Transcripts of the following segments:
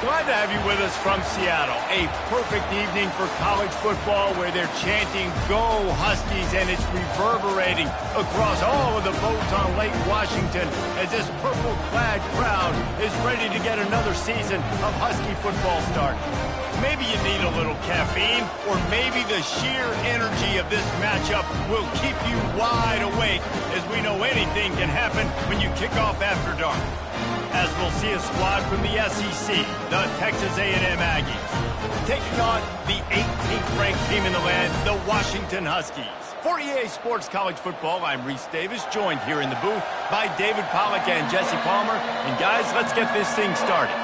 Glad to have you with us from Seattle. A perfect evening for college football where they're chanting, "Go Huskies," and it's reverberating across all of the boats on Lake Washington as this purple-clad crowd is ready to get another season of Husky football started. Maybe you need a little caffeine, or maybe the sheer energy of this matchup will keep you wide awake, as we know anything can happen when you kick off after dark. As we'll see a squad from the SEC, the Texas A&M Aggies, taking on the 18th ranked team in the land, the Washington Huskies. For EA Sports College Football, I'm Reese Davis, joined here in the booth by David Pollack and Jesse Palmer. And guys, let's get this thing started.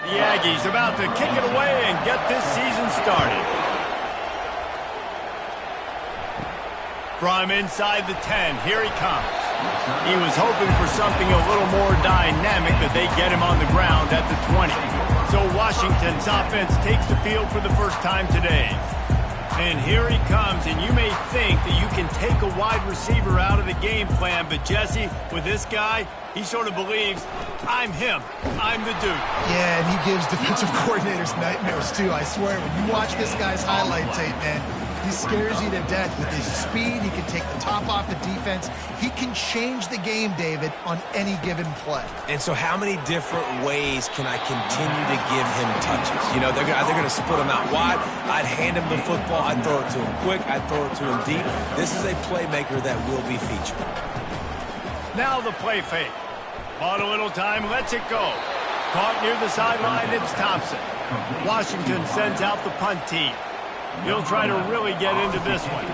The Aggies about to kick it away and get this season started. From inside the 10, here he comes. He was hoping for something a little more dynamic, but they get him on the ground at the 20. So Washington's offense takes the field for the first time today. And here he comes, and you may think that you can take a wide receiver out of the game plan, but Jesse, with this guy, he sort of believes, I'm him, I'm the dude. Yeah, and he gives defensive coordinators nightmares too, I swear. When you watch this guy's highlight tape, man, he scares you to death with his speed. He can take the top off the defense. He can change the game, David, on any given play. And so how many different ways can I continue to give him touches? You know, they're going to split him out wide. I'd hand him the football. I'd throw it to him quick. I'd throw it to him deep. This is a playmaker that will be featured. Now the play fake. Bought a little time, lets it go. Caught near the sideline, it's Thompson. Washington sends out the punt team. He'll try to really get into this one.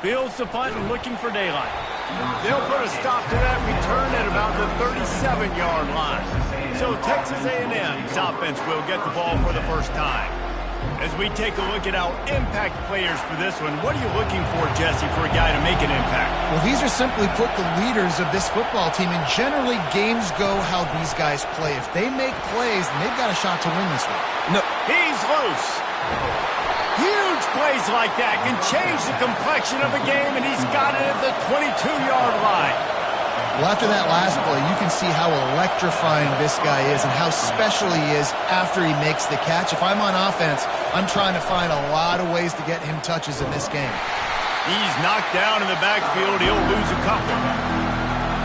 Fields the punt and looking for daylight. They'll put a stop to that return at about the 37-yard line. So Texas A&M's offense will get the ball for the first time. As we take a look at our impact players for this one, what are you looking for, Jesse, for a guy to make an impact? Well, these are simply put the leaders of this football team, and generally games go how these guys play. If they make plays, then they've got a shot to win this one. No, he's loose. Huge plays like that can change the complexion of a game, and he's got it at the 22-yard line. Well, after that last play, you can see how electrifying this guy is and how special he is after he makes the catch. If I'm on offense, I'm trying to find a lot of ways to get him touches in this game. He's knocked down in the backfield. He'll lose a couple.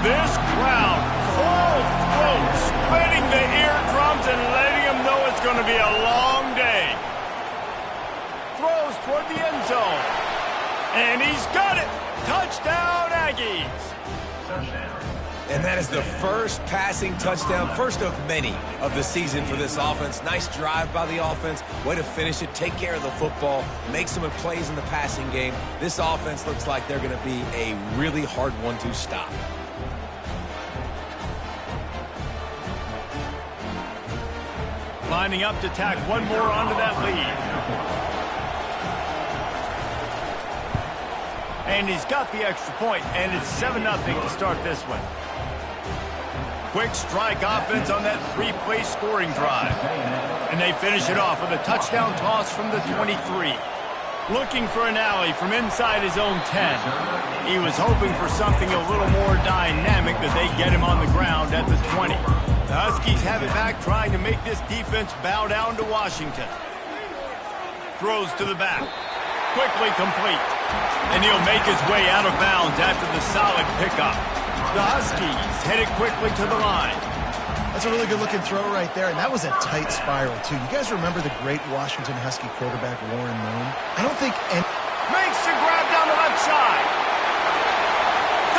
This crowd, full throat, spreading the eardrums and letting them know going to be a long day. Throws toward the end zone. And he's got it. Touchdown, Aggies. And that is the first passing touchdown, first of many of the season for this offense. Nice drive by the offense. Way to finish it, take care of the football, make some plays in the passing game. This offense looks like they're going to be a really hard one to stop. Lining up to tack one more onto that lead. And he's got the extra point, and it's 7-0 to start this one. Quick strike offense on that three-play scoring drive. And they finish it off with a touchdown toss from the 23. Looking for an alley from inside his own 10. He was hoping for something a little more dynamic, but they get him on the ground at the 20. The Huskies have it back, trying to make this defense bow down to Washington. Throws to the back. Quickly complete. And he'll make his way out of bounds after the solid pickup. The Huskies headed quickly to the line. That's a really good-looking throw right there, and that was a tight spiral, too. You guys remember the great Washington Husky quarterback, Warren Moon? I don't think any... Makes the grab down the left side.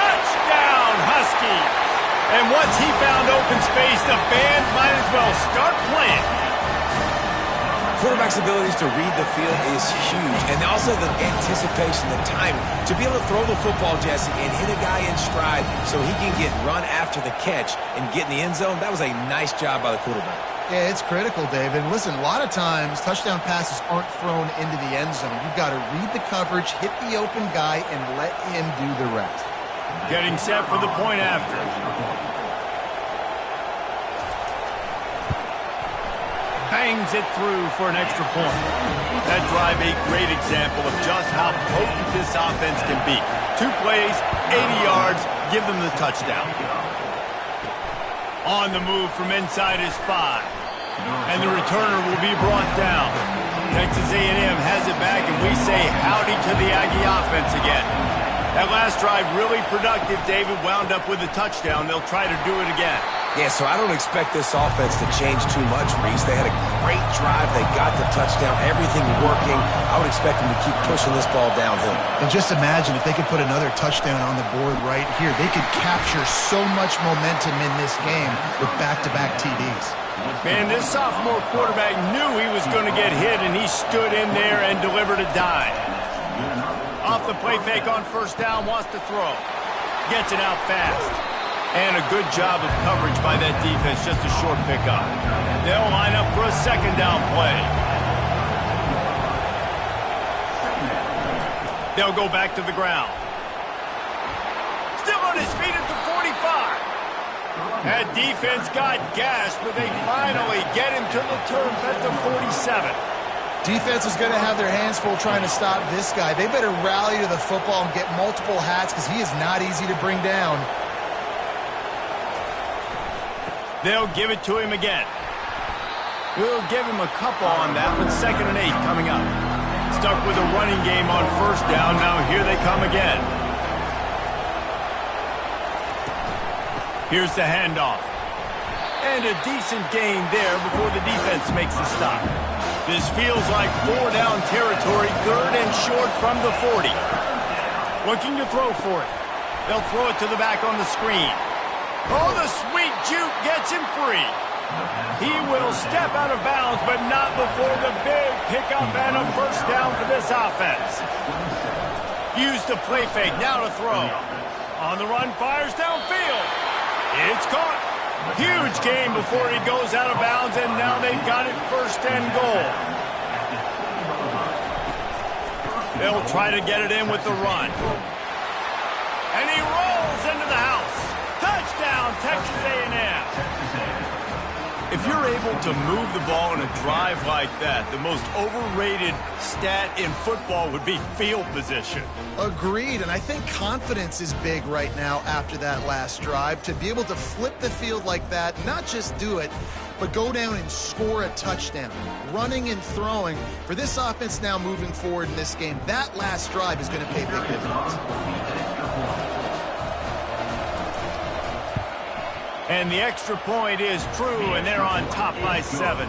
Touchdown, Huskies. And once he found open space, the band might as well start playing. Quarterback's abilities to read the field is huge, and also the anticipation, the timing, to be able to throw the football, Jesse, and hit a guy in stride so he can get run after the catch and get in the end zone. That was a nice job by the quarterback. Yeah, it's critical, David. Listen, a lot of times touchdown passes aren't thrown into the end zone. You've got to read the coverage, hit the open guy, and let him do the rest. Getting set for the point after. Bangs it through for an extra point. That drive a great example of just how potent this offense can be. 2 plays, 80 yards, give them the touchdown. On the move from inside his 5. And the returner will be brought down. Texas A&M has it back, and we say howdy to the Aggie offense again. That last drive really productive. David wound up with a touchdown. They'll try to do it again. Yeah, so I don't expect this offense to change too much, Reese. They had a great drive. They got the touchdown. Everything working. I would expect them to keep pushing this ball downhill. And just imagine if they could put another touchdown on the board right here. They could capture so much momentum in this game with back-to-back TDs. Man, this sophomore quarterback knew he was going to get hit, and he stood in there and delivered a dime. Off the play fake on first down, wants to throw. Gets it out fast. And a good job of coverage by that defense, just a short pickup. They'll line up for a second down play. They'll go back to the ground. Still on his feet at the 45. That defense got gassed, but they finally get him to the turf at the 47. Defense is going to have their hands full trying to stop this guy. They better rally to the football and get multiple hats because he is not easy to bring down. They'll give it to him again. We'll give him a couple on that with 2nd and 8 coming up. Stuck with a running game on first down. Now here they come again. Here's the handoff. And a decent gain there before the defense makes the stop. This feels like 4-down territory, 3rd and short from the 40. Looking to throw for it. They'll throw it to the back on the screen. Oh, the sweet juke gets him free. He will step out of bounds, but not before the big pickup and a first down for this offense. Use the play fake, now to throw. On the run, fires downfield. It's caught. Huge gain before he goes out of bounds, and now they've got it 1st and goal. They'll try to get it in with the run. And he rolls into the house. Touchdown, Texas A&M. If you're able to move the ball in a drive like that, the most overrated stat in football would be field position. Agreed, and I think confidence is big right now after that last drive. To be able to flip the field like that, not just do it, but go down and score a touchdown. Running and throwing. For this offense now moving forward in this game, that last drive is going to pay big dividends. And the extra point is true, and they're on top by 7.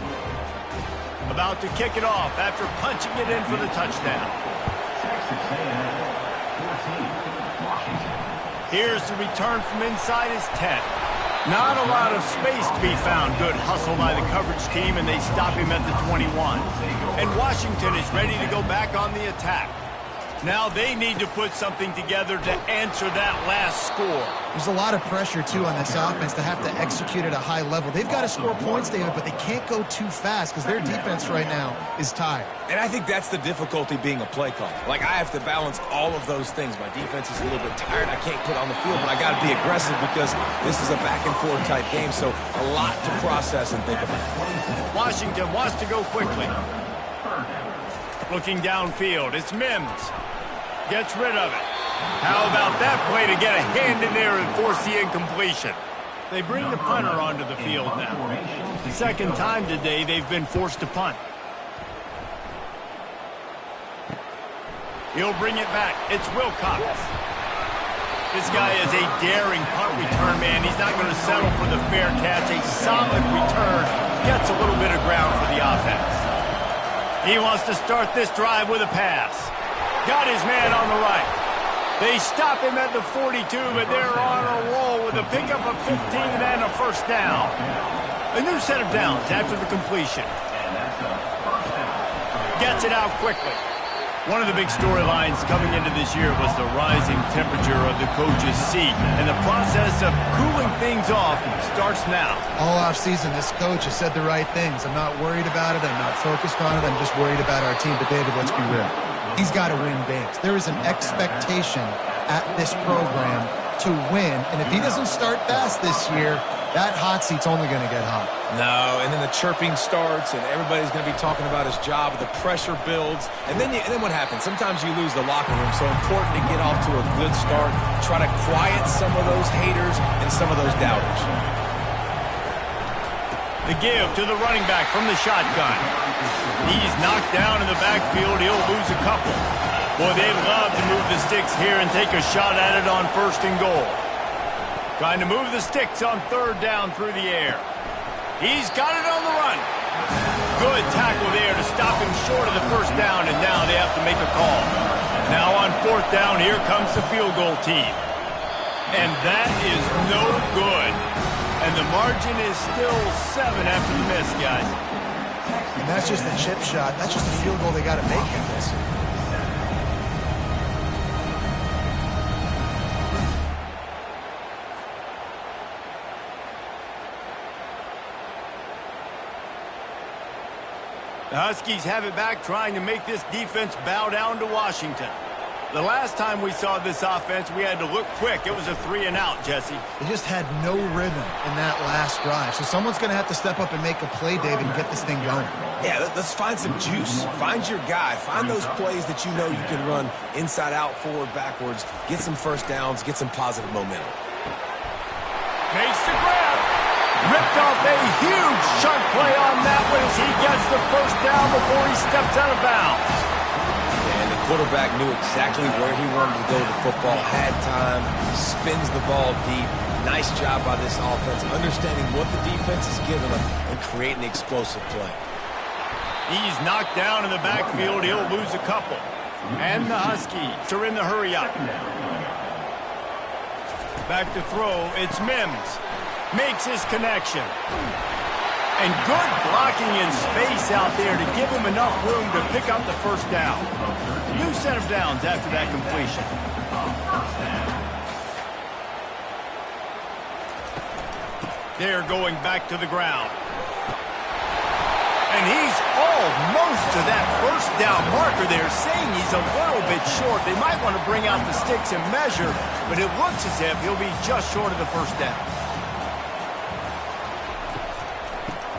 About to kick it off after punching it in for the touchdown. Here's the return from inside his 10. Not a lot of space to be found. Good hustle by the coverage team, and they stop him at the 21. And Washington is ready to go back on the attack. Now they need to put something together to answer that last score. There's a lot of pressure, too, on this offense to have to execute at a high level. They've got to score points, David, but they can't go too fast because their defense right now is tired. And I think that's the difficulty being a play caller. Like, I have to balance all of those things. My defense is a little bit tired. I can't put on the field, but I got to be aggressive because this is a back-and-forth type game, so a lot to process and think about. Washington wants to go quickly. Looking downfield, it's Mims. Gets rid of it. How about that play to get a hand in there and force the incompletion? They bring the punter onto the field now. Second time today they've been forced to punt. He'll bring it back. It's Wilcox. This guy is a daring punt return man. He's not going to settle for the fair catch. A solid return. Gets a little bit of ground for the offense. He wants to start this drive with a pass. Got his man on the right. They stop him at the 42, but they're on a roll with a pickup of 15 and a first down. A new set of downs after the completion. Gets it out quickly. One of the big storylines coming into this year was the rising temperature of the coach's seat, and the process of cooling things off starts now. All offseason, this coach has said the right things. I'm not worried about it. I'm not focused on it. I'm just worried about our team. But, David, let's be real. He's got to win games. There is an expectation at this program to win, and if he doesn't start fast this year, that hot seat's only going to get hot. No, and then the chirping starts, and everybody's going to be talking about his job. The pressure builds, and then what happens? Sometimes you lose the locker room, so important to get off to a good start. Try to quiet some of those haters and some of those doubters. The give to the running back from the shotgun. He's knocked down in the backfield. He'll lose a couple. Boy, they'd love to move the sticks here and take a shot at it on 1st and goal. Trying to move the sticks on 3rd down through the air. He's got it on the run. Good tackle there to stop him short of the 1st down, and now they have to make a call. Now on 4th down, here comes the field goal team. And that is no good. And the margin is still 7 after the miss, guys. And that's just a chip shot. That's just a field goal they got to make in this. The Huskies have it back, trying to make this defense bow down to Washington. The last time we saw this offense, we had to look quick. It was a 3-and-out, Jesse. They just had no rhythm in that last drive. So someone's going to have to step up and make a play, David, and get this thing going. Yeah, let's find some juice. Find your guy. Find those plays that you know you can run inside out, forward, backwards. Get some first downs. Get some positive momentum. Makes the grab. Ripped off a huge chunk play on that one as he gets the first down before he steps out of bounds. And the quarterback knew exactly where he wanted to go with the football, had time, spins the ball deep. Nice job by this offense, understanding what the defense is giving them and creating explosive play. He's knocked down in the backfield. He'll lose a couple. And the Huskies are in the hurry-up. Back to throw. It's Mims. Makes his connection. And good blocking in space out there to give him enough room to pick up the first down. New set of downs after that completion. They're going back to the ground. And he's almost to that first down marker there, saying he's a little bit short. They might want to bring out the sticks and measure, but it looks as if he'll be just short of the first down.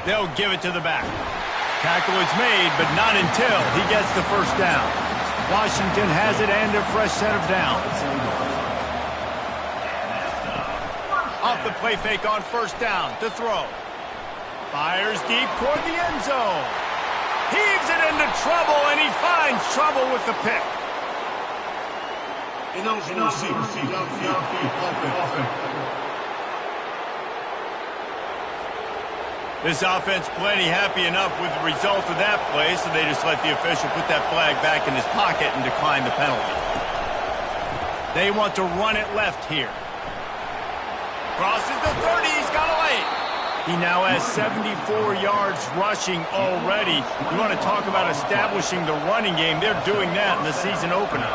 They'll give it to the back. Tackle is made, but not until he gets the first down. Washington has it and a fresh set of downs. Off the play fake on 1st down to throw. Fires deep toward the end zone. Heaves it into trouble, and he finds trouble with the pick. This offense plenty happy enough with the result of that play, so they just let the official put that flag back in his pocket and decline the penalty. They want to run it left here. Crosses the 30, he's got away. He now has 74 yards rushing already. You want to talk about establishing the running game. They're doing that in the season opener.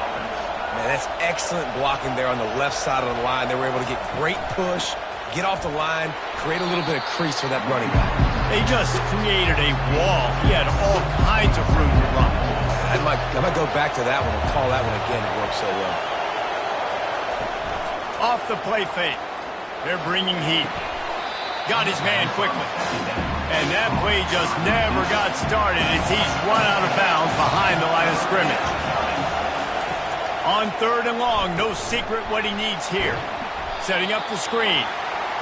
Man, that's excellent blocking there on the left side of the line. They were able to get great push, get off the line, create a little bit of crease for that running back. They just created a wall. He had all kinds of room to run. I might go back to that one and call that one again. It worked so well. Off the play fake. They're bringing heat. Got his man quickly. And that play just never got started as he's run out of bounds behind the line of scrimmage. On 3rd and long, no secret what he needs here. Setting up the screen.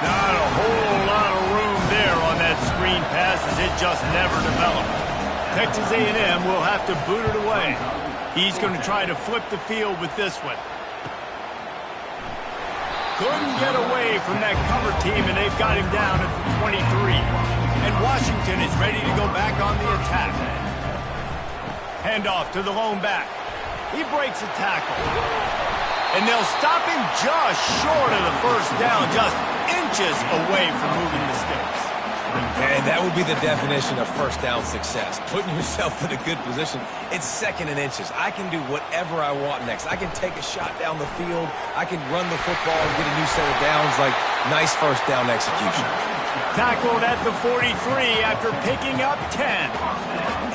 Not a whole lot of room there on that screen pass as it just never developed. Texas A&M will have to boot it away. He's going to try to flip the field with this one. Couldn't get away from that cover team, and they've got him down at the 23. And Washington is ready to go back on the attack. Handoff to the lone back. He breaks a tackle. And they'll stop him just short of the first down, just inches away from moving the sticks. And that would be the definition of first down success. Putting yourself in a good position. It's 2nd and inches. I can do whatever I want next. I can take a shot down the field. I can run the football and get a new set of downs. Like, nice first down execution. Tackled at the 43 after picking up 10.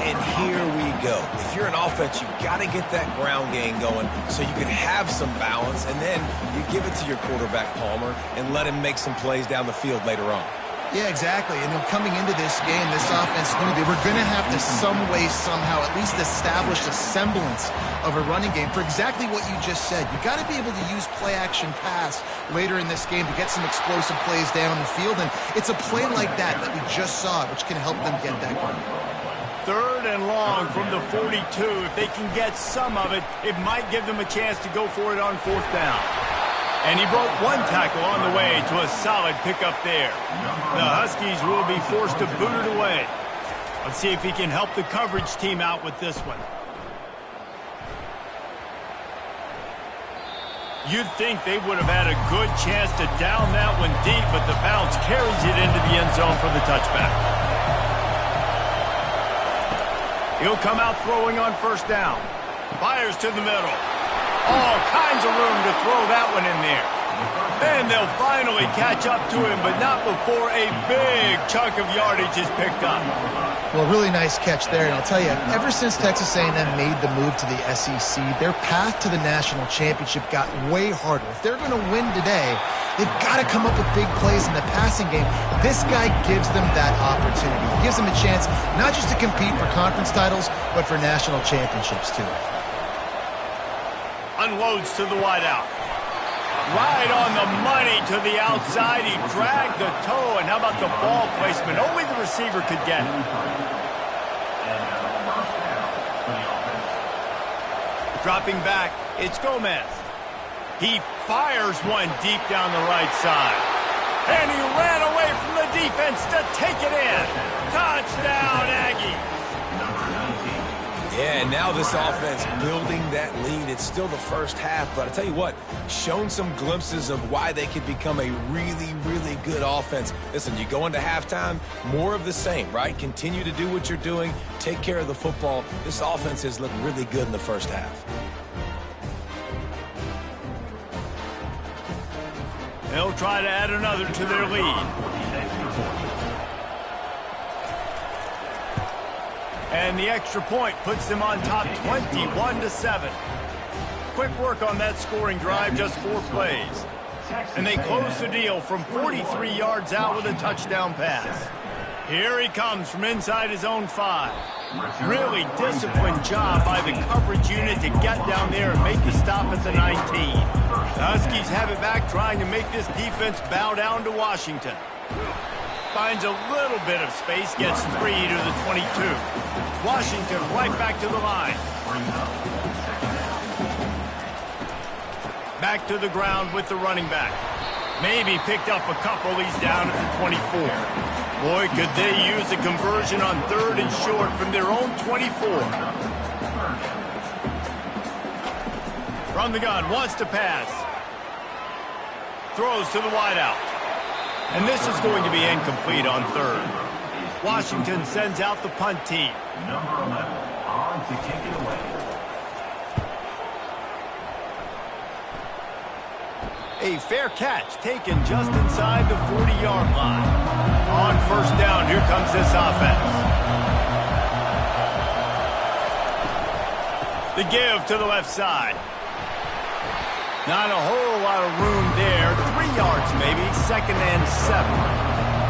And here we go. If you're an offense, you've got to get that ground game going so you can have some balance, and then you give it to your quarterback, Palmer, and let him make some plays down the field later on. Yeah, exactly. And then coming into this game, this offense, they were going to have to some way, somehow, at least establish a semblance of a running game for exactly what you just said. You got to be able to use play-action pass later in this game to get some explosive plays down the field. And it's a play like that we just saw, which can help them get that going. 3rd and long from the 42. If they can get some of it, it might give them a chance to go for it on 4th down. And he broke one tackle on the way to a solid pickup there. The Huskies will be forced to boot it away. Let's see if he can help the coverage team out with this one. You'd think they would have had a good chance to down that one deep, but the bounce carries it into the end zone for the touchback. He'll come out throwing on 1st down. Fires to the middle. All kinds of room to throw that one in there. And they'll finally catch up to him, but not before a big chunk of yardage is picked up. Well, really nice catch there. And I'll tell you, ever since Texas A&M made the move to the SEC, their path to the national championship got way harder. If they're going to win today, they've got to come up with big plays in the passing game. This guy gives them that opportunity. He gives them a chance not just to compete for conference titles, but for national championships, too. Unloads to the wideout. Right on the money to the outside. He dragged the toe, and how about the ball placement? Only the receiver could get it. Dropping back, it's Gomez. He fires one deep down the right side. And he ran away from the defense to take it in. Touchdown, Aggie. Yeah, and now this offense building that lead. It's still the first half, but I tell you what, shown some glimpses of why they could become a really, really good offense. Listen, you go into halftime, more of the same, right? Continue to do what you're doing, take care of the football. This offense has looked really good in the first half. They'll try to add another to their lead. And the extra point puts them on top 21-7. Quick work on that scoring drive, just 4 plays. And they close the deal from 43 yards out with a touchdown pass. Here he comes from inside his own 5. Really disciplined job by the coverage unit to get down there and make the stop at the 19. The Huskies have it back, trying to make this defense bow down to Washington. Finds a little bit of space, gets 3 to the 22. Washington right back to the line. Back to the ground with the running back. Maybe picked up a couple. He's down at the 24. Boy, could they use a conversion on 3rd and short from their own 24. From the gun, wants to pass. Throws to the wideout. And this is going to be incomplete on 3rd. Washington sends out the punt team. Number 11 on to kick it away. A fair catch taken just inside the 40-yard line. On 1st down, here comes this offense. The give to the left side. Not a whole lot of room there. 3 yards maybe, 2nd and 7.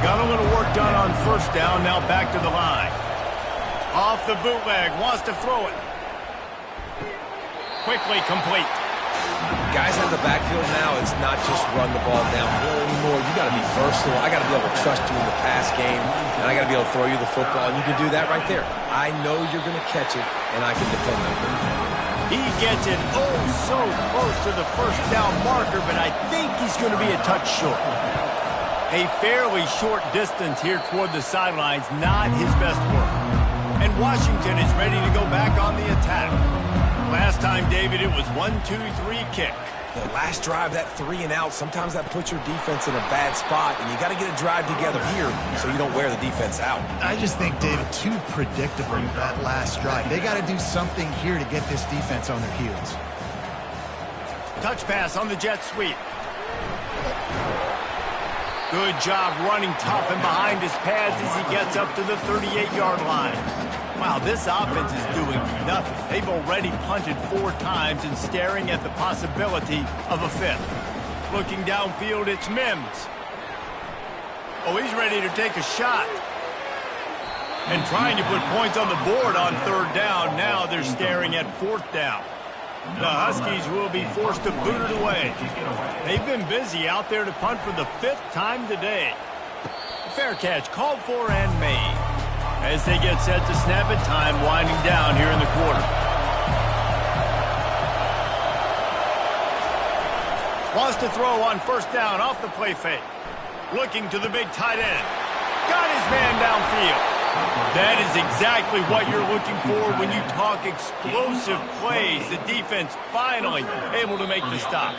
Got a little work done on 1st down, now back to the line. Off the bootleg, wants to throw it. Quickly complete. Guys out of the backfield now, it's not just run the ball downhill anymore. You got to be versatile. I got to be able to trust you in the pass game, and I got to be able to throw you the football, and you can do that right there. I know you're going to catch it, and I can depend on it. He gets it oh so close to the 1st down marker, but I think he's going to be a touch short. A fairly short distance here toward the sidelines, not his best work. And Washington is ready to go back on the attack. Last time, David, it was 1-2-3 kick. The last drive, that 3 and out, sometimes that puts your defense in a bad spot, and you got to get a drive together here so you don't wear the defense out. I just think, David, too predictable that last drive. They got to do something here to get this defense on their heels. Touch pass on the jet sweep. Good job running tough and behind his pads as he gets up to the 38-yard line. Wow, this offense is doing nothing. They've already punted 4 times and staring at the possibility of a 5th. Looking downfield, it's Mims. Oh, he's ready to take a shot. And trying to put points on the board on 3rd down. Now they're staring at 4th down. The Huskies will be forced to boot it away. They've been busy out there to punt for the 5th time today. Fair catch called for and made. As they get set to snap it, time winding down here in the quarter. Wants to throw on 1st down off the play fake. Looking to the big tight end. Got his man downfield. That is exactly what you're looking for when you talk explosive plays. The defense finally able to make the stop.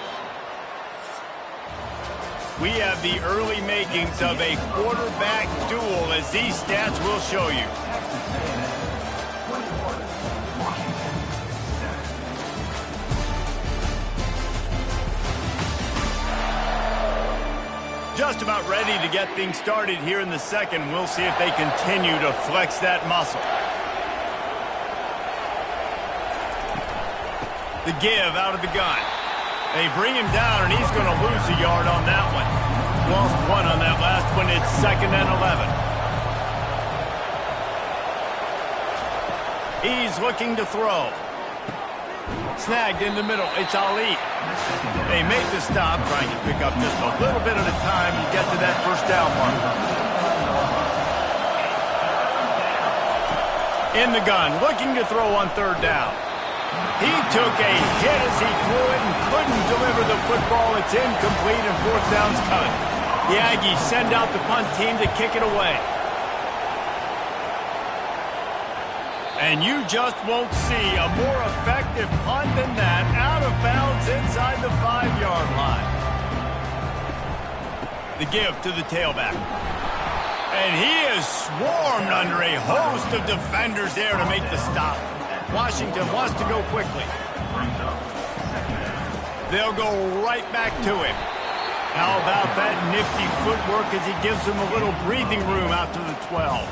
We have the early makings of a quarterback duel, as these stats will show you. Just about ready to get things started here in the 2nd. We'll see if they continue to flex that muscle. The give out of the gun. They bring him down, and he's going to lose a yard on that one. Lost 1 on that last one. It's 2nd and 11. He's looking to throw. Snagged in the middle. It's Ali. They make the stop, trying to pick up just a little bit at a time to get to that 1st down mark. In the gun, looking to throw on 3rd down. He took a hit as he threw it and couldn't deliver the football. It's incomplete and 4th down's coming. The Aggies send out the punt team to kick it away. And you just won't see a more effective punt than that, out of bounds inside the 5-yard line. The give to the tailback. And he is swarmed under a host of defenders there to make the stop. Washington wants to go quickly. They'll go right back to him. How about that nifty footwork as he gives them a little breathing room out to the 12.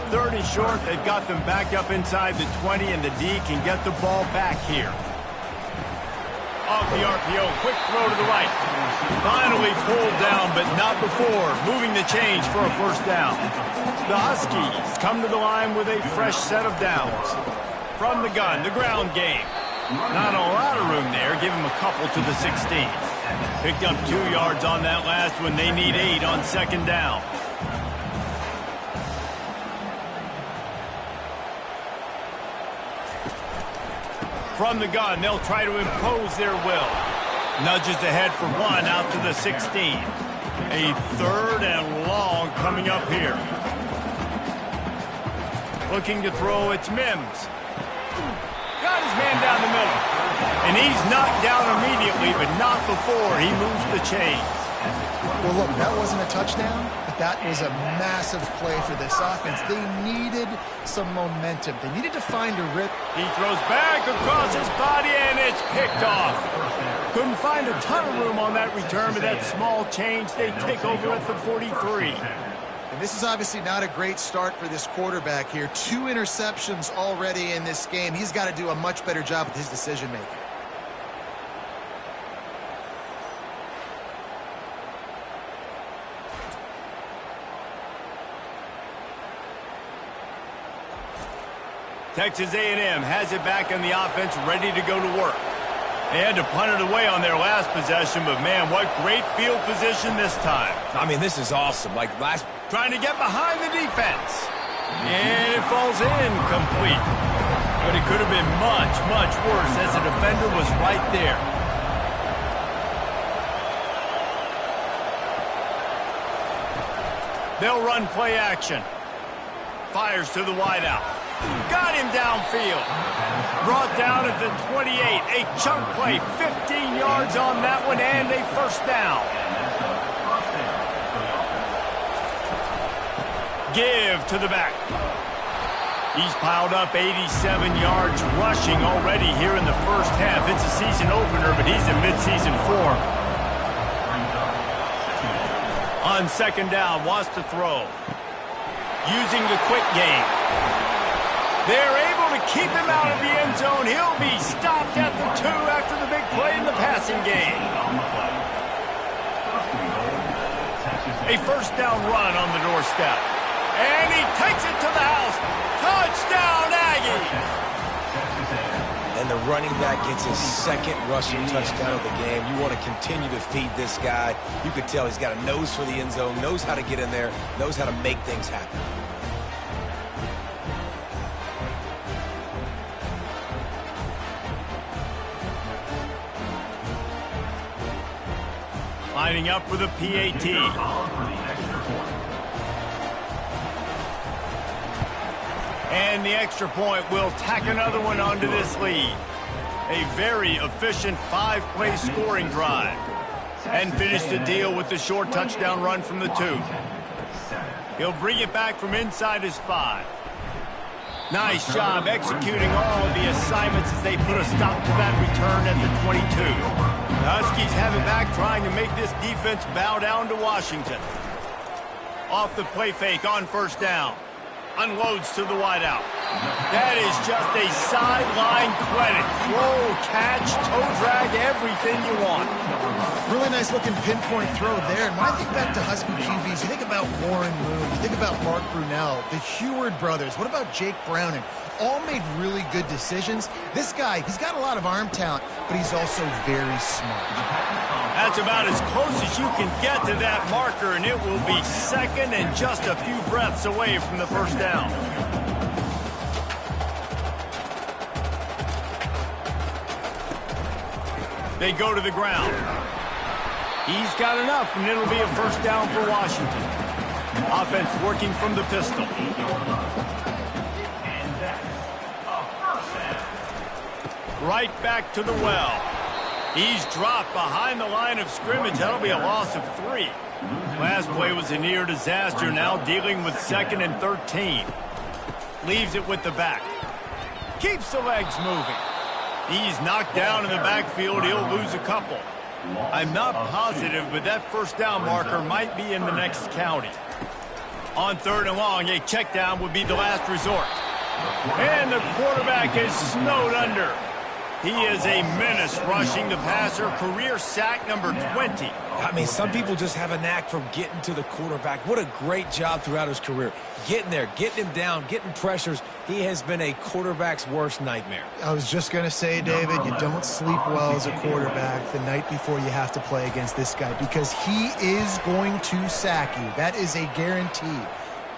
3rd and short, they've got them back up inside the 20, and the D can get the ball back here. Off the RPO, quick throw to the right. Finally pulled down, but not before moving the change for a 1st down. The Huskies come to the line with a fresh set of downs. From the gun, the ground game. Not a lot of room there. Give him a couple to the 16. Picked up 2 yards on that last one. They need 8 on 2nd down. From the gun, they'll try to impose their will. Nudges ahead for 1 out to the 16. A 3rd and long coming up here. Looking to throw, it's Mims. Got his man down the middle. And he's knocked down immediately, but not before he moves the chains. Well, look, that wasn't a touchdown, but that was a massive play for this offense. They needed some momentum. They needed to find a rip. He throws back across his body, and it's picked off. Couldn't find a ton of room on that return, but that small change, they take over at the 43. And this is obviously not a great start for this quarterback here. 2 interceptions already in this game. He's got to do a much better job with his decision-making. Texas A&M has it back in the offense, ready to go to work. They had to punt it away on their last possession, but man, what great field position this time. I mean, this is awesome. Trying to get behind the defense. And it falls in complete. But it could have been much, much worse as the defender was right there. They'll run play action. Fires to the wideout. Got him downfield. Brought down at the 28. A chunk play, 15 yards on that one, and a 1st down. Give to the back. He's piled up 87 yards rushing already here in the first half. It's a season opener, but he's in midseason form. On 2nd down, wants to throw. Using the quick game. They're able to keep him out of the end zone. He'll be stopped at the 2 after the big play in the passing game. A 1st down run on the doorstep. And he takes it to the house. Touchdown, Aggies! And the running back gets his 2nd rushing touchdown of the game. You want to continue to feed this guy. You could tell he's got a nose for the end zone, knows how to get in there, knows how to make things happen. Lining up with a PAT. And the extra point will tack another one onto this lead. A very efficient 5-play scoring drive. And finish the deal with the short touchdown run from the 2. He'll bring it back from inside his 5. Nice job executing all of the assignments as they put a stop to that return at the 22. The Huskies have it back, trying to make this defense bow down to Washington. Off the play fake on 1st down. Unloads to the wideout. That is just a sideline credit. Throw, catch, toe drag, everything you want. Really nice looking pinpoint throw there. And when I think back to Husky QBs, you think about Warren Moon, you think about Mark Brunell, the Heward brothers. What about Jake Browning? All made really good decisions. This guy, he's got a lot of arm talent, but he's also very smart. That's about as close as you can get to that marker, and it will be 2nd and just a few breaths away from the 1st down. They go to the ground. He's got enough, and it'll be a 1st down for Washington. Offense working from the pistol. Right back to the well. He's dropped behind the line of scrimmage. That'll be a loss of 3. Last play was a near disaster. Now dealing with 2nd and 13. Leaves it with the back. Keeps the legs moving. He's knocked down in the backfield. He'll lose a couple. I'm not positive, but that 1st down marker might be in the next county. On 3rd and long, a check down would be the last resort. And the quarterback is snowed under. He is a menace rushing the passer. Career sack number 20. I mean, some people just have a knack for getting to the quarterback. What a great job throughout his career. Getting there, getting him down, getting pressures. He has been a quarterback's worst nightmare. I was just going to say, David, you don't sleep well as a quarterback the night before you have to play against this guy because he is going to sack you. That is a guarantee.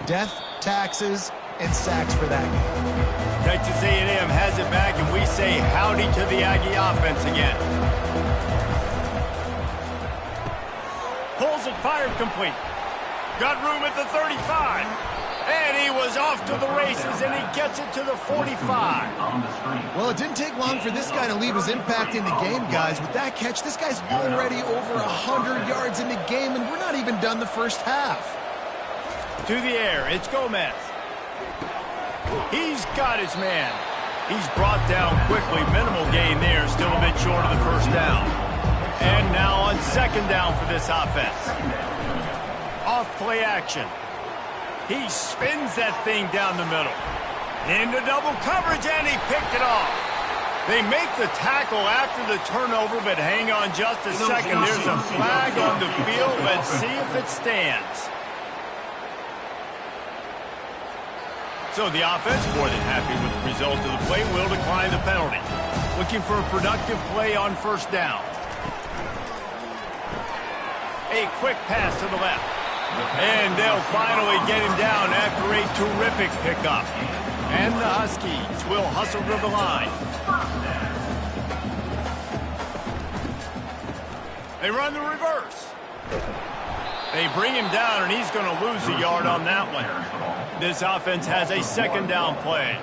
Death, taxes, and sacks for that guy. Texas A&M has it back, and we say howdy to the Aggie offense again. Pulls the Fired complete. Got room at the 35. And he was off to the races, and he gets it to the 45. Well, it didn't take long for this guy to leave his impact in the game, guys. With that catch, this guy's already over 100 yards in the game, and we're not even done the first half. To the air, it's Gomez. He's got his man. He's brought down quickly. Minimal gain there, still a bit short of the first down. And now on second down for this offense. Off play action. He spins that thing down the middle. Into double coverage, and he picked it off. They make the tackle after the turnover, but hang on just a second. There's a flag on the field. Let's see if it stands. So the offense, more than happy with the result of the play, will decline the penalty. Looking for a productive play on first down. A quick pass to the left. And they'll finally get him down after a terrific pickup. And the Huskies will hustle to the line. They run the reverse. They bring him down, and he's going to lose a yard on that one. This offense has a second down play.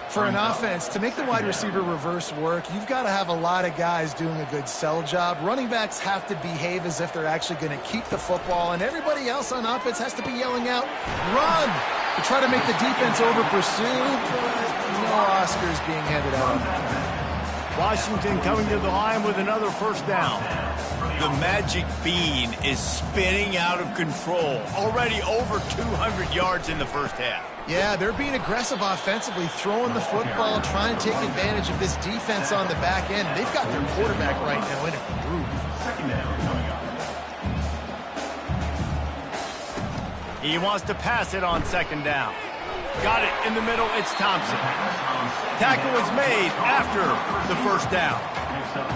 For an offense, to make the wide receiver reverse work, you've got to have a lot of guys doing a good sell job. Running backs have to behave as if they're actually going to keep the football, and everybody else on offense has to be yelling out, run, to try to make the defense over-pursue, but no Oscars being handed out. Washington coming to the line with another first down. The magic bean is spinning out of control. Already over 200 yards in the first half. Yeah, they're being aggressive offensively, throwing the football, trying to take advantage of this defense on the back end. They've got their quarterback right now in a groove. He wants to pass it on second down. Got it in the middle. It's Thompson. Tackle was made after the first down.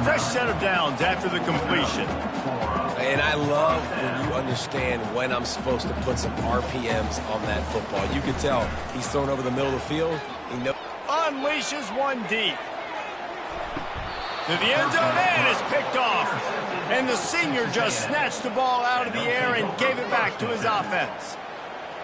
Fresh set of downs after the completion. And I love when you understand when I'm supposed to put some RPMs on that football. You can tell he's thrown over the middle of the field. He knows. Unleashes one deep. To the end zone, and it's picked off. And the senior just snatched the ball out of the air and gave it back to his offense.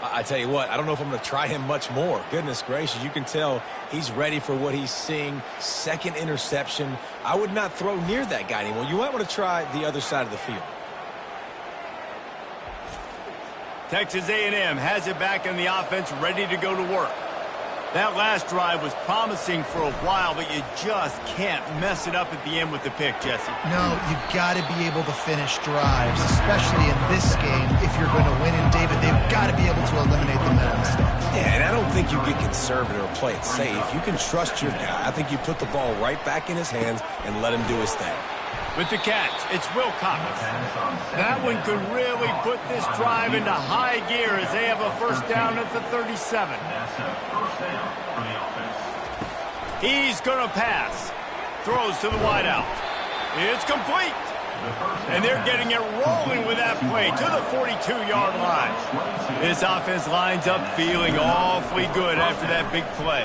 I tell you what, I don't know if I'm going to try him much more. Goodness gracious, you can tell he's ready for what he's seeing. Second interception. I would not throw near that guy anymore. You might want to try the other side of the field. Texas A&M has it back in the offense, ready to go to work. That last drive was promising for a while, but you just can't mess it up at the end with the pick, Jesse. No, you got to be able to finish drives, especially in this game. If you're going to win in David, they've got to be able to eliminate the mental mistakes. Yeah, and I don't think you get conservative or play it safe. You can trust your guy. I think you put the ball right back in his hands and let him do his thing. With the catch, it's Wilcox. That one could really put this drive into high gear as they have a first down at the 37. He's going to pass. Throws to the wideout. It's complete. And they're getting it rolling with that play to the 42-yard line. This offense lines up feeling awfully good after that big play.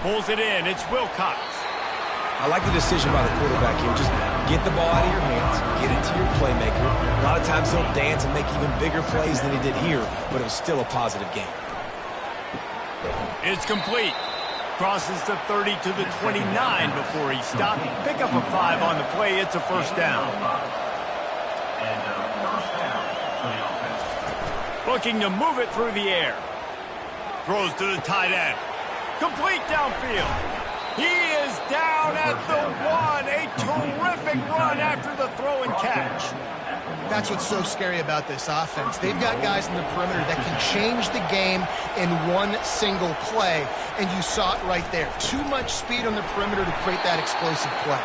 Pulls it in. It's Wilcox. I like the decision by the quarterback here. Just get the ball out of your hands, get it to your playmaker. A lot of times he'll dance and make even bigger plays than he did here, but it was still a positive game. It's complete. Crosses the 30 to the 29 before he stopped. Pick up a 5 on the play. It's a first down. Looking to move it through the air. Throws to the tight end. Complete downfield. He is down at the 1. A terrific run after the throw and catch. That's what's so scary about this offense. They've got guys in the perimeter that can change the game in one single play, and you saw it right there. Too much speed on the perimeter to create that explosive play.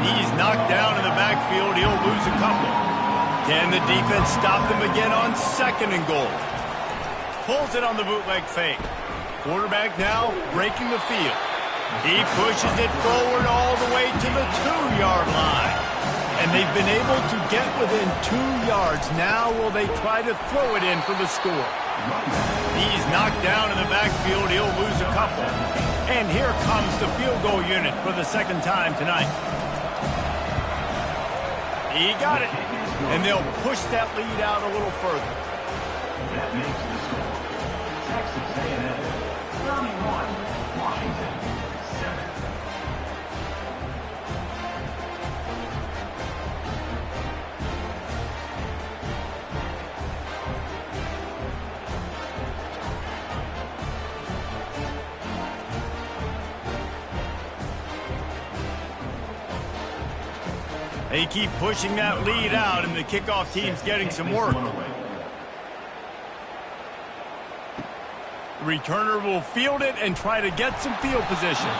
He's knocked down in the backfield. He'll lose a couple. Can the defense stop them again on second and goal? Pulls it on the bootleg fake. Quarterback now breaking the field. He pushes it forward all the way to the 2-yard line. And they've been able to get within 2 yards. Now will they try to throw it in for the score? He's knocked down in the backfield. He'll lose a couple. And here comes the field goal unit for the second time tonight. He got it. And they'll push that lead out a little further. That makes the score Texas A&M 31, Washington 7. They keep pushing that lead out, and the kickoff team's getting some work. The returner will field it and try to get some field position.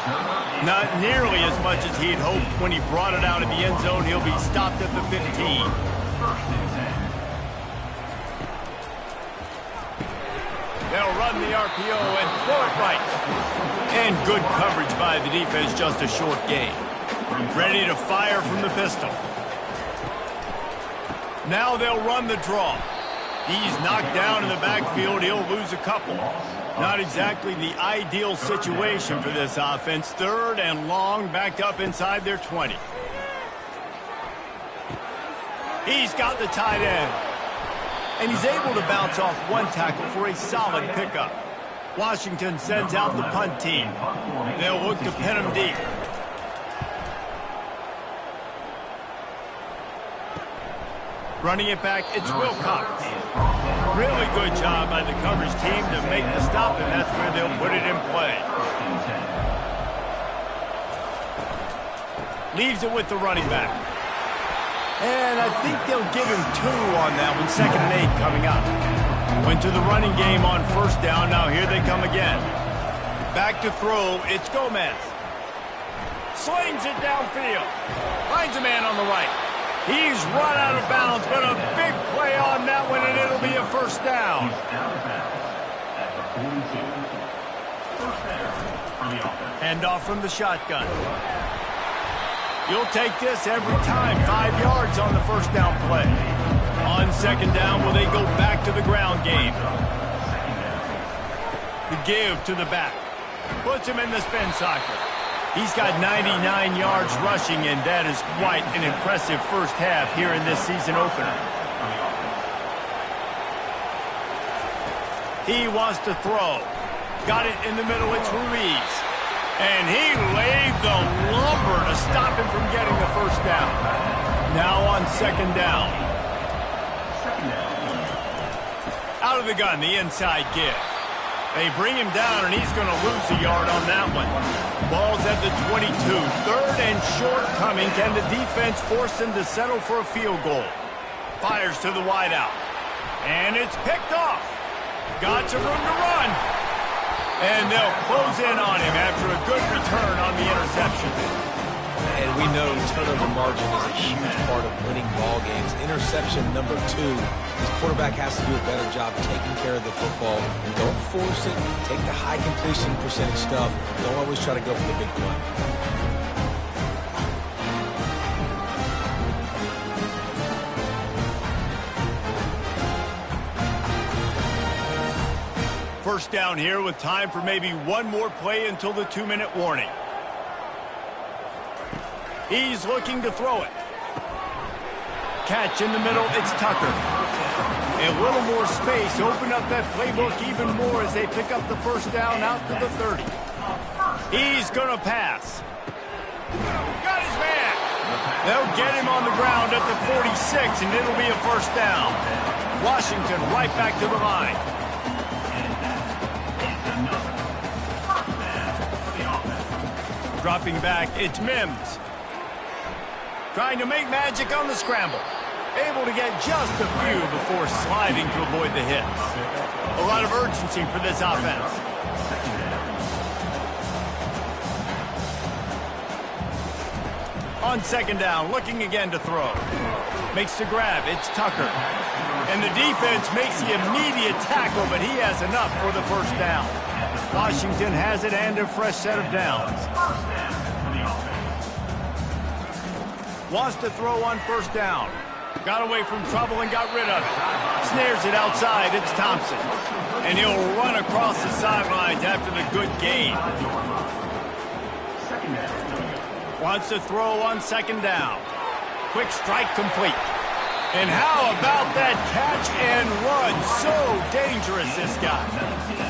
Not nearly as much as he'd hoped. When he brought it out of the end zone, he'll be stopped at the 15. They'll run the RPO and throw it right. And good coverage by the defense, just a short gain. Ready to fire from the pistol. Now they'll run the draw. He's knocked down in the backfield. He'll lose a couple. Not exactly the ideal situation for this offense. 3rd and long, backed up inside their 20. He's got the tight end. And he's able to bounce off one tackle for a solid pickup. Washington sends out the punt team. They'll look to pin him deep. Running it back, it's Wilcox. Really good job by the coverage team to make the stop, and that's where they'll put it in play. Leaves it with the running back. And I think they'll give him 2 on that one. 2nd and 8 coming up. Went to the running game on 1st down. Now here they come again. Back to throw, it's Gomez. Slings it downfield. Finds a man on the right. He's run out of bounds, but a big play on that one, and it'll be a 1st down. Hand off from the shotgun. You'll take this every time. 5 yards on the 1st down play. On 2nd down, will they go back to the ground game? The give to the back. Puts him in the spin cycle. He's got 99 yards rushing, and that is quite an impressive 1st half here in this season opener. He wants to throw. Got it in the middle, it's Ruiz. And he laid the lumber to stop him from getting the 1st down. Now on 2nd down. Out of the gun, the inside give. They bring him down, and he's going to lose a yard on that one. Ball's at the 22. 3rd and short coming. Can the defense force him to settle for a field goal? Fires to the wideout. And it's picked off. Got some room to run. And they'll close in on him after a good return on the interception. And we know turnover margin is a huge part of winning ball games. Interception number 2. This quarterback has to do a better job taking care of the football. And don't force it. Take the high completion percentage stuff. Don't always try to go for the big play. First down here with time for maybe one more play until the 2-minute warning. He's looking to throw it. Catch in the middle, it's Tucker. A little more space, open up that playbook even more as they pick up the 1st down out to the 30. He's going to pass. Got his man. They'll get him on the ground at the 46, and it'll be a 1st down. Washington right back to the line. Dropping back, it's Mims. Trying to make magic on the scramble. Able to get just a few before sliding to avoid the hits. A lot of urgency for this offense. On 2nd down, looking again to throw. Makes the grab, it's Tucker. And the defense makes the immediate tackle, but he has enough for the 1st down. Washington has it and a fresh set of downs. Wants to throw on 1st down. Got away from trouble and got rid of it. Snares it outside, it's Thompson. And he'll run across the sidelines after the good gain. Wants to throw on 2nd down. Quick strike complete. And how about that catch and run? So dangerous, this guy.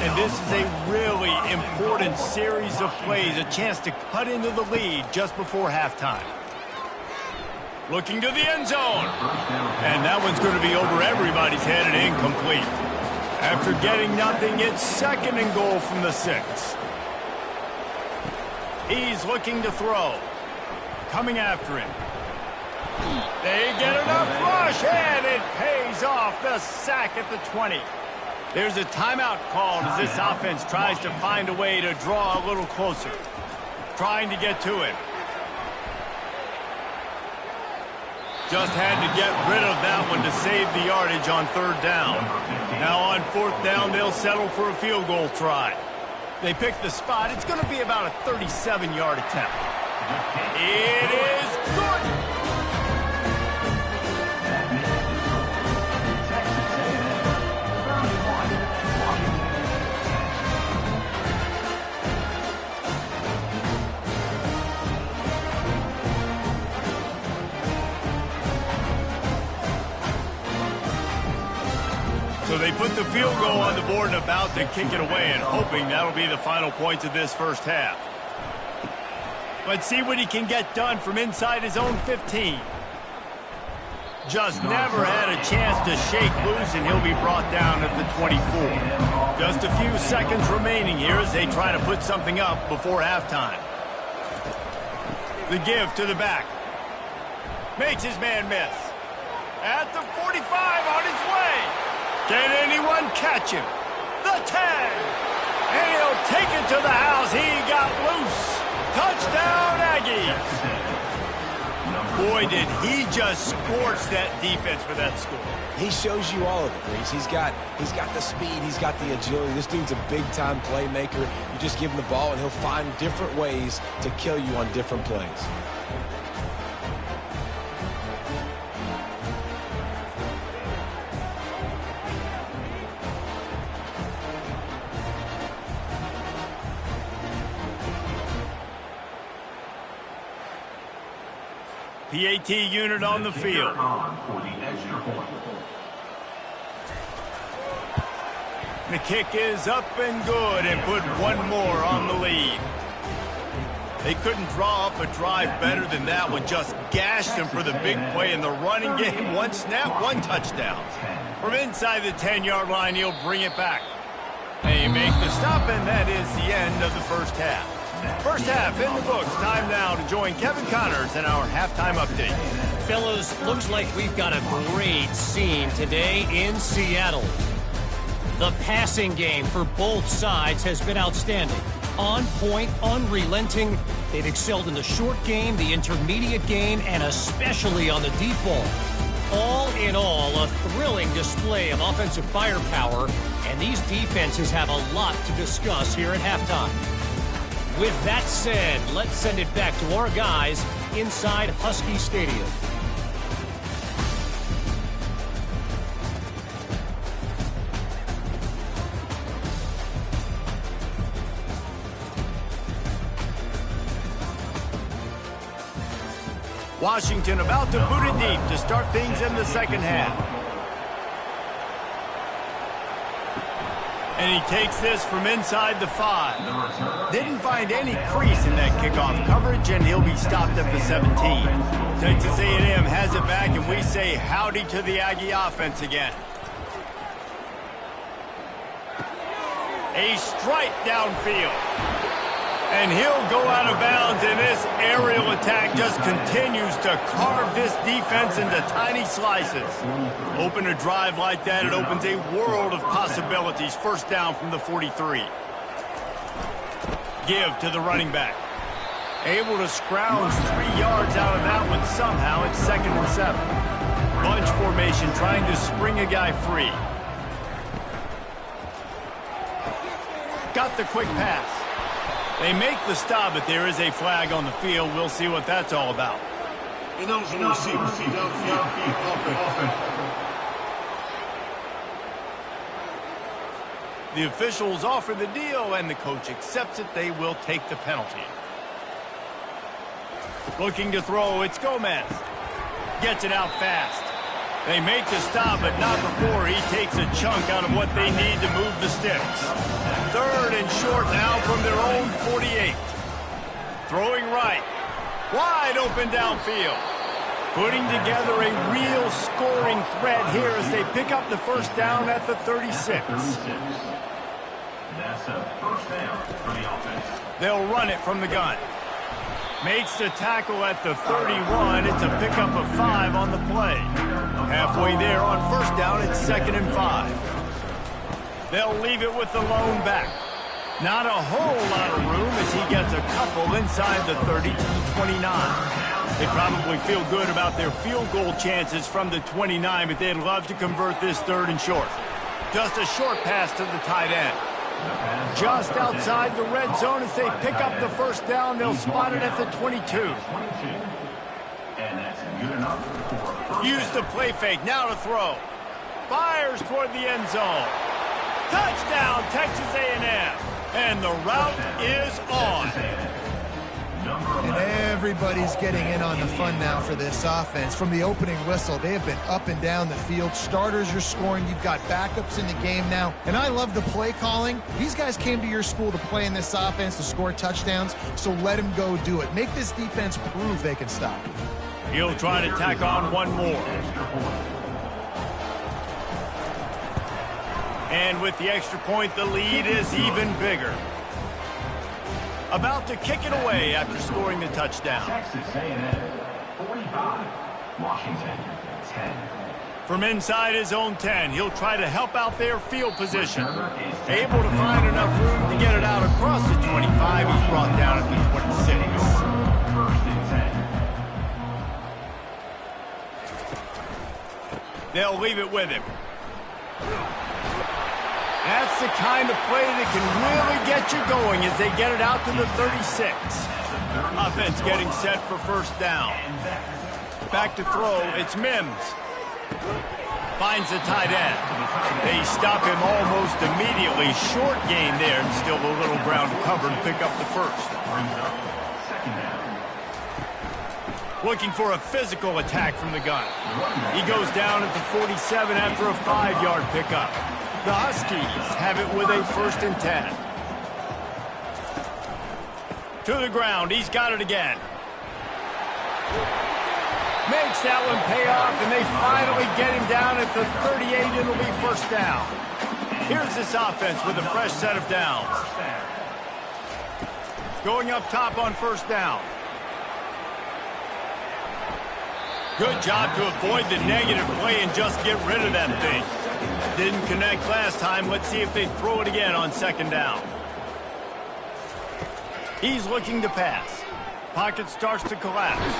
And this is a really important series of plays, a chance to cut into the lead just before halftime. Looking to the end zone. And that one's going to be over everybody's head and incomplete. After getting nothing, it's 2nd and goal from the 6. He's looking to throw. Coming after him. They get enough rush, and it pays off. The sack at the 20. There's a timeout called as this offense tries to find a way to draw a little closer. Trying to get to him. Just had to get rid of that one to save the yardage on 3rd down. Now on 4th down, they'll settle for a field goal try. They pick the spot. It's going to be about a 37-yard attempt. It is good. So they put the field goal on the board and about to kick it away, and hoping that'll be the final points of this first half. Let's see what he can get done from inside his own 15. Just never had a chance to shake loose, and he'll be brought down at the 24. Just a few seconds remaining here as they try to put something up before halftime. The give to the back. Makes his man miss. At the 45 on his way. Can anyone catch him? The 10. And he'll take it to the house. He got loose. Touchdown, Aggies. Boy, did he just scorch that defense for that score. He shows you all of it, Reese. He's got the speed. He's got the agility. This dude's a big-time playmaker. You just give him the ball, and he'll find different ways to kill you on different plays. PAT unit on the field. The kick is up and good and put one more on the lead. They couldn't draw up a drive better than that one. Just gashed them for the big play in the running game. One snap, one touchdown. From inside the 10-yard line, he'll bring it back. They make the stop, and that is the end of the first half. First half in the books. Time now to join Kevin Connors in our halftime update. Fellas, looks like we've got a great scene today in Seattle. The passing game for both sides has been outstanding. On point, unrelenting. They've excelled in the short game, the intermediate game, and especially on the deep ball. All in all, a thrilling display of offensive firepower, and these defenses have a lot to discuss here at halftime. With that said, let's send it back to our guys inside Husky Stadium. Washington about to boot it deep to start things in the second half. And he takes this from inside the 5. Didn't find any crease in that kickoff coverage, and he'll be stopped at the 17. Texas A&M has it back, and we say howdy to the Aggie offense again. A strike downfield. And he'll go out of bounds, and this aerial attack just continues to carve this defense into tiny slices. Open a drive like that, it opens a world of possibilities. First down from the 43. Give to the running back. Able to scrounge 3 yards out of that one somehow. It's 2nd and 7. Bunch formation trying to spring a guy free. Got the quick pass. They make the stop, but there is a flag on the field. We'll see what that's all about. The officials offer the deal, and the coach accepts it. They will take the penalty. Looking to throw, it's Gomez. Gets it out fast. They make the stop, but not before he takes a chunk out of what they need to move the sticks. 3rd and short now from their own 48. Throwing right. Wide open downfield. Putting together a real scoring threat here as they pick up the first down at the 36. That's a first down for the offense. They'll run it from the gun. Makes the tackle at the 31. It's a pickup of 5 on the play. Halfway there on first down, it's 2nd and 5. They'll leave it with the lone back. Not a whole lot of room as he gets a couple inside the 30 to the 29. They probably feel good about their field goal chances from the 29, but they'd love to convert this 3rd and short. Just a short pass to the tight end. Just outside the red zone as they pick up the first down. They'll spot it at the 22. And that's good enough for Use the play fake. Now to throw. Fires toward the end zone. Touchdown, Texas A&M. And the route is on. And everybody's getting in on the fun now for this offense. From the opening whistle, they have been up and down the field. Starters are scoring. You've got backups in the game now. And I love the play calling. These guys came to your school to play in this offense to score touchdowns, so let them go do it. Make this defense prove they can stop. He'll try to tack on one more. And with the extra point, the lead is even bigger. About to kick it away after scoring the touchdown. Texas A&M 45, Washington 10. From inside his own 10, he'll try to help out their field position. Able to find enough room to get it out across the 25. He's brought down at the 26. 1st and 10. They'll leave it with him. That's the kind of play that can really get you going as they get it out to the 36. Offense getting set for first down. Back to throw, it's Mims. Finds the tight end. They stop him almost immediately. Short gain there, and still a little ground covered to pick up the first. Looking for a physical attack from the gun. He goes down at the 47 after a 5-yard pickup. The Huskies have it with a 1st and 10. To the ground, he's got it again. Makes that one pay off, and they finally get him down at the 38. It'll be first down. Here's this offense with a fresh set of downs. Going up top on first down. Good job to avoid the negative play and just get rid of that thing. Didn't connect last time. Let's see if they throw it again on 2nd down. He's looking to pass. Pocket starts to collapse.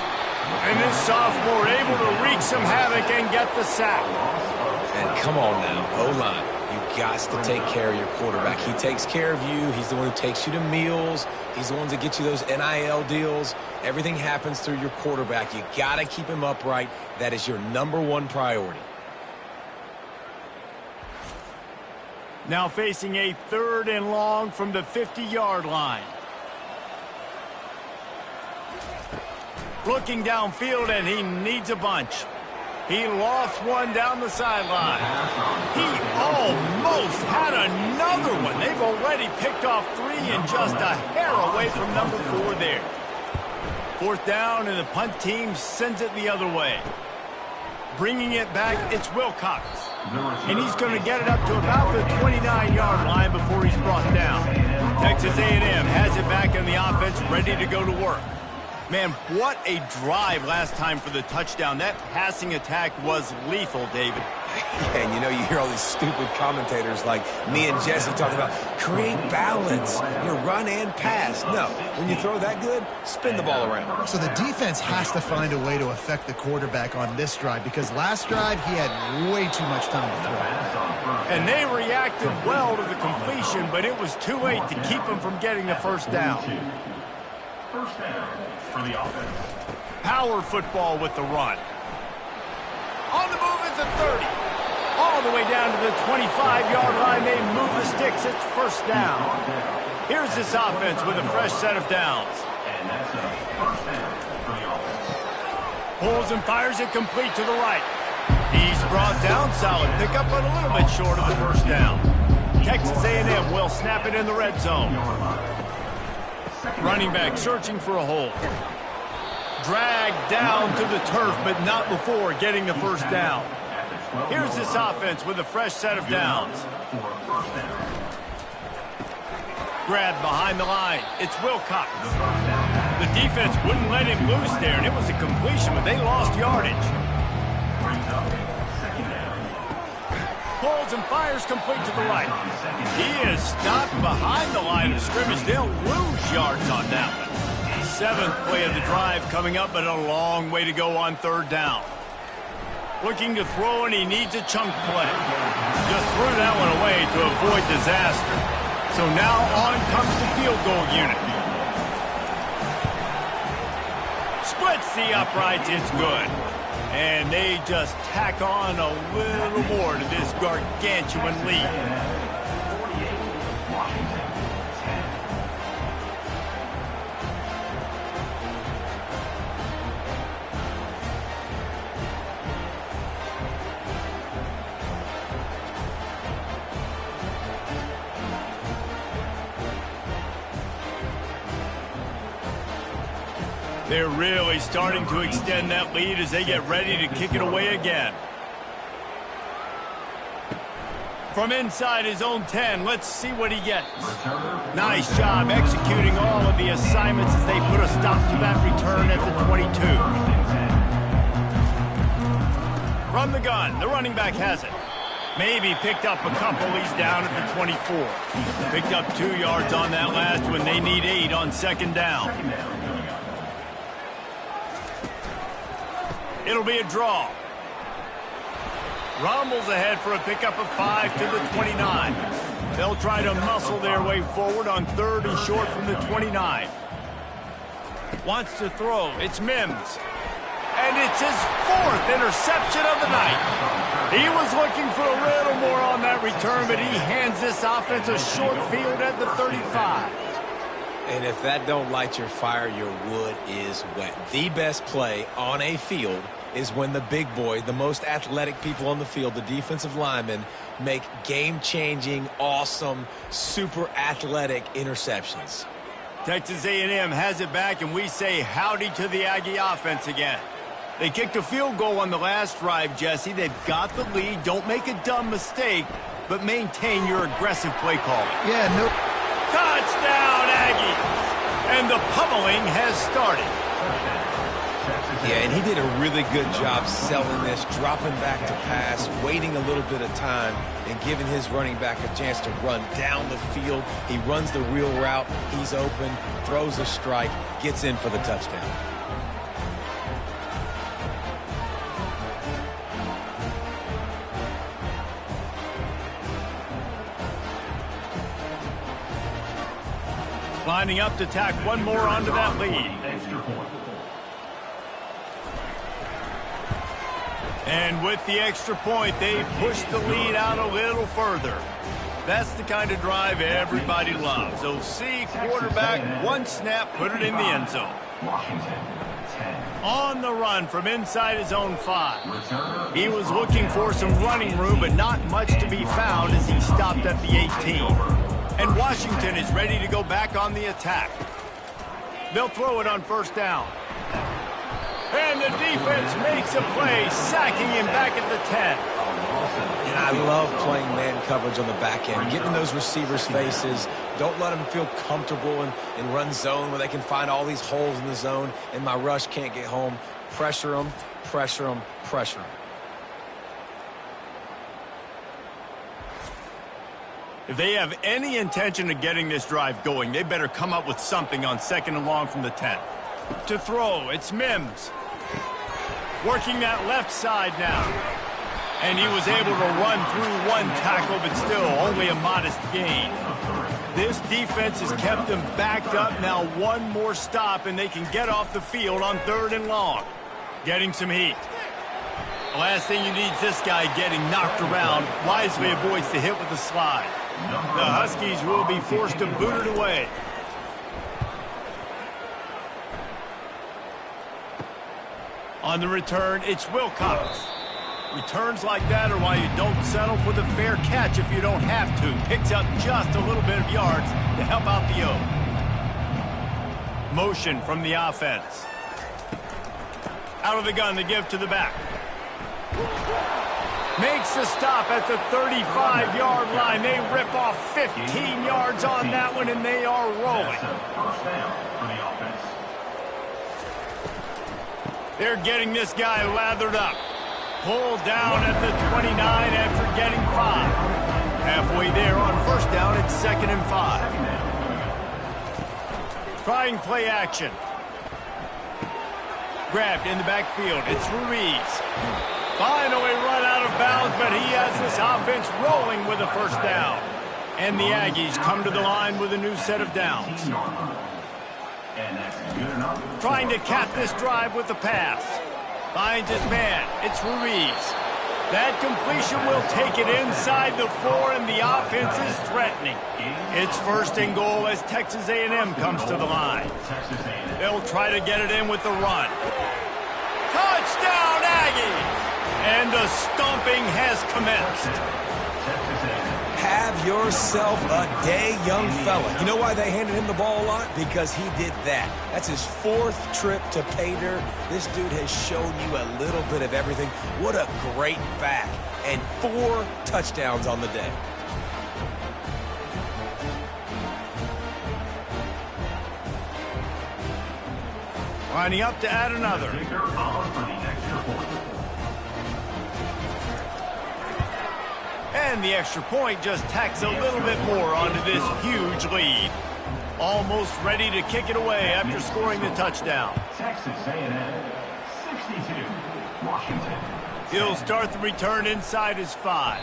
And this sophomore able to wreak some havoc and get the sack. And come on now, O-line. You've got to take care of your quarterback. He takes care of you. He's the one who takes you to meals. He's the one that gets you those NIL deals. Everything happens through your quarterback. You got to keep him upright. That is your #1 priority. Now facing a 3rd and long from the 50-yard line. Looking downfield, and he needs a bunch. He lost one down the sideline. He almost had another one. They've already picked off 3 and just a hair away from number 4 there. 4th down, and the punt team sends it the other way. Bringing it back, it's Wilcox. And he's going to get it up to about the 29-yard line before he's brought down. Texas A&M has it back in the offense, ready to go to work. Man, what a drive last time for the touchdown. That passing attack was lethal, David. And you know, you hear all these stupid commentators like me and Jesse talking about create balance, run and pass. No, when you throw that good, spin the ball around. So the defense has to find a way to affect the quarterback on this drive, because last drive he had way too much time to throw. And they reacted well to the completion, but it was too late to keep him from getting the first down. First down for the offense. Power football with the run. On the move at the 30. All the way down to the 25-yard line. They move the sticks. It's first down. Here's this offense with a fresh set of downs. And that's a first down for the offense. Pulls and fires it complete to the right. He's brought down solid. Pick up but a little bit short of the first down. Texas A&M will snap it in the red zone. Running back searching for a hole. Dragged down to the turf, but not before getting the first down. Here's this offense with a fresh set of downs. Grabbed behind the line. It's Wilcox. The defense wouldn't let him loose there, and it was a completion, but they lost yardage. Pulls and fires complete to the right. He is stopped behind the line of scrimmage. They'll lose yards on that one. 7th play of the drive coming up, but a long way to go on 3rd down. Looking to throw, and he needs a chunk play. Just threw that one away to avoid disaster. So now on comes the field goal unit. Splits the uprights, it's good. And they just tack on a little more to this gargantuan lead. They're really starting to extend that lead as they get ready to kick it away again. From inside his own 10, let's see what he gets. Nice job executing all of the assignments as they put a stop to that return at the 22. From the gun, the running back has it. Maybe picked up a couple. He's down at the 24. Picked up 2 yards on that last one. They need 8 on 2nd down. It'll be a draw. Rumbles ahead for a pickup of 5 to the 29. They'll try to muscle their way forward on 3rd and short from the 29. Wants to throw. It's Mims. And it's his 4th interception of the night. He was looking for a little more on that return, but he hands this offense a short field at the 35. And if that don't light your fire, your wood is wet. The best play on a field is when the big boy, the most athletic people on the field, the defensive linemen, make game-changing, awesome, super athletic interceptions. Texas A&M has it back, and we say howdy to the Aggie offense again. They kicked a field goal on the last drive, Jesse. They've got the lead. Don't make a dumb mistake, but maintain your aggressive play calling. Yeah, no. Touchdown, Aggies! And the pummeling has started. Yeah, and he did a really good job selling this, dropping back to pass, waiting a little bit of time, and giving his running back a chance to run down the field. He runs the real route. He's open, throws a strike, gets in for the touchdown. Lining up to tack one more onto that lead. And with the extra point, they push the lead out a little further. That's the kind of drive everybody loves. OC, quarterback, one snap, put it in the end zone. On the run from inside his own 5. He was looking for some running room, but not much to be found as he stopped at the 18. And Washington is ready to go back on the attack. They'll throw it on 1st down. And the defense makes a play, sacking him back at the 10. And I love playing man coverage on the back end, getting those receivers' faces. Don't let them feel comfortable in run zone where they can find all these holes in the zone and my rush can't get home. Pressure them, pressure them, pressure them. If they have any intention of getting this drive going, they better come up with something on 2nd and long from the 10. To throw, it's Mims. Working that left side now. And he was able to run through one tackle, but still only a modest gain. This defense has kept them backed up. Now one more stop, and they can get off the field on 3rd and long. Getting some heat. The last thing you need is this guy getting knocked around. Wisely avoids the hit with the slide. The Huskies will be forced to boot it away. On the return, it's Wilcox. Returns like that are why you don't settle for the fair catch if you don't have to. Picks up just a little bit of yards to help out the O. Motion from the offense. Out of the gun to give to the back. Makes the stop at the 35-yard line. They rip off 15 yards on that one, and they are rolling. First down for the offense. They're getting this guy lathered up. Pulled down at the 29 after getting 5. Halfway there on first down, it's 2nd and 5. Trying play action. Grabbed in the backfield. It's Ruiz. Finally run out of bounds, but he has this offense rolling with a first down. And the Aggies come to the line with a new set of downs. Trying to cap this drive with the pass. Finds his man. It's Ruiz. That completion will take it inside the 4, and the offense is threatening. It's 1st and goal as Texas A&M comes to the line. They'll try to get it in with the run. Touchdown, Aggies! And the stomping has commenced. Have yourself a day, young fella. You know why they handed him the ball a lot? Because he did that. That's his 4th trip to pay dirt. This dude has shown you a little bit of everything. What a great back. And 4 touchdowns on the day. Lining up to add another. And the extra point just tacks a little bit more onto this huge lead. Almost ready to kick it away after scoring the touchdown. Texas A&M 62, Washington. He'll start the return inside his 5.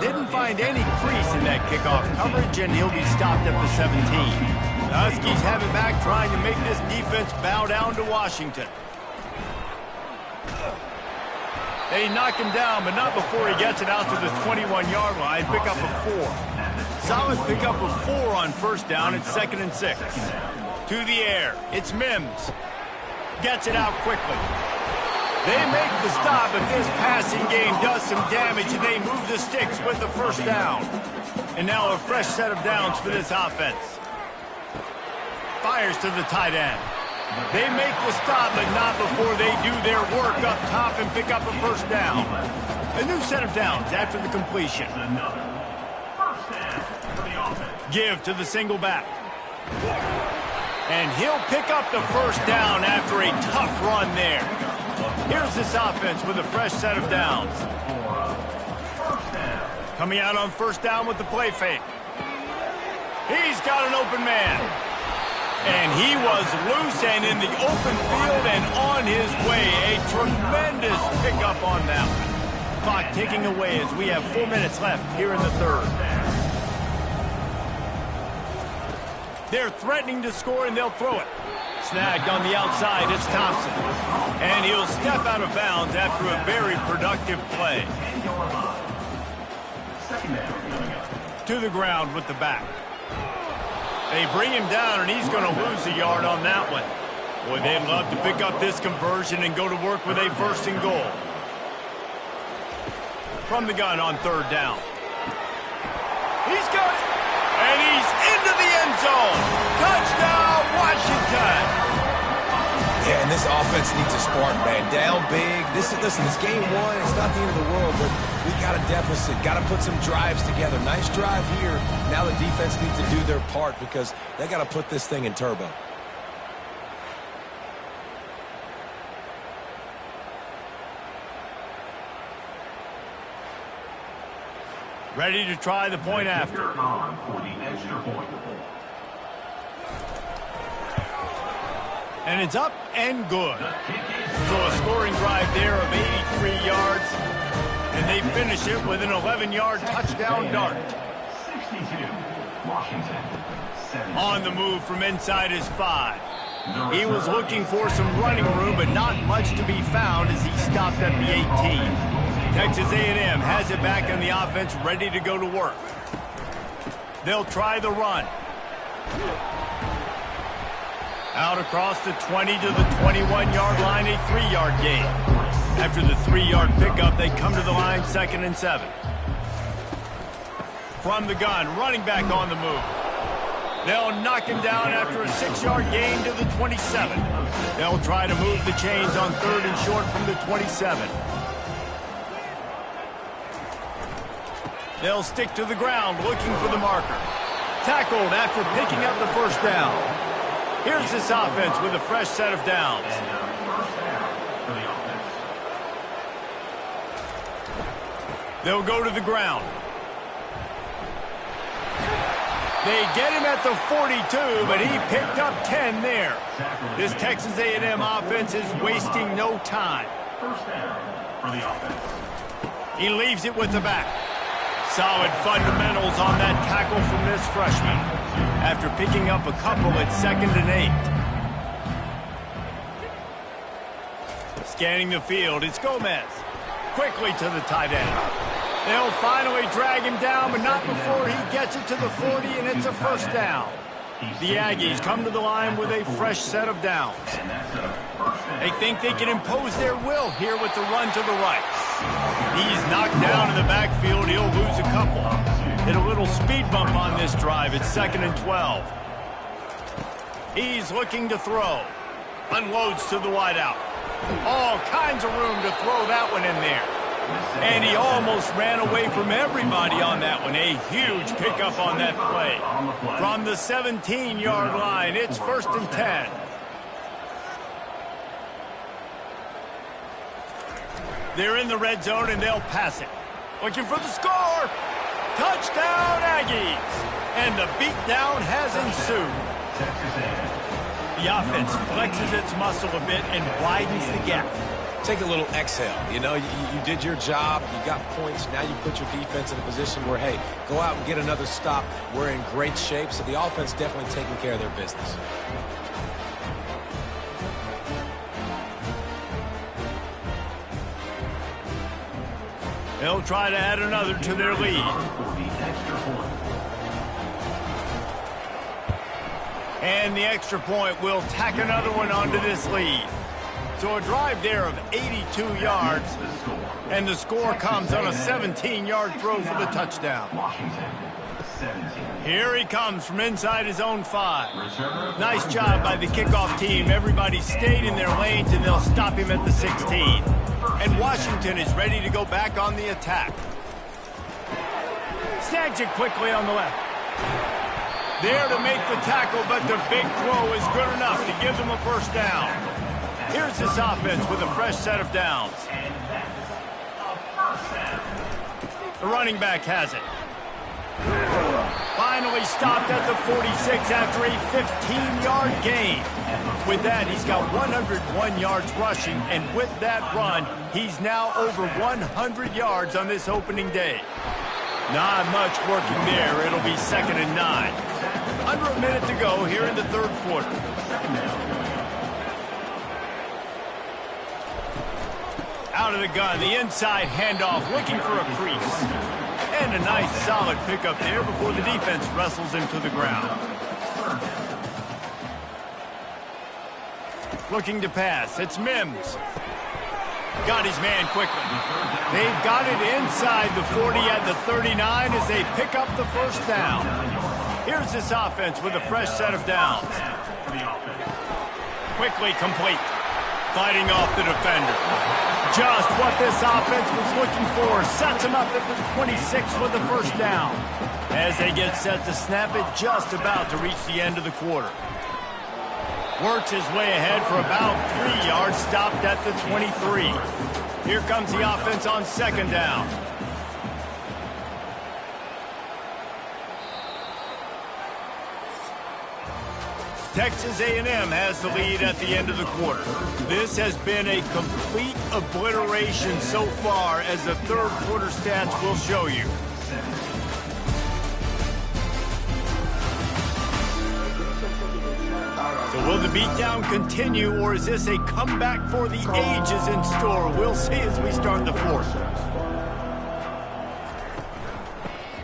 Didn't find any crease in that kickoff coverage, and he'll be stopped at the 17. The Huskies have it back, trying to make this defense bow down to Washington. They knock him down, but not before he gets it out to the 21-yard line. Pick up a 4. Solid pick up of 4 on first down. It's 2nd and 6. To the air. It's Mims. Gets it out quickly. They make the stop, but this passing game does some damage, and they move the sticks with the first down. And now a fresh set of downs for this offense. Fires to the tight end. They make the stop, but not before they do their work up top and pick up a first down. A new set of downs after the completion. Give to the single back. And he'll pick up the first down after a tough run there. Here's this offense with a fresh set of downs. Coming out on first down with the play fake. He's got an open man. And he was loose and in the open field and on his way. A tremendous pickup on that one. Clock ticking away as we have 4 minutes left here in the 3rd. They're threatening to score, and they'll throw it. Snagged on the outside, it's Thompson. And he'll step out of bounds after a very productive play. To the ground with the back. They bring him down, and he's going to lose a yard on that one. Boy, they'd love to pick up this conversion and go to work with a 1st and goal. From the gun on 3rd down. He's got it. And he's into the end zone. Touchdown, Washington. Yeah, and this offense needs a spark, man. Down big. Listen, it's game 1. It's not the end of the world, but we got a deficit. Got to put some drives together. Nice drive here. Now the defense needs to do their part because they got to put this thing in turbo. Ready to try the point after. And it's up and good. So a scoring drive there of 83 yards. And they finish it with an 11-yard touchdown dart. 62, Washington. On the move from inside his 5. He was looking for some running room, but not much to be found as he stopped at the 18. Texas A&M has it back on the offense, ready to go to work. They'll try the run. Out across the 20 to the 21-yard line, a 3-yard gain. After the 3-yard pickup, they come to the line, 2nd and 7. From the gun, running back on the move. They'll knock him down after a 6-yard gain to the 27. They'll try to move the chains on 3rd and short from the 27. They'll stick to the ground looking for the marker. Tackled after picking up the 1st down. Here's this offense with a fresh set of downs. They'll go to the ground. They get him at the 42, but he picked up 10 there. This Texas A&M offense is wasting no time. 1st down for the offense. He leaves it with the back. Solid fundamentals on that tackle from this freshman. After picking up a couple at 2nd and 8. Scanning the field, it's Gomez. Quickly to the tight end. They'll finally drag him down, but not before he gets it to the 40, and it's a 1st down. The Aggies come to the line with a fresh set of downs. They think they can impose their will here with the run to the right. He's knocked down in the backfield. He'll lose a couple. Hit a little speed bump on this drive. It's 2nd and 12. He's looking to throw. Unloads to the wideout. All kinds of room to throw that one in there. And he almost ran away from everybody on that one. A huge pickup on that play. From the 17-yard line, it's 1st and 10. They're in the red zone, and they'll pass it. Looking for the score. Touchdown, Aggies. And the beatdown has ensued. The offense flexes its muscle a bit and widens the gap. Take a little exhale. You know, you did your job. You got points. Now you put your defense in a position where, hey, go out and get another stop. We're in great shape, so the offense definitely taking care of their business. They'll try to add another to their lead. And the extra point will tack another one onto this lead. So a drive there of 82 yards, and the score comes on a 17-yard throw for the touchdown. Here he comes from inside his own 5. Nice job by the kickoff team. Everybody stayed in their lanes, and they'll stop him at the 16. And Washington is ready to go back on the attack. Snags it quickly on the left. There to make the tackle, but the big throw is good enough to give them a 1st down. Here's this offense with a fresh set of downs. The running back has it. Finally stopped at the 46 after a 15-yard gain. With that, he's got 101 yards rushing, and with that run, he's now over 100 yards on this opening day. Not much working there. It'll be 2nd and 9. Under a minute to go here in the 3rd quarter. Out of the gun, the inside handoff, looking for a crease. And a nice solid pickup there before the defense wrestles him to the ground. Looking to pass, it's Mims. Got his man quickly. They've got it inside the 40 at the 39 as they pick up the 1st down. Here's this offense with a fresh set of downs. Quickly complete. Fighting off the defender. Just what this offense was looking for. Sets him up at the 26 for the 1st down. As they get set to snap it, just about to reach the end of the quarter. Works his way ahead for about 3 yards, stopped at the 23. Here comes the offense on 2nd down. Texas A&M has the lead at the end of the quarter. This has been a complete obliteration so far, as the 3rd quarter stats will show you. So will the beatdown continue, or is this a comeback for the ages in store? We'll see as we start the 4th.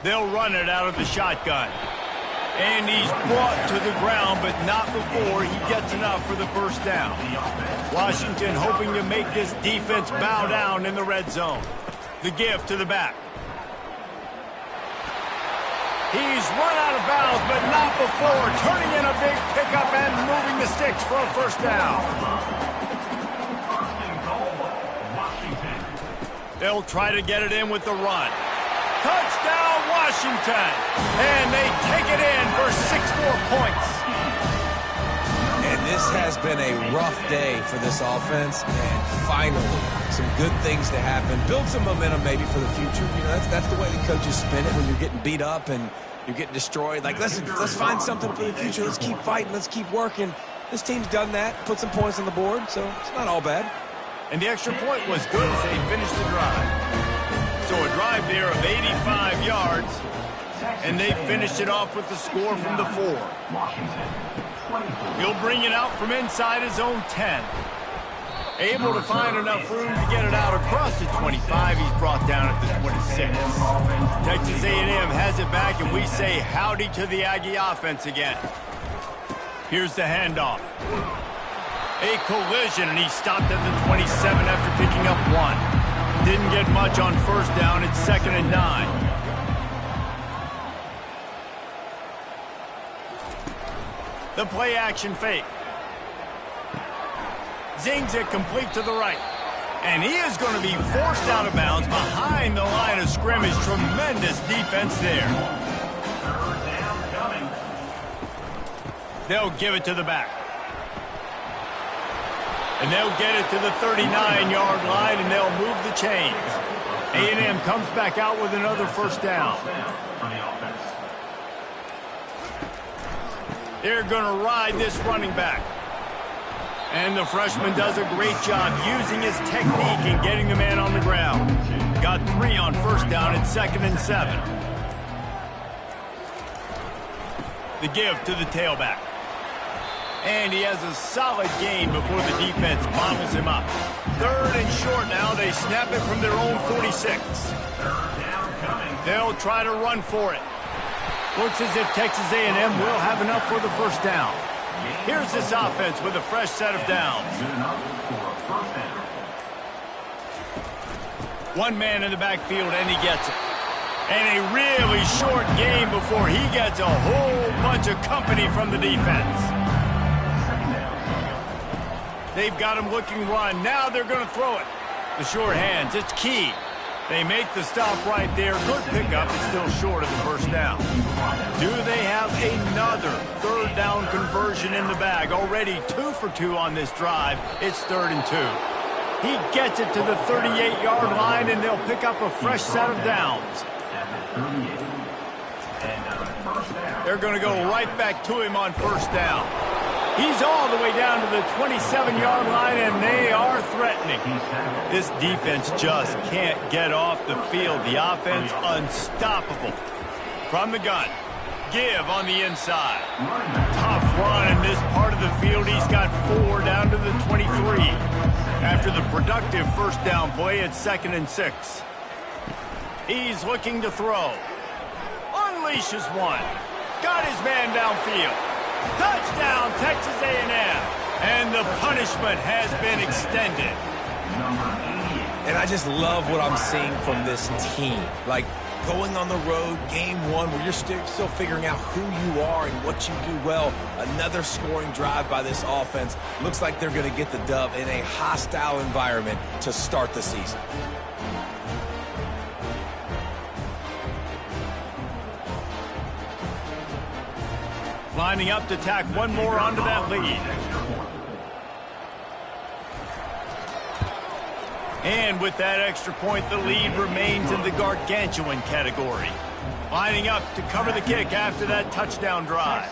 They'll run it out of the shotgun. And he's brought to the ground, but not before he gets enough for the first down. Washington hoping to make this defense bow down in the red zone. The give to the back. He's run out of bounds, but not before turning in a big pickup and moving the sticks for a first down. They'll try to get it in with the run. Touchdown, Washington! And they take it in for 6 more points. And this has been a rough day for this offense, and finally, some good things to happen. Build some momentum maybe for the future. You know, that's the way the coaches spin it when you're getting beat up and you're getting destroyed. Like, let's find something for the future. Let's keep fighting. Let's keep working. This team's done that, put some points on the board, so it's not all bad. And the extra point was good as they finished the drive. So a drive there of 85 yards, and they finished it off with the score from the 4. He'll bring it out from inside his own 10. Able to find enough room to get it out across the 25. He's brought down at the 26. Texas A&M has it back, and we say howdy to the Aggie offense again. Here's the handoff. A collision, and he stopped at the 27 after picking up 1. Didn't get much on first down. It's 2nd and 9. The play action fake. Zings it complete to the right. And he is going to be forced out of bounds behind the line of scrimmage. Tremendous defense there. They'll give it to the back. And they'll get it to the 39-yard line, and they'll move the chains. A&M comes back out with another first down. They're going to ride this running back. And the freshman does a great job using his technique and getting the man on the ground. Got 3 on first down at 2nd and 7. The give to the tailback. And he has a solid gain before the defense bottles him up. 3rd and short now. They snap it from their own 46. They'll try to run for it. Looks as if Texas A&M will have enough for the first down. Here's this offense with a fresh set of downs. 1 man in the backfield, and he gets it. And a really short game before he gets a whole bunch of company from the defense. They've got him looking run. Now they're going to throw it. The short hands, it's key. They make the stop right there. Good pickup. It's still short of the first down. Do they have another 3rd down conversion in the bag? Already 2 for 2 on this drive. It's 3rd and 2. He gets it to the 38-yard line, and they'll pick up a fresh set of downs. They're going to go right back to him on first down. He's all the way down to the 27-yard line, and they are threatening. This defense just can't get off the field. The offense unstoppable. From the gun, give on the inside. Tough run in this part of the field. He's got 4 down to the 23. After the productive first down play, it's 2nd and 6. He's looking to throw. Unleashes one. Got his man downfield. Touchdown, Texas A&M. And the punishment has been extended. And I just love what I'm seeing from this team. Like, going on the road, game 1, where you're still figuring out who you are and what you do well. Another scoring drive by this offense. Looks like they're going to get the dub in a hostile environment to start the season. Lining up to tack 1 more onto that lead. And with that extra point, the lead remains in the gargantuan category. Lining up to cover the kick after that touchdown drive.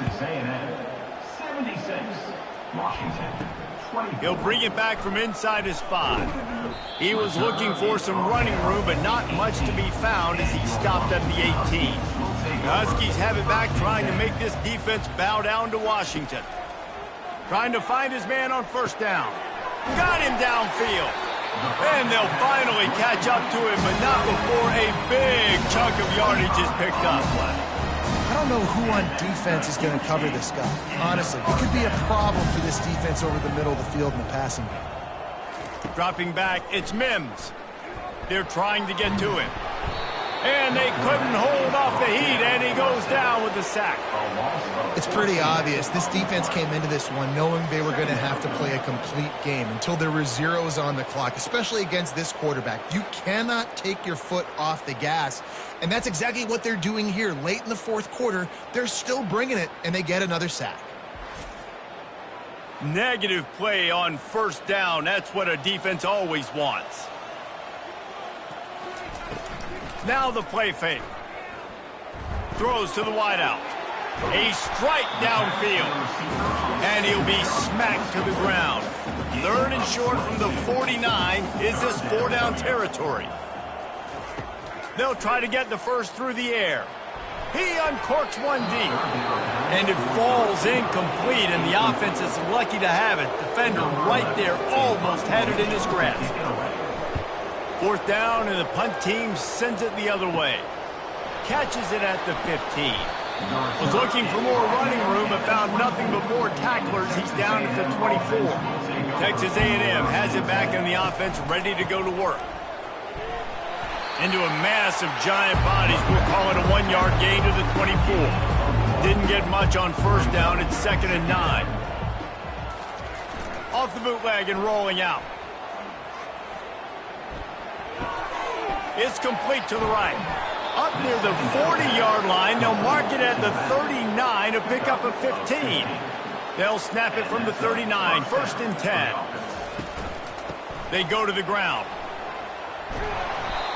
He'll bring it back from inside his 5. He was looking for some running room, but not much to be found as he stopped at the 18. The Huskies have it back, trying to make this defense bow down to Washington. Trying to find his man on first down. Got him downfield. And they'll finally catch up to him, but not before a big chunk of yardage is picked up. I don't know who on defense is going to cover this guy. Honestly, he could be a problem for this defense over the middle of the field in the passing game. Dropping back, it's Mims. They're trying to get to him. And they couldn't hold off the heat, and he goes down with the sack. It's pretty obvious. This defense came into this one knowing they were going to have to play a complete game until there were zeros on the clock, especially against this quarterback. You cannot take your foot off the gas, and that's exactly what they're doing here. Late in the fourth quarter, they're still bringing it, and they get another sack. Negative play on first down. That's what a defense always wants. Now the play fake. Throws to the wideout. A strike downfield. And he'll be smacked to the ground. 3rd and short from the 49. Is this 4-down territory? They'll try to get the first through the air. He uncorks one deep. And it falls incomplete, and the offense is lucky to have it. Defender right there almost had it in his grasp. 4th down, and the punt team sends it the other way. Catches it at the 15. Was looking for more running room, but found nothing but more tacklers. He's down at the 24. Texas A&M has it back in the offense, ready to go to work. Into a mass of giant bodies. We'll call it a 1-yard gain to the 24. Didn't get much on first down. It's 2nd and 9. Off the bootleg and rolling out. It's complete to the right. Up near the 40-yard line. They'll mark it at the 39, a pickup of 15. They'll snap it from the 39, 1st and 10. They go to the ground.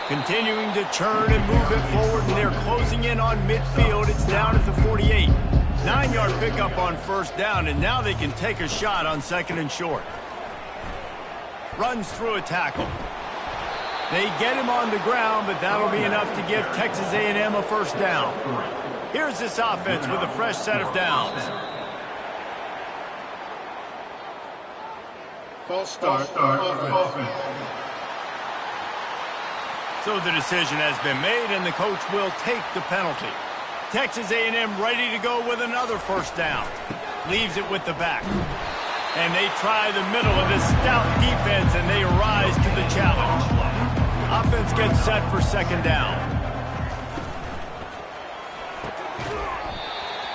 Continuing to turn and move it forward, and they're closing in on midfield. It's down at the 48. 9-yard pickup on first down, and now they can take a shot on 2nd and short. Runs through a tackle. They get him on the ground, but that'll be enough to give Texas A&M a first down. Here's this offense with a fresh set of downs. False start. Offense. So the decision has been made, and the coach will take the penalty. Texas A&M ready to go with another first down. Leaves it with the back. And they try the middle of this stout defense, and they rise to the challenge. Offense gets set for 2nd down.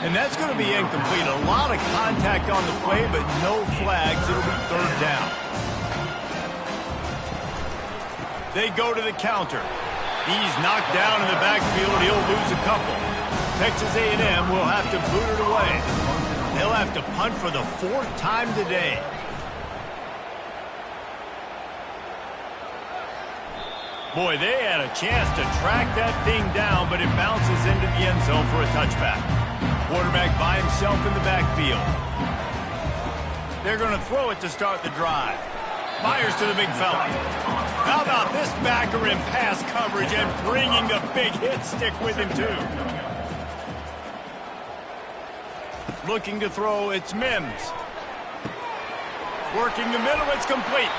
And that's going to be incomplete. A lot of contact on the play, but no flags. It'll be 3rd down. They go to the counter. He's knocked down in the backfield. He'll lose a couple. Texas A&M will have to boot it away. They'll have to punt for the 4th time today. Boy, they had a chance to track that thing down, but it bounces into the end zone for a touchback. Quarterback by himself in the backfield. They're going to throw it to start the drive. Fires to the big fella. How about this backer in pass coverage and bringing the big hit stick with him, too? Looking to throw, it's Mims. Working the middle, it's complete.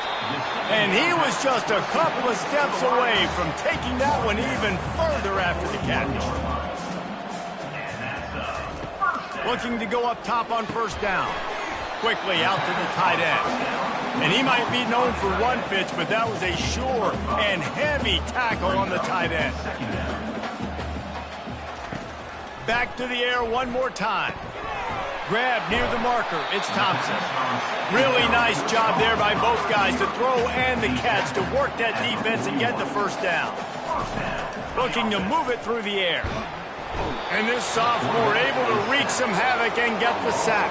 And he was just a couple of steps away from taking that one even further after the catch. Looking to go up top on first down. Quickly out to the tight end. And he might be known for one pitch, but that was a sure and heavy tackle on the tight end. Back to the air one more time. Grab near the marker. It's Thompson. Really nice job there by both guys to throw and the catch to work that defense and get the first down. Looking to move it through the air. And this sophomore able to wreak some havoc and get the sack.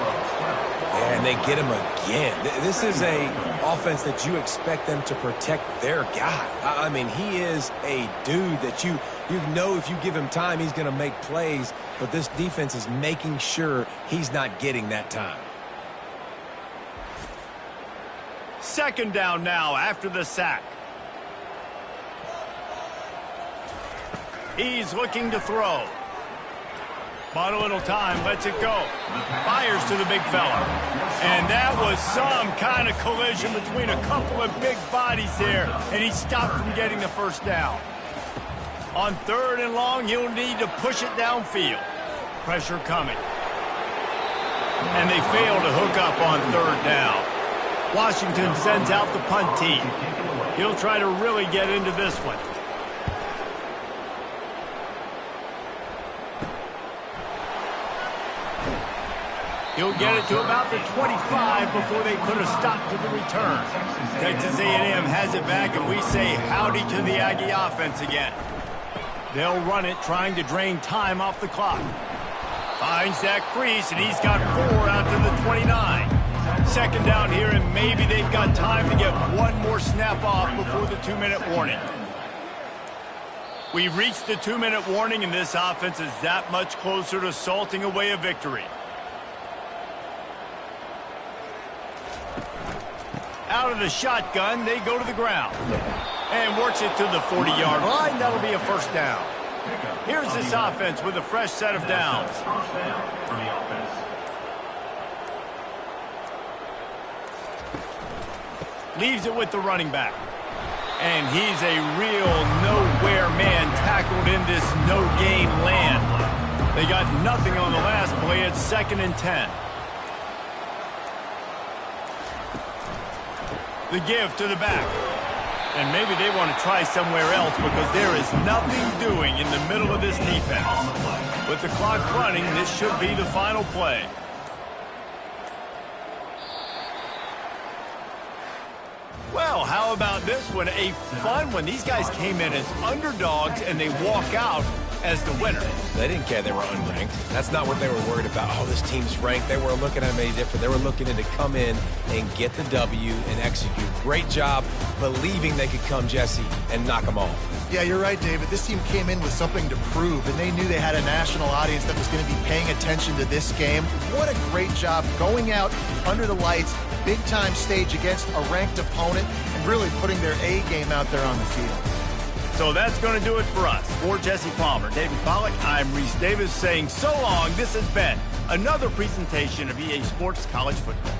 And they get him again. This is a offense that you expect them to protect their guy. I mean, he is a dude that you know if you give him time, he's going to make plays. But this defense is making sure he's not getting that time. 2nd down now after the sack. He's looking to throw. Bought a little time, lets it go. Fires to the big fella. And that was some kind of collision between a couple of big bodies there, and he stopped from getting the first down. On 3rd and long, he'll need to push it downfield. pressure coming. And they fail to hook up on third down. Washington sends out the punt team. He'll try to really get into this one. He'll get it to about the 25 before they put a stop to the return. Texas A&M has it back, and we say howdy to the Aggie offense again. They'll run it, trying to drain time off the clock. Finds that crease, and he's got 4 out to the 29. Second down here, and maybe they've got time to get one more snap off before the 2-minute warning. We've reached the 2-minute warning, and this offense is that much closer to salting away a victory. Out of the shotgun, they go to the ground. And works it to the 40-yard line. That'll be a first down. Here's this offense with a fresh set of downs. Leaves it with the running back. And he's a real nowhere man tackled in this no-gain land. They got nothing on the last play. It's 2nd and 10. The give to the back. And maybe they want to try somewhere else because there is nothing doing in the middle of this defense. With the clock running, this should be the final play. Well, how about this one? A fun one. These guys came in as underdogs, and they walk out as the winner. They didn't care they were unranked. That's not what they were worried about. Oh, this team's ranked. They weren't looking at them any different. They were looking at to come in and get the W and execute. Great job believing they could come, Jesse, and knock them off. Yeah, you're right, David. This team came in with something to prove, and they knew they had a national audience that was going to be paying attention to this game. What a great job going out under the lights, big-time stage against a ranked opponent, and really putting their A game out there on the field. So that's going to do it for us. For Jesse Palmer, David Pollack, I'm Reese Davis saying so long. This has been another presentation of EA Sports College Football.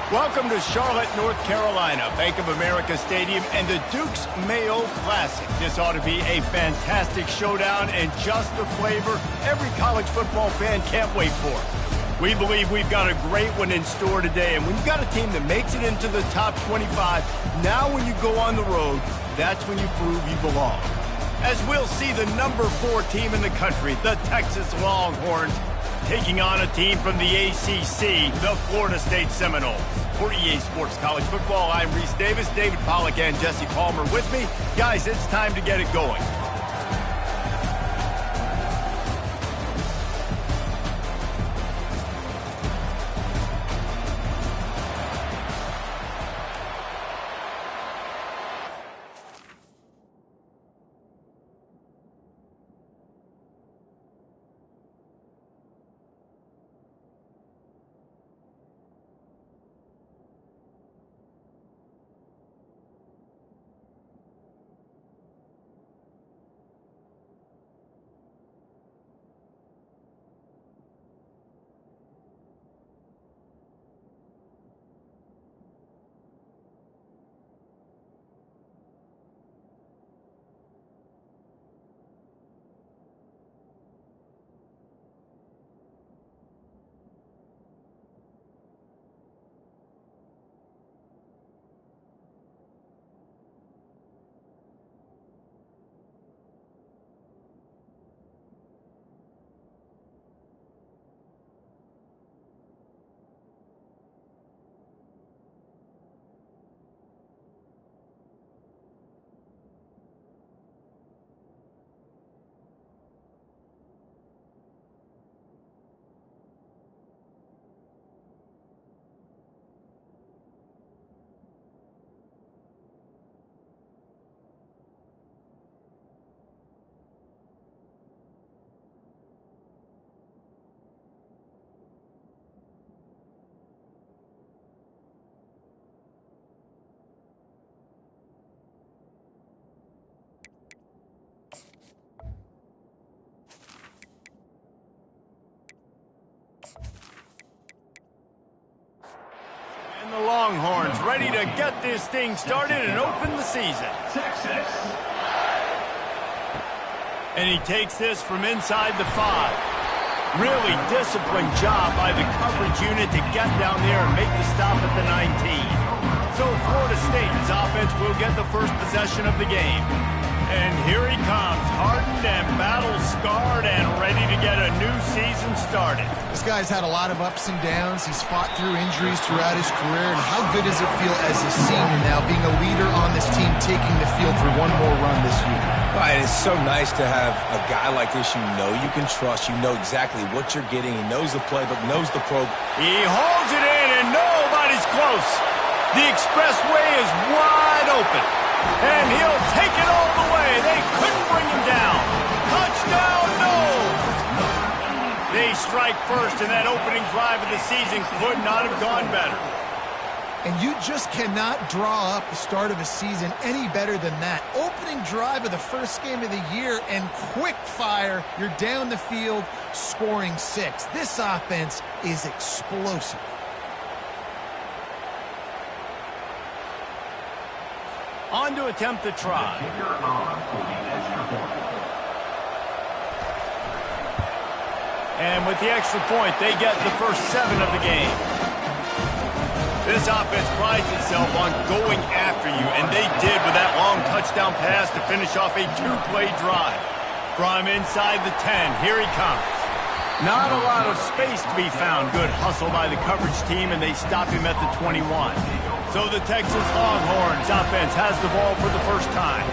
Welcome to Charlotte, North Carolina, Bank of America Stadium, and the Duke's Mayo Classic. This ought to be a fantastic showdown and just the flavor every college football fan can't wait for. We believe we've got a great one in store today, and when you've got a team that makes it into the top 25, now when you go on the road, that's when you prove you belong. As we'll see the number 4 team in the country, the Texas Longhorns, taking on a team from the ACC, the Florida State Seminoles. For EA Sports College Football, I'm Reese Davis, David Pollack, and Jesse Palmer with me. Guys, it's time to get it going. And the Longhorns ready to get this thing started and open the season. Texas. And he takes this from inside the 5. Really disciplined job by the coverage unit to get down there and make the stop at the 19. So Florida State's offense will get the first possession of the game. And here he comes, hardened and battle-scarred and ready to get a new season started. This guy's had a lot of ups and downs. He's fought through injuries throughout his career. And how good does it feel as a senior now, being a leader on this team, taking the field for one more run this year? Right, it's so nice to have a guy like this you know you can trust. You know exactly what you're getting. He knows the playbook, knows the program. He holds it in, and nobody's close. The expressway is wide open. And he'll take it all the way. They couldn't bring him down. Touchdown, no! They strike first, and that opening drive of the season could not have gone better. And you just cannot draw up the start of a season any better than that. Opening drive of the first game of the year, and quick fire. You're down the field, scoring 6. This offense is explosive. On to attempt the try. And with the extra point, they get the first 7 of the game. This offense prides itself on going after you, and they did with that long touchdown pass to finish off a 2-play drive. From inside the 10, here he comes. Not a lot of space to be found. Good hustle by the coverage team, and they stop him at the 21. So the Texas Longhorns offense has the ball for the first time.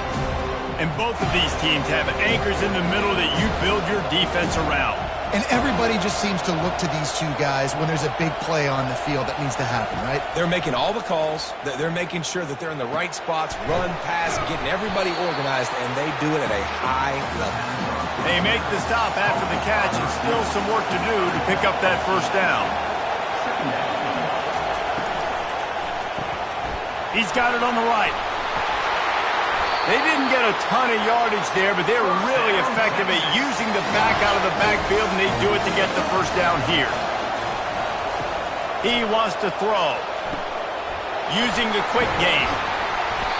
And both of these teams have anchors in the middle that you build your defense around. And everybody just seems to look to these two guys when there's a big play on the field that needs to happen, right? They're making all the calls. They're making sure that they're in the right spots, run, pass, getting everybody organized, and they do it at a high level. They make the stop after the catch, and still some work to do to pick up that first down. He's got it on the right. They didn't get a ton of yardage there, but they're really effective at using the back out of the backfield, and they do it to get the first down here. He wants to throw. Using the quick game.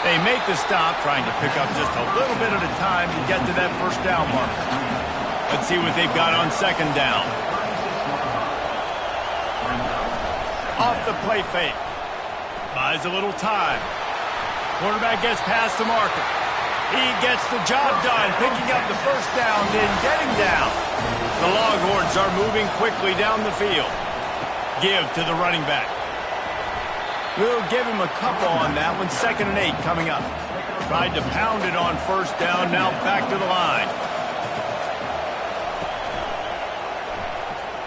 They make the stop, trying to pick up just a little bit at a time to get to that first down mark. Let's see what they've got on second down. Off the play fake. Buys a little time. Quarterback gets past the marker. He gets the job done, picking up the first down, then getting down. The Longhorns are moving quickly down the field. Give to the running back. We'll give him a couple on that one. 2nd and 8 coming up. Tried to pound it on first down, now back to the line.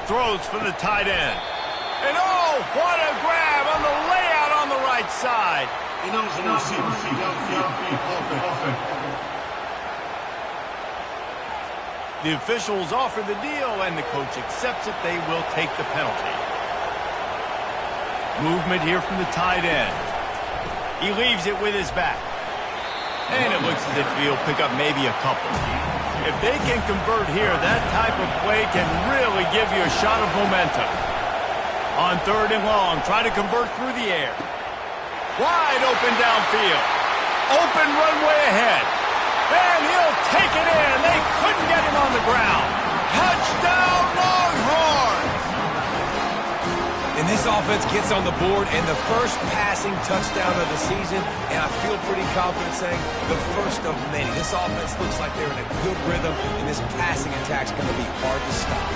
Throws for the tight end. And oh, what a grab on the layout on the right side. The officials offer the deal, and the coach accepts it. They will take the penalty. Movement here from the tight end. He leaves it with his back. And it looks as if he'll pick up maybe a couple. If they can convert here, that type of play can really give you a shot of momentum. On 3rd and long, try to convert through the air. Wide open downfield. Open runway ahead. And he'll take it in. They couldn't get him on the ground. Touchdown, Longhorns! And this offense gets on the board, and the first passing touchdown of the season, and I feel pretty confident saying the first of many. This offense looks like they're in a good rhythm, and this passing attack's going to be hard to stop.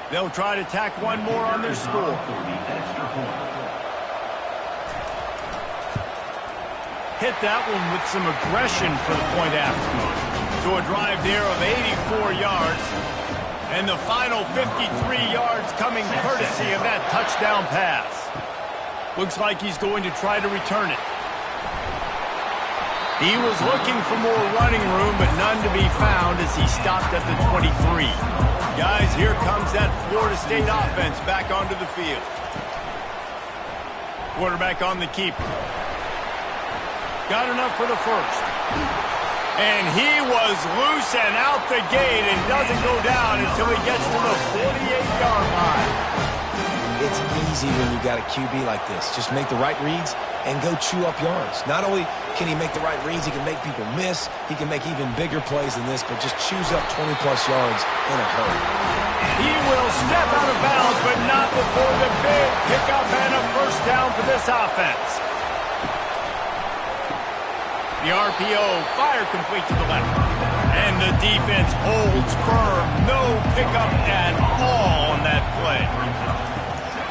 They'll try to tack one more on their score. Hit that one with some aggression for the point after. To a drive there of 84 yards. And the final 53 yards coming courtesy of that touchdown pass. Looks like he's going to try to return it. He was looking for more running room, but none to be found as he stopped at the 23. Guys, here comes that Florida State offense back onto the field. Quarterback on the keeper. Got enough for the first. And he was loose and out the gate and doesn't go down until he gets to the 48-yard line. It's easy when you got a QB like this. Just make the right reads and go chew up yards. Not only can he make the right reads, he can make people miss. He can make even bigger plays than this, but just chews up 20-plus yards in a hurry. He will step out of bounds, but not before the big pickup and a first down for this offense. The RPO, fire complete to the left. And the defense holds firm. No pickup at all on that play.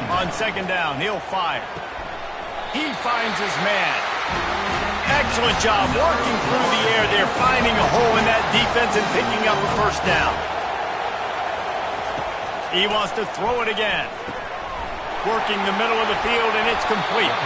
On second down, he'll fire. He finds his man. Excellent job working through the air there, finding a hole in that defense and picking up a first down. He wants to throw it again. Working the middle of the field, and it's complete.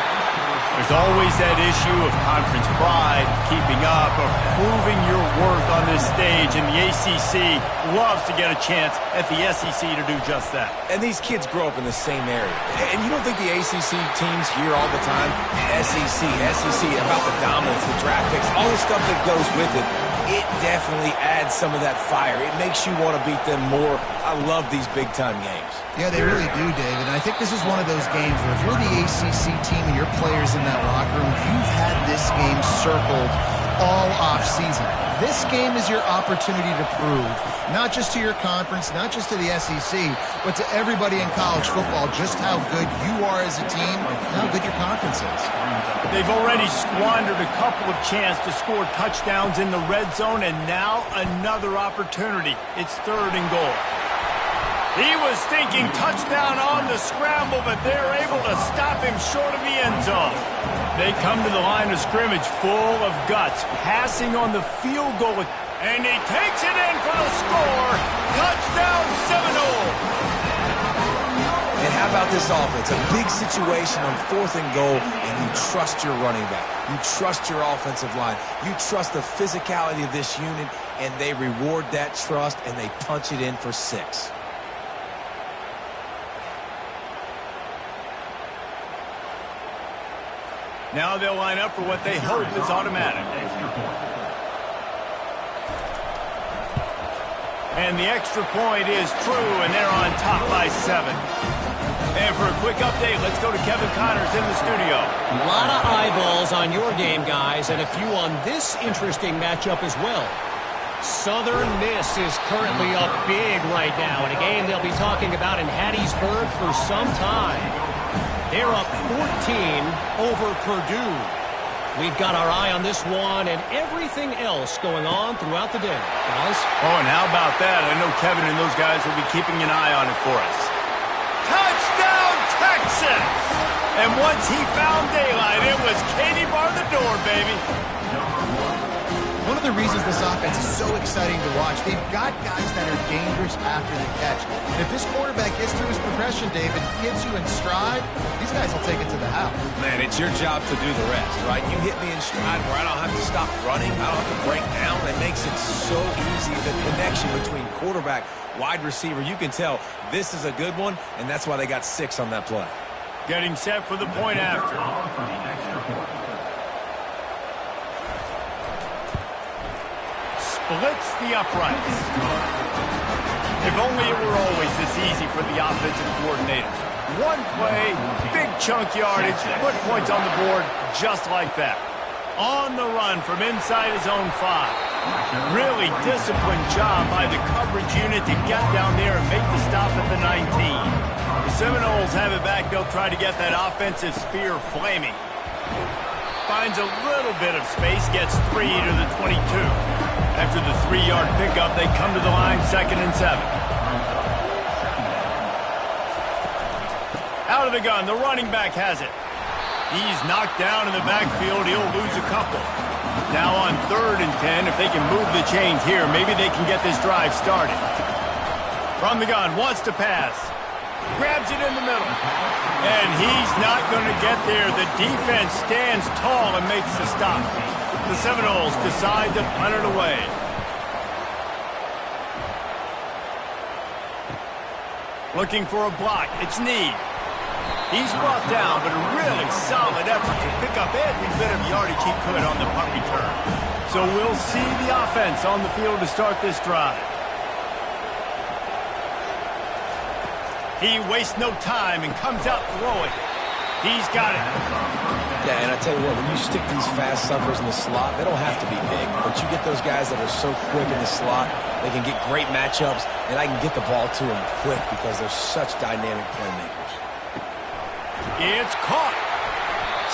There's always that issue of conference pride, keeping up, of proving your worth on this stage, and the ACC loves to get a chance at the SEC to do just that. And these kids grow up in the same area. And you don't think the ACC teams hear all the time, SEC, about the dominance, the draft picks, all the stuff that goes with it. It definitely adds some of that fire. It makes you want to beat them more. I love these big-time games. Yeah, they really do, David. And I think this is one of those games where if you're the ACC team and your players in that locker room, you've had this game circled all off-season. This game is your opportunity to prove, not just to your conference, not just to the SEC, but to everybody in college football, just how good you are as a team and how good your conference is. They've already squandered a couple of chances to score touchdowns in the red zone, and now another opportunity. It's 3rd and goal. He was thinking touchdown on the scramble, but they're able to stop him short of the end zone. They come to the line of scrimmage full of guts, passing on the field goal, and he takes it in for the score. Touchdown Seminoles! And how about this offense? A big situation on 4th and goal, and you trust your running back. You trust your offensive line. You trust the physicality of this unit, and they reward that trust, and they punch it in for 6. Now they'll line up for what they hope is automatic. And the extra point is true, and they're on top by 7. And for a quick update, let's go to Kevin Connors in the studio. A lot of eyeballs on your game, guys, and a few on this interesting matchup as well. Southern Miss is currently up big right now in a game they'll be talking about in Hattiesburg for some time. They're up 14 over Purdue. We've got our eye on this one and everything else going on throughout the day, guys. Oh, and how about that? I know Kevin and those guys will be keeping an eye on it for us. Touchdown, Texas! And once he found daylight, it was Katie bar the door, baby. One of the reasons this offense is so exciting to watch, they've got guys that are dangerous after the catch. And if this quarterback gets through his progression, David, gets you in stride, these guys will take it to the house. Man, it's your job to do the rest, right? You hit me in stride where I don't have to stop running. I don't have to break down. It makes it so easy. The connection between quarterback, wide receiver, you can tell this is a good one, and that's why they got 6 on that play. Getting set for the point after. Splits the uprights. If only it were always this easy for the offensive coordinators. One play, big chunk yardage, put points on the board just like that. On the run from inside his own 5. Really disciplined job by the coverage unit to get down there and make the stop at the 19. The Seminoles have it back. They'll try to get that offensive spear flaming. Finds a little bit of space, gets 3 to the 22. After the 3-yard pickup, they come to the line 2nd and 7. Out of the gun, the running back has it. He's knocked down in the backfield. He'll lose a couple. Now on 3rd and 10, if they can move the chains here, maybe they can get this drive started. From the gun, wants to pass. Grabs it in the middle. And he's not going to get there. The defense stands tall and makes the stop. The Seminoles decide to punt it away. Looking for a block. It's Need. He's brought down, but a really solid effort to pick up every bit of yardage he could on the punt return. So we'll see the offense on the field to start this drive. He wastes no time and comes out throwing. He's got it. Yeah, and I tell you what, when you stick these fast suckers in the slot, they don't have to be big, but you get those guys that are so quick in the slot, they can get great matchups, and I can get the ball to them quick because they're such dynamic playmakers. It's caught.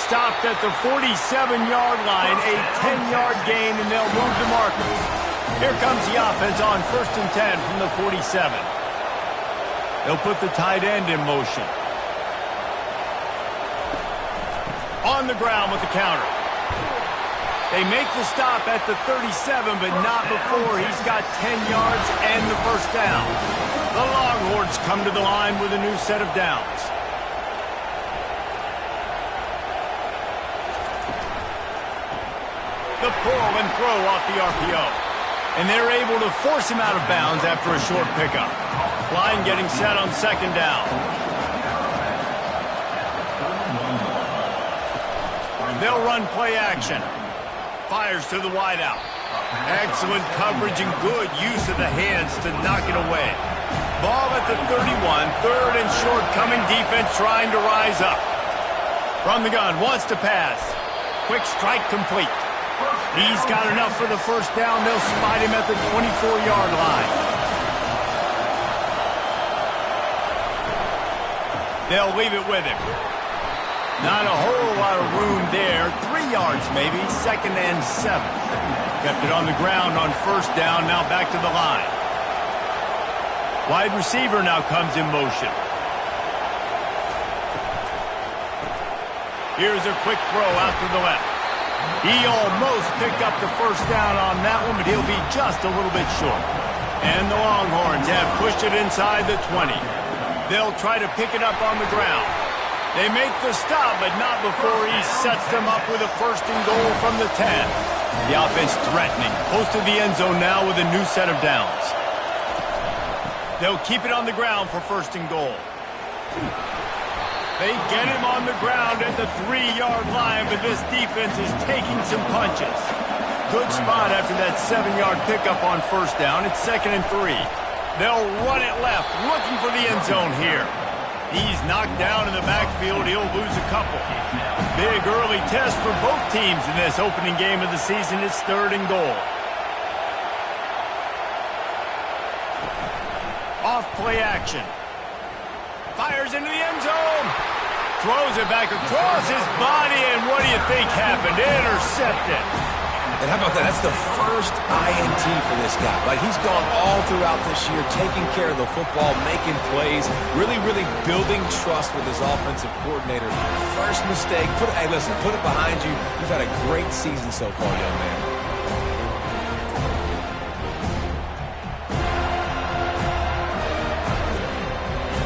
Stopped at the 47-yard line, a 10-yard gain, and they'll move the markers. Here comes the offense on 1st and 10 from the 47. They'll put the tight end in motion. On the ground with the counter. They make the stop at the 37, but not before he's got 10 yards and the first down. The Longhorns come to the line with a new set of downs. The pull and throw off the RPO. And they're able to force him out of bounds after a short pickup. Line getting set on 2nd down. They'll run play action. Fires to the wideout. Excellent coverage and good use of the hands to knock it away. Ball at the 31. 3rd and short, coming defense trying to rise up. From the gun, wants to pass. Quick strike complete. He's got enough for the first down. They'll spot him at the 24-yard line. They'll leave it with him. Not a whole lot of room there. 3 yards maybe. 2nd and 7. Kept it on the ground on 1st down. Now back to the line. Wide receiver now comes in motion. Here's a quick throw out to the left. He almost picked up the first down on that one, but he'll be just a little bit short. And the Longhorns have pushed it inside the 20. They'll try to pick it up on the ground. They make the stop, but not before he sets them up with a first and goal from the 10. The offense threatening, close to the end zone now with a new set of downs. They'll keep it on the ground for first and goal. They get him on the ground at the 3-yard line, but this defense is taking some punches. Good spot after that 7-yard pickup on first down. It's 2nd and 3. They'll run it left, looking for the end zone here. He's knocked down in the backfield. He'll lose a couple. Big early test for both teams in this opening game of the season. It's 3rd and goal. Off play action. Fires into the end zone. Throws it back across his body, and what do you think happened? Intercepted. And how about that? That's the first INT for this guy. Like, he's gone all throughout this year, taking care of the football, making plays, really building trust with his offensive coordinator. First mistake. Hey, listen, put it behind you. You've had a great season so far, young man.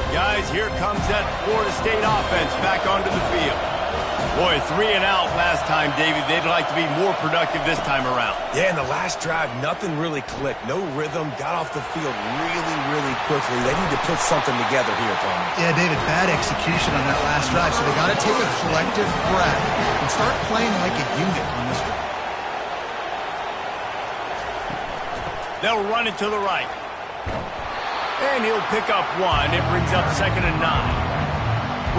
Guys, here comes that Florida State offense back onto the field. Boy, 3 and out last time, David. They'd like to be more productive this time around. Yeah, in the last drive, nothing really clicked. No rhythm. Got off the field really quickly. They need to put something together here, Tony. Yeah, David, bad execution on that last drive, so they got to take a collective breath and start playing like a unit on this one. They'll run it to the right. And he'll pick up 1. It brings up 2nd and 9.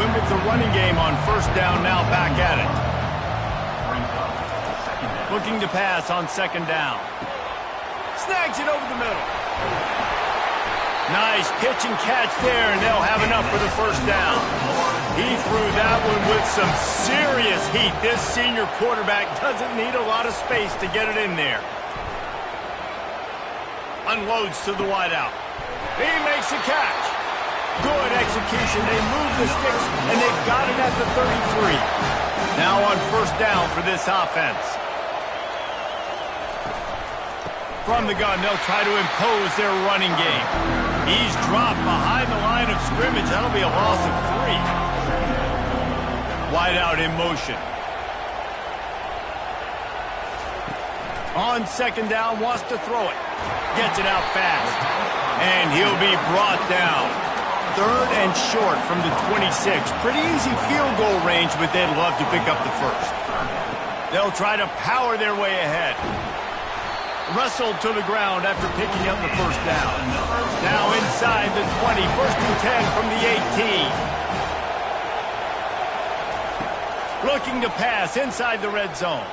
Win with the running game on first down, now back at it. Looking to pass on 2nd down. Snags it over the middle. Nice pitch and catch there, and they'll have enough for the first down. He threw that one with some serious heat. This senior quarterback doesn't need a lot of space to get it in there. Unloads to the wideout. He makes a catch. Good execution. They move the sticks, and they've got it at the 33. Now on first down for this offense. From the gun, they'll try to impose their running game. He's dropped behind the line of scrimmage. That'll be a loss of 3. Wide out in motion. On 2nd down, wants to throw it. Gets it out fast. And he'll be brought down. 3rd and short from the 26. Pretty easy field goal range, but they'd love to pick up the first. They'll try to power their way ahead. Wrestled to the ground after picking up the first down. Now inside the 20. 1st and 10 from the 18. Looking to pass inside the red zone.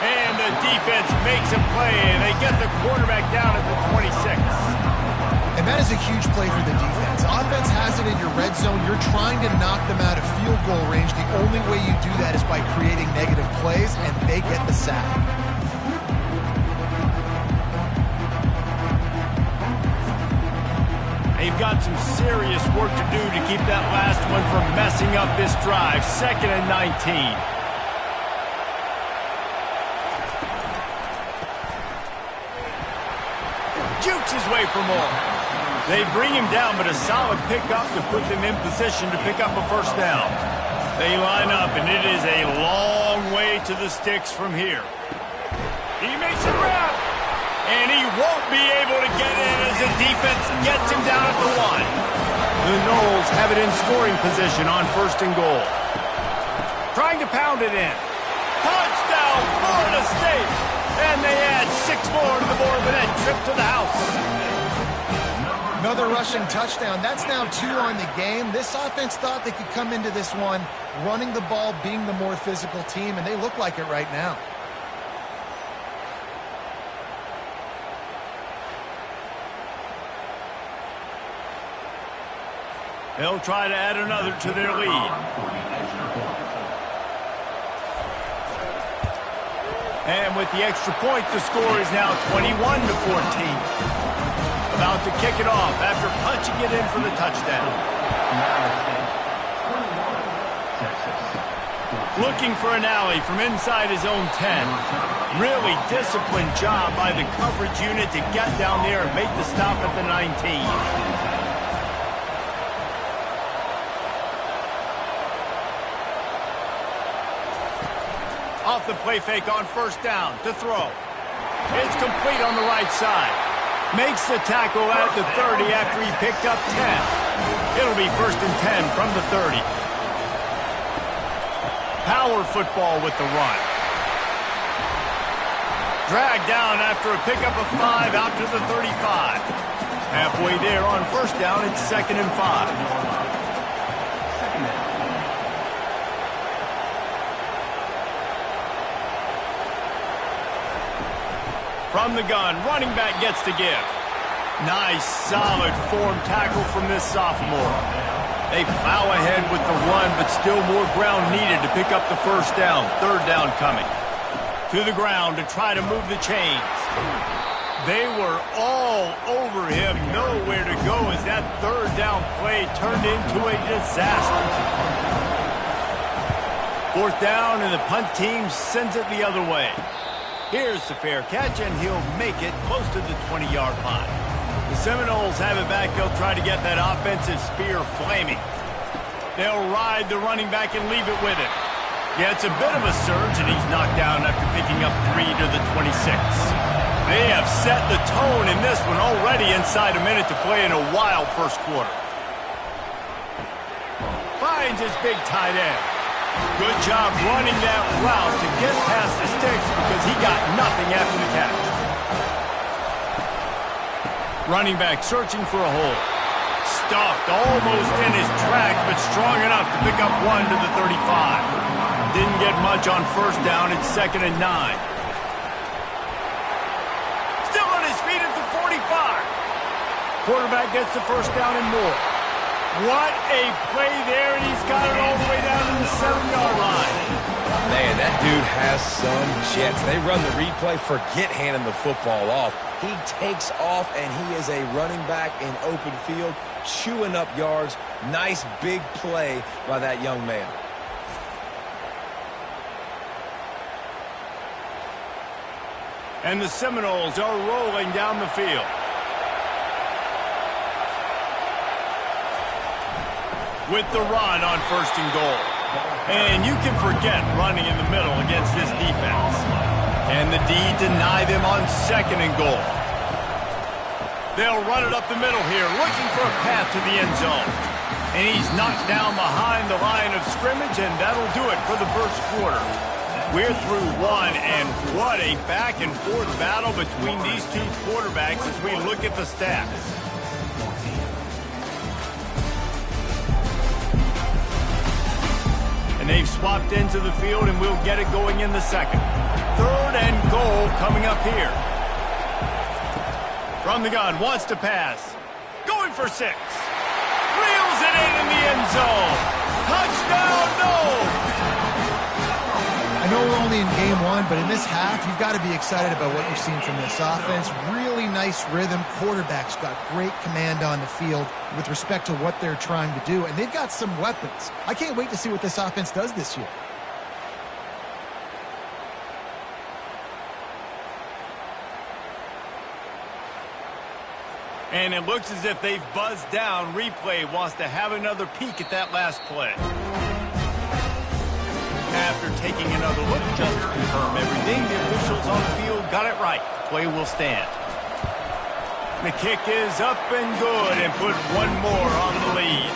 And the defense makes a play, and they get the quarterback down at the 26. And that is a huge play for the defense. Offense has it in your red zone. You're trying to knock them out of field goal range. The only way you do that is by creating negative plays, and they get the sack. They've got some serious work to do to keep that last one from messing up this drive. 2nd and 19. Jukes his way for more. They bring him down, but a solid pickup to put them in position to pick up a first down. They line up, and it is a long way to the sticks from here. He makes a grab, and he won't be able to get in as the defense gets him down at the 1. The Noles have it in scoring position on 1st and goal. Trying to pound it in. Touchdown, Florida State! And they add 6 more to the board with that trip to the house. Another rushing touchdown. That's now 2 on the game. This offense thought they could come into this one running the ball, being the more physical team, and they look like it right now. They'll try to add another to their lead. And with the extra point, the score is now 21-14. About to kick it off after punching it in for the touchdown. Texas. Looking for an alley from inside his own 10. Really disciplined job by the coverage unit to get down there and make the stop at the 19. Off the play fake on first down to throw. It's complete on the right side. Makes the tackle at the 30 after he picked up 10. It'll be 1st and 10 from the 30. Power football with the run. Dragged down after a pickup of 5 out to the 35. Halfway there on first down, it's 2nd and 5. From the gun, running back gets to give. Nice, solid form tackle from this sophomore. They plow ahead with the run, but still more ground needed to pick up the first down. 3rd down coming. To the ground to try to move the chains. They were all over him. Nowhere to go as that 3rd down play turned into a disaster. 4th down, and the punt team sends it the other way. Here's the fair catch, and he'll make it close to the 20-yard line. The Seminoles have it back. They'll try to get that offensive spear flaming. They'll ride the running back and leave it with him. Yeah, it's a bit of a surge, and he's knocked down after picking up 3 to the 26. They have set the tone in this one already inside a minute to play in a wild first quarter. Finds his big tight end. Good job running that route to get past the sticks because he got nothing after the catch. Running back searching for a hole. Stuffed almost in his tracks, but strong enough to pick up 1 to the 35. Didn't get much on first down. It's 2nd and 9. Still on his feet at the 45. Quarterback gets the first down and more. What a play there, and he's got it all the way down to the 7-yard line. Man, that dude has some jets. They run the replay, forget handing the football off. He takes off, and he is a running back in open field, chewing up yards. Nice big play by that young man. And the Seminoles are rolling down the field. With the run on 1st and goal. And you can forget running in the middle against this defense. And the D deny them on 2nd and goal. They'll run it up the middle here, looking for a path to the end zone. And he's knocked down behind the line of scrimmage, and that'll do it for the first quarter. We're through one, and what a back-and-forth battle between these two quarterbacks as we look at the stats. And they've swapped into the field, and we'll get it going in the second. 3rd and goal coming up here. From the gun, wants to pass. Going for 6. Reels it in the end zone. Touchdown, no! I know we're only in game 1, but in this half, you've got to be excited about what you've seen from this offense. Really nice rhythm. Quarterback's got great command on the field with respect to what they're trying to do, and they've got some weapons. I can't wait to see what this offense does this year. And it looks as if they've buzzed down. Replay wants to have another peek at that last play. After taking another look just to confirm everything, the officials on the field got it right. Play will stand. The kick is up and good and put one more on the lead.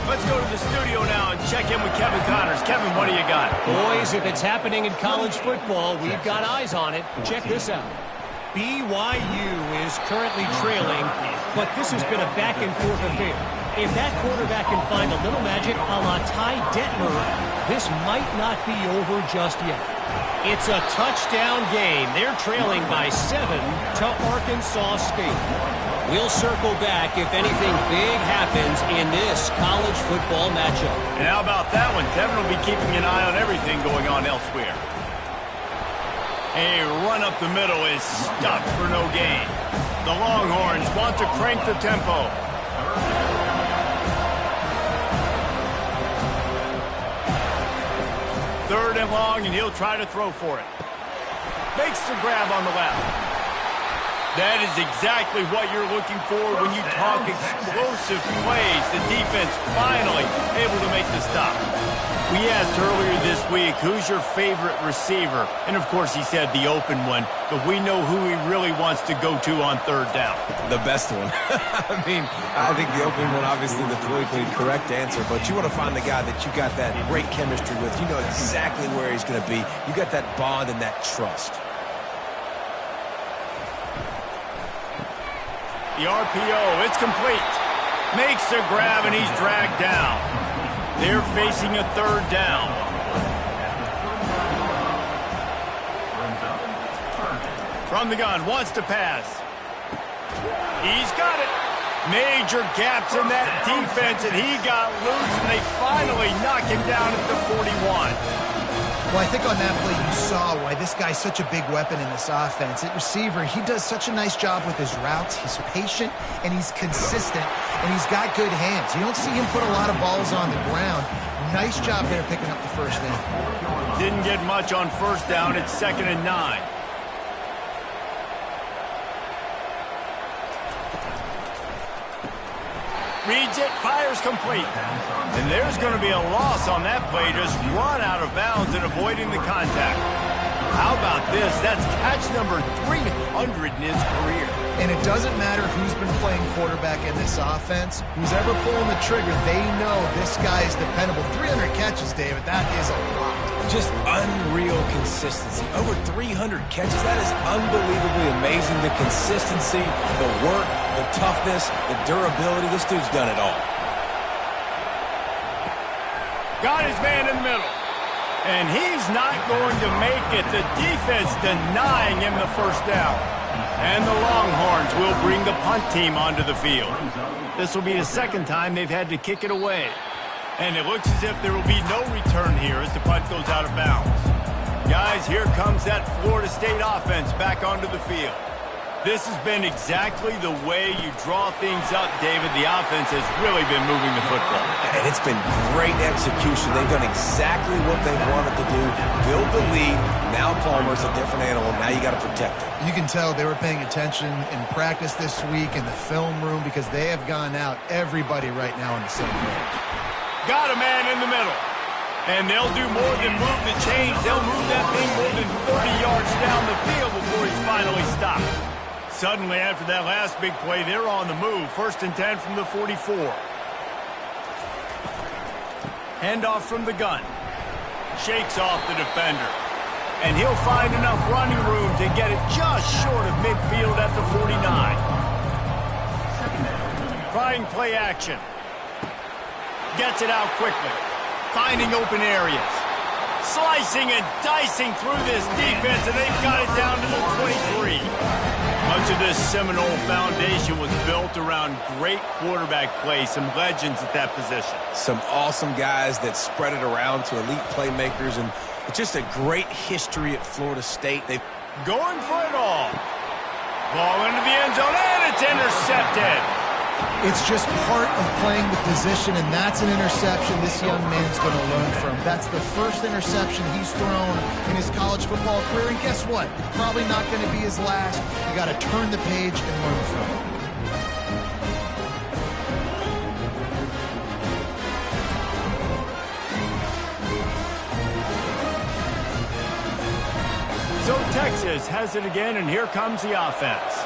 Let's go to the studio now and check in with Kevin Connors. Kevin, what do you got? Boys, if it's happening in college football, we've got eyes on it. Check this out. BYU is currently trailing, but this has been a back-and-forth affair. If that quarterback can find a little magic a la Ty Detmer, this might not be over just yet. It's a touchdown game. They're trailing by 7 to Arkansas State. We'll circle back if anything big happens in this college football matchup. And how about that one? Kevin will be keeping an eye on everything going on elsewhere. A run up the middle is stuffed for no gain. The Longhorns want to crank the tempo. 3rd and long, and he'll try to throw for it. Makes the grab on the left. That is exactly what you're looking for when you talk explosive plays. The defense finally able to make the stop. We asked earlier this week, who's your favorite receiver? And, of course, he said the open one. But we know who he really wants to go to on 3rd down. The best one. I mean, I think the open one, obviously, the politically correct answer. But you want to find the guy that you got that great chemistry with. You know exactly where he's going to be. You got that bond and that trust. The RPO, it's complete. Makes the grab, and he's dragged down. They're facing a 3rd down. From the gun, wants to pass. He's got it. Major gaps in that defense, and he got loose, and they finally knock him down at the 41. Well, I think on that play you saw why this guy's such a big weapon in this offense. At receiver, he does such a nice job with his routes. He's patient, and he's consistent, and he's got good hands. You don't see him put a lot of balls on the ground. Nice job there picking up the 1st down. Didn't get much on 1st down. It's 2nd and 9. Reads it, fires complete. And there's going to be a loss on that play. Just run out of bounds and avoiding the contact. How about this? That's catch number 300 in his career. And it doesn't matter who's been playing quarterback in this offense. Who's ever pulling the trigger, they know this guy is dependable. 300 catches, David, that is a lot. Just unreal consistency. Over 300 catches. That is unbelievably amazing. The consistency, the work, the toughness, the durability. This dude's done it all. Got his man in the middle. And he's not going to make it. The defense denying him the 1st down. And the Longhorns will bring the punt team onto the field. This will be the 2nd time they've had to kick it away. And it looks as if there will be no return here as the punt goes out of bounds. Guys, here comes that Florida State offense back onto the field. This has been exactly the way you draw things up, David. The offense has really been moving the football. And it's been great execution. They've done exactly what they wanted to do. Build the lead. Now Palmer's a different animal. Now you got to protect him. You can tell they were paying attention in practice this week in the film room because they have gone out everybody right now on the same page. Got a man in the middle. And they'll do more than move the chains. They'll move that thing more than 30 yards down the field before he's finally stopped. Suddenly, after that last big play, they're on the move. 1st and 10 from the 44. Handoff from the gun. Shakes off the defender. And he'll find enough running room to get it just short of midfield at the 49. Trying play action. Gets it out quickly. Finding open areas. Slicing and dicing through this defense, and they've got it down to the 23. Much of this Seminole foundation was built around great quarterback play, some legends at that position. Some awesome guys that spread it around to elite playmakers, and it's just a great history at Florida State. They've going for it all. Ball into the end zone, and it's intercepted. It's just part of playing the position, and that's an interception this young man's going to learn from. That's the 1st interception he's thrown in his college football career, and guess what? It's probably not going to be his last. You got to turn the page and learn from it. So Texas has it again, and here comes the offense.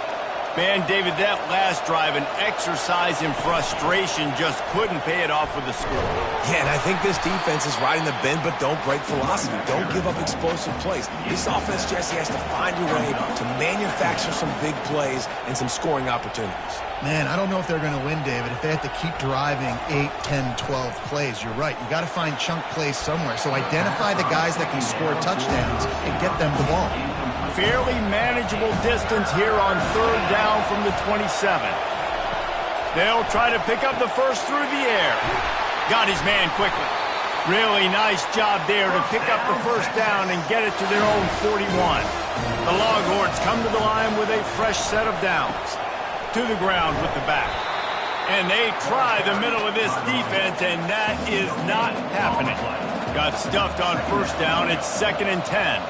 Man, David, that last drive, an exercise in frustration, just couldn't pay it off with the score. Yeah, and I think this defense is riding the bend, but don't break philosophy. Don't give up explosive plays. This offense, Jesse, has to find a way to manufacture some big plays and some scoring opportunities. Man, I don't know if they're going to win, David, if they have to keep driving 8, 10, 12 plays. You're right. You got to find chunk plays somewhere. So identify the guys that can score touchdowns and get them the ball. Fairly manageable distance here on 3rd down from the 27. They'll try to pick up the 1st through the air. Got his man quickly. Really nice job there to pick up the 1st down and get it to their own 41. The Longhorns come to the line with a fresh set of downs. To the ground with the back. And they try the middle of this defense, and that is not happening. Got stuffed on first down. It's 2nd and 10.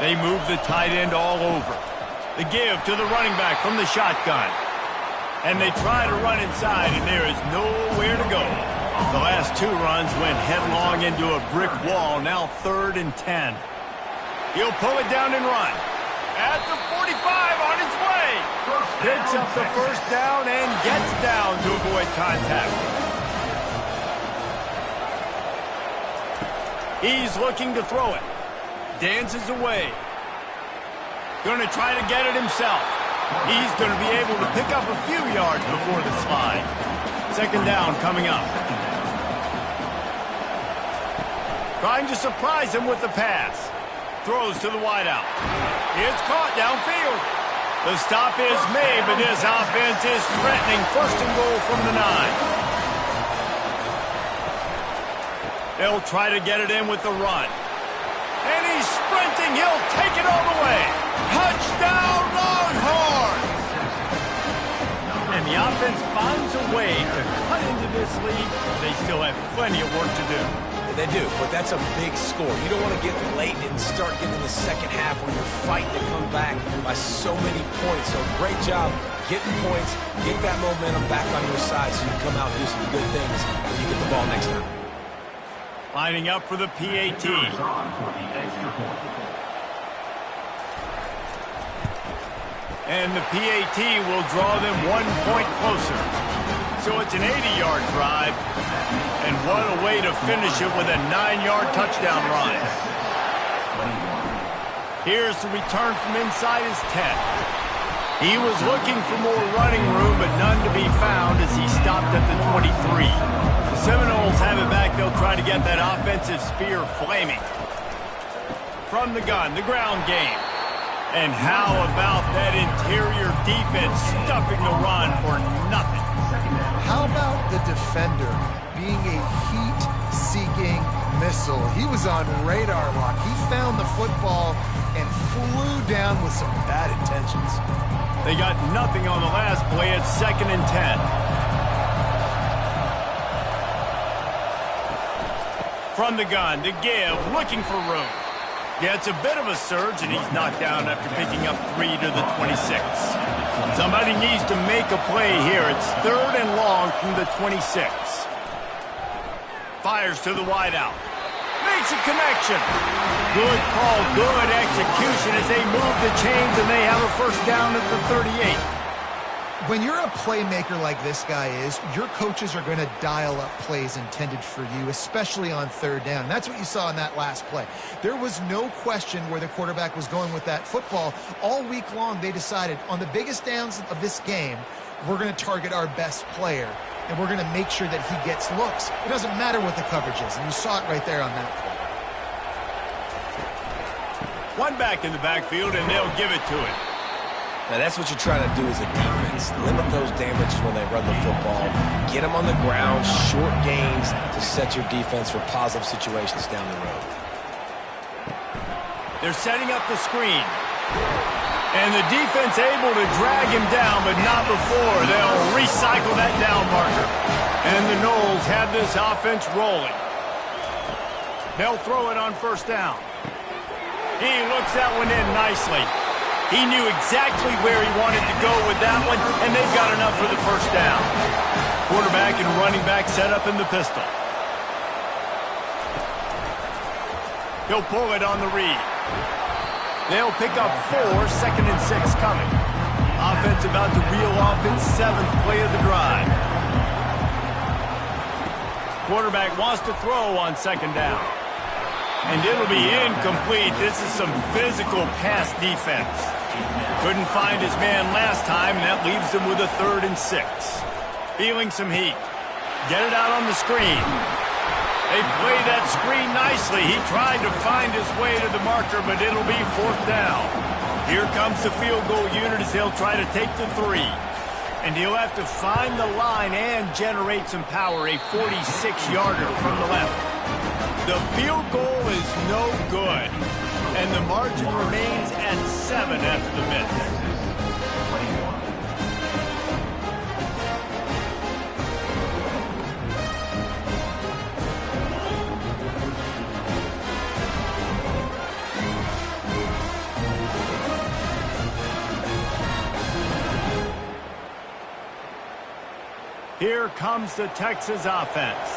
They move the tight end all over. The give to the running back from the shotgun. And they try to run inside, and there is nowhere to go. The last 2 runs went headlong into a brick wall. Now 3rd and 10. He'll pull it down and run. At the 45 on his way. Picks up the first down and gets down to avoid contact. He's looking to throw it. Dances away. Going to try to get it himself. He's going to be able to pick up a few yards before the slide. 2nd down coming up. Trying to surprise him with the pass. Throws to the wideout. It's caught downfield. The stop is made, but this offense is threatening 1st and goal from the 9. They'll try to get it in with the run. And he's sprinting. He'll take it all the way. Touchdown, Longhorns! And the offense finds a way to cut into this lead. They still have plenty of work to do. They do, but that's a big score. You don't want to get late and start getting in the second half when you're fighting to come back by so many points. So great job getting points, get that momentum back on your side so you can come out and do some good things when you get the ball next time. Lining up for the PAT. And the PAT will draw them 1 point closer. So it's an 80-yard drive. And what a way to finish it with a 9-yard touchdown run. Here's the return from inside his 10. He was looking for more running room, but none to be found as he stopped at the 23. The Seminoles have it back. They'll try to get that offensive spear flaming. From the gun, the ground game. And how about that interior defense stuffing the run for nothing? How about the defender being a heat-seeking missile? He was on radar lock. He found the football and flew down with some bad intentions. They got nothing on the last play. It's 2nd and 10. From the gun, to give, looking for room. Gets a bit of a surge, and he's knocked down after picking up 3 to the 26. Somebody needs to make a play here. It's 3rd and long from the 26. Fires to the wideout. Makes a connection. Good call, good execution as they move the chains, and they have a first down at the 38. When you're a playmaker like this guy is, your coaches are going to dial up plays intended for you, especially on 3rd down. That's what you saw in that last play. There was no question where the quarterback was going with that football. All week long, they decided on the biggest downs of this game, we're going to target our best player, and we're going to make sure that he gets looks. It doesn't matter what the coverage is, and you saw it right there on that play. One back in the backfield, and they'll give it to him. Now, that's what you're trying to do as a defense. Limit those damages when they run the football. Get them on the ground, short gains to set your defense for positive situations down the road. They're setting up the screen. And the defense able to drag him down, but not before. They'll recycle that down marker. And the Noles have this offense rolling. They'll throw it on first down. He looks that one in nicely. He knew exactly where he wanted to go with that one, and they've got enough for the first down. Quarterback and running back set up in the pistol. He'll pull it on the read. They'll pick up 4, 2nd and 6 coming. Offense about to reel off its 7th play of the drive. Quarterback wants to throw on 2nd down. And it'll be incomplete. This is some physical pass defense. Couldn't find his man last time, and that leaves him with a 3rd and 6. Feeling some heat. Get it out on the screen. They play that screen nicely. He tried to find his way to the marker, but it'll be 4th down. Here comes the field goal unit as they'll try to take the 3. And he'll have to find the line and generate some power. A 46-yarder from the left. The field goal is no good, and the margin remains at 7 after the miss. Here comes the Texas offense.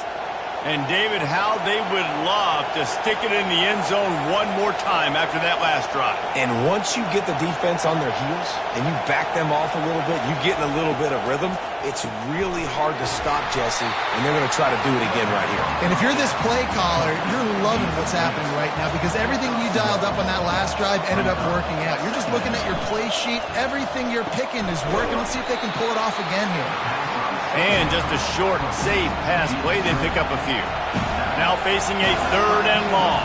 And, David, how they would love to stick it in the end zone one more time after that last drive. And once you get the defense on their heels and you back them off a little bit, you get in a little bit of rhythm, it's really hard to stop, Jesse, and they're going to try to do it again right here. And if you're this play caller, you're loving what's happening right now because everything you dialed up on that last drive ended up working out. You're just looking at your play sheet. Everything you're picking is working. Let's see if they can pull it off again here. And just a short and safe pass play, they pick up a few. Now facing a 3rd and long.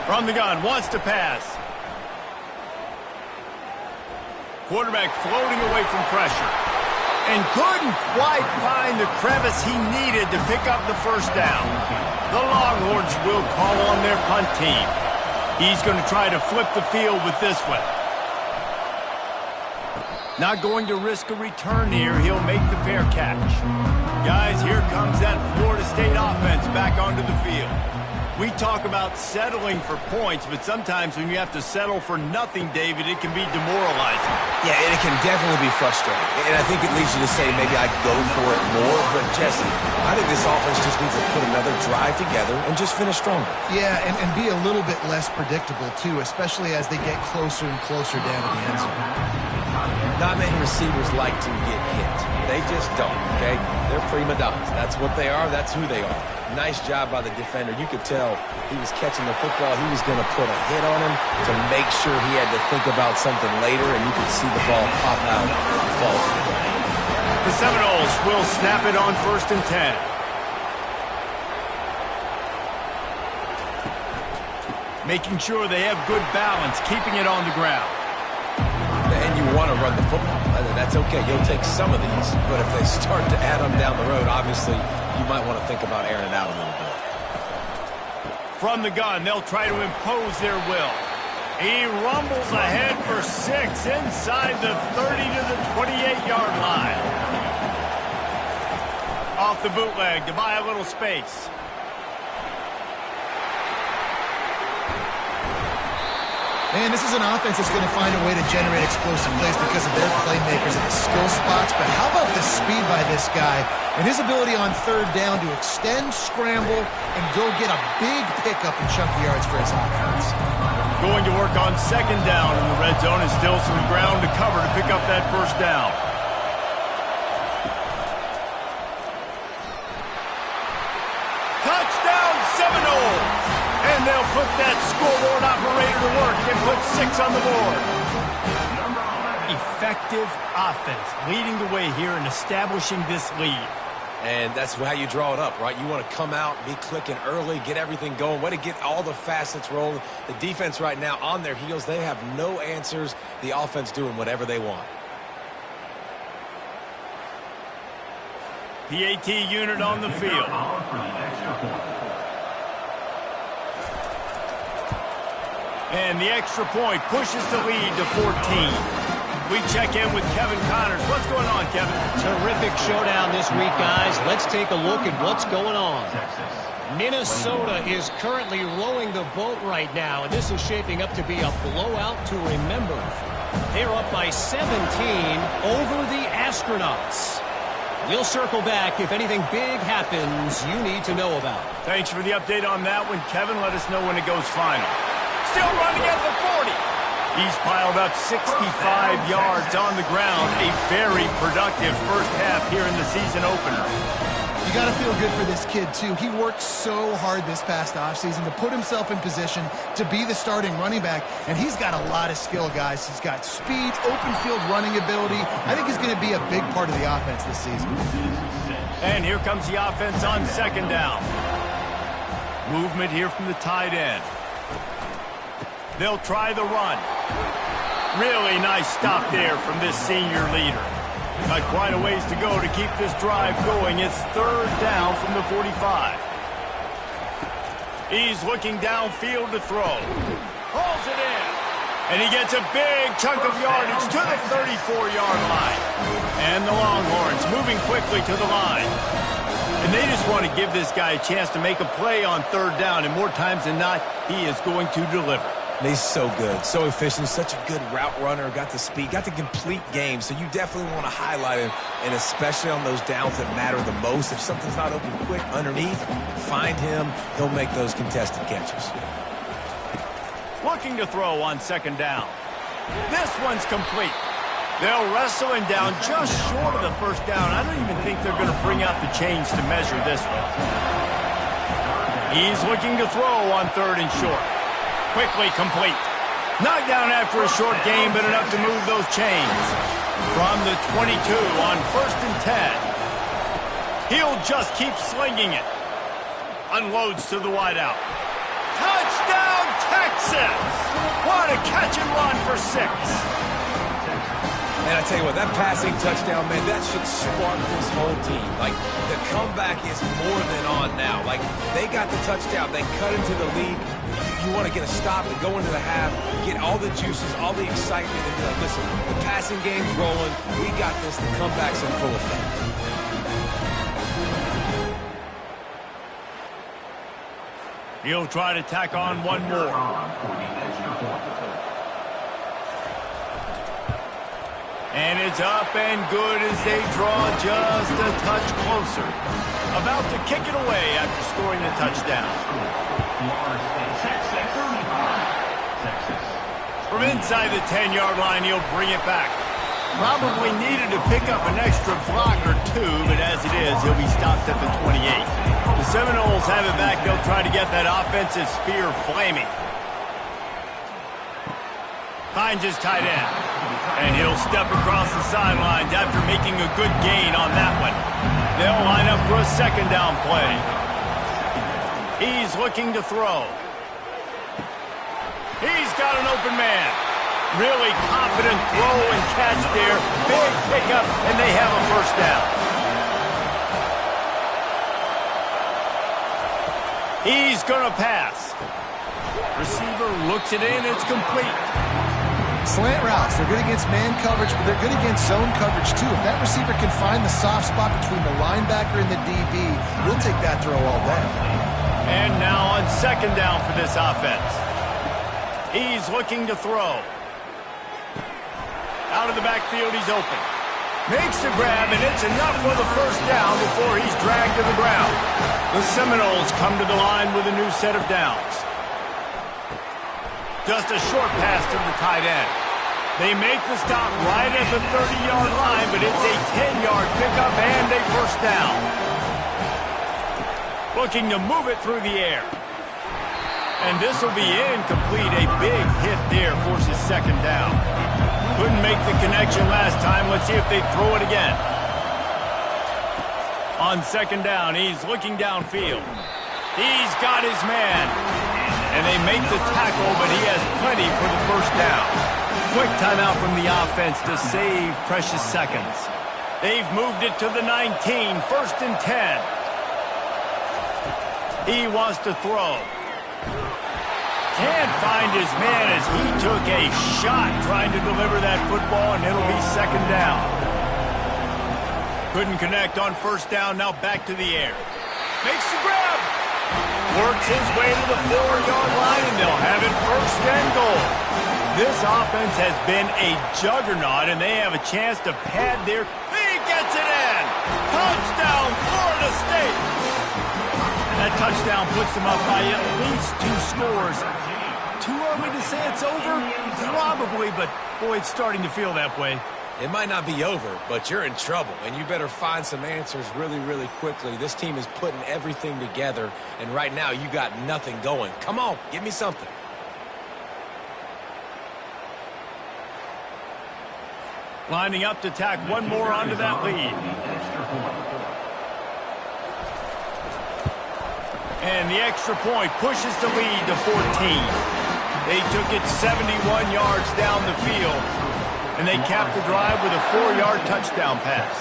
From the gun, wants to pass. Quarterback floating away from pressure. And couldn't quite find the crevice he needed to pick up the first down. The Longhorns will call on their punt team. He's going to try to flip the field with this one. Not going to risk a return here. He'll make the fair catch. Guys, here comes that Florida State offense back onto the field. We talk about settling for points, but sometimes when you have to settle for nothing, David, it can be demoralizing. Yeah, and it can definitely be frustrating. And I think it leads you to say maybe I'd go for it more. But, Jesse, I think this offense just needs to put another drive together and just finish stronger. Yeah, and be a little bit less predictable, too, especially as they get closer and closer down to the end zone. Not many receivers like to get hit. They just don't, okay? They're prima donnas. That's what they are. That's who they are. Nice job by the defender. You could tell he was catching the football. He was going to put a hit on him to make sure he had to think about something later, and you could see the ball pop out and fall to the ground. The Seminoles will snap it on 1st and 10. Making sure they have good balance, keeping it on the ground. And you want to run the football. That's okay. You'll take some of these. But if they start to add them down the road, obviously, you might want to think about airing it out a little bit. From the gun, they'll try to impose their will. He rumbles ahead for 6 inside the 30 to the 28-yard line. Off the bootleg to buy a little space. Man, this is an offense that's going to find a way to generate explosive plays because of their playmakers at the skill spots. But how about the speed by this guy and his ability on 3rd down to extend, scramble, and go get a big pickup and chunky yards for his offense. Going to work on 2nd down in the red zone and still some ground to cover to pick up that 1st down. Touchdown Seminoles! And they'll put that scoreboard operator to work and put 6 on the board. Effective offense leading the way here and establishing this lead. And that's how you draw it up, right? You want to come out, be clicking early, get everything going, way to get all the facets rolling. The defense right now on their heels, they have no answers. The offense doing whatever they want. PAT unit on the field. And the extra point pushes the lead to 14. We check in with Kevin Connors. What's going on, Kevin? Terrific showdown this week, guys. Let's take a look at what's going on. Minnesota is currently rowing the boat right now, and this is shaping up to be a blowout to remember. They're up by 17 over the Astronauts. We'll circle back if anything big happens you need to know about. Thanks for the update on that one, Kevin. Let us know when it goes final. Still running at the 40. He's piled up 65 yards on the ground. A very productive first half here in the season opener. You got to feel good for this kid, too. He worked so hard this past offseason to put himself in position to be the starting running back, and he's got a lot of skill, guys. He's got speed, open field running ability. I think he's going to be a big part of the offense this season. And here comes the offense on 2nd down. Movement here from the tight end. They'll try the run. Really nice stop there from this senior leader. Got quite a ways to go to keep this drive going. It's 3rd down from the 45. He's looking downfield to throw. Pulls it in. And he gets a big chunk of yardage to the 34-yard line. And the Longhorns moving quickly to the line. And they just want to give this guy a chance to make a play on 3rd down. And more times than not, he is going to deliver. And he's so good, so efficient, such a good route runner, got the speed, got the complete game. So you definitely want to highlight him, and especially on those downs that matter the most. If something's not open quick underneath, find him. He'll make those contested catches. Looking to throw on second down. This one's complete. They'll wrestle him down just short of the first down. I don't even think they're going to bring out the chains to measure this one. He's looking to throw on third and short. Quickly complete. Knocked down after a short gain, but enough to move those chains. From the 22 on first and 10. He'll just keep slinging it. Unloads to the wideout. Touchdown, Texas! What a catch and run for 6. And I tell you what, that passing touchdown, man, that should spark this whole team. Like, the comeback is more than on now. Like, they got the touchdown. They cut into the lead. You want to get a stop and go into the half, get all the juices, all the excitement, and be like, listen, the passing game's rolling. We got this. The comeback's in full effect. He'll try to tack on one more. And it's up and good as they draw just a touch closer. About to kick it away after scoring the touchdown. From inside the 10-yard line, he'll bring it back. Probably needed to pick up an extra block or two, but as it is, he'll be stopped at the 28. The Seminoles have it back. They'll try to get that offensive spear flaming. Finds his tight end. And he'll step across the sidelines after making a good gain on that one. They'll line up for a second down play. He's looking to throw. He's got an open man. Really confident throw and catch there. Big pickup, and they have a first down. He's going to pass. Receiver looks it in. It's complete. Slant routes, they're good against man coverage, but they're good against zone coverage too. If that receiver can find the soft spot between the linebacker and the DB, we'll take that throw all day. And now on second down for this offense. He's looking to throw. Out of the backfield, he's open. Makes the grab, and it's enough for the first down before he's dragged to the ground. The Seminoles come to the line with a new set of downs. Just a short pass to the tight end. They make the stop right at the 30-yard line, but it's a 10-yard pickup and a first down. Looking to move it through the air. And this will be incomplete. A big hit there forces second down. Couldn't make the connection last time. Let's see if they throw it again. On second down, he's looking downfield. He's got his man. And they make the tackle, but he has plenty for the first down. Quick timeout from the offense to save precious seconds. They've moved it to the 19, first and 10. He wants to throw. Can't find his man as he took a shot trying to deliver that football, and it'll be second down. Couldn't connect on first down, now back to the air. Makes the grab. Works his way to the 4-yard line, and they'll have it first and goal. This offense has been a juggernaut, and they have a chance to pad their... He gets it in! Touchdown, Florida State! That touchdown puts them up by at least 2 scores. Too early to say it's over? Probably, but boy, it's starting to feel that way. It might not be over, but you're in trouble, and you better find some answers really, really quickly. This team is putting everything together, and right now you got nothing going. Come on, give me something. Lining up to tack one more onto that lead. And the extra point pushes the lead to 14. They took it 71 yards down the field. And they capped the drive with a 4-yard touchdown pass.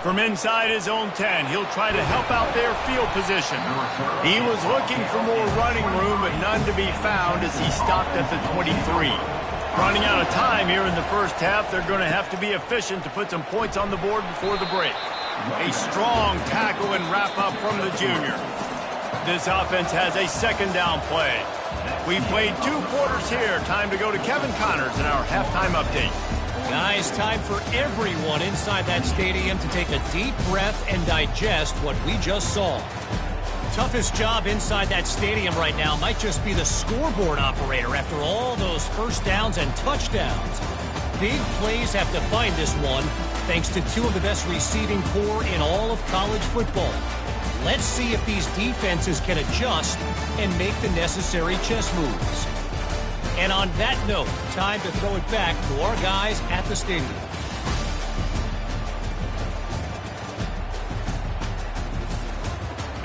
From inside his own 10, he'll try to help out their field position. He was looking for more running room, but none to be found as he stopped at the 23. Running out of time here in the first half, they're going to have to be efficient to put some points on the board before the break. A strong tackle and wrap-up from the junior. This offense has a second down play. We played 2 quarters here. Time to go to Kevin Connors in our halftime update. Guys, time for everyone inside that stadium to take a deep breath and digest what we just saw. Toughest job inside that stadium right now might just be the scoreboard operator after all those first downs and touchdowns. Big plays have defined this one, thanks to 2 of the best receiving corps in all of college football. Let's see if these defenses can adjust and make the necessary chess moves. And on that note, time to throw it back to our guys at the stadium.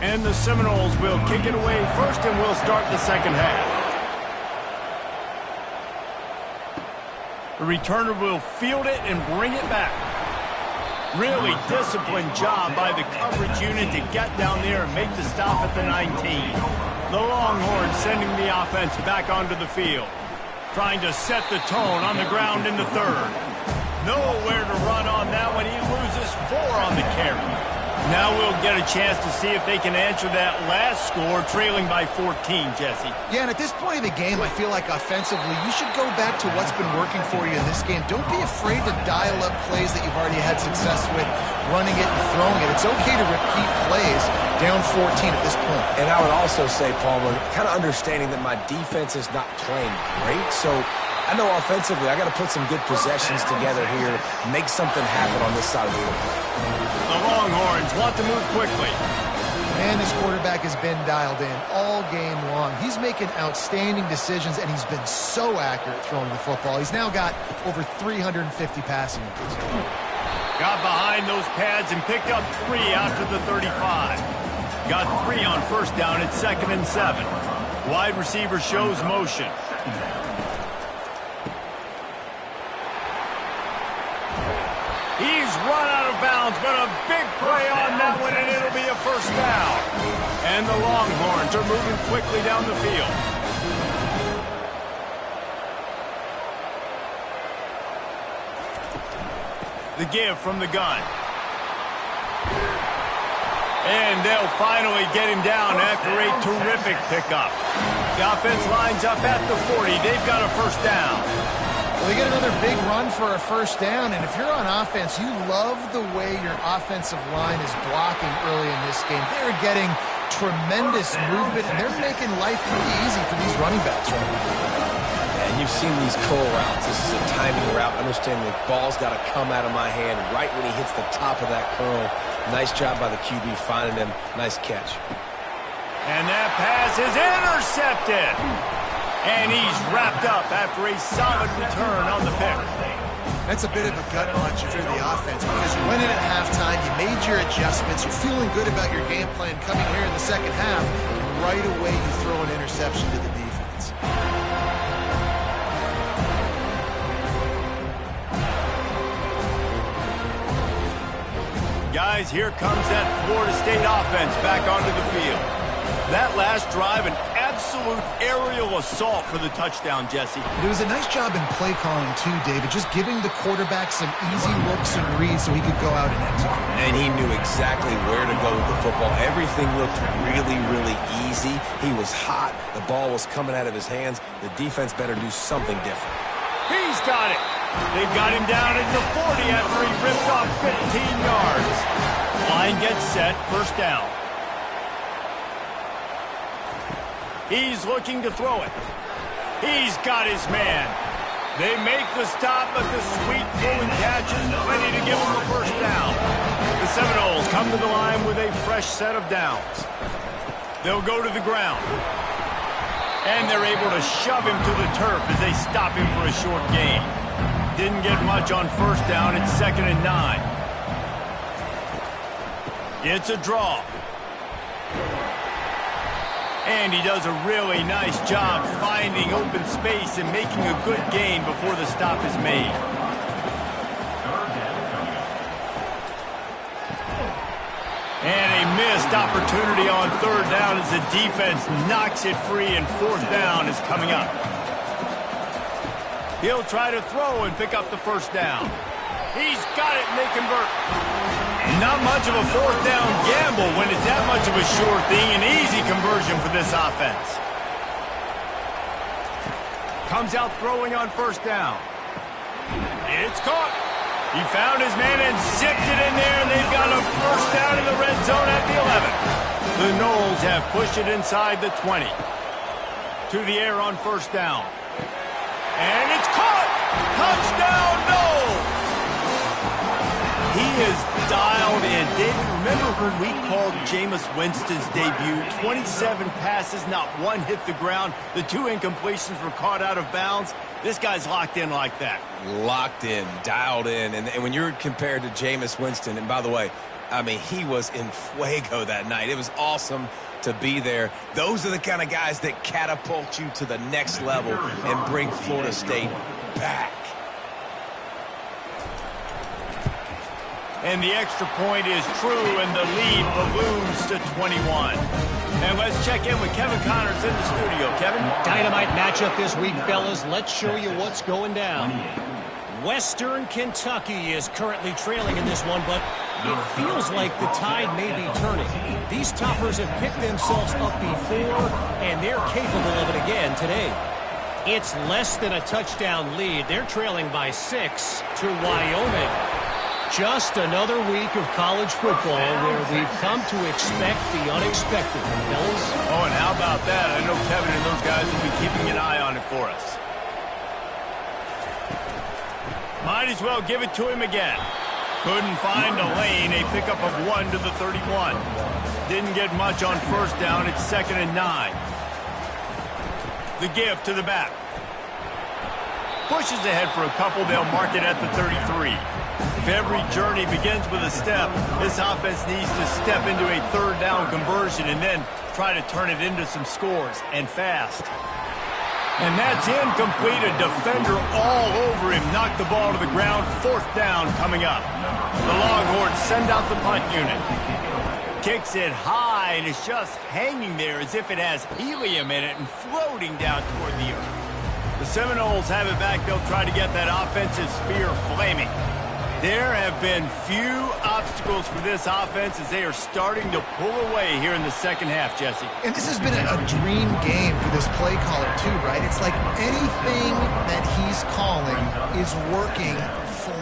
And the Seminoles will kick it away first, and we'll start the second half. The returner will field it and bring it back. Really disciplined job by the coverage unit to get down there and make the stop at the 19. The Longhorns sending the offense back onto the field. Trying to set the tone on the ground in the third. Nowhere to run on that one. He loses 4 on the carry. Now we'll get a chance to see if they can answer that last score, trailing by 14, Jesse. Yeah, and at this point of the game, I feel like offensively, you should go back to what's been working for you in this game. Don't be afraid to dial up plays that you've already had success with, running it and throwing it. It's okay to repeat plays down 14 at this point. And I would also say, Palmer, kind of understanding that my defense is not playing great, so I know offensively I got to put some good possessions together here, make something happen on this side of the football. The Longhorns want to move quickly. Man, this quarterback has been dialed in all game long. He's making outstanding decisions, and he's been so accurate throwing the football. He's now got over 350 passing yards. Got behind those pads and picked up 3 out to the 35. Got 3 on first down at 2nd and 7. Wide receiver shows motion. He's run out of bounds, but a big play on that one, and it'll be a first down. And the Longhorns are moving quickly down the field. The give from the gun. And they'll finally get him down after a terrific pickup. The offense lines up at the 40. They've got a first down. Well, they get another big run for a first down, and if you're on offense, you love the way your offensive line is blocking early in this game. They're getting tremendous movement, and they're making life pretty easy for these running backs right now. And you've seen these curl routes. This is a timing route. Understand the ball's got to come out of my hand right when he hits the top of that curl. Nice job by the QB finding him. Nice catch. And that pass is intercepted. And he's wrapped up after a solid return on the pick. That's a bit of a gut punch if you're the offense, because you went in at halftime, you made your adjustments, you're feeling good about your game plan coming here in the second half, and right away you throw an interception to the defense. Guys, here comes that Florida State offense back onto the field. That last drive, an absolute aerial assault for the touchdown, Jesse. It was a nice job in play calling too, David, just giving the quarterback some easy looks and reads so he could go out and execute. And he knew exactly where to go with the football. Everything looked really, really easy. He was hot. The ball was coming out of his hands. The defense better do something different. He's got it. They've got him down at the 40 after he ripped off 15 yards. Line gets set, first down. He's looking to throw it. He's got his man. They make the stop, but the sweet throw and catch is ready to give him the first down. The Seminoles come to the line with a fresh set of downs. They'll go to the ground. And they're able to shove him to the turf as they stop him for a short gain. Didn't get much on first down. It's 2nd and 9. It's a draw. And he does a really nice job finding open space and making a good gain before the stop is made. And a missed opportunity on third down as the defense knocks it free, and fourth down is coming up. He'll try to throw and pick up the first down. He's got it, and they convert. Not much of a fourth down gamble when it's that much of a sure thing. An easy conversion for this offense. Comes out throwing on first down. It's caught. He found his man and zipped it in there, and they've got a first down in the red zone at the 11. The Noles have pushed it inside the 20. To the air on first down. And it's caught! Touchdown, Noles! He is dialed in. David, remember when we called Jameis Winston's debut? 27 passes, not one hit the ground. The 2 incompletions were caught out of bounds. This guy's locked in like that. Locked in, dialed in. And when you're compared to Jameis Winston, and by the way, I mean, he was in fuego that night. It was awesome to be there. Those are the kind of guys that catapult you to the next level and bring Florida State back. And the extra point is true, and the lead balloons to 21. And let's check in with Kevin Connors in the studio. Kevin? Dynamite matchup this week, fellas. Let's show you what's going down. Western Kentucky is currently trailing in this one, but it feels like the tide may be turning. These toppers have picked themselves up before, and they're capable of it again today. It's less than a touchdown lead. They're trailing by 6 to Wyoming. Just another week of college football where we've come to expect the unexpected, fellas. Oh, and how about that? I know Kevin and those guys will be keeping an eye on it for us. Might as well give it to him again. Couldn't find a lane. A pickup of 1 to the 31. Didn't get much on first down. It's 2nd and 9. The give to the back. Pushes ahead for a couple. They'll mark it at the 33. If every journey begins with a step, this offense needs to step into a 3rd down conversion and then try to turn it into some scores, and fast. And that's incomplete. A defender all over him. Knocked the ball to the ground. 4th down coming up. The Longhorns send out the punt unit. Kicks it high, and it's just hanging there as if it has helium in it and floating down toward the earth. The Seminoles have it back. They'll try to get that offensive spear flaming. There have been few obstacles for this offense as they are starting to pull away here in the second half, Jesse. And this has been a dream game for this play caller, too, right? It's like anything that he's calling is working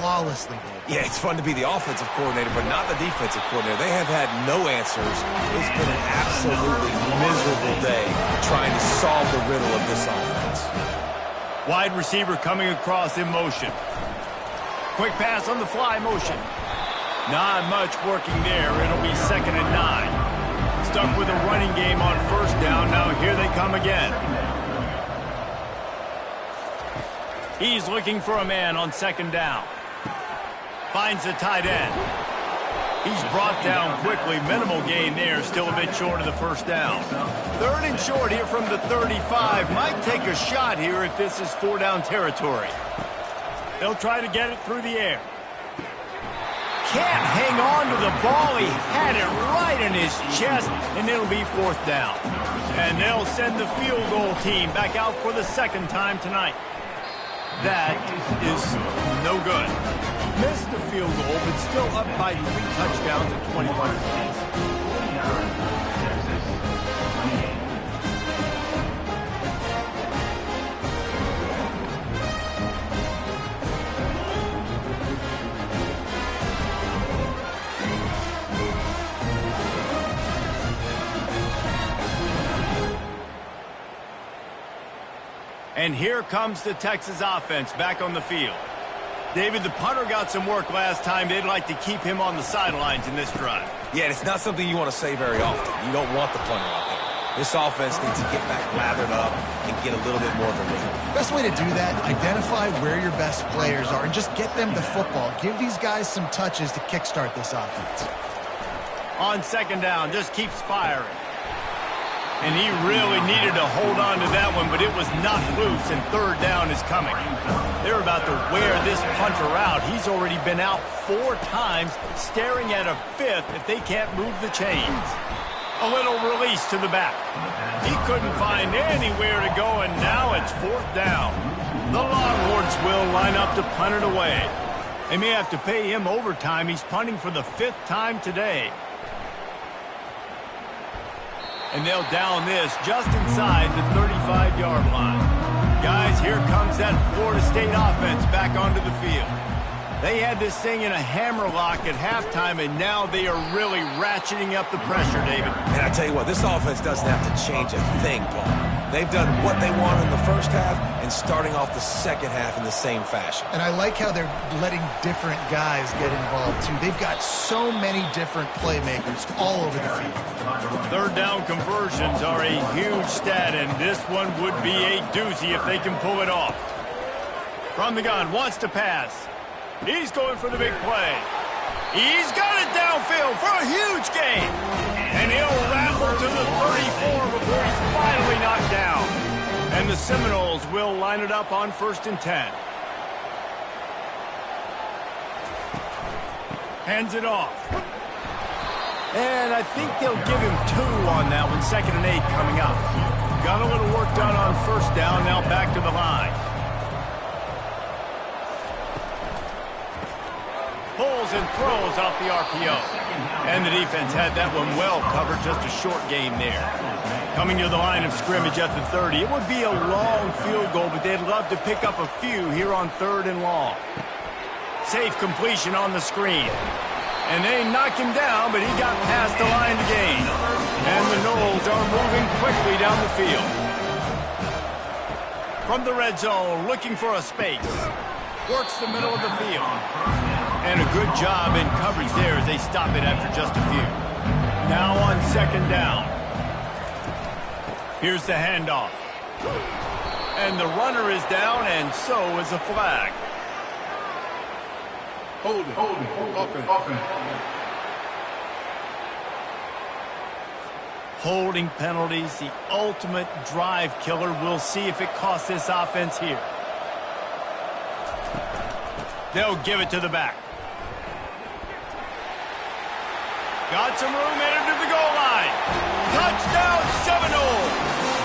flawlessly. Yeah, it's fun to be the offensive coordinator, but not the defensive coordinator. They have had no answers. It's been an absolutely miserable day trying to solve the riddle of this offense. Wide receiver coming across in motion. Quick pass on the fly motion. Not much working there. It'll be 2nd and 9. Stuck with a running game on first down. Now here they come again. He's looking for a man on 2nd down. Finds the tight end. He's brought down quickly. Minimal gain there. Still a bit short of the first down. 3rd and short here from the 35. Might take a shot here if this is 4-down territory. They'll try to get it through the air. Can't hang on to the ball. He had it right in his chest, and it'll be 4th down. And they'll send the field goal team back out for the 2nd time tonight. That is no good. Missed the field goal, but still up by 3 touchdowns and 21 points. And here comes the Texas offense back on the field. David, the punter got some work last time. They'd like to keep him on the sidelines in this drive. Yeah, it's not something you want to say very often. You don't want the punter out there. This offense needs to get back lathered up and get a little bit more of a rhythm. Best way to do that, identify where your best players are and just get them the football. Give these guys some touches to kickstart this offense. On 2nd down, just keeps firing. And he really needed to hold on to that one, but it was not loose, and 3rd down is coming. They're about to wear this punter out. He's already been out 4 times, staring at a 5th if they can't move the chains. A little release to the back. He couldn't find anywhere to go, and now it's 4th down. The Longhorns will line up to punt it away. They may have to pay him overtime. He's punting for the 5th time today. And they'll down this just inside the 35-yard line. Guys, here comes that Florida State offense back onto the field. They had this thing in a hammerlock at halftime, and now they are really ratcheting up the pressure, David. And I tell you what, this offense doesn't have to change a thing, Paul. They've done what they want in the first half and starting off the second half in the same fashion. And I like how they're letting different guys get involved, too. They've got so many different playmakers all over the field. Third down conversions are a huge stat, and this one would be a doozy if they can pull it off. From the gun, wants to pass. He's going for the big play. He's got it downfield for a huge gain. And he'll rattle to the 34 before he's finally knocked down. And the Seminoles will line it up on 1st and 10. Hands it off. And I think they'll give him 2 on that one. 2nd and 8 coming up. Got a little work done on 1st down. Now back to the line. Pulls and throws off the RPO. And the defense had that one well covered, just a short game there. Coming to the line of scrimmage at the 30. It would be a long field goal, but they'd love to pick up a few here on 3rd and long. Safe completion on the screen. And they knock him down, but he got past the line to gain. And the Noles are moving quickly down the field. From the red zone, looking for a space. Works the middle of the field. And a good job in coverage there as they stop it after just a few. Now on 2nd down. Here's the handoff. And the runner is down, and so is a flag. Hold it. Offense. Holding penalties, the ultimate drive killer. We'll see if it costs this offense here. They'll give it to the back. Got some room, headed to the goal line. Touchdown, Seminoles.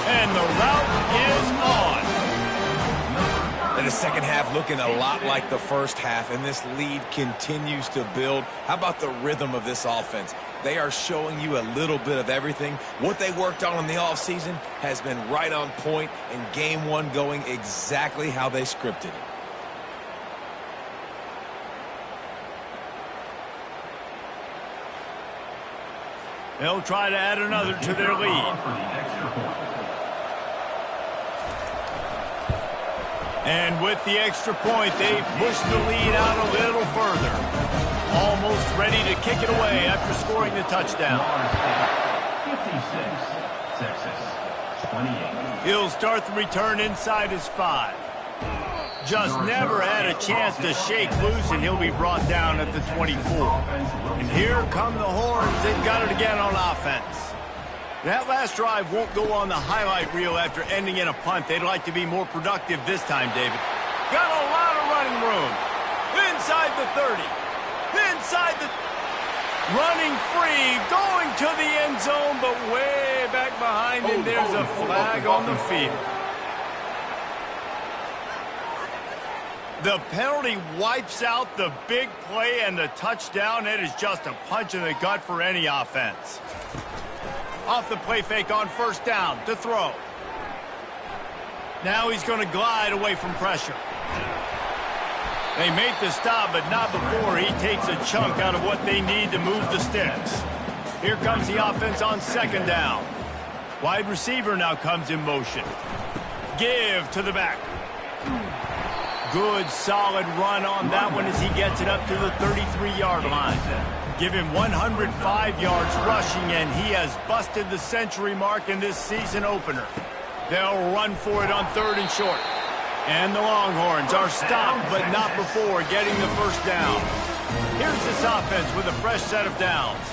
And the route is on. And the second half looking a lot like the first half, and this lead continues to build. How about the rhythm of this offense? They are showing you a little bit of everything. What they worked on in the offseason has been right on point, and game 1 going exactly how they scripted it. They'll try to add another to their lead. And with the extra point, they push the lead out a little further. Almost ready to kick it away after scoring the touchdown. 56, Texas, 28. He'll start the return inside his 5. Just never had a chance to shake loose, and he'll be brought down at the 24. And here come the horns. They've got it again on offense. That last drive won't go on the highlight reel after ending in a punt. They'd like to be more productive this time, David. Got a lot of running room. Inside the 30. Inside the... Running free, going to the end zone, but way back behind him, there's a flag on the field. The penalty wipes out the big play and the touchdown. It is just a punch in the gut for any offense. Off the play fake on 1st down to throw. Now he's going to glide away from pressure. They make the stop, but not before he takes a chunk out of what they need to move the sticks. Here comes the offense on 2nd down. Wide receiver now comes in motion. Give to the back. Good, solid run on that one as he gets it up to the 33-yard line. Give him 105 yards rushing, and he has busted the century mark in this season opener. They'll run for it on 3rd and short. And the Longhorns are stopped, but not before getting the 1st down. Here's this offense with a fresh set of downs.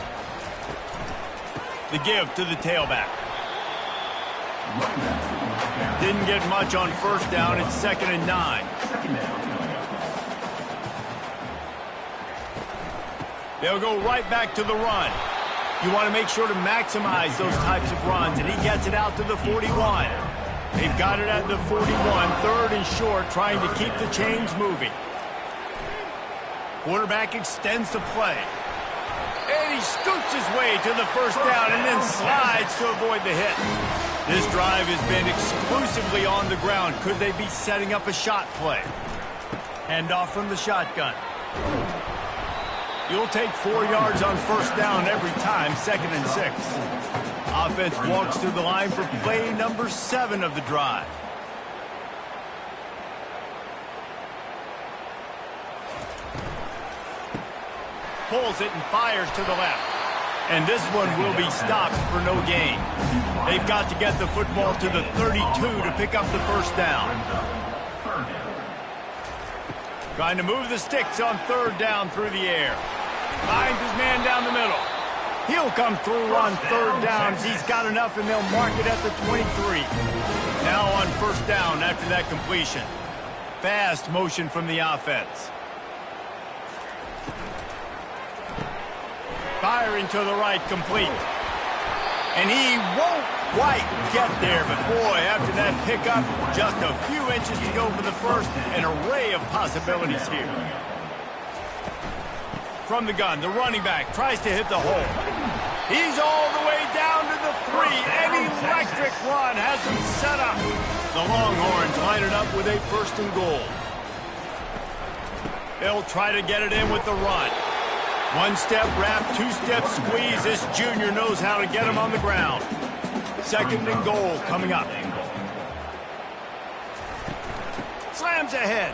The give to the tailback. Didn't get much on 1st down. It's 2nd and 9. They'll go right back to the run. You want to make sure to maximize those types of runs, and he gets it out to the 41. They've got it at the 41, 3rd and short, trying to keep the chains moving. Quarterback extends the play. And he scoots his way to the 1st down and then slides to avoid the hit. This drive has been exclusively on the ground. Could they be setting up a shot play? Hand off from the shotgun. You'll take 4 yards on first down every time, 2nd and 6. Offense walks to the line for play number 7 of the drive. Pulls it and fires to the left. And this one will be stopped for no gain. They've got to get the football to the 32 to pick up the first down. Trying to move the sticks on 3rd down through the air. Finds his man down the middle. He'll come through on 3rd downs. He's got enough, and they'll mark it at the 23. Now on first down after that completion. Fast motion from the offense. Firing to the right, complete. And he won't quite get there, but boy, after that pickup, just a few inches to go for the first. An array of possibilities here. From the gun, the running back tries to hit the hole. He's all the way down to the 3. An electric run has him set up. The Longhorns line it up with a 1st and goal. They'll try to get it in with the run. 1-step wrap, 2-step squeeze. This junior knows how to get him on the ground. 2nd and goal coming up. Slams ahead.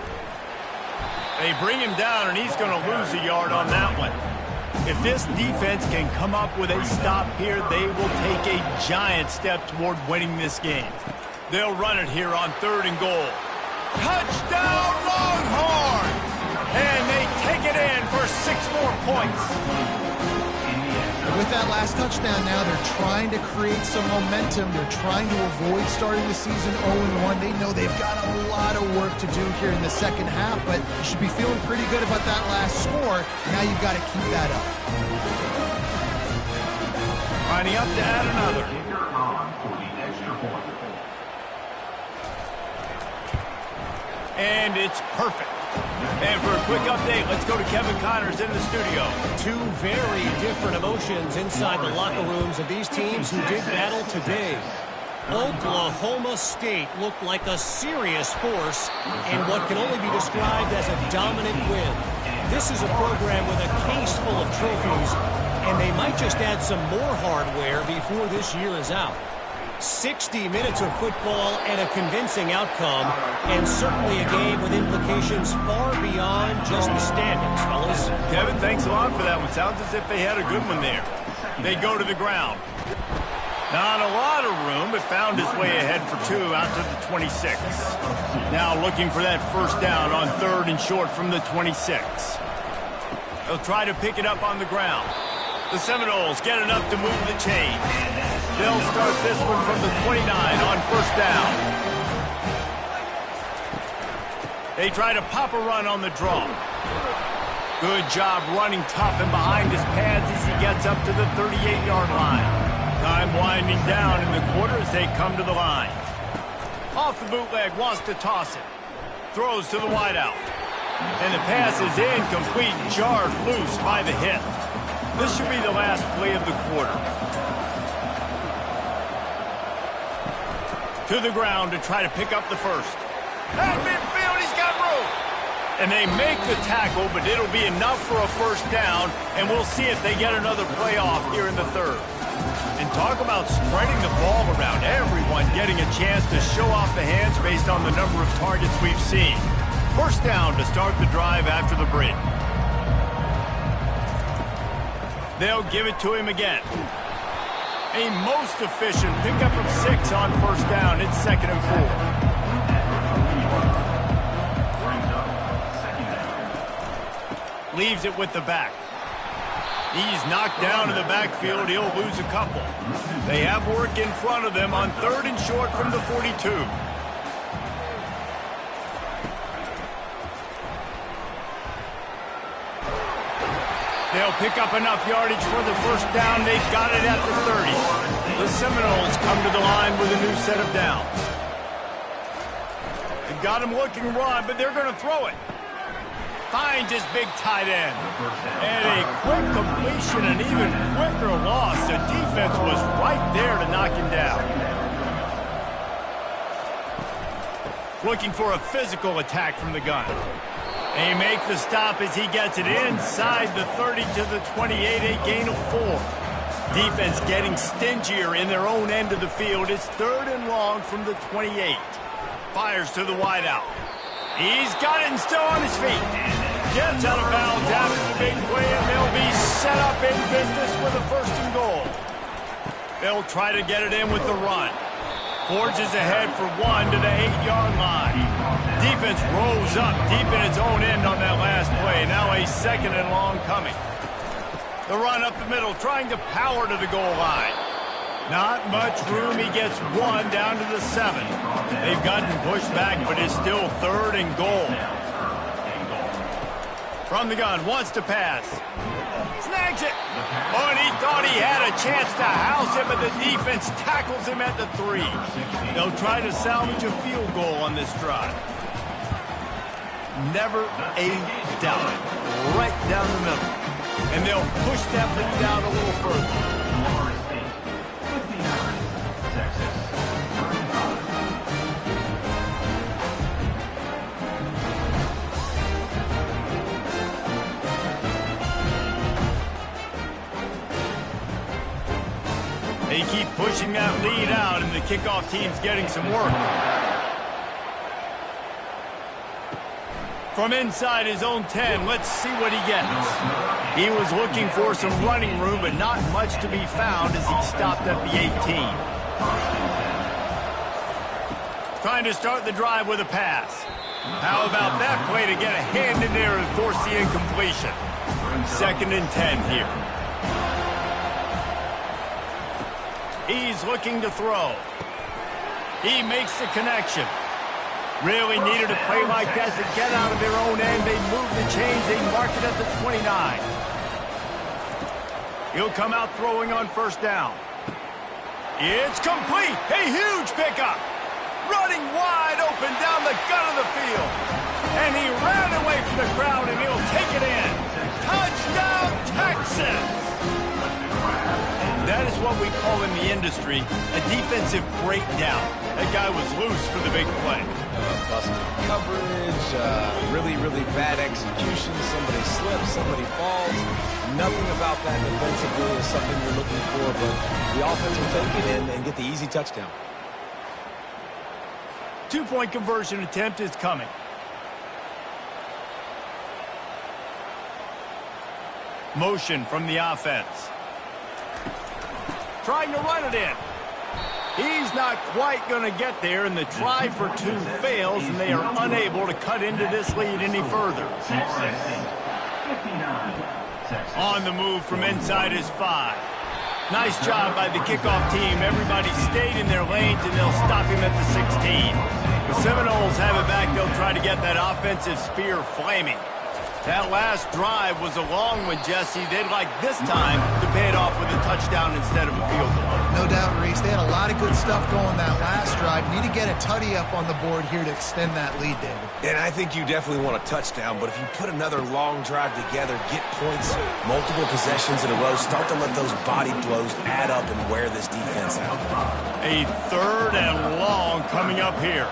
They bring him down, and he's going to lose a yard on that one. If this defense can come up with a stop here, they will take a giant step toward winning this game. They'll run it here on 3rd and goal. Touchdown, Longhorns! And they take it in for 6 more points. With that last touchdown now, they're trying to create some momentum. They're trying to avoid starting the season 0-1. They know they've got a lot of work to do here in the second half, but you should be feeling pretty good about that last score. Now you've got to keep that up. Lining up to add another. And it's perfect. And for a quick update, let's go to Kevin Connors in the studio. 2 very different emotions inside the locker rooms of these teams who did battle today. Oklahoma State looked like a serious force in what can only be described as a dominant win. This is a program with a case full of trophies, and they might just add some more hardware before this year is out. 60 minutes of football and a convincing outcome, and certainly a game with implications far beyond just the standings, fellas. Kevin, thanks a lot for that one. Sounds as if they had a good one there. They go to the ground. Not a lot of room, but found his way ahead for 2 out to the 26. Now looking for that first down on 3rd and short from the 26. They'll try to pick it up on the ground. The Seminoles get enough to move the chains. They'll start this one from the 29 on first down. They try to pop a run on the draw. Good job running tough and behind his pads as he gets up to the 38-yard line. Time winding down in the quarter as they come to the line. Off the bootleg, wants to toss it. Throws to the wideout. And the pass is incomplete, jarred loose by the hit. This should be the last play of the quarter. To the ground to try to pick up the first. At midfield, he's got room. And they make the tackle, but it'll be enough for a first down, and we'll see if they get another play off here in the 3rd. And talk about spreading the ball around. Everyone getting a chance to show off the hands based on the number of targets we've seen. First down to start the drive after the break. They'll give it to him again. A most efficient pickup of 6 on first down. It's 2nd and 4. Leaves it with the back. He's knocked down in the backfield. He'll lose a couple. They have work in front of them on 3rd and short from the 42. They'll pick up enough yardage for the first down. They've got it at the 30. The Seminoles come to the line with a new set of downs. They've got him looking run, but they're going to throw it. Finds his big tight end. And a quick completion, an even quicker loss. The defense was right there to knock him down. looking for a physical attack from the gun. They make the stop as he gets it inside the 30 to the 28, a gain of 4. Defense getting stingier in their own end of the field. It's 3rd and long from the 28. Fires to the wideout. He's got it and still on his feet. Gets out of bounds after the big play, and they'll be set up in business with a 1st and goal. They'll try to get it in with the run. Forges ahead for 1 to the 8-yard line. Defense rolls up deep in its own end on that last play. Now a 2nd and long coming. The run up the middle, trying to power to the goal line. Not much room. He gets 1 down to the 7. They've gotten pushed back, but it's still 3rd and goal. From the gun, wants to pass. Snags it. Oh, and he thought he had a chance to house him, but the defense tackles him at the 3. They'll try to salvage a field goal on this drive. Never a doubt. Right down the middle. And they'll push that lead down a little further. They keep pushing that lead out, and the kickoff team's getting some work. From inside his own 10, let's see what he gets. He was looking for some running room, but not much to be found as he stopped at the 18. Trying to start the drive with a pass. How about that play to get a hand in there and force the incompletion? 2nd and 10 here. He's looking to throw. He makes the connection. Really needed a play like that to get out of their own end. They move the chains. They mark it at the 29. He'll come out throwing on 1st down. It's complete. A huge pickup. Running wide open down the gut of the field. And he ran away from the crowd, and he'll take it in. Touchdown, Texas! That is what we call in the industry a defensive breakdown. That guy was loose for the big play. Busted coverage, really, really bad execution. Somebody slips, somebody falls. Nothing about that defensively is something you're looking for, but the offense will take it in and get the easy touchdown. 2-point conversion attempt is coming. Motion from the offense. Trying to run it in. He's not quite going to get there, and the try for 2 fails, and they are unable to cut into this lead any further. On the move from inside his 5. Nice job by the kickoff team. Everybody stayed in their lanes, and they'll stop him at the 16. The Seminoles have it back. They'll try to get that offensive spear flaming. That last drive was a long one, Jesse. They'd like this time to pay it off with a touchdown instead of a field goal. No doubt, Reese. They had a lot of good stuff going that last drive. Need to get a tutty up on the board here to extend that lead, David. And I think you definitely want a touchdown, but if you put another long drive together, get points, multiple possessions in a row, start to let those body blows add up and wear this defense out. A 3rd and long coming up here.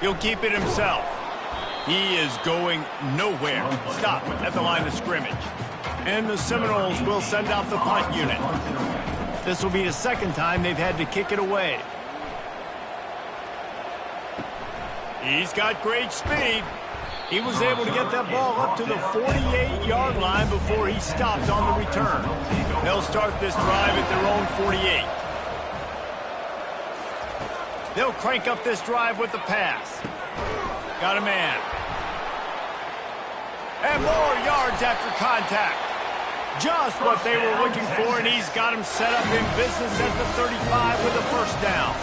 He'll keep it himself. He is going nowhere. Stop at the line of scrimmage. And the Seminoles will send out the punt unit. This will be the 2nd time they've had to kick it away. He's got great speed. He was able to get that ball up to the 48-yard line before he stopped on the return. They'll start this drive at their own 48. They'll crank up this drive with the pass. Got a man. And more yards after contact. Just what they were looking for, and he's got him set up in business at the 35 with a 1st down.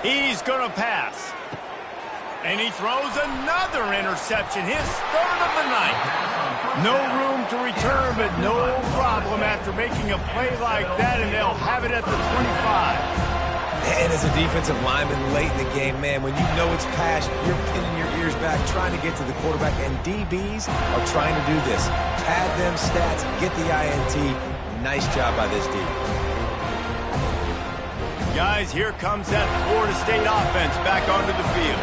He's going to pass. And he throws another interception, his 3rd of the night. No room to return, but no problem after making a play like that, and they'll have it at the 25. And as a defensive lineman late in the game, man, when you know it's pass, you're pinning your ears back, trying to get to the quarterback, and DBs are trying to do this. Pad them stats, get the INT. Nice job by this D. Guys, here comes that Florida State offense back onto the field.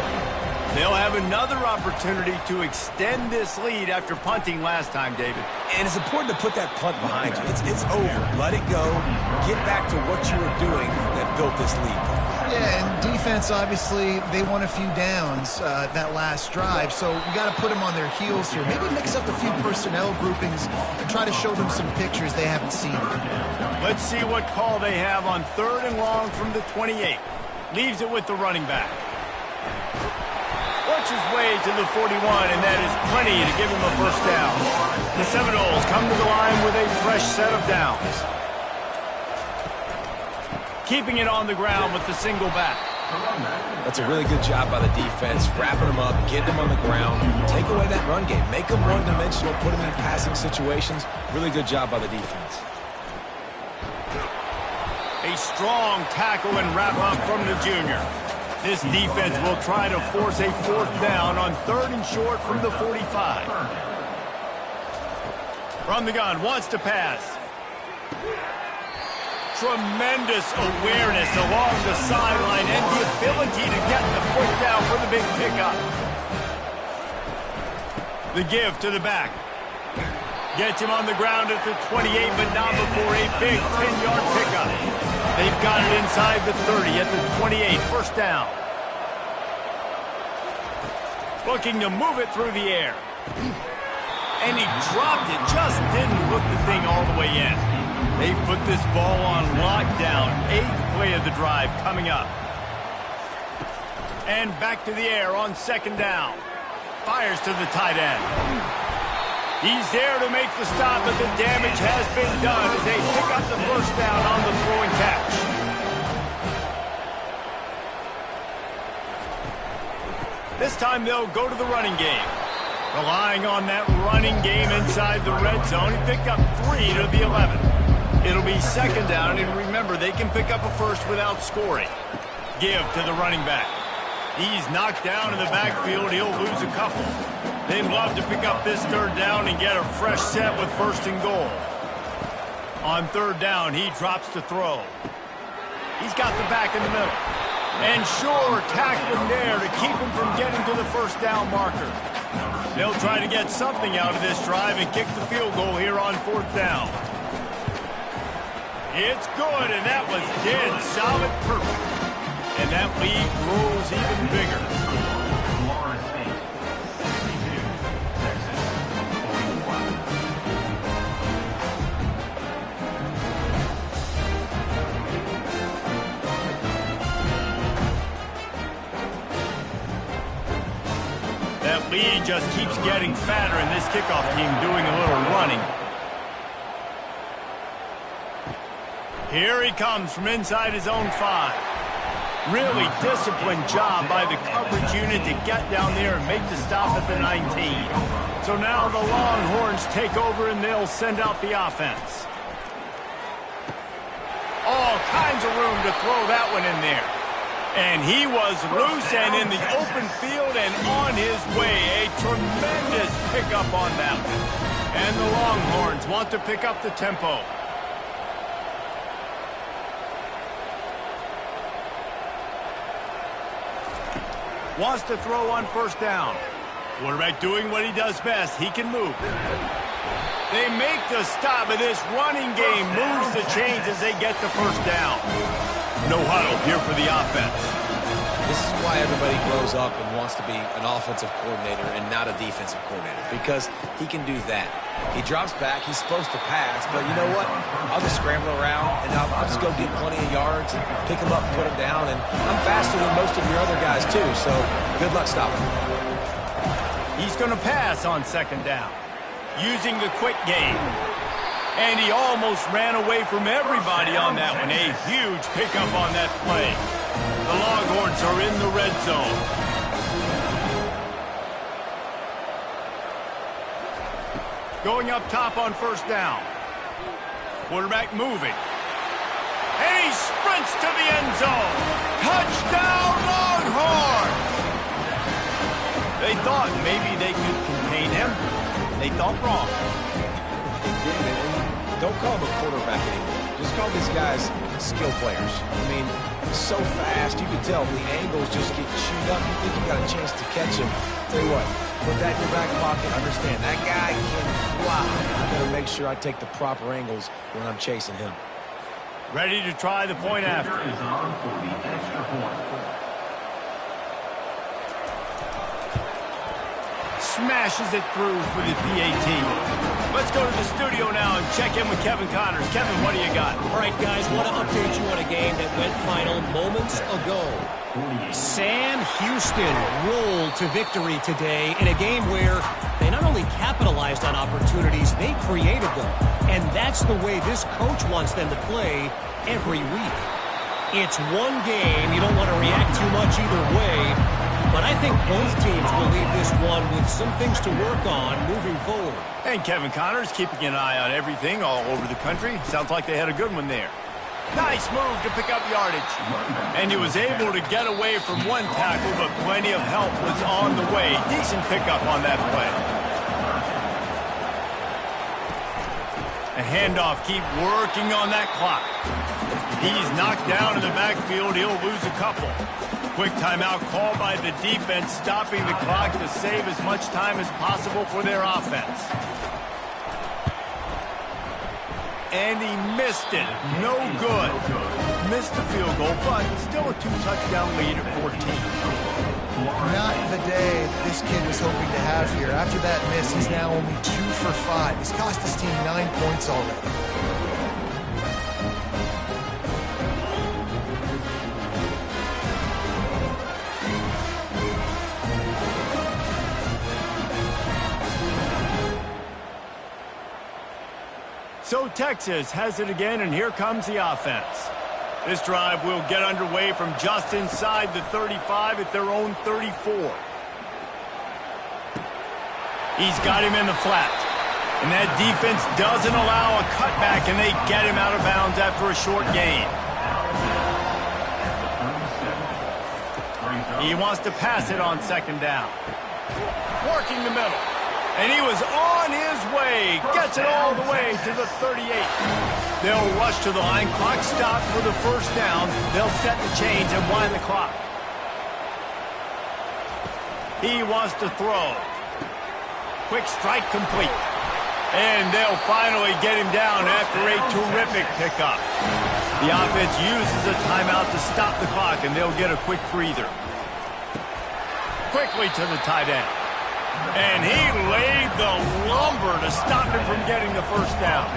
They'll have another opportunity to extend this lead after punting last time, David. And it's important to put that punt behind you. It's over. Let it go. Get back to what you were doing that built this lead. Yeah, and defense, obviously, they won a few downs that last drive, so you got to put them on their heels here. Maybe mix up a few personnel groupings and try to show them some pictures they haven't seen. Let's see what call they have on 3rd and long from the 28. Leaves it with the running back. Works his way to the 41, and that is plenty to give him a first down. The Seminoles come to the line with a fresh set of downs. Keeping it on the ground with the single back. That's a really good job by the defense, wrapping them up, getting them on the ground, take away that run game, make them one-dimensional, put them in passing situations. Really good job by the defense. A strong tackle and wrap-up from the junior. This defense will try to force a 4th down on 3rd and short from the 45. From the gun, wants to pass. Tremendous awareness along the sideline and the ability to get the foot down for the big pickup. The give to the back. Gets him on the ground at the 28, but not before a big 10-yard pickup. They've got it inside the 30 at the 28, first down. Looking to move it through the air. And he dropped it, just didn't hook the thing all the way in. They've put this ball on lockdown. 8th play of the drive coming up. And back to the air on 2nd down. Fires to the tight end. He's there to make the stop, but the damage has been done as they pick up the first down on the throw and catch. This time they'll go to the running game. Relying on that running game inside the red zone. He picked up 3 to the 11. It'll be 2nd down, and remember, they can pick up a first without scoring. Give to the running back. He's knocked down in the backfield. He'll lose a couple. They'd love to pick up this 3rd down and get a fresh set with 1st and goal. On 3rd down, he drops to throw. He's got the back in the middle. And sure, tackling there to keep him from getting to the first down marker. They'll try to get something out of this drive and kick the field goal here on 4th down. It's good, and that was dead solid perfect. And that lead grows even bigger. That lead just keeps getting fatter, and this kickoff team doing a little running. Here he comes from inside his own 5. Really disciplined job by the coverage unit to get down there and make the stop at the 19. So now the Longhorns take over and they'll send out the offense. All kinds of room to throw that one in there. And he was loose and in the open field and on his way. A tremendous pickup on that one. And the Longhorns want to pick up the tempo. Wants to throw on 1st down. Quarterback doing what he does best. He can move. They make the stop, but this running game moves the chains as they get the first down. No huddle here for the offense. This is why everybody grows up and wants to be an offensive coordinator and not a defensive coordinator, because he can do that. He drops back. He's supposed to pass, but you know what? I'll just scramble around, and I'll just go get plenty of yards and pick him up and put him down, and I'm faster than most of your other guys, too, so good luck stopping him. He's going to pass on 2nd down, using the quick game. And he almost ran away from everybody on that one. A huge pickup on that play. The Longhorns are in the red zone. Going up top on 1st down. Quarterback moving. And he sprints to the end zone. Touchdown, Longhorns! They thought maybe they could contain him. They thought wrong. Don't call him a quarterback anymore. Just just call these guys skill players. I mean, so fast, you can tell the angles just get chewed up. You think you got a chance to catch him. Tell you what, put that in your back pocket. Understand, that guy can fly. I better make sure I take the proper angles when I'm chasing him. Ready to try the point after. Is on for the extra point. Smashes it through for the PAT. Let's go to the studio now and check in with Kevin Connors. Kevin, what do you got? All right, guys, want to update you on a game that went final moments ago. Sam Houston rolled to victory today in a game where they not only capitalized on opportunities, they created them. And that's the way this coach wants them to play every week. It's one game. You don't want to react too much either way. But I think both teams will leave this one with some things to work on moving forward. And Kevin Connors keeping an eye on everything all over the country. Sounds like they had a good one there. Nice move to pick up yardage. And he was able to get away from one tackle, but plenty of help was on the way. Decent pickup on that play. A handoff, keep working on that clock. He's knocked down in the backfield. He'll lose a couple. Quick timeout called by the defense, stopping the clock to save as much time as possible for their offense. And he missed it. No good. Missed the field goal, but still a 2-touchdown lead at 14. Not the day this kid was hoping to have here. After that miss, he's now only 2 for 5. He's cost his team 9 points already. So Texas has it again, and here comes the offense. This drive will get underway from just inside the 35 at their own 34. He's got him in the flat. And that defense doesn't allow a cutback, and they get him out of bounds after a short gain. He wants to pass it on second down. Working the middle. And he was on his way. Gets it all the way to the 38. They'll rush to the line. Clock stopped for the first down. They'll set the chains and wind the clock. He wants to throw. Quick strike complete. And they'll finally get him down after a terrific pickup. The offense uses a timeout to stop the clock, and they'll get a quick breather. Quickly to the tight end. And he laid the lumber to stop him from getting the first down.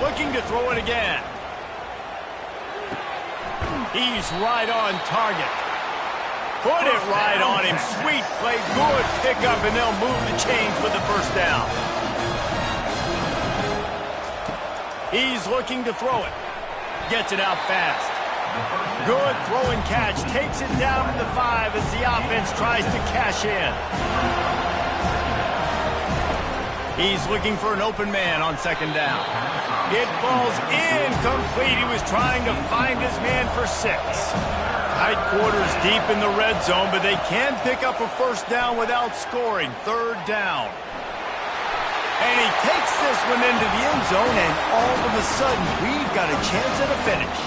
Looking to throw it again. He's right on target. Put it right on him. Sweet play. Good pickup, and they'll move the chains with the first down. He's looking to throw it. Gets it out fast. Good throw and catch. Takes it down to the 5 as the offense tries to cash in. He's looking for an open man on second down. It falls incomplete. He was trying to find his man for 6. Tight quarters deep in the red zone, but they can pick up a first down without scoring. Third down. And he takes this one into the end zone, and all of a sudden, we've got a chance at a finish.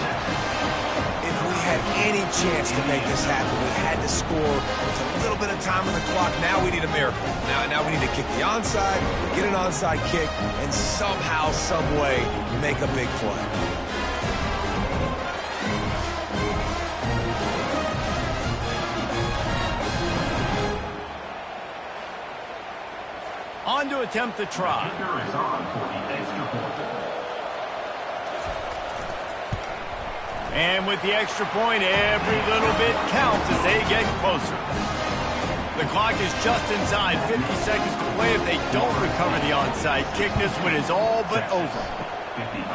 Had any chance to make this happen. We had to score with a little bit of time on the clock. Now we need a miracle. Now we need to kick the onside, get an onside kick, and somehow, some way, make a big play. On to attempt the try. Kicker is on for the extra point. And with the extra point, every little bit counts as they get closer. The clock is just inside 50 seconds to play. If they don't recover the onside kick, this one is all but over.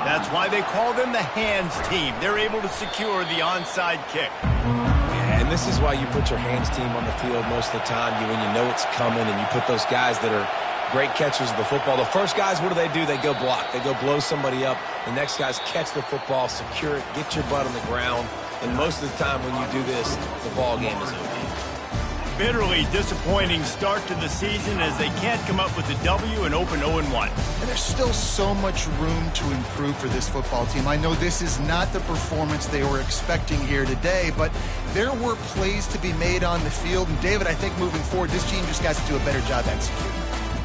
That's why they call them the hands team. They're able to secure the onside kick. Yeah, and this is why you put your hands team on the field most of the time. When you know it's coming, and you put those guys that are great catchers of the football. The first guys, what do? They go block. They go blow somebody up. The next guys catch the football, secure it, get your butt on the ground. And most of the time when you do this, the ball game is over. bitterly disappointing start to the season as they can't come up with a W and open 0-1. And there's still so much room to improve for this football team. I know this is not the performance they were expecting here today, but there were plays to be made on the field. And David, I think moving forward, this team just has to do a better job executing.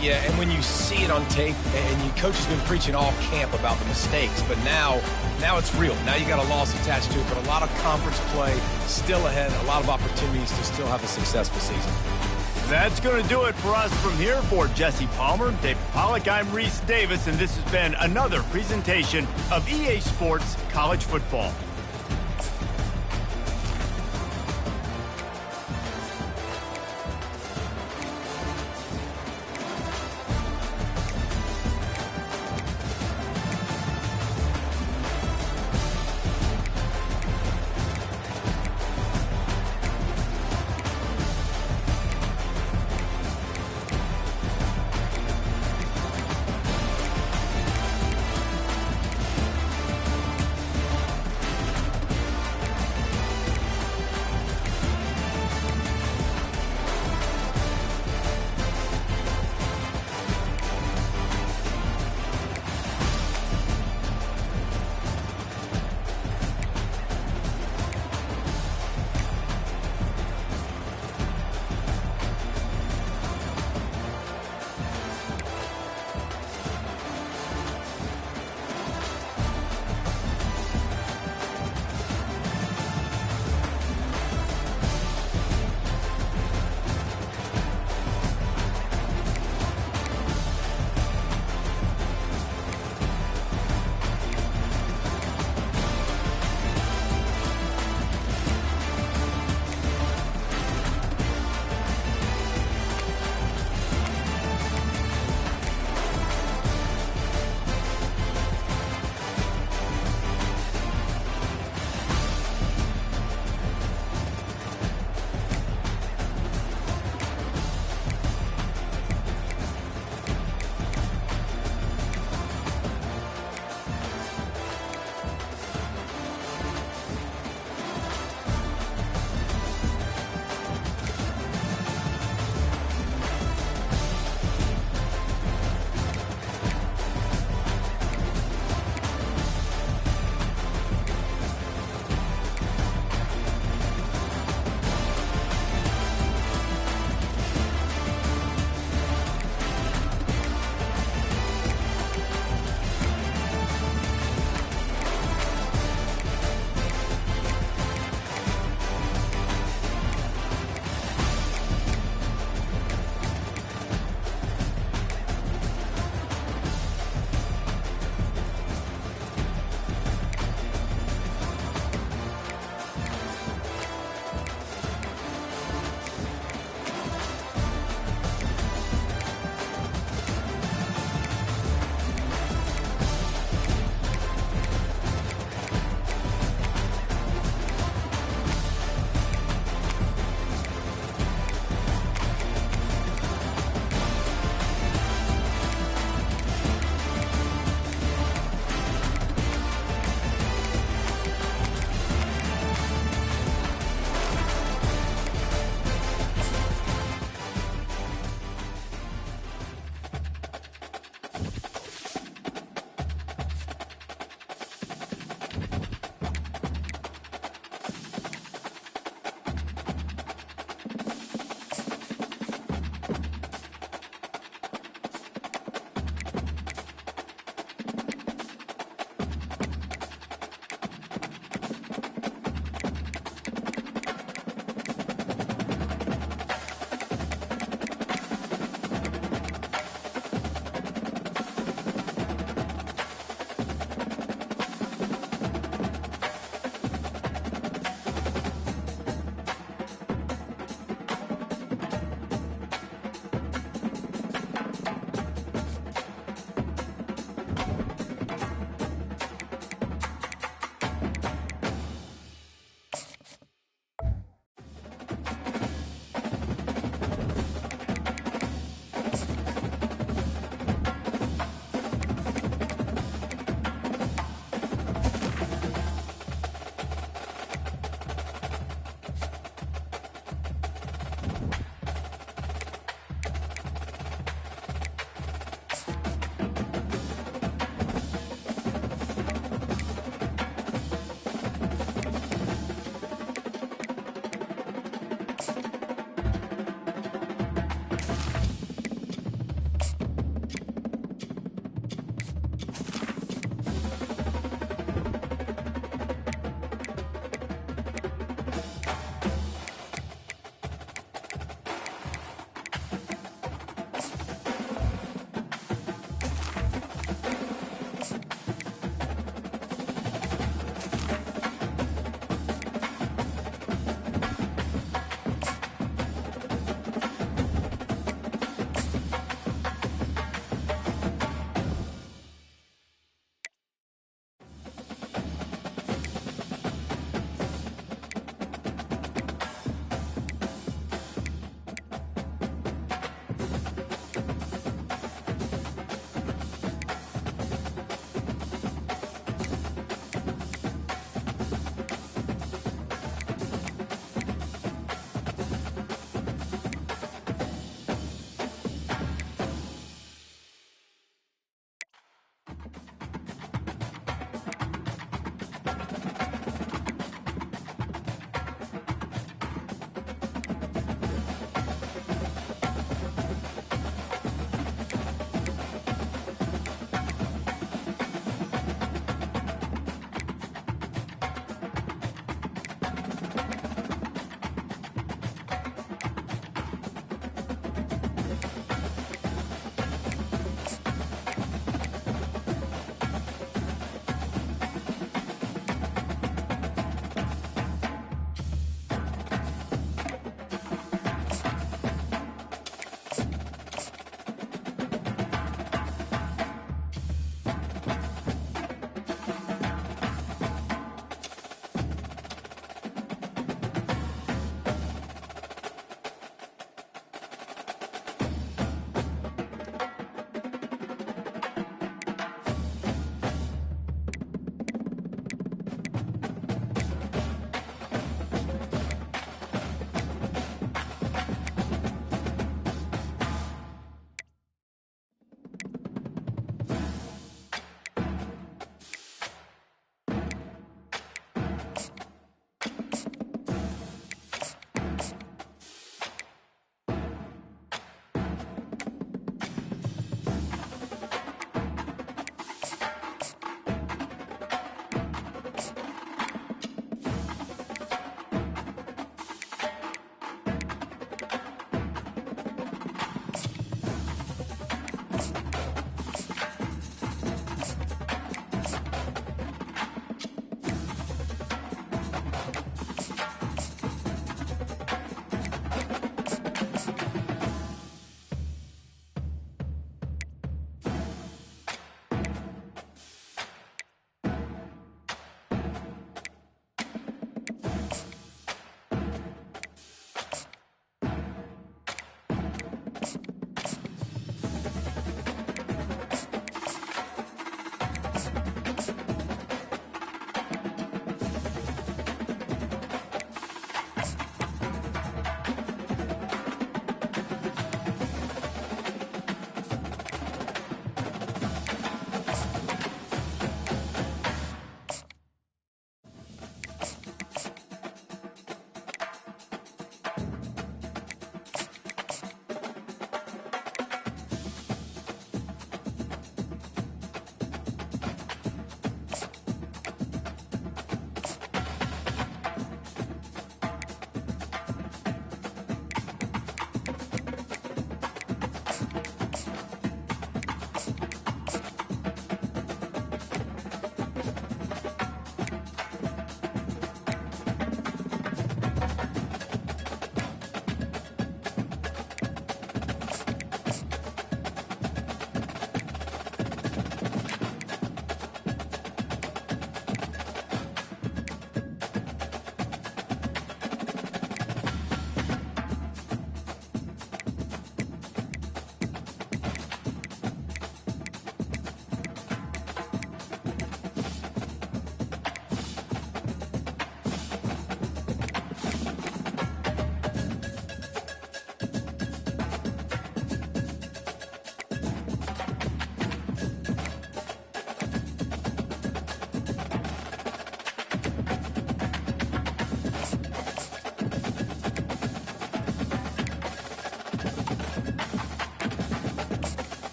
Yeah, and when you see it on tape, and your coach has been preaching all camp about the mistakes, but now it's real. Now you got a loss attached to it, but a lot of conference play still ahead, a lot of opportunities to still have a successful season. That's going to do it for us from here. For Jesse Palmer, David Pollack, I'm Reese Davis, and this has been another presentation of EA Sports College Football.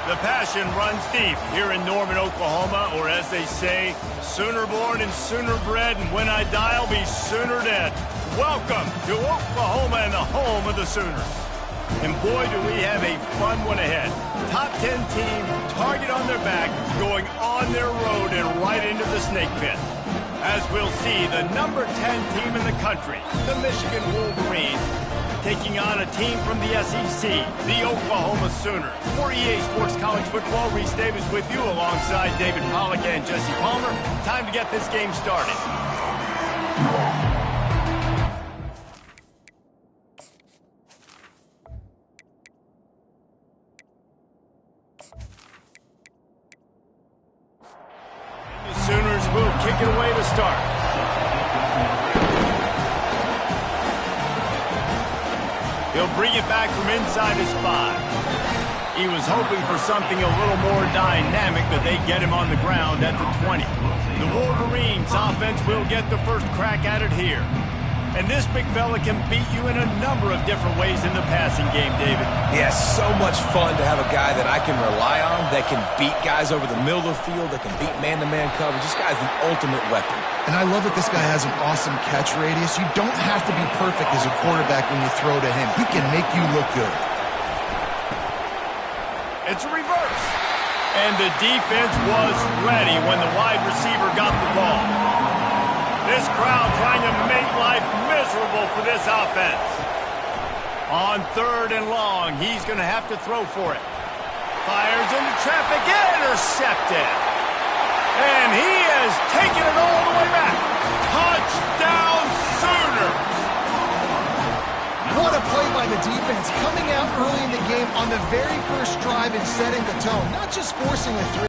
The passion runs deep here in Norman, Oklahoma, or as they say, sooner born and sooner bred, and when I die, I'll be sooner dead. Welcome to Oklahoma and the home of the Sooners. And boy, do we have a fun one ahead. Top 10 team, target on their back, going on their road and right into the snake pit. As we'll see, the number 10 team in the country, the Michigan Wolverines, taking on a team from the SEC, the Oklahoma Sooners. For EA Sports College Football, Reese Davis with you alongside David Pollack and Jesse Palmer. Time to get this game started. And the Sooners will kick it away to start. He'll bring it back from inside his 5. He was hoping for something a little more dynamic, but they get him on the ground at the 20. The Wolverines offense will get the first crack at it here. And this big fella can beat you in a number of different ways in the passing game, David. Yeah, so much fun to have a guy that I can rely on, that can beat guys over the middle of the field, that can beat man-to-man coverage. This guy's the ultimate weapon. And I love that this guy has an awesome catch radius. You don't have to be perfect as a quarterback when you throw to him. He can make you look good. It's a reverse. And the defense was ready when the wide receiver got the ball. This crowd trying to make life miserable for this offense. On 3rd and long, he's going to have to throw for it. Fires into traffic, intercepted. And he has taken it all the way back. Touchdown, Sooners! What a play by the defense, coming out early in the game on the very first drive and setting the tone, not just forcing a 3.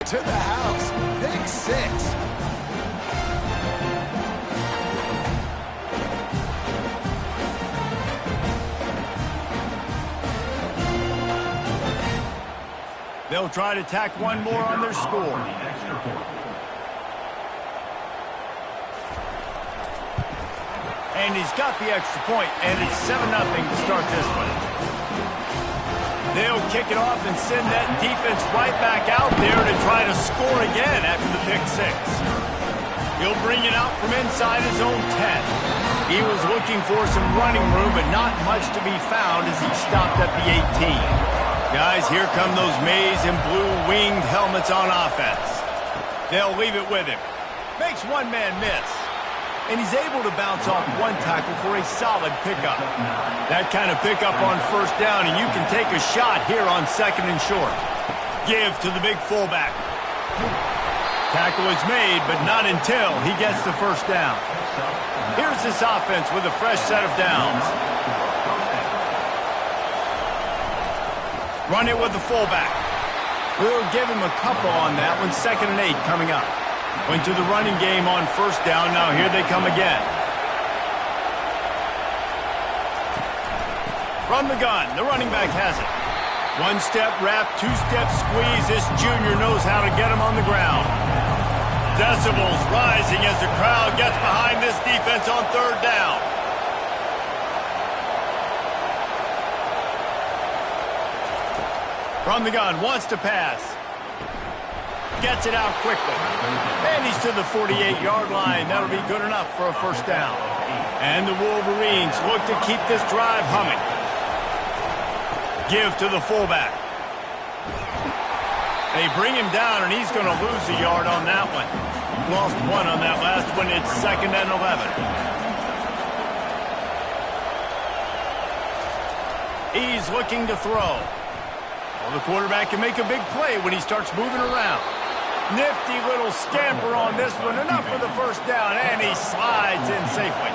To the house, pick 6. They'll try to tack one more on their score. And he's got the extra point, and it's 7-0 to start this one. They'll kick it off and send that defense right back out there to try to score again after the pick 6. He'll bring it out from inside his own 10. He was looking for some running room, but not much to be found as he stopped at the 18. Guys, here come those maize and blue winged helmets on offense. They'll leave it with him. Makes one man miss. And he's able to bounce off one tackle for a solid pickup. That kind of pickup on 1st down, and you can take a shot here on 2nd and short. Give to the big fullback. Tackle is made, but not until he gets the 1st down. Here's this offense with a fresh set of downs. Run it with the fullback. We'll give him a couple on that one. 2nd and 8 coming up. Went to the running game on 1st down. Now here they come again. From the gun, the running back has it. 1-step wrap, 2-step squeeze. This junior knows how to get him on the ground. Decibels rising as the crowd gets behind this defense on 3rd down. From the gun, wants to pass. Gets it out quickly. And he's to the 48-yard line. That'll be good enough for a 1st down. And the Wolverines look to keep this drive humming. Give to the fullback. They bring him down, and he's going to lose a yard on that one. Lost 1 on that last one. It's 2nd and 11. He's looking to throw. Well, the quarterback can make a big play when he starts moving around. Nifty little scamper on this one. Enough for the 1st down, and he slides in safely.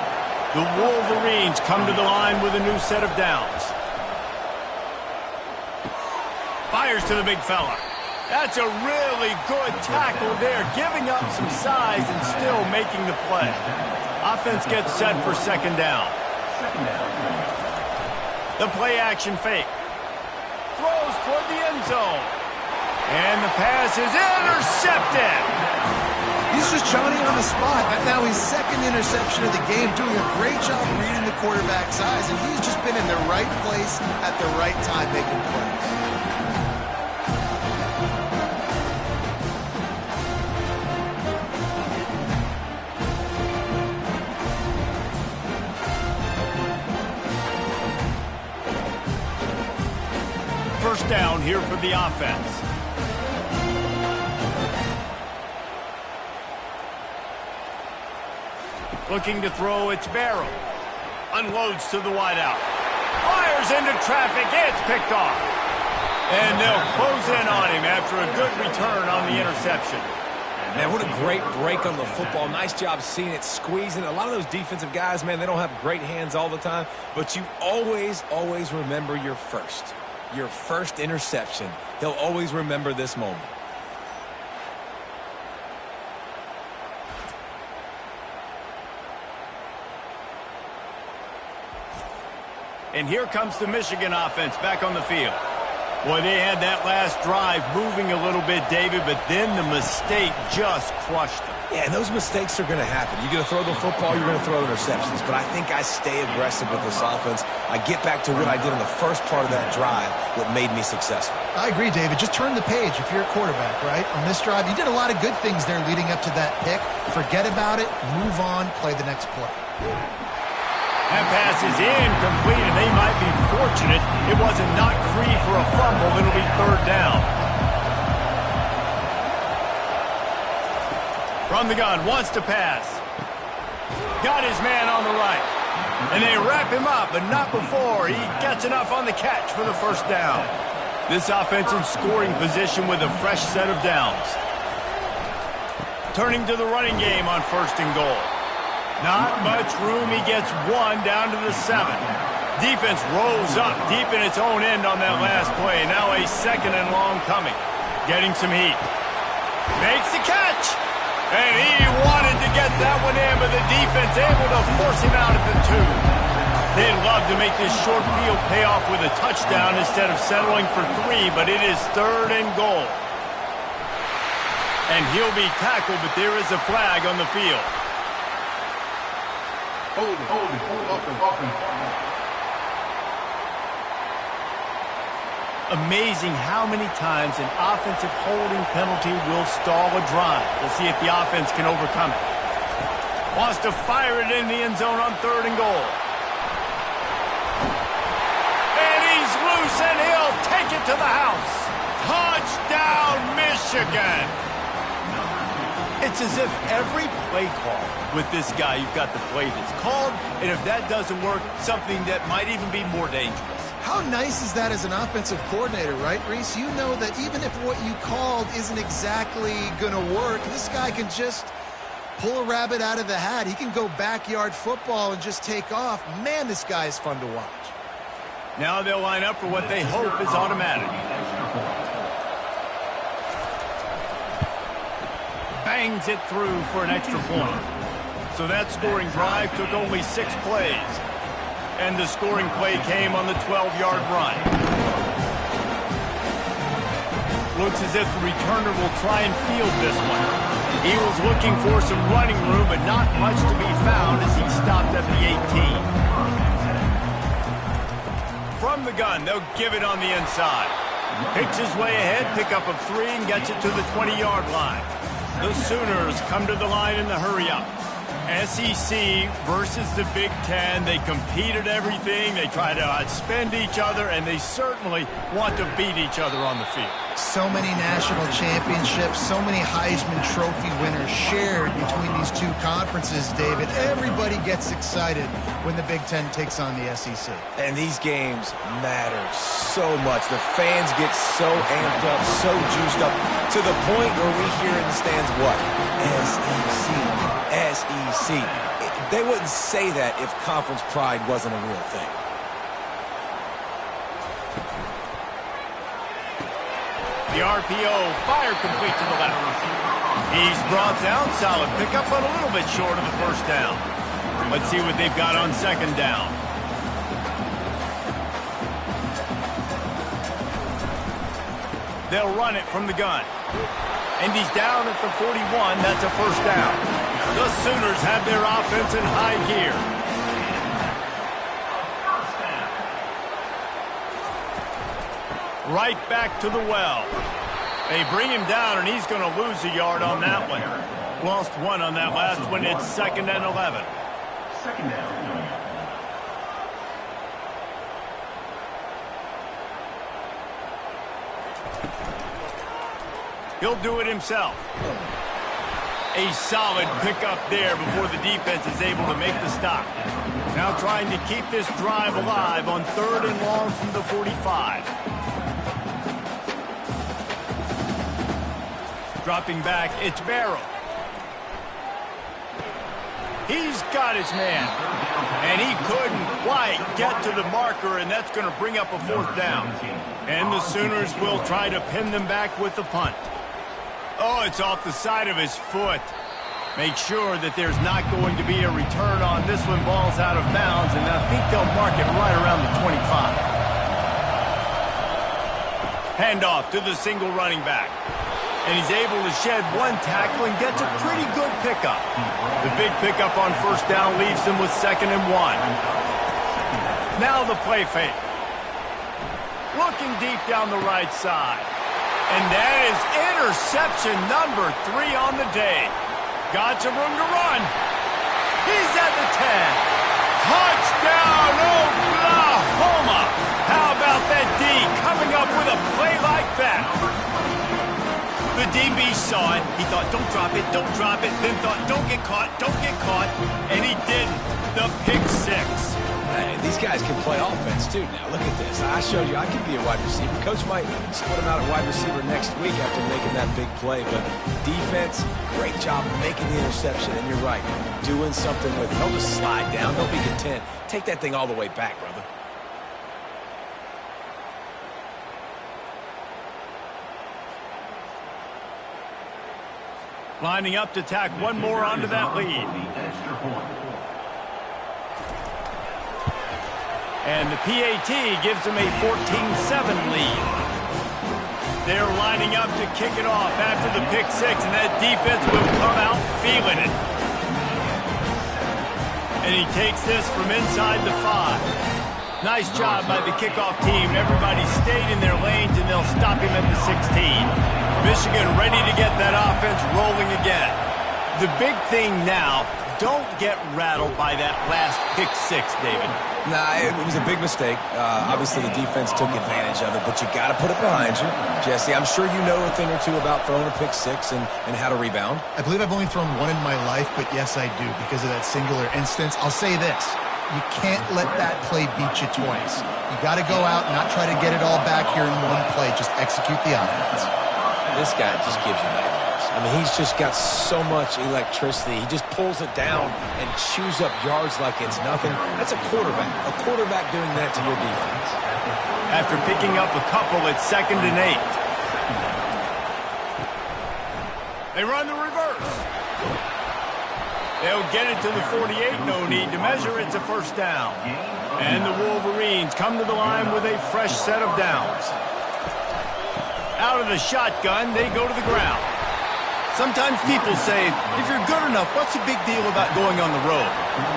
The Wolverines come to the line with a new set of downs. Fires to the big fella. That's a really good tackle there, giving up some size and still making the play. Offense gets set for 2nd down. The play action fake. Throws toward the end zone. And the pass is intercepted. He's just Johnny on the spot. And now his second interception of the game, doing a great job reading the quarterback's eyes, and he's just been in the right place at the right time making plays. First down here for the offense. Looking to throw, it's Barrow. Unloads to the wideout. Fires into traffic. It's picked off. And they'll close in on him after a good return on the interception. Man, what a great break on the football. Nice job seeing it, squeezing. A lot of those defensive guys, man, they don't have great hands all the time. But you always, always remember your first interception. He'll always remember this moment. And here comes the Michigan offense back on the field. Boy, they had that last drive moving a little bit, David, but then the mistake just crushed them. Yeah, and those mistakes are going to happen. You're going to throw the football, you're going to throw interceptions. But I think I stay aggressive with this offense. I get back to what I did in the first part of that drive, what made me successful. I agree, David. Just turn the page if you're a quarterback, right? On this drive, you did a lot of good things there leading up to that pick. Forget about it, move on, play the next play. That pass is incomplete, and they might be fortunate it wasn't knocked free for a fumble. It'll be third down. From the gun, wants to pass. Got his man on the right. And they wrap him up, but not before he gets enough on the catch for the first down. This offense in scoring position with a fresh set of downs. Turning to the running game on first and goal. Not much room. He gets one down to the 7. Defense rolls up deep in its own end on that last play. Now a second and long coming. Getting some heat. Makes the catch. And he wanted to get that one in, but the defense able to force him out at the 2. They'd love to make this short field pay off with a touchdown instead of settling for 3, but it is third and goal. And he'll be tackled, but there is a flag on the field. Amazing how many times an offensive holding penalty will stall a drive. We'll see if the offense can overcome it. Wants to fire it in the end zone on third and goal. And he's loose, and he'll take it to the house. Touchdown, Michigan! It's as if every play call with this guy, you've got the play that's called, and if that doesn't work, something that might even be more dangerous. How nice is that as an offensive coordinator, right, Reese? You know that even if what you called isn't exactly going to work, this guy can just pull a rabbit out of the hat. He can go backyard football and just take off. Man, this guy is fun to watch. Now they'll line up for what they hope is automatic. Bangs it through for an extra point. So that scoring drive took only 6 plays. And the scoring play came on the 12-yard run. Looks as if the returner will try and field this one. He was looking for some running room, but not much to be found as he stopped at the 18. From the gun, they'll give it on the inside. Picks his way ahead, pickup of 3, and gets it to the 20-yard line. The Sooners come to the line in the hurry-up. SEC versus the Big Ten. They compete at everything. They try to outspend each other, and they certainly want to beat each other on the field. So many national championships, so many Heisman Trophy winners shared between these two conferences, David. Everybody gets excited when the Big Ten takes on the SEC. And these games matter so much. The fans get so amped up, so juiced up, to the point where we hear in the stands what? SEC, SEC. They wouldn't say that if conference pride wasn't a real thing. The RPO, fire complete to the left. He's brought down, solid pickup, but a little bit short of the first down. Let's see what they've got on second down. They'll run it from the gun. And he's down at the 41. That's a first down. The Sooners have their offense in high gear. Right back to the well. They bring him down, and he's going to lose a yard on that one. Lost one on that last one. It's 2nd and 11. Second down. He'll do it himself. A solid pickup there before the defense is able to make the stop. Now trying to keep this drive alive on 3rd and long from the 45. Dropping back, it's Barrow. He's got his man. And he couldn't quite get to the marker, and that's going to bring up a 4th down. And the Sooners will try to pin them back with the punt. Oh, it's off the side of his foot. Make sure that there's not going to be a return on this one. Ball's out of bounds, and I think they'll mark it right around the 25. Handoff to the single running back. And he's able to shed one tackle and gets a pretty good pickup. The big pickup on 1st down leaves them with 2nd and 1. Now the play fake. Looking deep down the right side. And that is interception number 3 on the day. Got some room to run. He's at the 10. Touchdown, Oklahoma! How about that D coming up with a play like that? The DB saw it. He thought, don't drop it, don't drop it. Then thought, don't get caught, don't get caught. And he didn't. The pick 6. Hey, these guys can play offense, too, now. Look at this. I showed you I can be a wide receiver. Coach might split him out at wide receiver next week after making that big play. But defense, great job making the interception. And you're right, doing something with it. Don't just slide down. Don't be content. Take that thing all the way back, brother. Lining up to tack one more onto that lead. And the PAT gives them a 14-7 lead. They're lining up to kick it off after the pick 6, and that defense will come out feeling it. And he takes this from inside the 5. Nice job by the kickoff team. Everybody stayed in their lanes, and they'll stop him at the 16. Michigan ready to get that offense rolling again. The big thing now, don't get rattled by that last pick 6, David. Nah, it was a big mistake. Obviously, the defense took advantage of it, but you got to put it behind you. Jesse, I'm sure you know a thing or two about throwing a pick 6 and how to rebound. I believe I've only thrown one in my life, but yes, I do, because of that singular instance. I'll say this. You can't let that play beat you twice. You got to go out and not try to get it all back here in one play. Just execute the offense. This guy just gives you nightmares. I mean, he's just got so much electricity. He just pulls it down and chews up yards like it's nothing. That's a quarterback. A quarterback doing that to your defense. After picking up a couple, it's 2nd and 8. They run the reverse. They'll get it to the 48. No need to measure. It's a first down. And the Wolverines come to the line with a fresh set of downs. Out of the shotgun, they go to the ground. Sometimes people say, if you're good enough, what's the big deal about going on the road?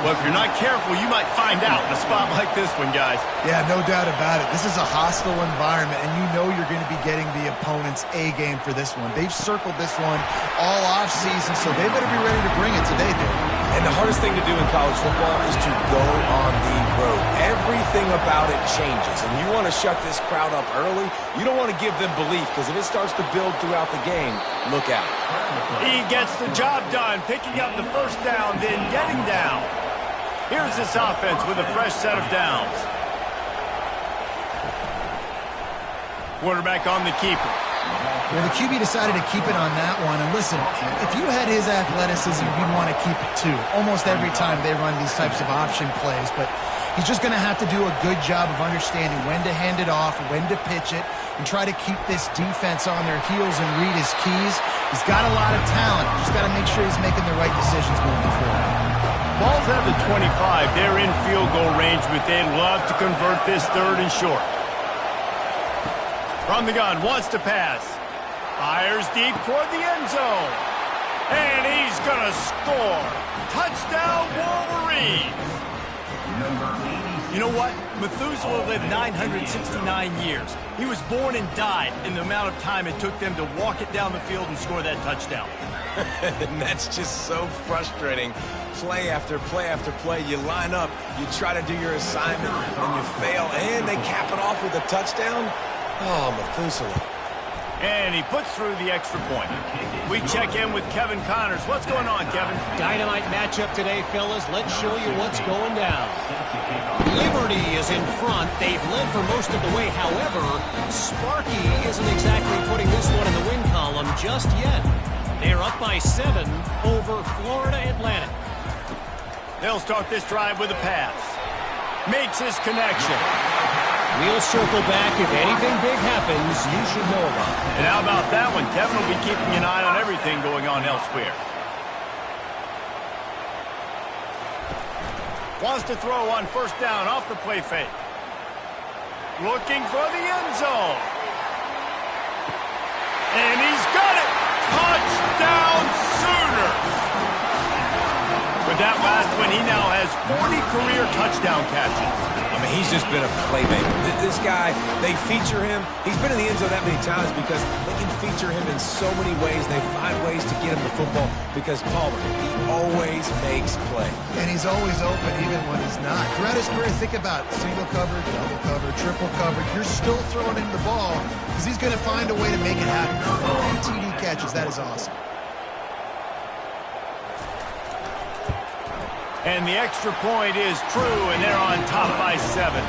Well, if you're not careful, you might find out in a spot like this one, guys. Yeah, no doubt about it. This is a hostile environment, and you know you're going to be getting the opponent's A game for this one. They've circled this one all offseason, so they better be ready to bring it today, dude. And the hardest thing to do in college football is to go on the road. Everything about it changes, and you want to shut this crowd up early. You don't want to give them belief, because if it starts to build throughout the game, look out. He gets the job done, picking up the first down, then getting down. Here's this offense with a fresh set of downs. Quarterback on the keeper. Well, the QB decided to keep it on that one. And listen, if you had his athleticism, you'd want to keep it too. Almost every time they run these types of option plays. But he's just going to have to do a good job of understanding when to hand it off, when to pitch it, and try to keep this defense on their heels and read his keys. He's got a lot of talent. Just got to make sure he's making the right decisions moving forward. Ball's at the 25. They're in field goal range, but they'd love to convert this 3rd and short. From the gun, wants to pass. Fires deep toward the end zone. And he's going to score. Touchdown, Wolverines. You know what? Methuselah lived 969 years. He was born and died in the amount of time it took them to walk it down the field and score that touchdown. And that's just so frustrating. Play after play after play. You line up, you try to do your assignment, and you fail, and they cap it off with a touchdown. Oh, Methuselah. And he puts through the extra point. We check in with Kevin Connors. What's going on, Kevin? Dynamite matchup today, fellas. Let's show you what's going down. Liberty is in front. They've led for most of the way. However, Sparky isn't exactly putting this one in the win column just yet. They're up by 7 over Florida Atlantic. They'll start this drive with a pass. Makes his connection. We'll circle back. If anything big happens, you should know about it. And how about that one? Kevin will be keeping an eye on everything going on elsewhere. Wants to throw on first down off the play fake. Looking for the end zone. And he's got it. Touchdown Sooners. With that last one, he now has 40 career touchdown catches. I mean, he's just been a playmaker. This guy, they feature him. He's been in the end zone that many times because they can feature him in so many ways. They find ways to get him the football because Palmer, he always makes plays. And he's always open even when he's not. Throughout his career, think about single coverage, double coverage, triple coverage. You're still throwing him the ball because he's going to find a way to make it happen. 40 TD catches, that is awesome. And the extra point is true, and they're on top by 7.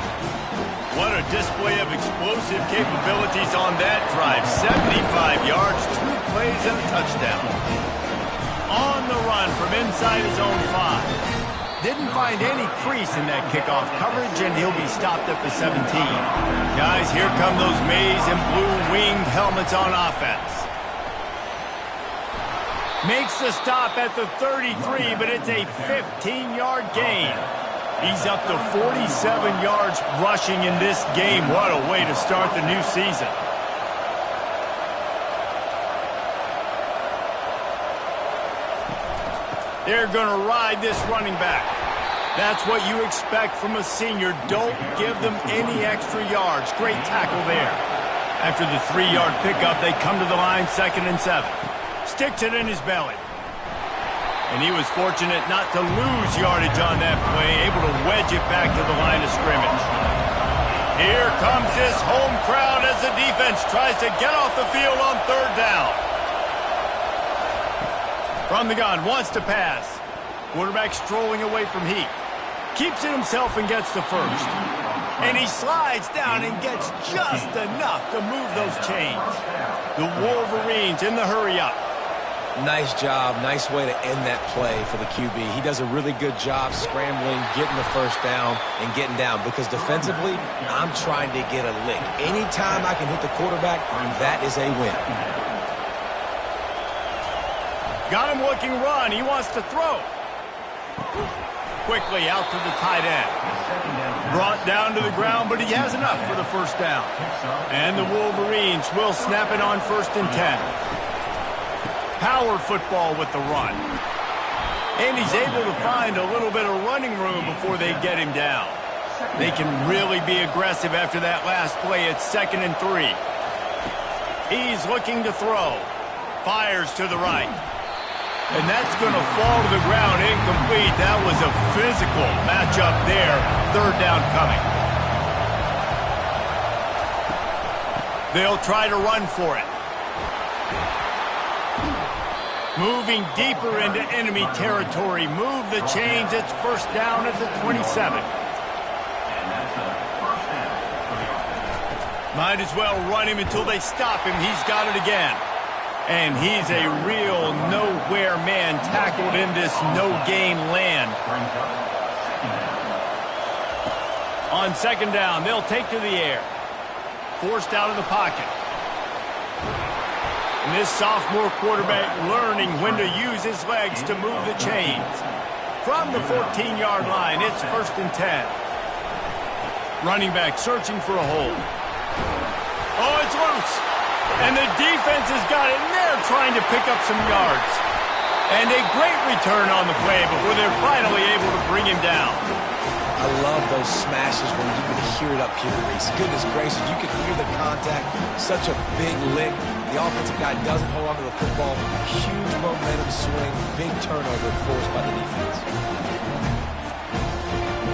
What a display of explosive capabilities on that drive. 75 yards, 2 plays, and a touchdown. On the run from inside his own 5. Didn't find any crease in that kickoff coverage, and he'll be stopped at the 17. Guys, here come those maize and blue winged helmets on offense. Makes the stop at the 33, but it's a 15-yard gain. He's up to 47 yards rushing in this game. What a way to start the new season. They're going to ride this running back. That's what you expect from a senior. Don't give them any extra yards. Great tackle there. After the 3-yard pickup, they come to the line, 2nd and 7. Sticks it in his belly. And he was fortunate not to lose yardage on that play, able to wedge it back to the line of scrimmage. Here comes this home crowd as the defense tries to get off the field on 3rd down. From the gun, wants to pass. Quarterback strolling away from heat. Keeps it himself and gets to 1st. And he slides down and gets just enough to move those chains. The Wolverines in the hurry-up. Nice job. Nice way to end that play for the QB. He does a really good job scrambling, getting the 1st down, and getting down. Because defensively, I'm trying to get a lick. Anytime I can hit the quarterback, that is a win. Got him looking run. He wants to throw. Quickly out to the tight end. Brought down to the ground, but he has enough for the 1st down. And the Wolverines will snap it on 1st and 10. Power football with the run. And he's able to find a little bit of running room before they get him down. They can really be aggressive after that last play. It's 2nd and 3. He's looking to throw. Fires to the right. And that's going to fall to the ground incomplete. That was a physical matchup there. 3rd down coming. They'll try to run for it. Moving deeper into enemy territory. Move the chains. It's 1st down at the 27. Might as well run him until they stop him. He's got it again. And he's a real nowhere man tackled in this no-gain land. On 2nd down, they'll take to the air. Forced out of the pocket. And this sophomore quarterback learning when to use his legs to move the chains. From the 14-yard line, it's 1st and 10. Running back searching for a hole. Oh, it's loose. And the defense has got it, and they're trying to pick up some yards. And a great return on the play before they're finally able to bring him down. I love those smashes when you can hear it up here, Reese. Goodness gracious, you can hear the contact. Such a big lick. The offensive guy doesn't hold on to the football. Huge momentum swing. Big turnover forced by the defense.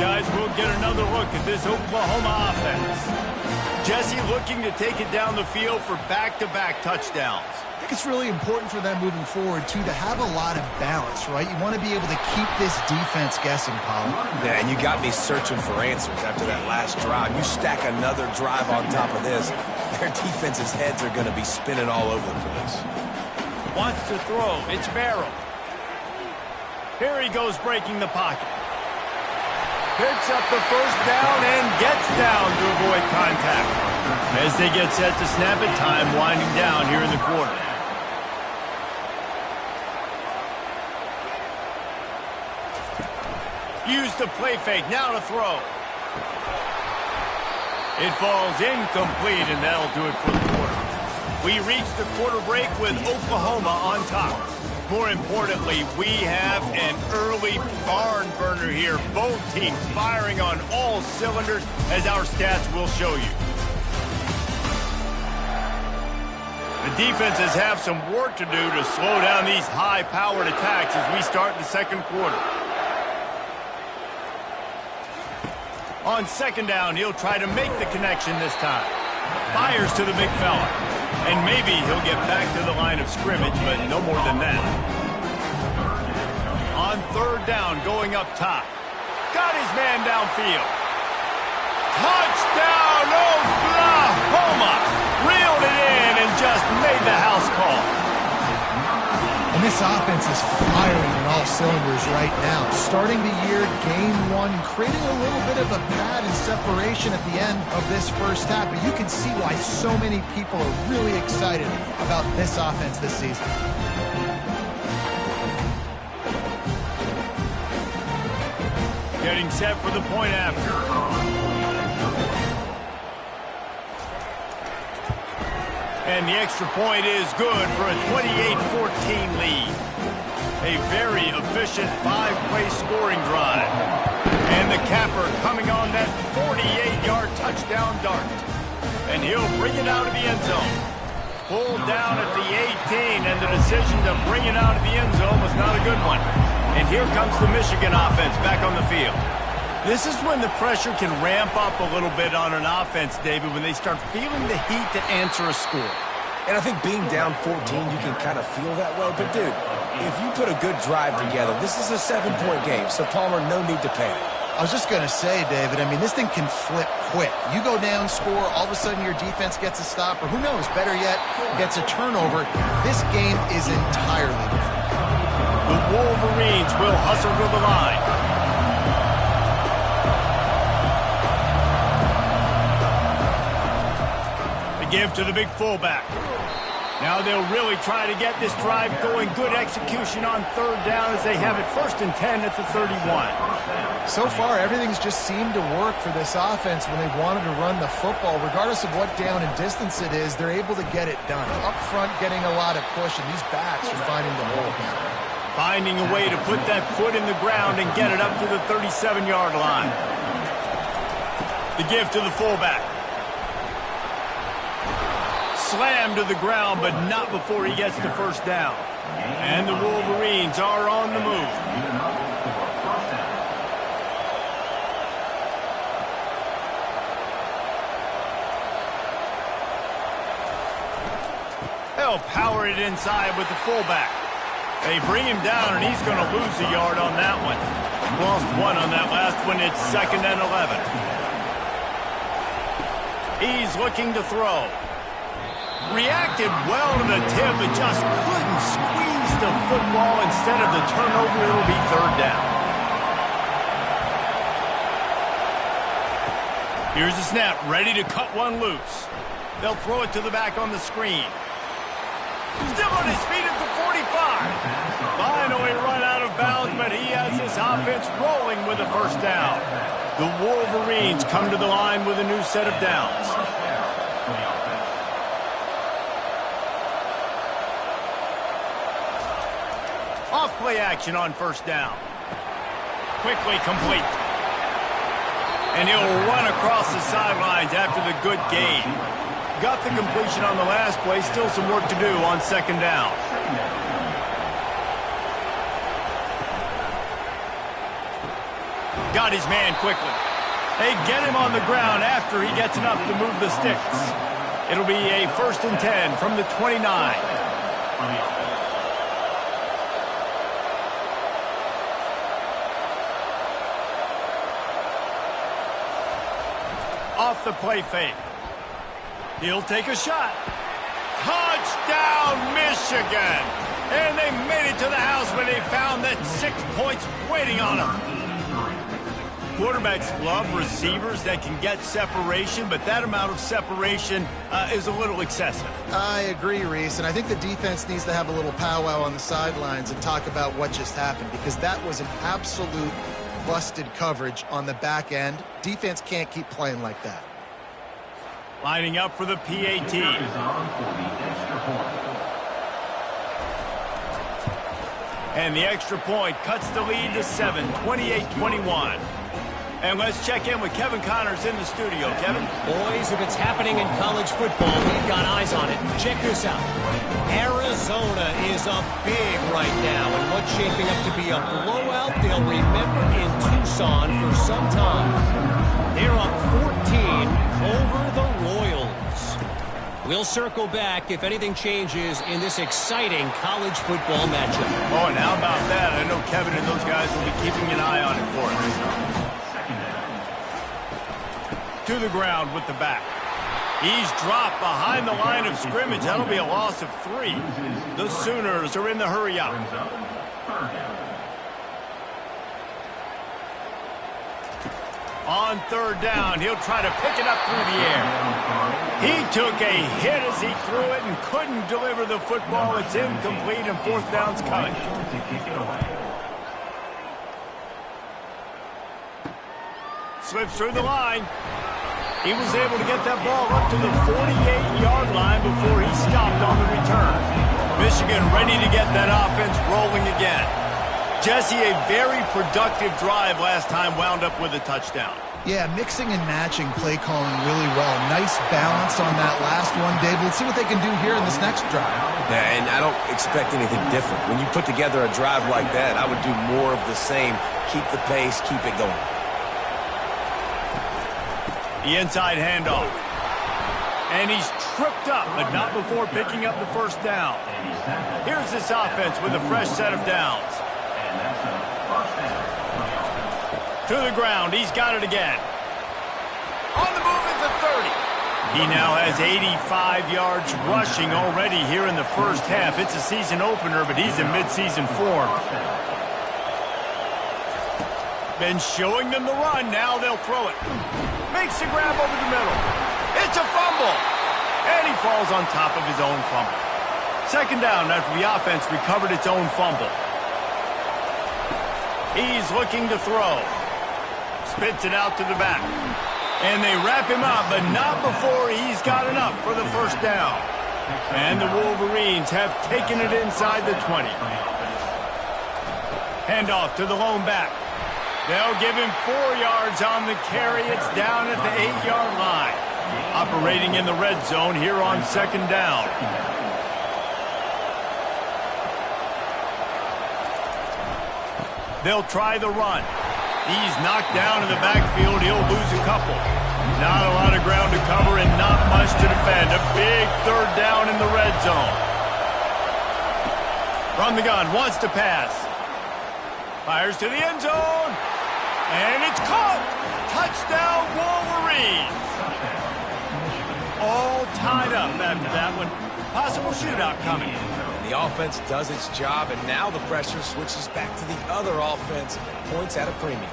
Guys, we'll get another look at this Oklahoma offense. Jesse looking to take it down the field for back-to-back touchdowns. I think it's really important for them moving forward, too, to have a lot of balance, right? You want to be able to keep this defense guessing, Paul. Yeah, and you got me searching for answers after that last drive. You stack another drive on top of this, their defense's heads are going to be spinning all over the place. Wants to throw. It's Barrow. Here he goes breaking the pocket. Picks up the first down and gets down to avoid contact. As they get set to snap it, time winding down here in the quarter. Use the play fake, now to throw. It falls incomplete, and that'll do it for the quarter. We reach the quarter break with Oklahoma on top. More importantly, we have an early barn burner here. Both teams firing on all cylinders, as our stats will show you. The defenses have some work to do to slow down these high-powered attacks as we start the second quarter. On second down, he'll try to make the connection this time. Fires to the big fella. And maybe he'll get back to the line of scrimmage, but no more than that. On third down, going up top. Got his man downfield. Touchdown, Oklahoma! Reeled it in and just made the house call. And this offense is firing on all cylinders right now. Starting the year, game one, creating a little bit of a pad and separation at the end of this first half. But you can see why so many people are really excited about this offense this season. Getting set for the point after. And the extra point is good for a 28-14 lead. A very efficient five-play scoring drive. And the capper coming on that 48-yard touchdown dart. And he'll bring it out of the end zone. Pulled down at the 18, and the decision to bring it out of the end zone was not a good one. And here comes the Michigan offense back on the field. This is when the pressure can ramp up a little bit on an offense, David, when they start feeling the heat to answer a score. And I think being down 14, you can kind of feel that way. But, dude, if you put a good drive together, this is a 7-point game. So, Palmer, no need to panic. I was just going to say, David, I mean, this thing can flip quick. You go down, score, all of a sudden your defense gets a stop, or who knows, better yet, gets a turnover. This game is entirely different. The Wolverines will hustle to the line. Give to the big fullback. Now they'll really try to get this drive going. Good execution on third down as they have it 1st and 10 at the 31. So far, everything's just seemed to work for this offense when they've wanted to run the football. Regardless of what down and distance it is, they're able to get it done. Up front, getting a lot of push, and these backs are finding the holes. Finding a way to put that foot in the ground and get it up to the 37-yard line. The give to the fullback. Slammed to the ground, but not before he gets the first down. And the Wolverines are on the move. They'll power it inside with the fullback. They bring him down, and he's going to lose a yard on that one. Lost one on that last one. It's 2nd and 11. He's looking to throw. Reacted well to the tip, but just couldn't squeeze the football. Instead of the turnover, it'll be third down. Here's the snap, ready to cut one loose. They'll throw it to the back on the screen. Still on his feet at the 45. Finally run out of bounds, but he has his offense rolling with a first down. The Wolverines come to the line with a new set of downs. play action on first down. Quickly complete. And he'll run across the sidelines after the good gain. Got the completion on the last play. Still some work to do on second down. Got his man quickly. They get him on the ground after he gets enough to move the sticks. It'll be a 1st and 10 from the 29. Off the play fake. He'll take a shot. Touchdown, Michigan! And they made it to the house when they found that 6 points waiting on them. Quarterbacks love receivers that can get separation, but that amount of separation is a little excessive. I agree, Reese, and I think the defense needs to have a little powwow on the sidelines and talk about what just happened, because that was an absolute busted coverage on the back end. Defense can't keep playing like that. Lining up for the PAT. And the extra point cuts the lead to 7, 28-21. And let's check in with Kevin Connors in the studio. Kevin? Boys, if it's happening in college football, we've got eyes on it. Check this out. Arizona is up big right now, and what's shaping up to be a blowout they'll remember in Tucson for some time. They're up 14 over the Royals. We'll circle back if anything changes in this exciting college football matchup. Oh, and how about that? I know Kevin and those guys will be keeping an eye on it for us. To the ground with the back. He's dropped behind the line of scrimmage. That'll be a loss of 3. The Sooners are in the hurry-up. On third down, he'll try to pick it up through the air. He took a hit as he threw it and couldn't deliver the football. It's incomplete, and 4th down's coming. Slips through the line. He was able to get that ball up to the 48-yard line before he stopped on the return. Michigan ready to get that offense rolling again. Jesse, a very productive drive last time wound up with a touchdown. Yeah, mixing and matching play calling really well. Nice balance on that last one, Dave. Let's see what they can do here in this next drive. Yeah, and I don't expect anything different. When you put together a drive like that, I would do more of the same. Keep the pace, keep it going. The inside handoff. And he's tripped up, but not before picking up the 1st down. Here's this offense with a fresh set of downs. To the ground. He's got it again. On the move at the 30. He now has 85 yards rushing already here in the first half. It's a season opener, but he's in midseason form. Been showing them the run. Now they'll throw it. Makes the grab over the middle. It's a fumble. And he falls on top of his own fumble. 2nd down after the offense recovered its own fumble. He's looking to throw. Spits it out to the back. And they wrap him up, but not before he's got enough for the 1st down. And the Wolverines have taken it inside the 20. Handoff to the lone back. They'll give him 4 yards on the carry. It's down at the 8-yard line. Operating in the red zone here on 2nd down. They'll try the run. He's knocked down in the backfield. He'll lose a couple. Not a lot of ground to cover and not much to defend. A big 3rd down in the red zone. From the gun, wants to pass. Fires to the end zone. And it's caught. Touchdown, Wolverines. All tied up after that one. Possible shootout coming. The offense does its job, and now the pressure switches back to the other offense. Points at a premium.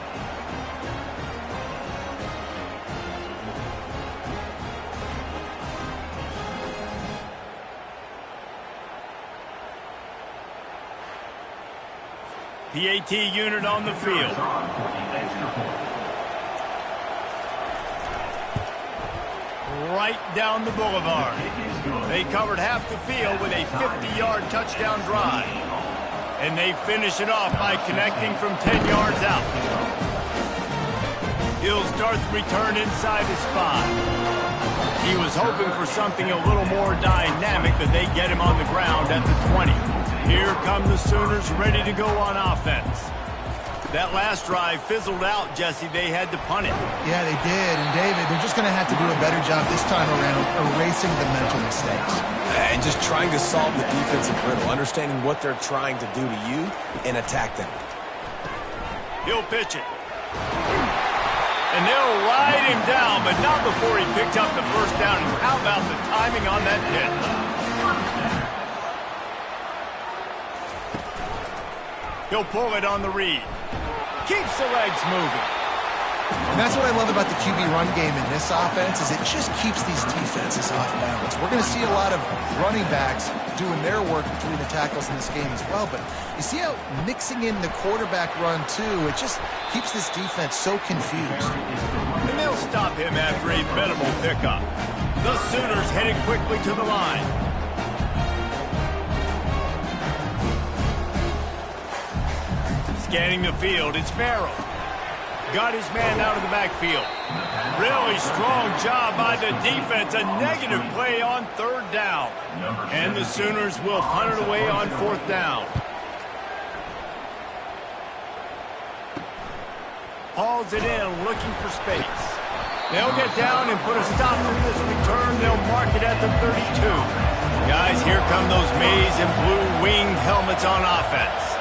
PAT unit on the field. Right down the boulevard. They covered half the field with a 50-yard touchdown drive. And they finish it off by connecting from 10 yards out. He'll start the return inside his 5. He was hoping for something a little more dynamic, but they get him on the ground at the 20. Here come the Sooners ready to go on offense. That last drive fizzled out, Jesse. They had to punt it. Yeah, they did. And, David, they're just going to have to do a better job this time around erasing the mental mistakes. And just trying to solve the defensive riddle, understanding what they're trying to do to you and attack them. He'll pitch it. And they'll ride him down, but not before he picked up the first down. And how about the timing on that pitch? He'll pull it on the read. Keeps the legs moving. And that's what I love about the QB run game in this offense is it just keeps these defenses off balance. We're going to see a lot of running backs doing their work between the tackles in this game as well. But you see how mixing in the quarterback run, too, it just keeps this defense so confused. And they'll stop him after a minimal pickup. The Sooners headed quickly to the line. Scanning the field, it's Merrill. Got his man out of the backfield. Really strong job by the defense. A negative play on 3rd down. And the Sooners will punt it away on 4th down. Hauls it in, looking for space. They'll get down and put a stop to this return. They'll mark it at the 32. Guys, here come those maize and blue winged helmets on offense.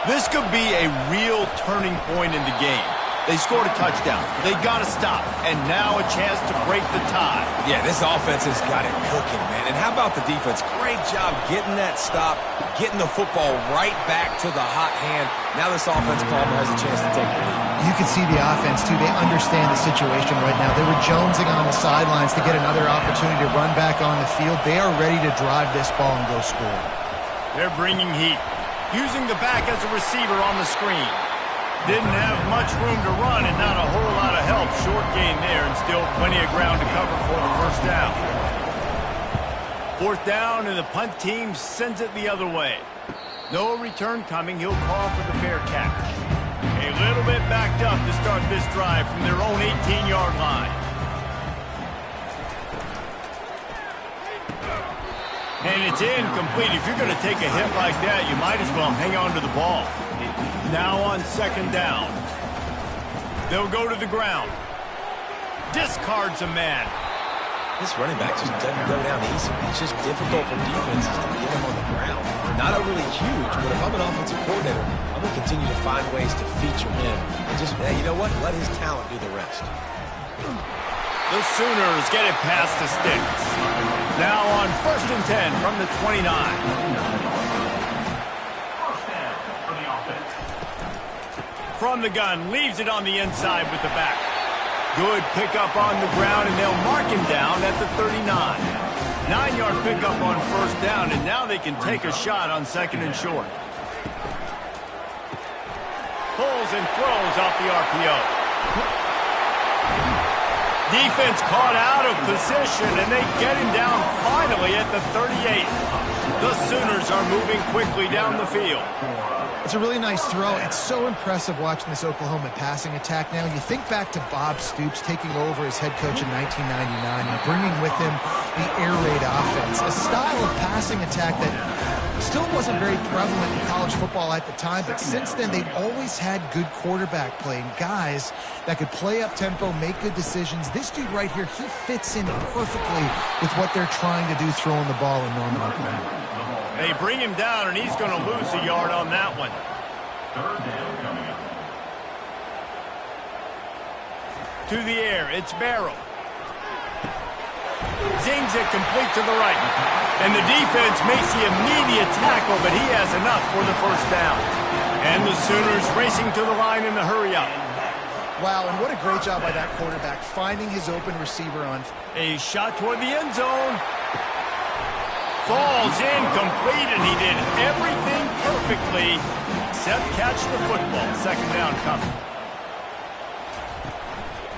This could be a real turning point in the game. They scored a touchdown. They got to stop. And now a chance to break the tie. Yeah, this offense has got it cooking, man. And how about the defense? Great job getting that stop, getting the football right back to the hot hand. Now this offense, Palmer, has a chance to take the lead. You can see the offense, too. They understand the situation right now. They were jonesing on the sidelines to get another opportunity to run back on the field. They are ready to drive this ball and go score. They're bringing heat. Using the back as a receiver on the screen. Didn't have much room to run and not a whole lot of help. Short gain there and still plenty of ground to cover for the first down. 4th down and the punt team sends it the other way. No return coming. He'll call for the fair catch. A little bit backed up to start this drive from their own 18-yard line. And it's incomplete. If you're going to take a hit like that, you might as well hang on to the ball. Now on 2nd down. They'll go to the ground. Discards a man. This running back just doesn't go down easy. It's just difficult for defenses to get him on the ground. Not overly huge, but if I'm an offensive coordinator, I'm going to continue to find ways to feature him. And just, you know what? Let his talent do the rest. The Sooners get it past the sticks. Now on 1st and 10 from the 29. From the gun, leaves it on the inside with the back. Good pickup on the ground, and they'll mark him down at the 39. 9-yard pickup on 1st down, and now they can take a shot on 2nd and short. Pulls and throws off the RPO. Defense caught out of position, and they get him down finally at the 38. The Sooners are moving quickly down the field. It's a really nice throw. It's so impressive watching this Oklahoma passing attack now. You think back to Bob Stoops taking over as head coach in 1999 and bringing with him the air raid offense, a style of passing attack that still wasn't very prevalent in college football at the time, but since then they've always had good quarterback play and guys that could play up tempo, make good decisions. This dude right here, he fits in perfectly with what they're trying to do throwing the ball in Norman, Oklahoma. They bring him down, and he's going to lose a yard on that one. 3rd down coming up. To the air, it's Barrow. Zings it complete to the right. And the defense makes the immediate tackle, but he has enough for the 1st down. And the Sooners racing to the line in the hurry-up. Wow, and what a great job by that quarterback, finding his open receiver on. A shot toward the end zone. Falls incomplete, and he did everything perfectly except catch the football. 2nd down coming.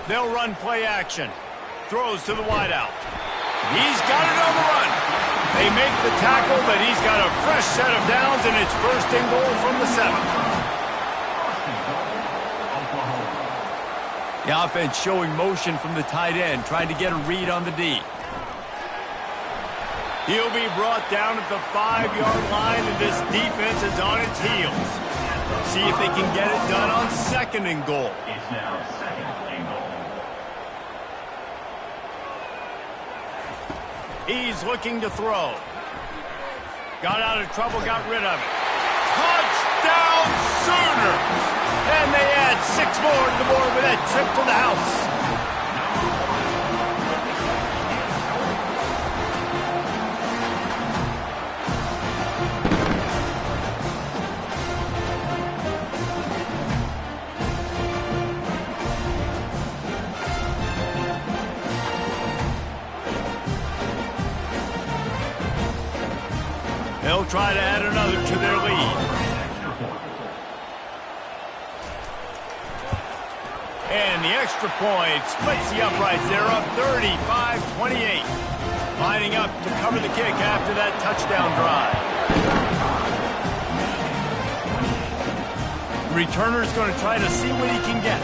They'll run play action. Throws to the wideout. He's got it on the run. They make the tackle, but he's got a fresh set of downs, and it's first and goal from the 7. The offense showing motion from the tight end, trying to get a read on the D. He'll be brought down at the 5-yard line, and this defense is on its heels. See if they can get it done on 2nd and goal. It's now 2nd and goal. He's looking to throw. Got out of trouble, got rid of it. Touchdown Sooners! And they add 6 more to the board with that trip to the house. They'll try to add another to their lead. And the extra point splits the uprights. They're up 35-28. Lining up to cover the kick after that touchdown drive. Returner's going to try to see what he can get.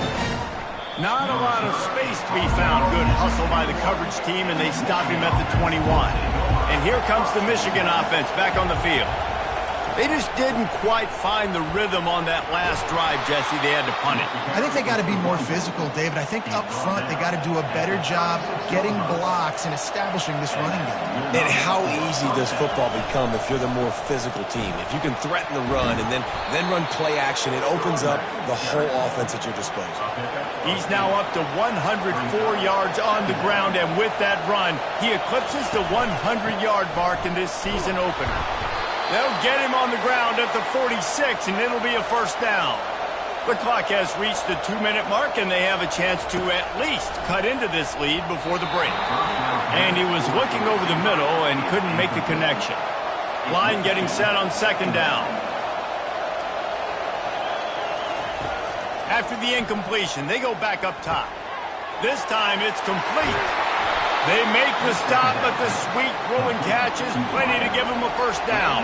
Not a lot of space to be found. Good hustle by the coverage team, and they stop him at the 21. And here comes the Michigan offense back on the field. They just didn't quite find the rhythm on that last drive, Jesse. They had to punt it. I think they got to be more physical, David. I think up front they got to do a better job getting blocks and establishing this running game. And how easy does football become if you're the more physical team? If you can threaten the run and then run play action, it opens up the whole offense at your disposal. He's now up to 104 yards on the ground, and with that run, he eclipses the 100-yard mark in this season opener. They'll get him on the ground at the 46, and it'll be a first down. The clock has reached the 2-minute mark, and they have a chance to at least cut into this lead before the break. And he was looking over the middle and couldn't make the connection. Line getting set on 2nd down. After the incompletion, they go back up top. This time it's complete. They make the stop, but the sweet throwing catch is plenty to give them a first down.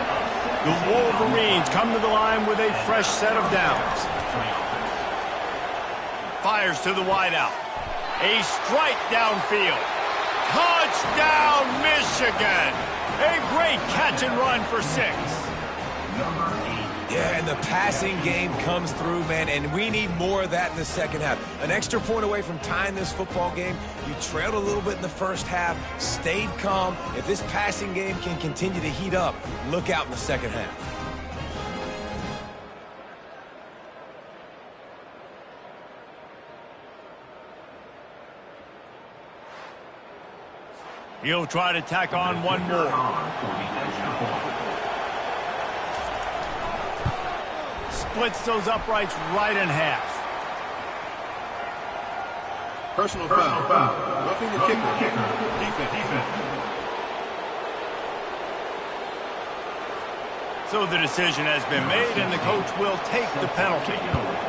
The Wolverines come to the line with a fresh set of downs. Fires to the wideout. A strike downfield. Touchdown, Michigan! A great catch and run for 6. Yeah, and the passing game comes through, man, and we need more of that in the second half. An extra point away from tying this football game. You trailed a little bit in the first half, stayed calm. If this passing game can continue to heat up, look out in the second half. He'll try to tack on one more. Splits those uprights right in half. Personal foul. Roughing the kicker. Defense. So the decision has been made, and the coach will take the penalty.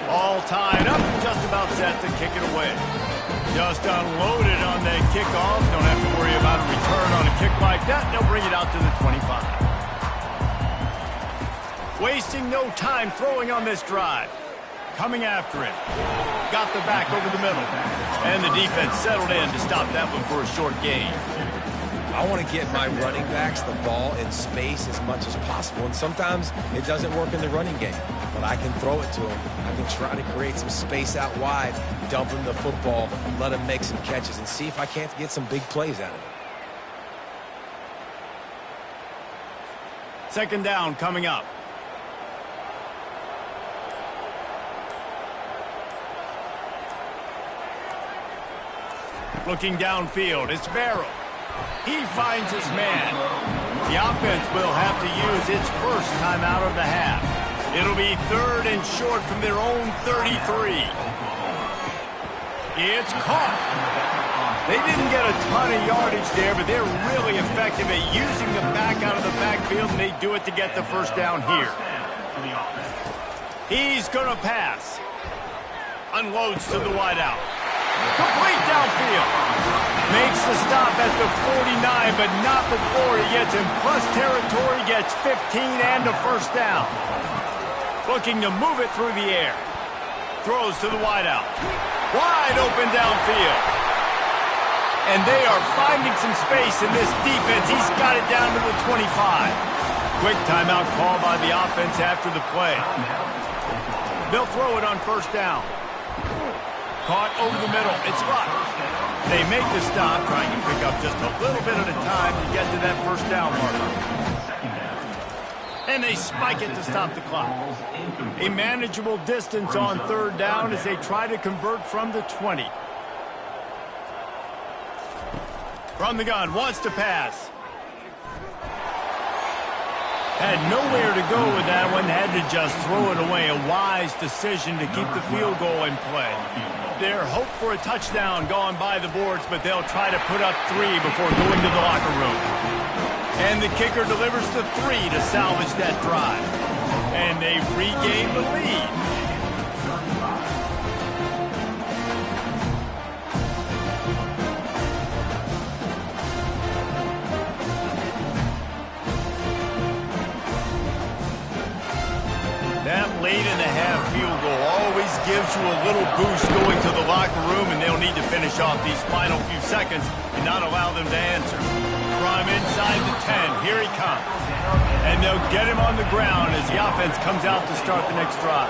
All tied up, just about set to kick it away. Just unloaded on that kickoff. Don't have to worry about a return on a kick like that. They'll bring it out to the 25. Wasting no time throwing on this drive. Coming after it. Got the back over the middle. And the defense settled in to stop that one for a short gain. I want to get my running backs the ball in space as much as possible. And sometimes it doesn't work in the running game. But I can throw it to them. I can try to create some space out wide, dump them the football, let them make some catches, and see if I can't get some big plays out of it. 2nd down coming up. Looking downfield, it's Barrow. He finds his man. The offense will have to use its first timeout of the half. It'll be 3rd and short from their own 33. It's caught. They didn't get a ton of yardage there, but they're really effective at using the back out of the backfield, and they do it to get the first down here. He's going to pass. Unloads to the wideout. Complete downfield. Makes the stop at the 49, but not before he gets in plus territory, gets 15 and a first down. Looking to move it through the air. Throws to the wideout. Wide open downfield. And they are finding some space in this defense. He's got it down to the 25. Quick timeout call by the offense after the play. They'll throw it on first down. Caught over the middle. It's blocked. They make the stop, trying to pick up just a little bit at a time to get to that first down marker. And they spike it to stop the clock. A manageable distance on third down as they try to convert from the 20. From the gun, wants to pass. Had nowhere to go with that one, had to just throw it away. A wise decision to keep the field goal in play. Their hope for a touchdown gone by the boards, but they'll try to put up 3 before going to the locker room. And the kicker delivers the 3 to salvage that drive. And they regain the lead. That late-in-the-half field goal always gives you a little boost going to the locker room, and they'll need to finish off these final few seconds and not allow them to answer. From inside the 10, here he comes. And they'll get him on the ground as the offense comes out to start the next drive.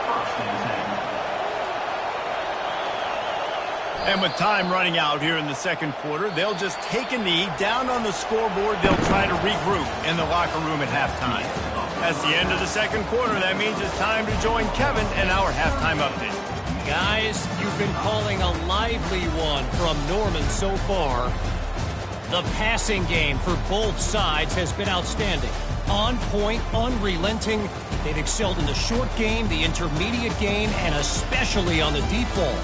And with time running out here in the second quarter, they'll just take a knee down on the scoreboard. They'll try to regroup in the locker room at halftime. That's the end of the second quarter. That means it's time to join Kevin and our halftime update. Guys, you've been calling a lively one from Norman so far. The passing game for both sides has been outstanding. On point, unrelenting. They've excelled in the short game, the intermediate game, and especially on the deep ball.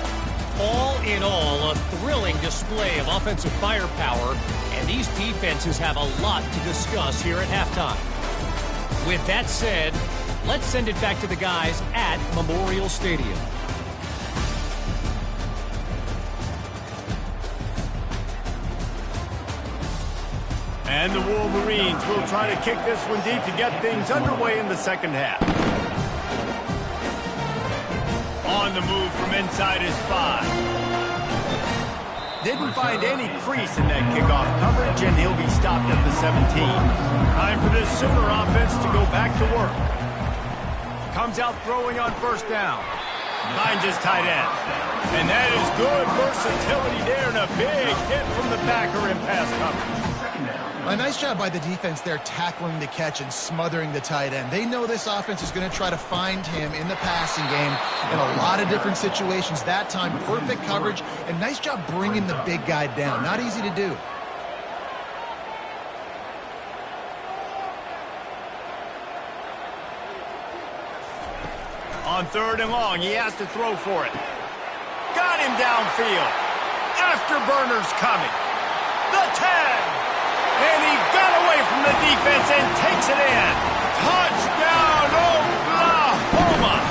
All in all, a thrilling display of offensive firepower, and these defenses have a lot to discuss here at halftime. With that said, let's send it back to the guys at Memorial Stadium. And the Wolverines will try to kick this one deep to get things underway in the second half. On the move from inside his 5. Didn't find any crease in that kickoff coverage, and he'll be stopped at the 17. Time for this Sooner offense to go back to work. Comes out throwing on first down. Finds his tight end. And that is good versatility there, and a big hit from the backer in pass coverage. A nice job by the defense there, tackling the catch and smothering the tight end. They know this offense is going to try to find him in the passing game in a lot of different situations. That time, perfect coverage, and nice job bringing the big guy down. Not easy to do. On third and long, he has to throw for it. Got him downfield. Afterburner's coming. The 10. And he got away from the defense and takes it in. Touchdown, Oklahoma!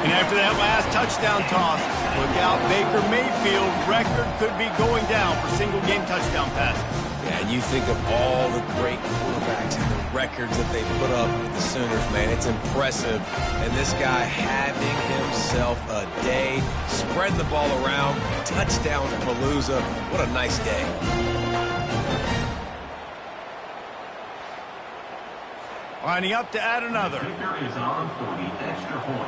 And after that last touchdown toss, look out, Baker Mayfield. Record could be going down for single-game touchdown passes. Yeah, and you think of all the great quarterbacks and the records that they put up with the Sooners, man. It's impressive. And this guy having himself a day, spreading the ball around, touchdown Palooza. What a nice day. Lining up to add another. Kicker is on for the extra point.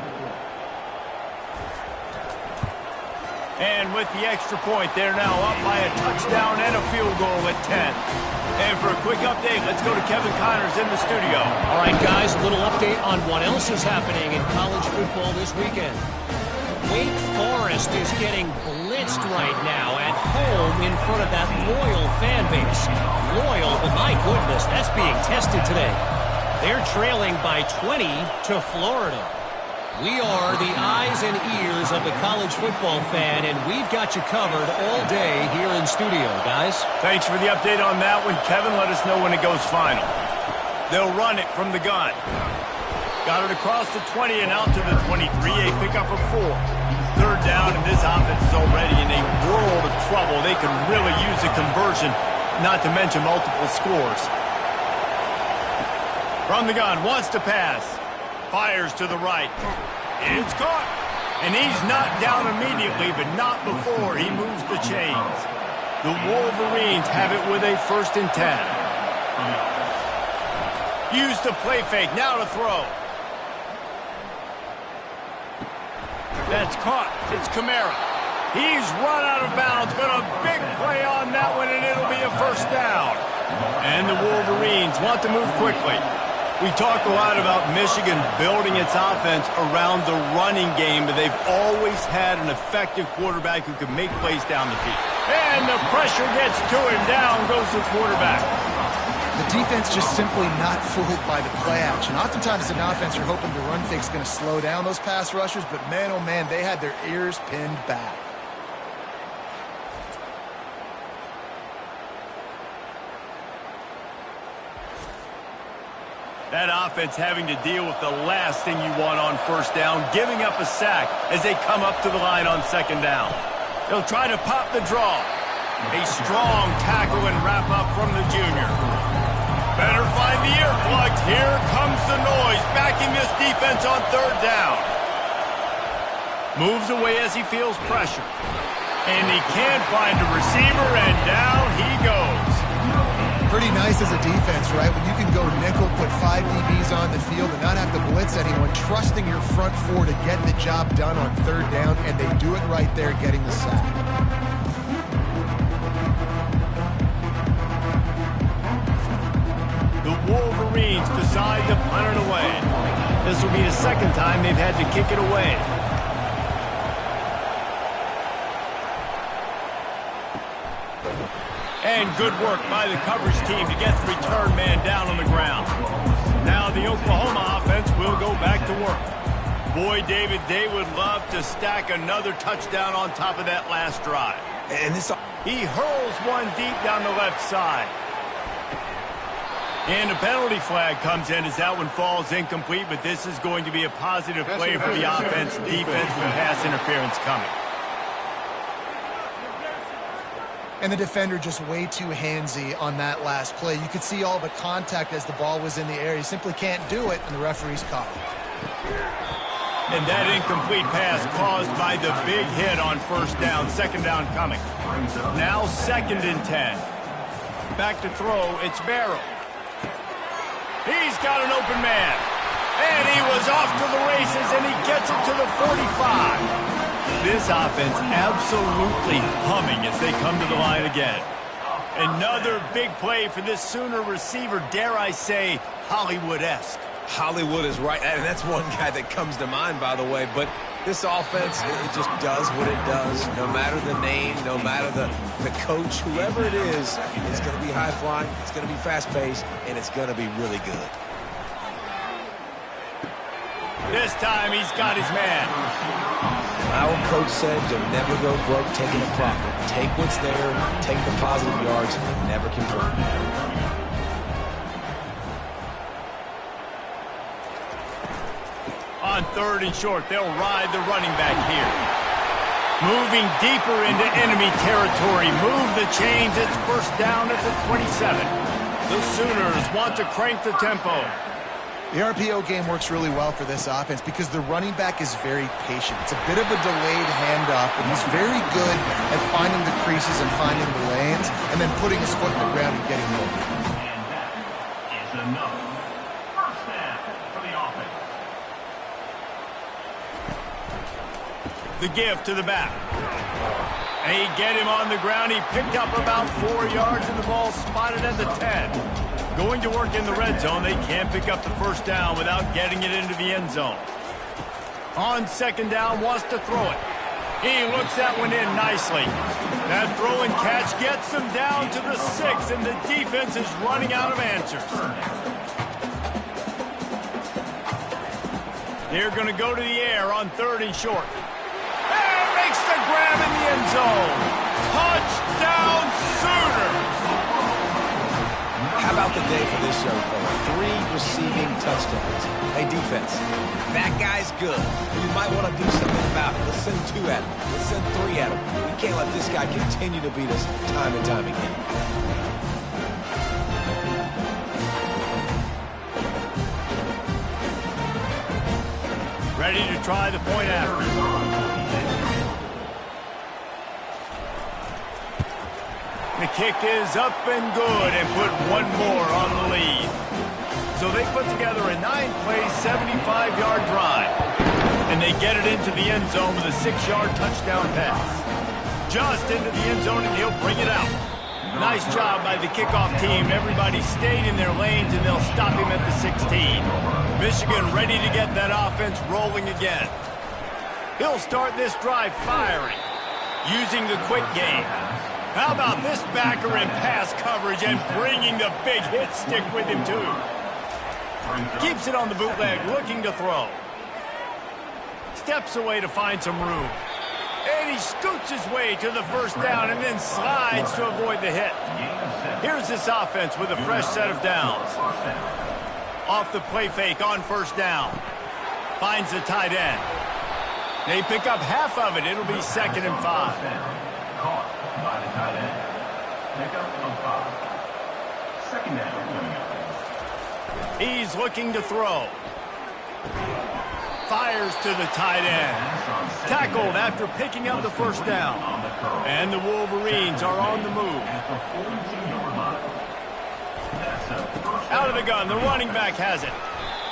And with the extra point, they're now up by a touchdown and a field goal at 10. And for a quick update, let's go to Kevin Connors in the studio. All right, guys, a little update on what else is happening in college football this weekend. Wake Forest is getting blitzed right now at home in front of that loyal fan base. Loyal, but my goodness, that's being tested today. They're trailing by 20 to Florida. We are the eyes and ears of the college football fan, and we've got you covered all day here in studio, guys. Thanks for the update on that one, Kevin. Let us know when it goes final. They'll run it from the gun. Got it across the 20 and out to the 23, a pickup of 4. Third down, and this offense is already in a world of trouble. They can really use a conversion, not to mention multiple scores. From the gun, wants to pass. Fires to the right. It's caught. And he's not down immediately, but not before he moves the chains. The Wolverines have it with a 1st and 10. Use the play fake, now to throw. That's caught. It's Kamara. He's run out of bounds, but a big play on that one, and it'll be a 1st down. And the Wolverines want to move quickly. We talk a lot about Michigan building its offense around the running game, but they've always had an effective quarterback who can make plays down the field. And the pressure gets to him. Down goes the quarterback. The defense just simply not fooled by the play action. Oftentimes, as an offense, you're hoping the run fake's going to slow down those pass rushers, but man, oh man, they had their ears pinned back. That offense having to deal with the last thing you want on 1st down, giving up a sack as they come up to the line on 2nd down. They'll try to pop the draw. A strong tackle and wrap up from the junior. Better find the earplugs. Here comes the noise, backing this defense on 3rd down. Moves away as he feels pressure. And he can't find a receiver, and down he goes. Pretty nice as a defense, right? When you can go nickel, put 5 DBs on the field and not have to blitz anyone, trusting your front 4 to get the job done on 3rd down, and they do it right there, getting the sack. The Wolverines decide to punt it away. This will be the 2nd time they've had to kick it away. And good work by the coverage team to get the return man down on the ground. Now the Oklahoma offense will go back to work. Boy, David, they would love to stack another touchdown on top of that last drive. And He hurls one deep down the left side. And a penalty flag comes in as that one falls incomplete, but this is going to be a positive play for the offense. Defense with pass interference coming. And the defender just way too handsy on that last play. You could see all the contact as the ball was in the air. He simply can't do it, and the referee's caught it. And that incomplete pass caused by the big hit on 1st down. 2nd down coming. Now 2nd and 10. Back to throw, it's Barrow. He's got an open man. And he was off to the races, and he gets it to the 45. This offense absolutely humming as they come to the line again. Another big play for this Sooner receiver, dare I say, Hollywood-esque. Hollywood is right, and that's one guy that comes to mind, by the way. But this offense, it just does what it does. No matter the name, no matter the coach, whoever it is, it's going to be high-flying, it's going to be fast-paced, and it's going to be really good. This time he's got his man. Our coach said you'll never go broke taking a profit. Take what's there, take the positive yards, and never complain. On 3rd and short, they'll ride the running back here. Moving deeper into enemy territory. Move the chains. It's 1st down at the 27. The Sooners want to crank the tempo. The RPO game works really well for this offense because the running back is very patient. It's a bit of a delayed handoff, but he's very good at finding the creases and finding the lanes and then putting his foot in the ground and getting moving. And that is enough. 1st down for the offense. The give to the back. They get him on the ground. He picked up about 4 yards and the ball spotted at the 10. Going to work in the red zone. They can't pick up the 1st down without getting it into the end zone. On 2nd down, wants to throw it. He looks that one in nicely. That throw and catch gets them down to the 6, and the defense is running out of answers. They're going to go to the air on 3rd and short. And makes the grab in the end zone. Touchdown, Sooners! How about the day for this young fella. 3 receiving touchdowns. Hey, defense, that guy's good. You might want to do something about it. Let's send 2 at him. Let's send 3 at him. We can't let this guy continue to beat us time and time again. Ready to try the point after. The kick is up and good and put 1 more on the lead. So they put together a 9-play, 75-yard drive. And they get it into the end zone with a 6-yard touchdown pass. Just into the end zone, and he'll bring it out. Nice job by the kickoff team. Everybody stayed in their lanes, and they'll stop him at the 16. Michigan ready to get that offense rolling again. He'll start this drive firing, using the quick game. How about this backer in pass coverage and bringing the big hit stick with him, too? Keeps it on the bootleg, looking to throw. Steps away to find some room. And he scoots his way to the first down and then slides to avoid the hit. Here's this offense with a fresh set of downs. Off the play fake on first down. Finds the tight end. They pick up half of it. It'll be 2nd and 5. Caught by the tight end. Pickup of 5. 2nd down. He's looking to throw. Fires to the tight end. Tackled after picking up the first down. And the Wolverines are on the move. Out of the gun, the running back has it.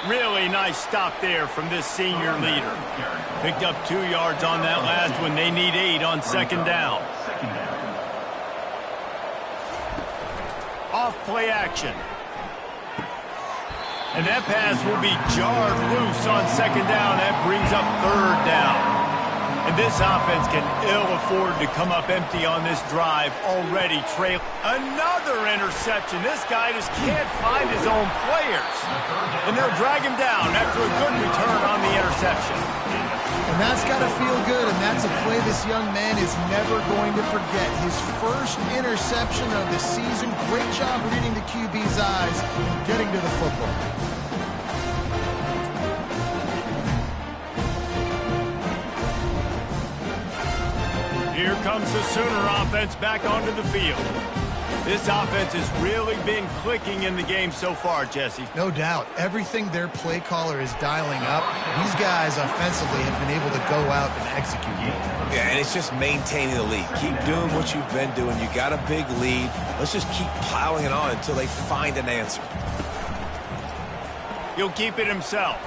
Really nice stop there from this senior leader. Picked up 2 yards on that last one. They need 8 on 2nd down. Off play action. And that pass will be jarred loose on 2nd down. That brings up 3rd down. And this offense can ill afford to come up empty on this drive, already trail. Another interception. This guy just can't find his own players. And they'll drag him down after a good return on the interception. And that's got to feel good, and that's a play this young man is never going to forget. His first interception of the season. Great job reading the QB's eyes and getting to the football. Here comes the Sooner offense back onto the field. This offense has really been clicking in the game so far, Jesse. No doubt. Everything their play caller is dialing up, these guys offensively have been able to go out and execute. Yeah, and it's just maintaining the lead. Keep doing what you've been doing. You got a big lead. Let's just keep piling it on until they find an answer. He'll keep it himself.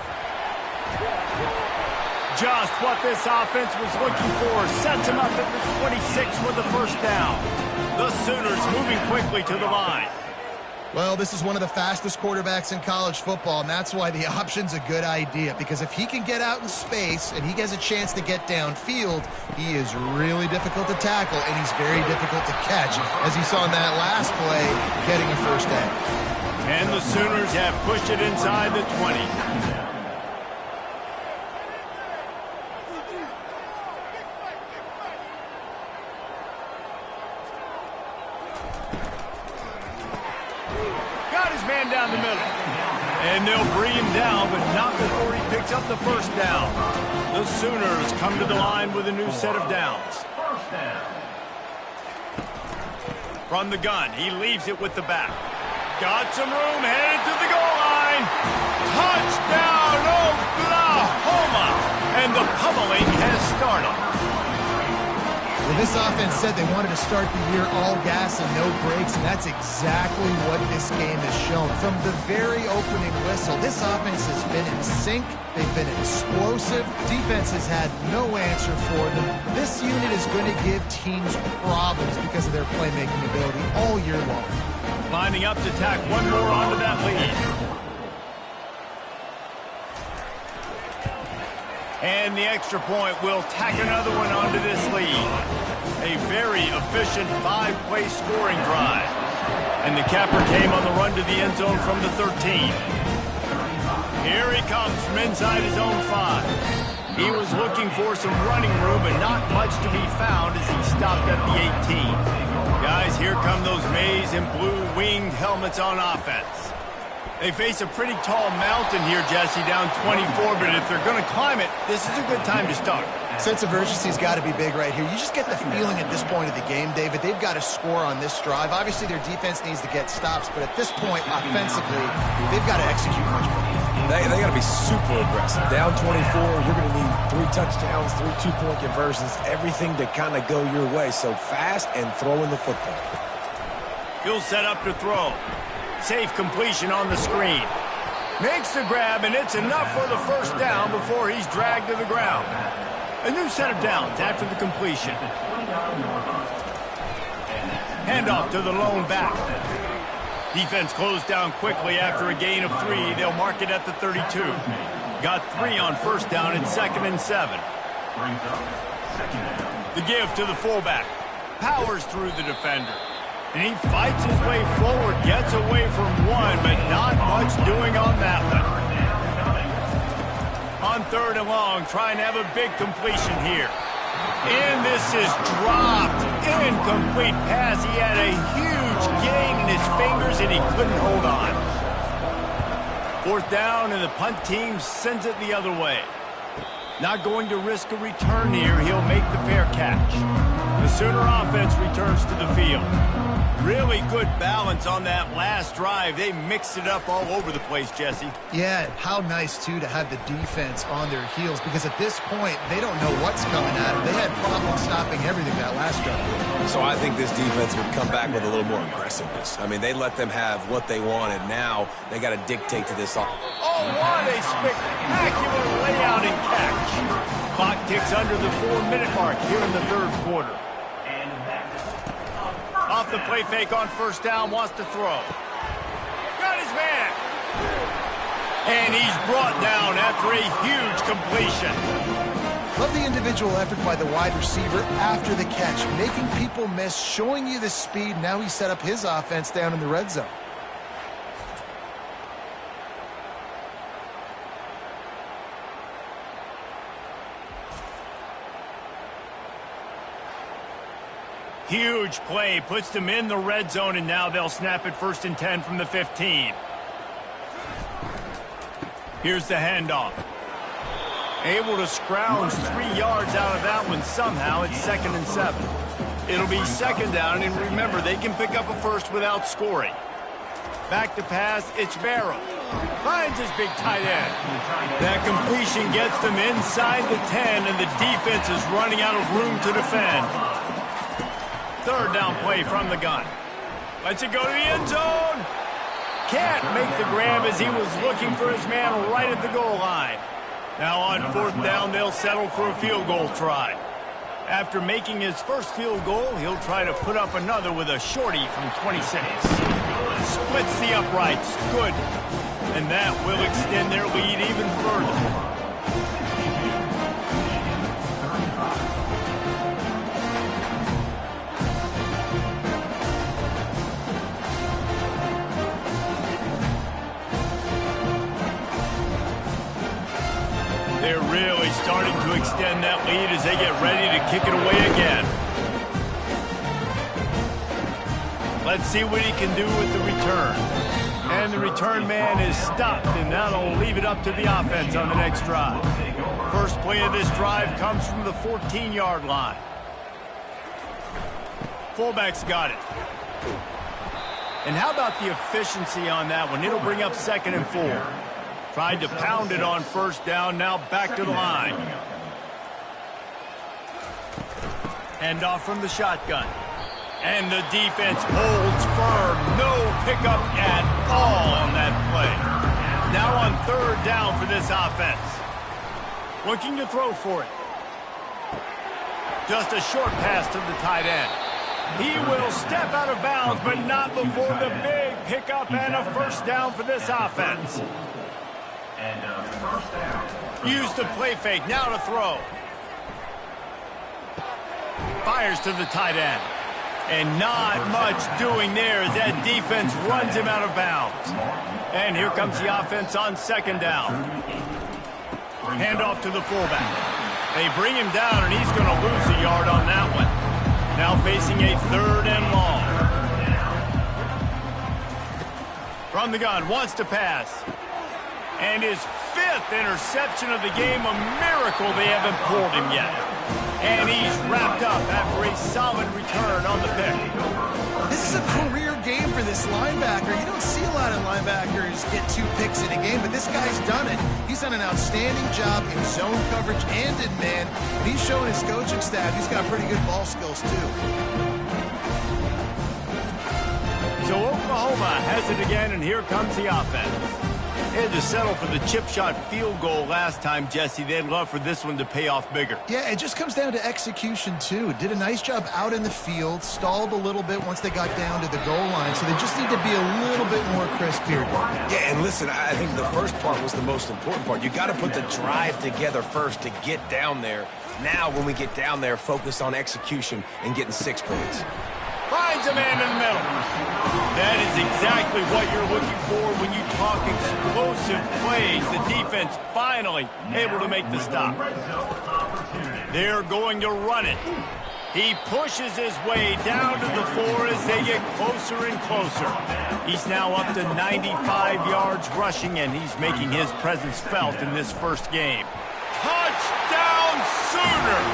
Just what this offense was looking for. Sets him up at the 26 with the first down. The Sooners moving quickly to the line. Well, this is one of the fastest quarterbacks in college football, and that's why the option's a good idea. Because if he can get out in space and he has a chance to get downfield, he is really difficult to tackle, and he's very difficult to catch, as you saw in that last play, getting a first down. And the Sooners have pushed it inside the 20. Down the middle. And they'll bring him down, but not before he picks up the first down. The Sooners come to the line with a new set of downs. From the gun, he leaves it with the back. Got some room, headed to the goal line. Touchdown, Oklahoma! And the pummeling has started. Well, this offense said they wanted to start the year all gas and no brakes, and that's exactly what this game has shown. From the very opening whistle, this offense has been in sync. They've been explosive. Defense has had no answer for them. This unit is going to give teams problems because of their playmaking ability all year long. Lining up to tack one more onto that lead. And the extra point will tack another one onto this lead. A very efficient 5-play scoring drive. And the capper came on the run to the end zone from the 13. Here he comes from inside his own 5. He was looking for some running room, but not much to be found as he stopped at the 18. Guys, here come those maize and blue winged helmets on offense. They face a pretty tall mountain here, Jesse, down 24, but if they're going to climb it, this is a good time to start. Sense of urgency's got to be big right here. You just get the feeling at this point of the game, David, they've got to score on this drive. Obviously, their defense needs to get stops, but at this point, offensively, they've got to execute much better. They got to be super aggressive. Down 24, you're going to need 3 touchdowns, 3 two-point conversions, everything to kind of go your way. So fast and throwing the football. He'll set up to throw. Safe completion on the screen. Makes the grab, and it's enough for the first down before he's dragged to the ground. A new set of downs after the completion. Handoff to the lone back. Defense closed down quickly after a gain of 3. They'll mark it at the 32. Got 3 on first down and 2nd and 7. The give to the fullback. Powers through the defender. And he fights his way forward, gets away from one, but not much doing on that one. On 3rd and long, trying to have a big completion here. And this is dropped. Incomplete pass. He had a huge gain in his fingers, and he couldn't hold on. 4th down, and the punt team sends it the other way. Not going to risk a return here. He'll make the fair catch. The Sooner offense returns to the field. Really good balance on that last drive. They mixed it up all over the place, Jesse. Yeah, how nice, too, to have the defense on their heels, because at this point, they don't know what's coming at them. They had problems stopping everything that last drive. So I think this defense would come back with a little more aggressiveness. I mean, they let them have what they wanted. Now they got to dictate to this. Oh, what a spectacular layout and catch. Clock ticks under the 4-minute mark here in the 3rd quarter. Off the play fake on first down, wants to throw. Got his man. And he's brought down after a huge completion. Love the individual effort by the wide receiver after the catch, making people miss, showing you the speed. Now he set up his offense down in the red zone. Huge play, puts them in the red zone, and now they'll snap it 1st and 10 from the 15. Here's the handoff. Able to scrounge 3 yards out of that one somehow. It's 2nd and 7. It'll be 2nd down, and remember, they can pick up a first without scoring. Back to pass, it's Barrow. Finds his big tight end. That completion gets them inside the 10, and the defense is running out of room to defend. 3rd down play from the gun. Lets it go to the end zone. Can't make the grab as he was looking for his man right at the goal line. Now on 4th down, they'll settle for a field goal try. After making his first field goal, he'll try to put up another with a shorty from 26. Splits the uprights. Good. And that will extend their lead even further. They're really starting to extend that lead as they get ready to kick it away again. Let's see what he can do with the return. And the return man is stopped, and that'll leave it up to the offense on the next drive. First play of this drive comes from the 14-yard line. Fullback's got it. And how about the efficiency on that one? It'll bring up 2nd and 4. Tried to pound it on first down, now back to the line. Handoff from the shotgun. And the defense holds firm. No pickup at all on that play. Now on 3rd down for this offense. Looking to throw for it. Just a short pass to the tight end. He will step out of bounds, but not before the big pickup and a first down for this offense. Use the play fake, now to throw. Fires to the tight end. And not much doing there as that defense runs him out of bounds. And here comes the offense on 2nd down. Handoff to the fullback. They bring him down, and he's going to lose a yard on that one. Now facing a 3rd and long. From the gun, wants to pass. And his 5th interception of the game, a miracle they haven't pulled him yet. And he's wrapped up after a solid return on the pick. This is a career game for this linebacker. You don't see a lot of linebackers get 2 picks in a game, but this guy's done it. He's done an outstanding job in zone coverage and in man. He's showing his coaching staff he's got pretty good ball skills, too. So Oklahoma has it again, and here comes the offense. They had to settle for the chip shot field goal last time, Jesse. They'd love for this one to pay off bigger. Yeah, it just comes down to execution, too. Did a nice job out in the field, stalled a little bit once they got down to the goal line, so they just need to be a little bit more crisp here. Yeah, and listen, I think the first part was the most important part. You got to put the drive together first to get down there. Now, when we get down there, focus on execution and getting 6 points. Finds a man in the middle. That is exactly what you're looking for when you talk explosive plays. The defense finally able to make the stop. They're going to run it. He pushes his way down to the floor as they get closer and closer. He's now up to 95 yards rushing, and he's making his presence felt in this first game. Touchdown Sooners!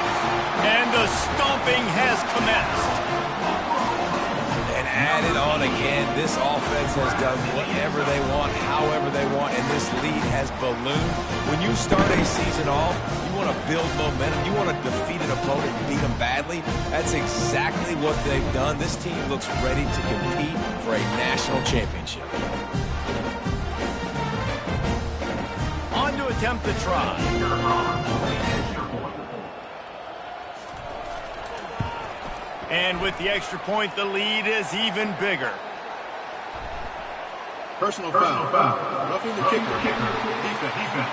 And the stomping has commenced. Add it on again. This offense has done whatever they want, however they want, and this lead has ballooned. When you start a season off, you want to build momentum. You want to defeat an opponent and beat them badly. That's exactly what they've done. This team looks ready to compete for a national championship. On to attempt the try. And with the extra point, the lead is even bigger. Personal foul. Roughing the kicker. Defense.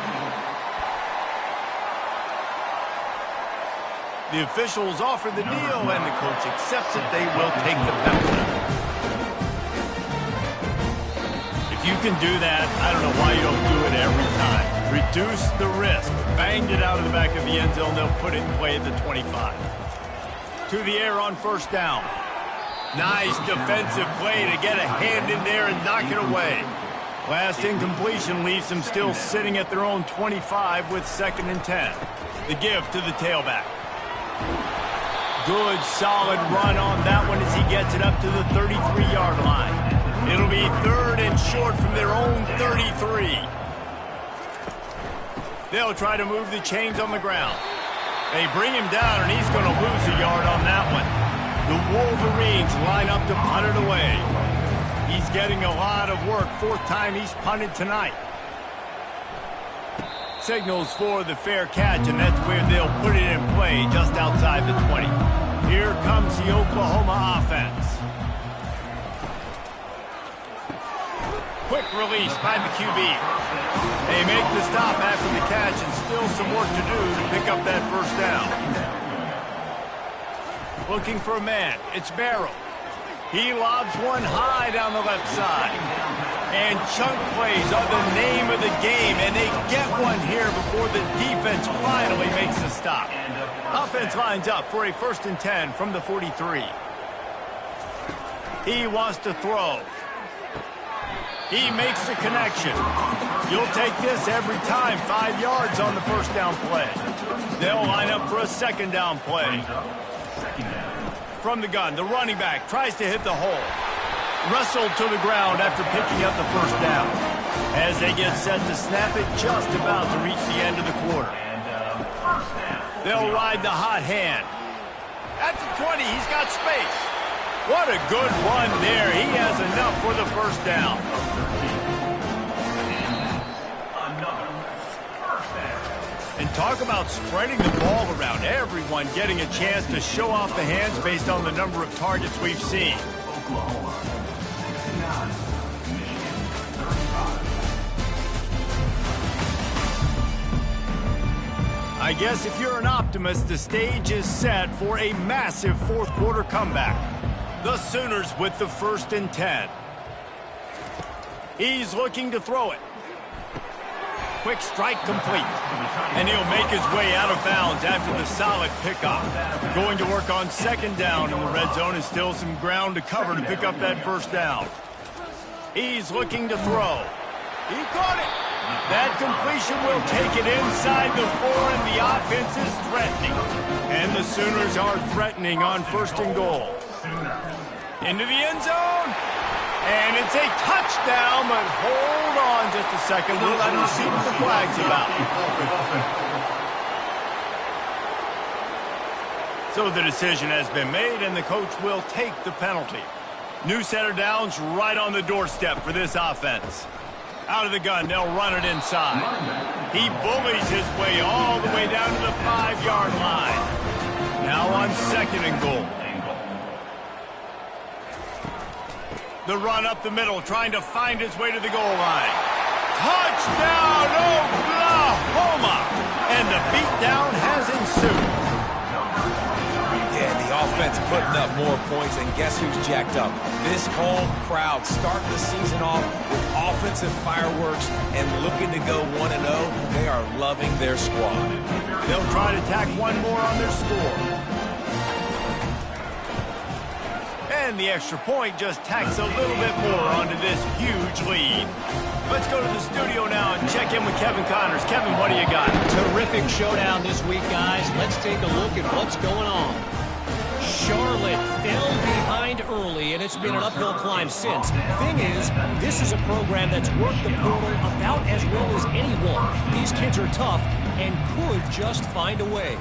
The officials offer the deal, and the coach accepts it. They will take the penalty. If you can do that, I don't know why you don't do it every time. Reduce the risk. Banged it out of the back of the end zone. They'll put it in play at the 25. To the air on first down. Nice defensive play to get a hand in there and knock it away. Last incompletion leaves them still sitting at their own 25 with 2nd and 10. The give to the tailback. Good, solid run on that one as he gets it up to the 33-yard line. It'll be 3rd and short from their own 33. They'll try to move the chains on the ground. They bring him down, and he's going to lose a yard on that one. The Wolverines line up to punt it away. He's getting a lot of work. 4th time he's punted tonight. Signals for the fair catch, and that's where they'll put it in play just outside the 20. Here comes the Oklahoma offense. Quick release by the QB. They make the stop after the catch, and still some work to do to pick up that first down. Looking for a man. It's Barrow. He lobs one high down the left side. And chunk plays are the name of the game, and they get one here before the defense finally makes the stop. Offense lines up for a 1st and 10 from the 43. He wants to throw. He makes the connection. You'll take this every time. 5 yards on the first down play. They'll line up for a 2nd down play. From the gun, the running back tries to hit the hole. Wrestled to the ground after picking up the first down. As they get set to snap it, just about to reach the end of the quarter. They'll ride the hot hand. At the 20, he's got space. What a good run there. He has enough for the first down. And talk about spreading the ball around. Everyone getting a chance to show off the hands based on the number of targets we've seen. I guess if you're an optimist, the stage is set for a massive 4th quarter comeback. The Sooners with the 1st and 10. He's looking to throw it. Quick strike complete. And he'll make his way out of bounds after the solid pickup. Going to work on 2nd down in the red zone, and still some ground to cover to pick up that first down. He's looking to throw. He caught it. That completion will take it inside the 4, and the offense is threatening. And the Sooners are threatening on 1st and goal. Into the end zone. And it's a touchdown, but hold on just a second. We'll let you see what the flag's about. So the decision has been made, and the coach will take the penalty. New set of downs right on the doorstep for this offense. Out of the gun, they'll run it inside. He bullies his way all the way down to the 5-yard line. Now on 2nd and goal. The run up the middle, trying to find his way to the goal line. Touchdown, Oklahoma! And the beatdown has ensued. Yeah, the offense putting up more points, and guess who's jacked up? This home crowd starting the season off with offensive fireworks and looking to go 1-0. They are loving their squad. They'll try to tack one more on their score. And the extra point just tacks a little bit more onto this huge lead. Let's go to the studio now and check in with Kevin Connors. Kevin, what do you got? Terrific showdown this week, guys. Let's take a look at what's going on. Charlotte fell behind early, and it's been an uphill climb since. Thing is, this is a program that's worked the portal about as well as anyone. These kids are tough and could just find a way.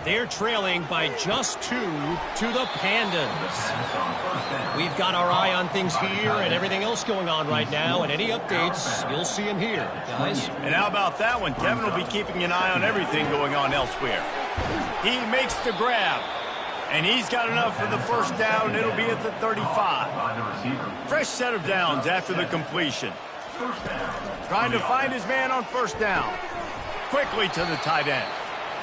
They're trailing by just 2 to the Pandas. We've got our eye on things here and everything else going on right now, and any updates, you'll see them here, guys. And how about that one? Kevin will be keeping an eye on everything going on elsewhere. He makes the grab, and he's got enough for the 1st down. It'll be at the 35. Fresh set of downs after the completion. Trying to find his man on 1st down. Quickly to the tight end.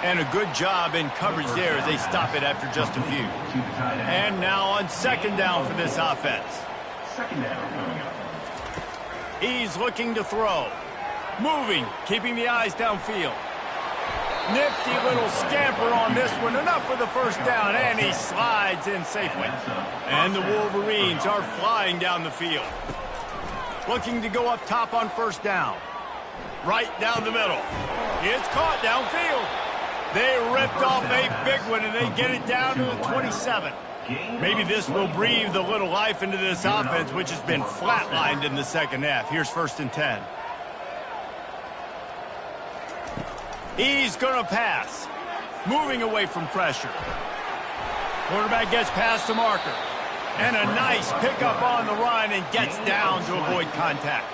And a good job in coverage there as they stop it after just a few. And now on 2nd down for this offense. He's looking to throw. Moving, keeping the eyes downfield. Nifty little scamper on this one. Enough for the 1st down, and he slides in safely. And the Wolverines are flying down the field. Looking to go up top on 1st down. Right down the middle. It's caught downfield. They ripped off a big one, and they get it down to the 27. Maybe this will breathe a little life into this offense, which has been flatlined in the 2nd half. Here's 1st and 10. He's going to pass. Moving away from pressure. Quarterback gets past the marker. And a nice pickup on the run and gets down to avoid contact.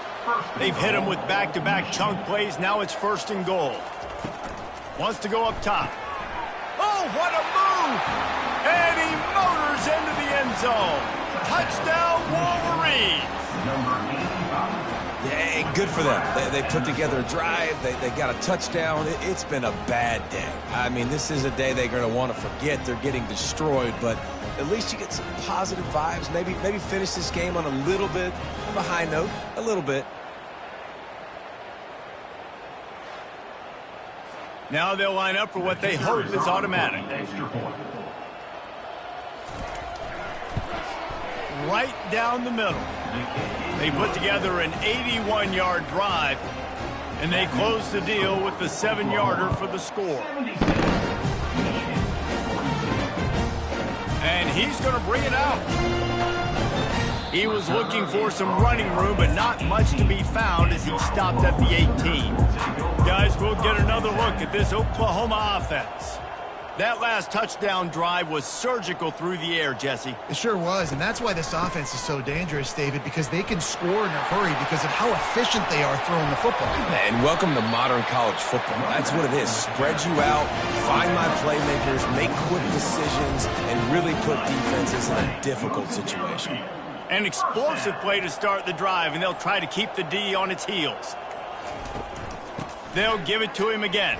They've hit him with back-to-back chunk plays. Now it's 1st and goal. Wants to go up top. Oh, what a move! And he motors into the end zone. Touchdown, Wolverines! Yeah, good for them. They put together a drive. They got a touchdown. It's been a bad day. I mean, this is a day they're going to want to forget. They're getting destroyed, but at least you get some positive vibes. Maybe finish this game on a little bit of a high note. A little bit. Now they'll line up for what they hope is automatic. Right down the middle. They put together an 81-yard drive, and they close the deal with the 7-yarder for the score. And he's going to bring it out. He was looking for some running room, but not much to be found as he stopped at the 18. Guys, we'll get another look at this Oklahoma offense. That last touchdown drive was surgical through the air, Jesse. It sure was, and that's why this offense is so dangerous, David, because they can score in a hurry because of how efficient they are throwing the football. And welcome to modern college football. That's what it is. Spread you out, find my playmakers, make quick decisions, and really put defenses in a difficult situation. An explosive play to start the drive, and they'll try to keep the D on its heels. They'll give it to him again.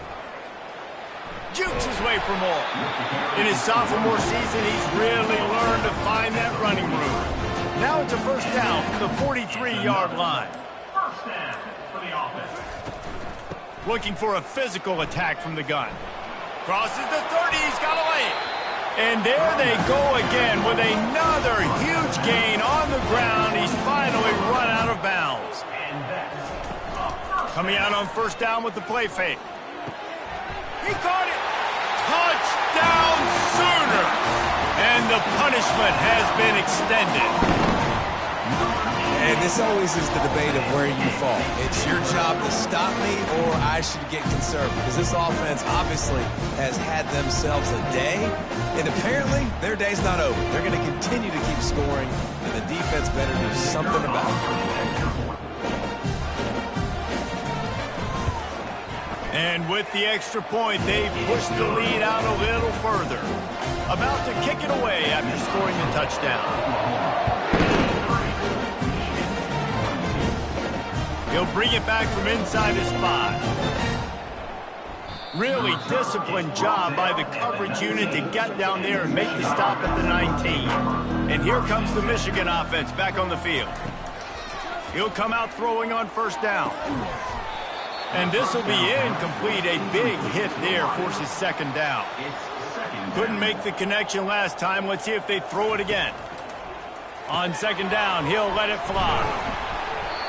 Jukes his way for more. In his sophomore season, he's really learned to find that running room. Now it's a 1st down from the 43-yard line. First down for the offense. Looking for a physical attack from the gun. Crosses the 30, he's got to lay it. And there they go again with another huge gain on the ground. He's finally run out of bounds. Coming out on first down with the play fake. He caught it. Touchdown Sooners. And the punishment has been extended. And this always is the debate of where you fall. It's your job to stop me, or I should get conservative. Because this offense obviously has had themselves a day, and apparently their day's not over. They're going to continue to keep scoring, and the defense better do something about it. And with the extra point, they've pushed the lead out a little further. About to kick it away after scoring the touchdown. He'll bring it back from inside his 5. Really disciplined job by the coverage unit to get down there and make the stop at the 19. And here comes the Michigan offense back on the field. He'll come out throwing on first down. And this will be incomplete. A big hit there forces second down. Couldn't make the connection last time. Let's see if they throw it again. On second down, he'll let it fly.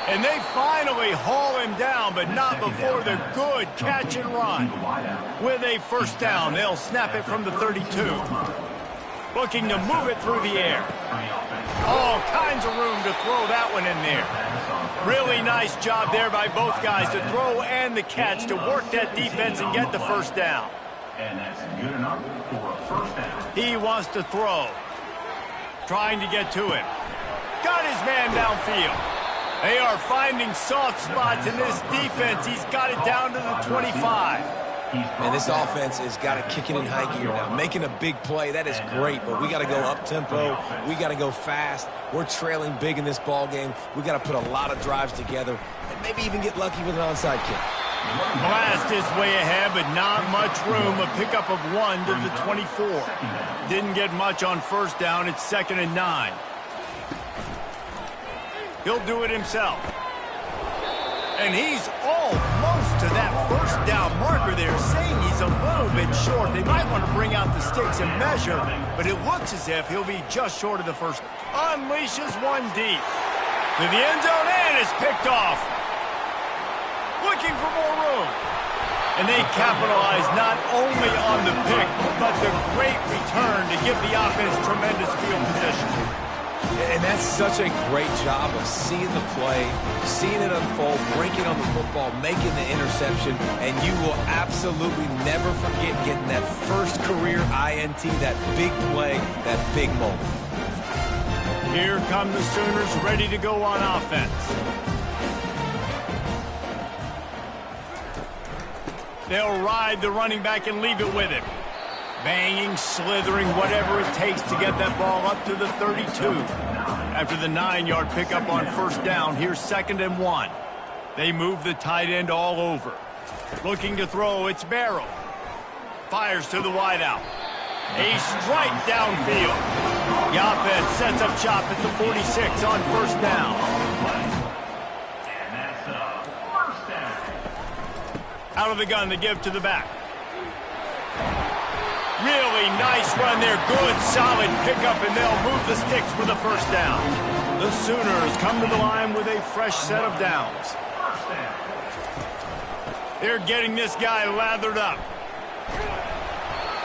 And they finally haul him down, but not before the good catch and run. With a first down, they'll snap it from the 32. Looking to move it through the air. All kinds of room to throw that one in there. Really nice job there by both guys to throw and the catch to work that defense and get the first down. And that's good enough for a first down. He wants to throw. Trying to get to it. Got his man downfield. They are finding soft spots in this defense. He's got it down to the 25. And this offense has got to kick it in high gear now. Making a big play, that is great, but we got to go up-tempo. We got to go fast. We're trailing big in this ball game. We got to put a lot of drives together and maybe even get lucky with an onside kick. Blast is way ahead, but not much room. A pickup of 1 to the 24. Didn't get much on first down. It's 2nd and 9. He'll do it himself. And he's almost to that first down marker there, saying he's a little bit short. They might want to bring out the sticks and measure, but it looks as if he'll be just short of the first. Unleashes one deep. To the end zone, and it's picked off. Looking for more room. And they capitalize not only on the pick, but the great return to give the offense tremendous field position. And that's such a great job of seeing the play, seeing it unfold, breaking on the football, making the interception, and you will absolutely never forget getting that first career INT, that big play, that big moment. Here come the Sooners ready to go on offense. They'll ride the running back and leave it with him. Banging, slithering, whatever it takes to get that ball up to the 32. After the 9-yard pickup on first down, here's 2nd and 1. They move the tight end all over. Looking to throw, it's Barrow. Fires to the wideout. A strike downfield. The offense sets up shop at the 46 on first down. And that's a first down. Out of the gun, they give to the back. Really nice run there. Good, solid pickup, and they'll move the sticks for the first down. The Sooners come to the line with a fresh set of downs. They're getting this guy lathered up.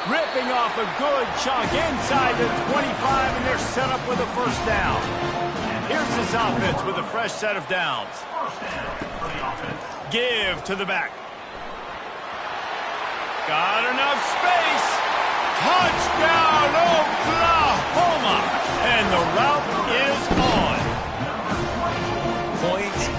Ripping off a good chunk inside the 25, and they're set up with a first down. Here's this offense with a fresh set of downs. Give to the back. Got enough space. Touchdown, Oklahoma! And the route is on.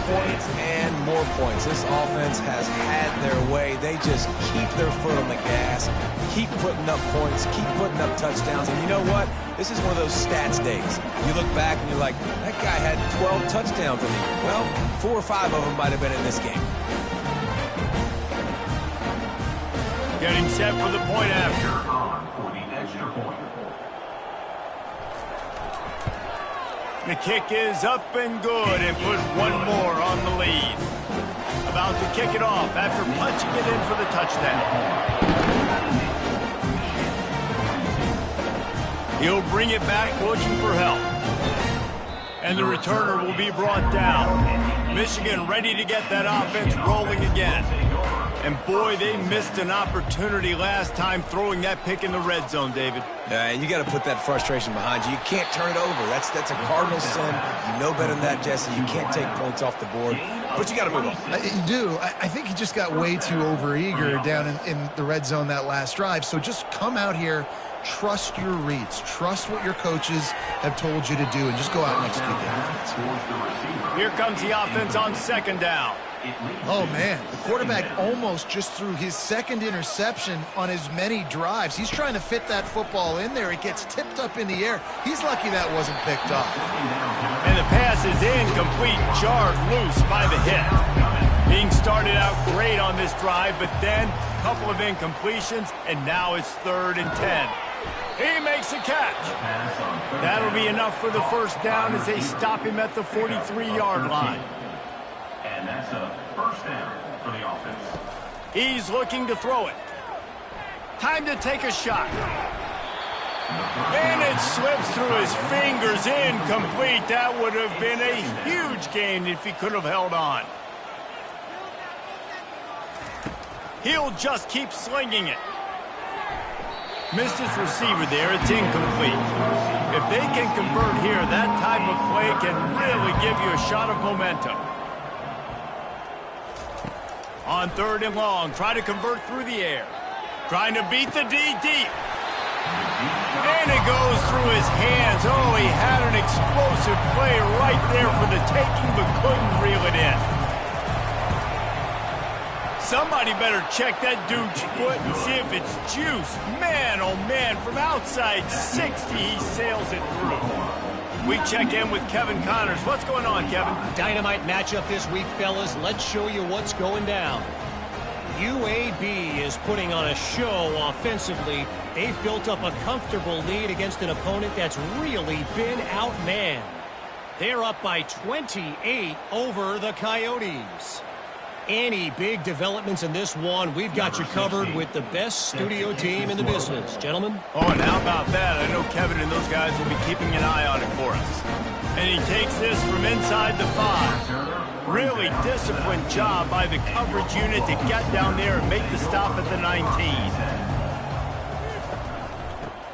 Points, and more points. This offense has had their way. They just keep their foot on the gas, keep putting up points, keep putting up touchdowns. And you know what? This is one of those stats days. You look back and you're like, that guy had 12 touchdowns in the year. Well, 4 or 5 of them might have been in this game. Getting set for the point after. For the extra point. The kick is up and good and put one more on the lead. About to kick it off after punching it in for the touchdown. He'll bring it back looking for help. And the returner will be brought down. Michigan ready to get that offense rolling again. And boy, they missed an opportunity last time throwing that pick in the red zone, David. You got to put that frustration behind you. You can't turn it over. That's a cardinal sin. You know better than that, Jesse. You can't take points off the board. But you got to move on. You do. I think he just got way too overeager down in the red zone that last drive. So just come out here, trust your reads, trust what your coaches have told you to do, and just go out and execute that. Here comes the offense on second down. Oh, man, the quarterback almost just threw his second interception on as many drives. He's trying to fit that football in there. It gets tipped up in the air. He's lucky that wasn't picked up. And the pass is incomplete, jarred loose by the hit. Being started out great on this drive, but then a couple of incompletions, and now it's 3rd and 10. He makes a catch. That'll be enough for the first down as they stop him at the 43-yard line. And that's a first down for the offense. He's looking to throw it. Time to take a shot. And it slips through his fingers, incomplete. That would have been a huge gain if he could have held on. He'll just keep slinging it. Missed his receiver there. It's incomplete. If they can convert here, that type of play can really give you a shot of momentum. On 3rd and long, try to convert through the air. Trying to beat the D deep. And it goes through his hands. Oh, he had an explosive play right there for the taking, but couldn't reel it in. Somebody better check that dude's foot and see if it's juice. Man, oh man, from outside 60, he sails it through. We check in with Kevin Connors. What's going on, Kevin? Dynamite matchup this week, fellas. Let's show you what's going down. UAB is putting on a show offensively. They've built up a comfortable lead against an opponent that's really been outmanned. They're up by 28 over the Coyotes. Any big developments in this one, we've got you covered with the best studio team in the business. Gentlemen? Oh, and how about that? I know Kevin and those guys will be keeping an eye on it for us. And he takes this from inside the 5. Really disciplined job by the coverage unit to get down there and make the stop at the 19.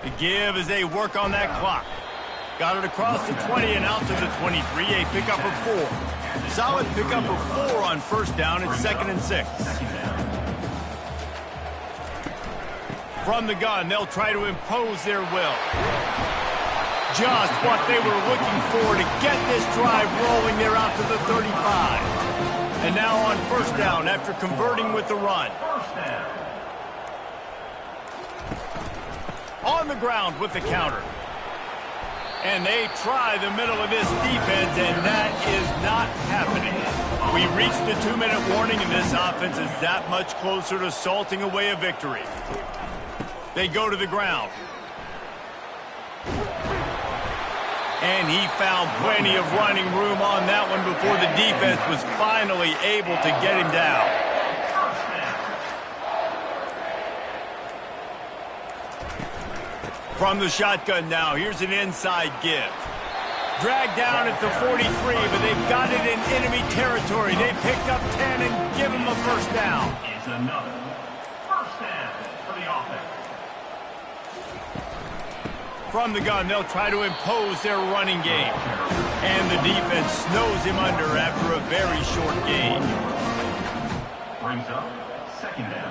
The give as they work on that clock. Got it across the 20 and out to the 23. A pickup of 4. Solid pickup of 4 on first down. It's 2nd and 6. From the gun, they'll try to impose their will. Just what they were looking for to get this drive rolling. They're out to the 35. And now on first down after converting with the run. On the ground with the counter. And they try the middle of this defense, and that is not happening. We reached the 2-minute warning, and this offense is that much closer to salting away a victory. They go to the ground. And he found plenty of running room on that one before the defense was finally able to get him down. From the shotgun now, here's an inside give. Dragged down at the 43, but they've got it in enemy territory. They picked up 10 and give him a first down. It's another first down for the offense. From the gun, they'll try to impose their running game. And the defense snows him under after a very short gain. Brings up second down.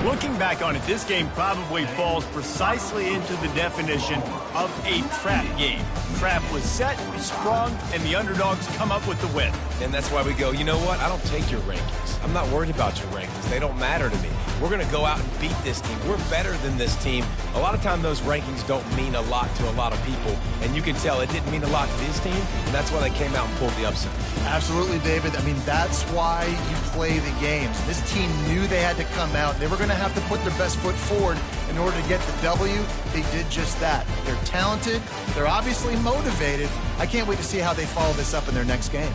Looking back on it, this game probably falls precisely into the definition of a trap game. Trap was set, sprung, and the underdogs come up with the win. And that's why we go, you know what? I don't take your rankings. I'm not worried about your rankings. They don't matter to me. We're going to go out and beat this team. We're better than this team. A lot of time those rankings don't mean a lot to a lot of people. And you can tell it didn't mean a lot to this team, and that's why they came out and pulled the upset. Absolutely, David. I mean, that's why you play the games. This team knew they had to come out. They were going to have to put their best foot forward in order to get the W. They did just that. They're talented. They're obviously motivated. I can't wait to see how they follow this up in their next game.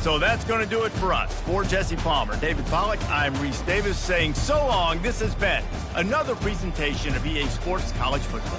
So that's going to do it for us. For Jesse Palmer, David Pollack, I'm Reese Davis saying so long. This has been another presentation of EA Sports College Football.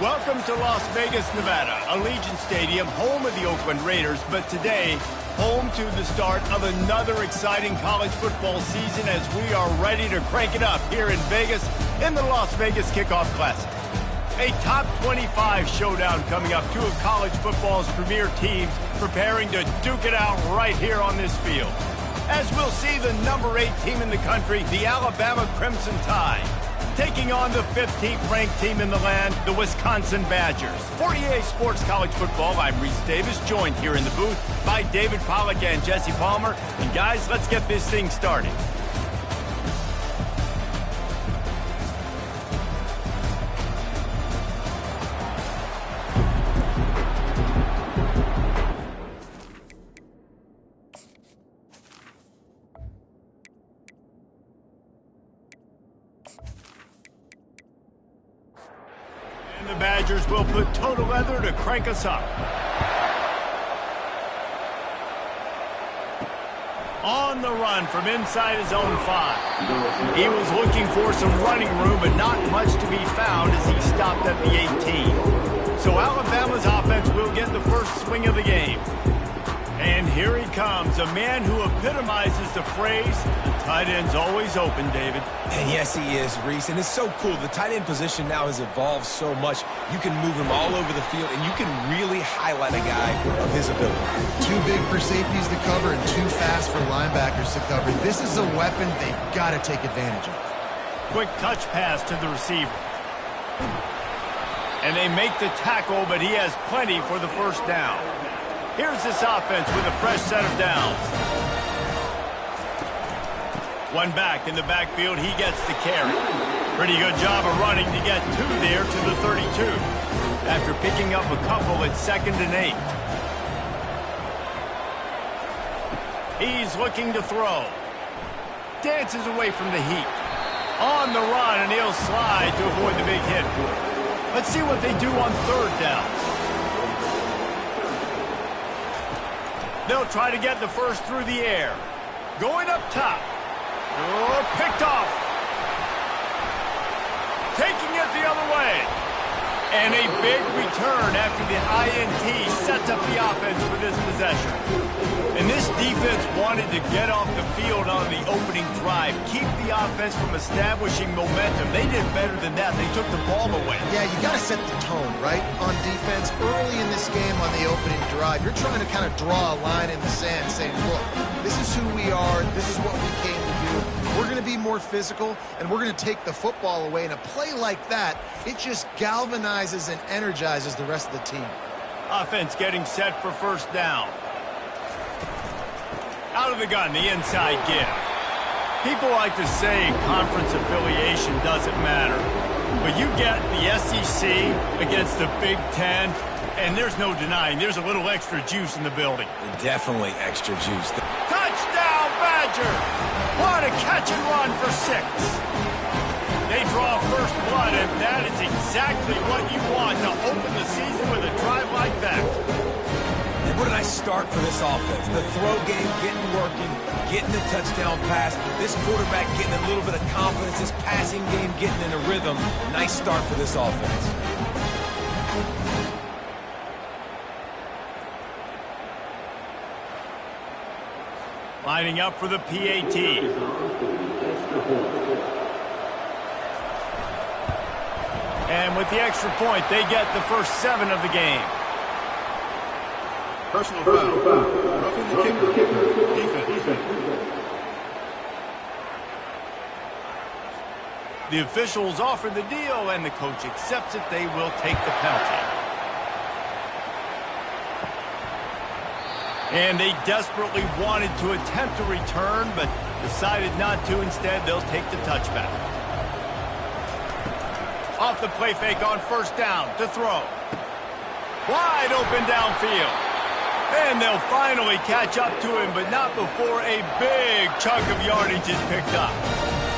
Welcome to Las Vegas, Nevada, Allegiant Stadium, home of the Oakland Raiders, but today, home to the start of another exciting college football season as we are ready to crank it up here in Vegas in the Las Vegas Kickoff Classic. A top 25 showdown coming up, two of college football's premier teams preparing to duke it out right here on this field. As we'll see the number 8 team in the country, the Alabama Crimson Tide, taking on the 15th ranked team in the land, the Wisconsin Badgers. For EA Sports College Football, I'm Reese Davis, joined here in the booth by David Pollack and Jesse Palmer. And guys, let's get this thing started. The Badgers will put total leather to crank us up. On the run from inside his own 5. He was looking for some running room, but not much to be found as he stopped at the 18. So Alabama's offense will get the first swing of the game. And here he comes, a man who epitomizes the phrase, the tight end's always open, David. And yes, he is, Reese. And it's so cool. The tight end position now has evolved so much. You can move him all over the field, and you can really highlight a guy of his ability. Too big for safeties to cover and too fast for linebackers to cover. This is a weapon they've got to take advantage of. Quick touch pass to the receiver. And they make the tackle, but he has plenty for the first down. Here's this offense with a fresh set of downs. One back in the backfield, he gets the carry. Pretty good job of running to get 2 there to the 32. After picking up a couple at 2nd and 8. He's looking to throw. Dances away from the heat. On the run, and he'll slide to avoid the big hit. Let's see what they do on 3rd downs. They'll try to get the first through the air. Going up top. Oh, picked off. Taking it the other way. And a big return after the INT sets up the offense for this possession. And this defense wanted to get off the field on the opening drive, keep the offense from establishing momentum. They did better than that. They took the ball away. Yeah, you got to set the tone, right, on defense. Early in this game on the opening drive, you're trying to kind of draw a line in the sand saying, look, this is who we are. This is what we came to do. We're going to be more physical, and we're going to take the football away. And a play like that, it just galvanizes and energizes the rest of the team. Offense getting set for first down. Out of the gun, the inside give. People like to say conference affiliation doesn't matter. But you get the SEC against the Big Ten, and there's no denying there's a little extra juice in the building. Definitely extra juice. Touchdown, Badger! What a catch and run for 6. They draw first blood, and that is exactly what you want to open the season with a drive like that. And what a nice start for this offense. The throw game getting working, getting the touchdown pass. This quarterback getting a little bit of confidence. This passing game getting in a rhythm. Nice start for this offense. Lining up for the PAT. And with the extra point, they get the first 7 of the game. Personal foul. Roughing the kicker. Defense. The officials offer the deal, and the coach accepts it. They will take the penalty. And they desperately wanted to attempt a return, but decided not to. Instead, they'll take the touchback. Off the play fake on first down to throw. Wide open downfield. And they'll finally catch up to him, but not before a big chunk of yardage is picked up.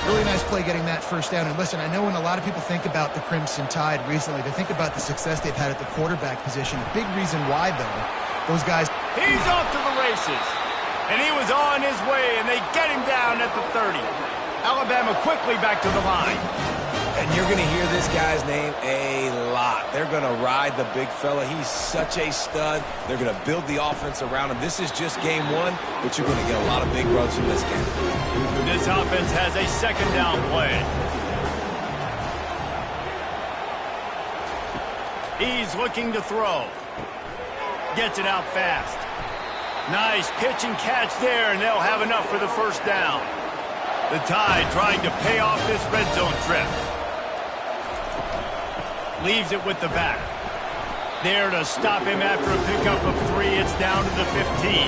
Really nice play getting that first down. And listen, I know when a lot of people think about the Crimson Tide recently, they think about the success they've had at the quarterback position. A big reason why, though, those guys... He's off to the races. And he was on his way, and they get him down at the 30. Alabama quickly back to the line. And you're going to hear this guy's name a lot. They're going to ride the big fella. He's such a stud. They're going to build the offense around him. This is just game one, but you're going to get a lot of big runs from this game. This offense has a second down play. He's looking to throw. Gets it out fast. Nice pitch and catch there, and they'll have enough for the first down. The Tide trying to pay off this red zone trip. Leaves it with the back. There to stop him after a pickup of 3. It's down to the 15.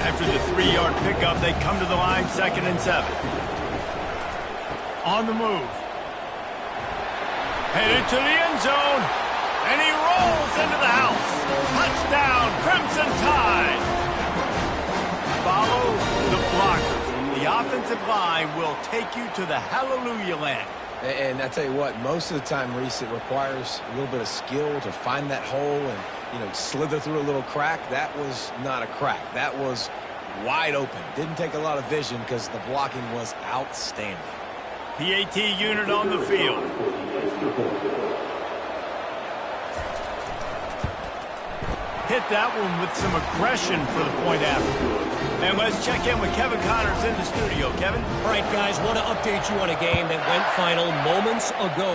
After the 3-yard pickup, they come to the line 2nd and 7. On the move. Headed to the end zone. And he rolls into the house. Touchdown, Crimson Tide. Follow the blockers. The offensive line will take you to the hallelujah land. And I tell you what, most of the time, Reese, it requires a little bit of skill to find that hole and, slither through a little crack. That was not a crack. That was wide open. Didn't take a lot of vision because the blocking was outstanding. PAT unit on the field. Hit that one with some aggression for the point after. And let's check in with Kevin Connors in the studio. Kevin? All right, guys, want to update you on a game that went final moments ago.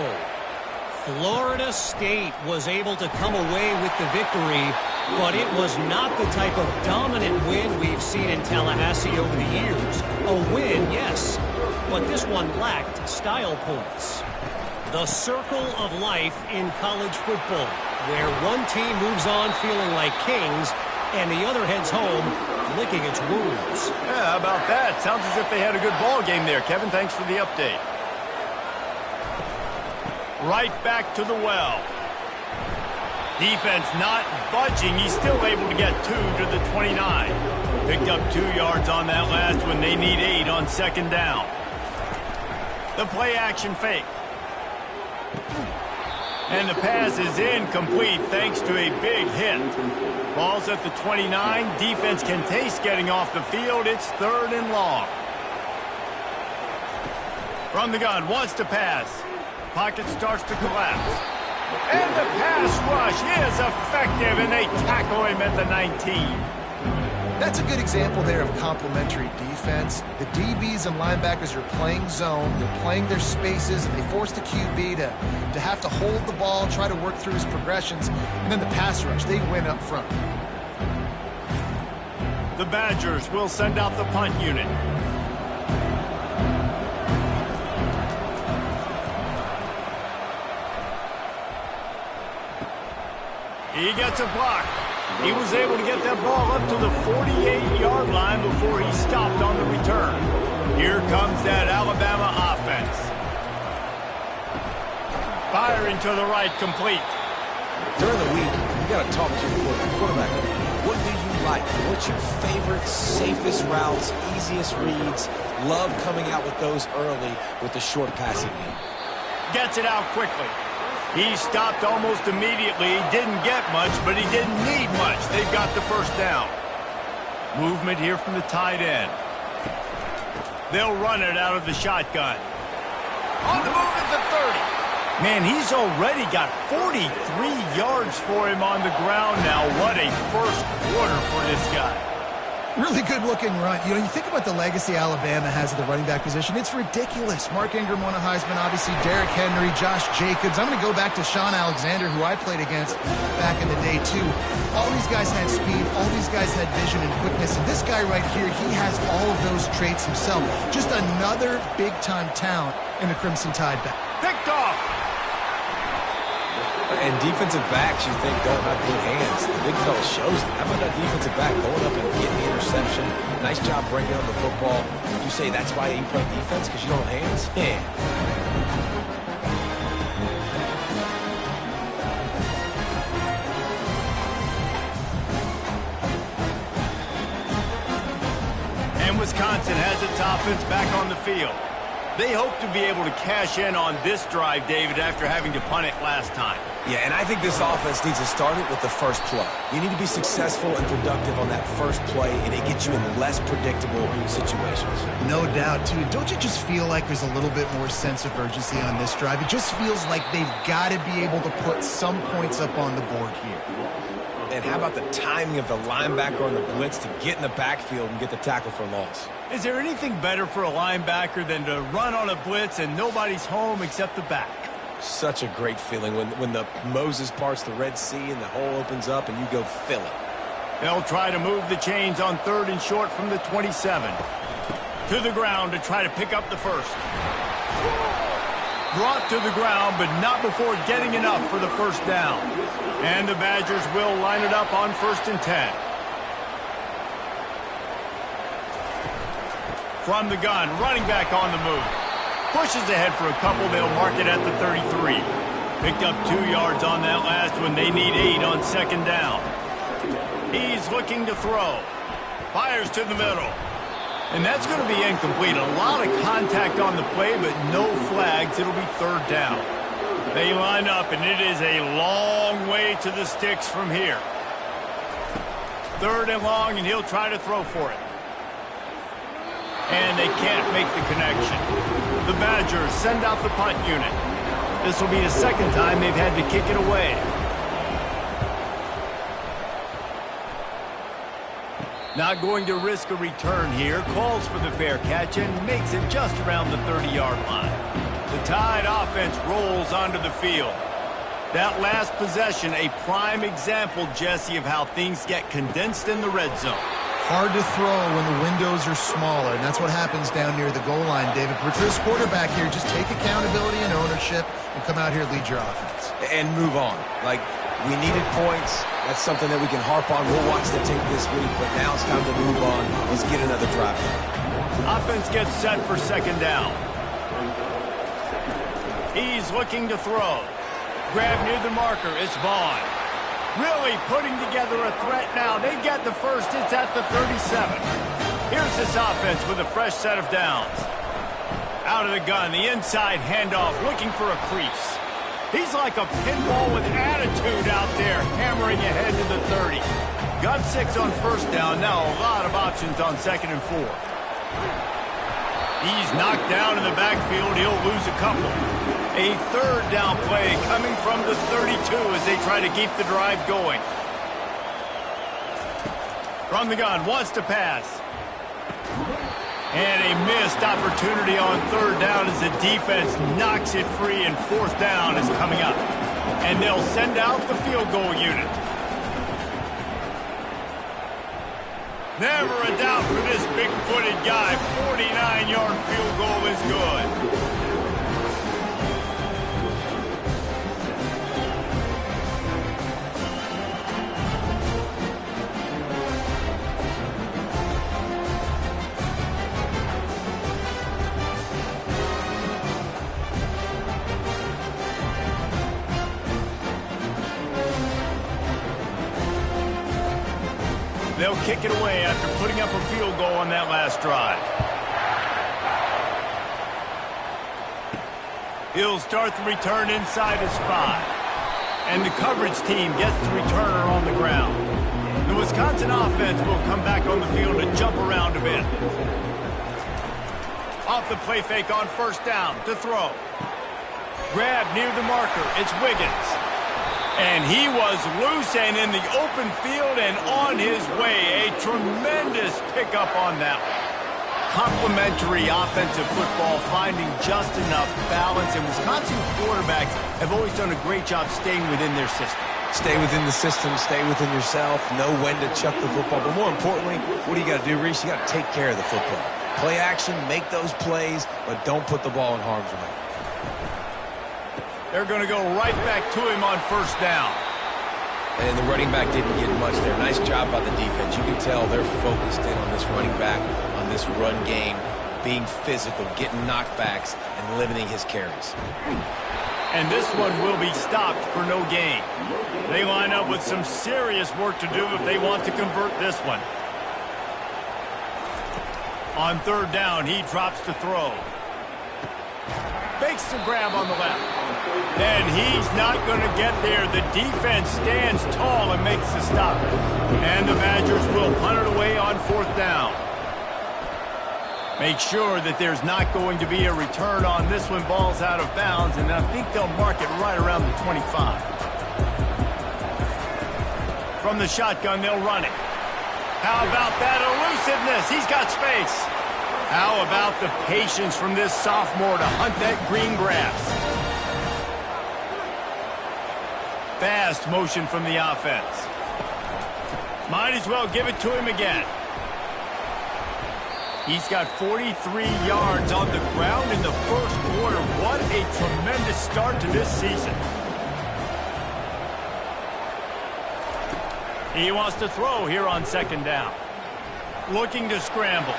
Florida State was able to come away with the victory, but it was not the type of dominant win we've seen in Tallahassee over the years. A win, yes, but this one lacked style points. The circle of life in college football, where one team moves on feeling like kings and the other heads home licking its wounds. Yeah, how about that? Sounds as if they had a good ball game there. Kevin, thanks for the update. Right back to the well. Defense not budging. He's still able to get 2 to the 29. Picked up 2 yards on that last one. They need 8 on 2nd down. The play action fake. And the pass is incomplete thanks to a big hit. Ball's at the 29. Defense can taste getting off the field. It's 3rd and long. From the gun, wants to pass. Pocket starts to collapse. And the pass rush is effective, and they tackle him at the 19. That's a good example there of complementary defense. The DBs and linebackers are playing zone, they're playing their spaces, and they force the QB to have to hold the ball, try to work through his progressions, and then the pass rush, they win up front. The Badgers will send out the punt unit. He gets a block. He was able to get that ball up to the 48-yard line before he stopped on the return. Here comes that Alabama offense. Firing to the right, complete. During the week, you got to talk to your quarterback. What do you like? What's your favorite, safest routes, easiest reads? Love coming out with those early with the short passing game. Gets it out quickly. He stopped almost immediately. He didn't get much, but he didn't need much. They've got the first down. Movement here from the tight end. They'll run it out of the shotgun. On the move at the 30. Man, he's already got 43 yards for him on the ground now. What a first quarter for this guy. Really good-looking run. You think about the legacy Alabama has at the running back position. It's ridiculous. Mark Ingram won a Heisman, obviously Derrick Henry, Josh Jacobs. I'm going to go back to Sean Alexander, who I played against back in the day, too. All these guys had speed. All these guys had vision and quickness. And this guy right here, he has all of those traits himself. Just another big-time talent in the Crimson Tide back. Picked off. And defensive backs, you think, don't have good hands. The big fella shows it. How about that defensive back going up and getting the interception? Nice job bringing on the football. You say that's why you play defense, because you don't have hands? Yeah. And Wisconsin has its offense back on the field. They hope to be able to cash in on this drive, David, after having to punt it last time. Yeah, and I think this offense needs to start it with the first play. You need to be successful and productive on that first play, and it gets you in less predictable situations. No doubt, too. Don't you just feel like there's a little bit more sense of urgency on this drive? It just feels like they've got to be able to put some points up on the board here. And how about the timing of the linebacker on the blitz to get in the backfield and get the tackle for loss? Is there anything better for a linebacker than to run on a blitz and nobody's home except the back? Such a great feeling when the Moses parts the Red Sea and the hole opens up and you go fill it. They'll try to move the chains on 3rd and short from the 27. To the ground to try to pick up the first. Brought to the ground, but not before getting enough for the first down. And the Badgers will line it up on 1st and 10. From the gun, running back on the move. Pushes ahead for a couple. They'll mark it at the 33. Picked up 2 yards on that last one. They need 8 on 2nd down. He's looking to throw. Fires to the middle. And that's going to be incomplete. A lot of contact on the play, but no flags. It'll be 3rd down. They line up, and it is a long way to the sticks from here. 3rd and long, and he'll try to throw for it. And they can't make the connection. The Badgers send out the punt unit. This will be the 2nd time they've had to kick it away. Not going to risk a return here. Calls for the fair catch and makes it just around the 30-yard line. The Tide offense rolls onto the field. That last possession, a prime example, Jesse, of how things get condensed in the red zone. Hard to throw when the windows are smaller, and that's what happens down near the goal line, David. But for this quarterback here, just take accountability and ownership and come out here and lead your offense. And move on. Like, we needed points. That's something that we can harp on. We'll watch the tape this week, but now it's time to move on. Let's get another drive. Offense gets set for 2nd down. He's looking to throw. Grab near the marker. It's Vaughn. Really putting together a threat now. They get the first. It's at the 37. Here's this offense with a fresh set of downs. Out of the gun, the inside handoff, looking for a crease. He's like a pinball with attitude out there, hammering ahead to the 30. Got 6 on 1st down. Now a lot of options on 2nd and 4. He's knocked down in the backfield. He'll lose a couple. A 3rd down play coming from the 32 as they try to keep the drive going. From the gun, wants to pass. And a missed opportunity on 3rd down as the defense knocks it free, and 4th down is coming up. And they'll send out the field goal unit. Never a doubt for this big-footed guy. 49-yard field goal is good. They'll kick it away after putting up a field goal on that last drive. He'll start the return inside his 5. And the coverage team gets the returner on the ground. The Wisconsin offense will come back on the field and jump around a bit. Off the play fake on 1st down to throw. Grab near the marker. It's Wiggins. And he was loose and in the open field and on his way. A tremendous pickup on that one. Complementary offensive football, finding just enough balance. And Wisconsin quarterbacks have always done a great job staying within their system. Stay within the system, stay within yourself, know when to chuck the football. But more importantly, what do you got to do, Reese? You got to take care of the football. Play action, make those plays, but don't put the ball in harm's way. They're going to go right back to him on 1st down. And the running back didn't get much there. Nice job by the defense. You can tell they're focused in on this running back, on this run game, being physical, getting knockbacks, and limiting his carries. And this one will be stopped for no gain. They line up with some serious work to do if they want to convert this one. On 3rd down, he drops to throw. Makes the grab on the left. And he's not going to get there. The defense stands tall and makes the stop. And the Badgers will punt it away on 4th down. Make sure that there's not going to be a return on this one. Ball's out of bounds, and I think they'll mark it right around the 25. From the shotgun, they'll run it. How about that elusiveness? He's got space. How about the patience from this sophomore to hunt that green grass? Fast motion from the offense. Might as well give it to him again. He's got 43 yards on the ground in the first quarter. What a tremendous start to this season. He wants to throw here on 2nd down. Looking to scramble.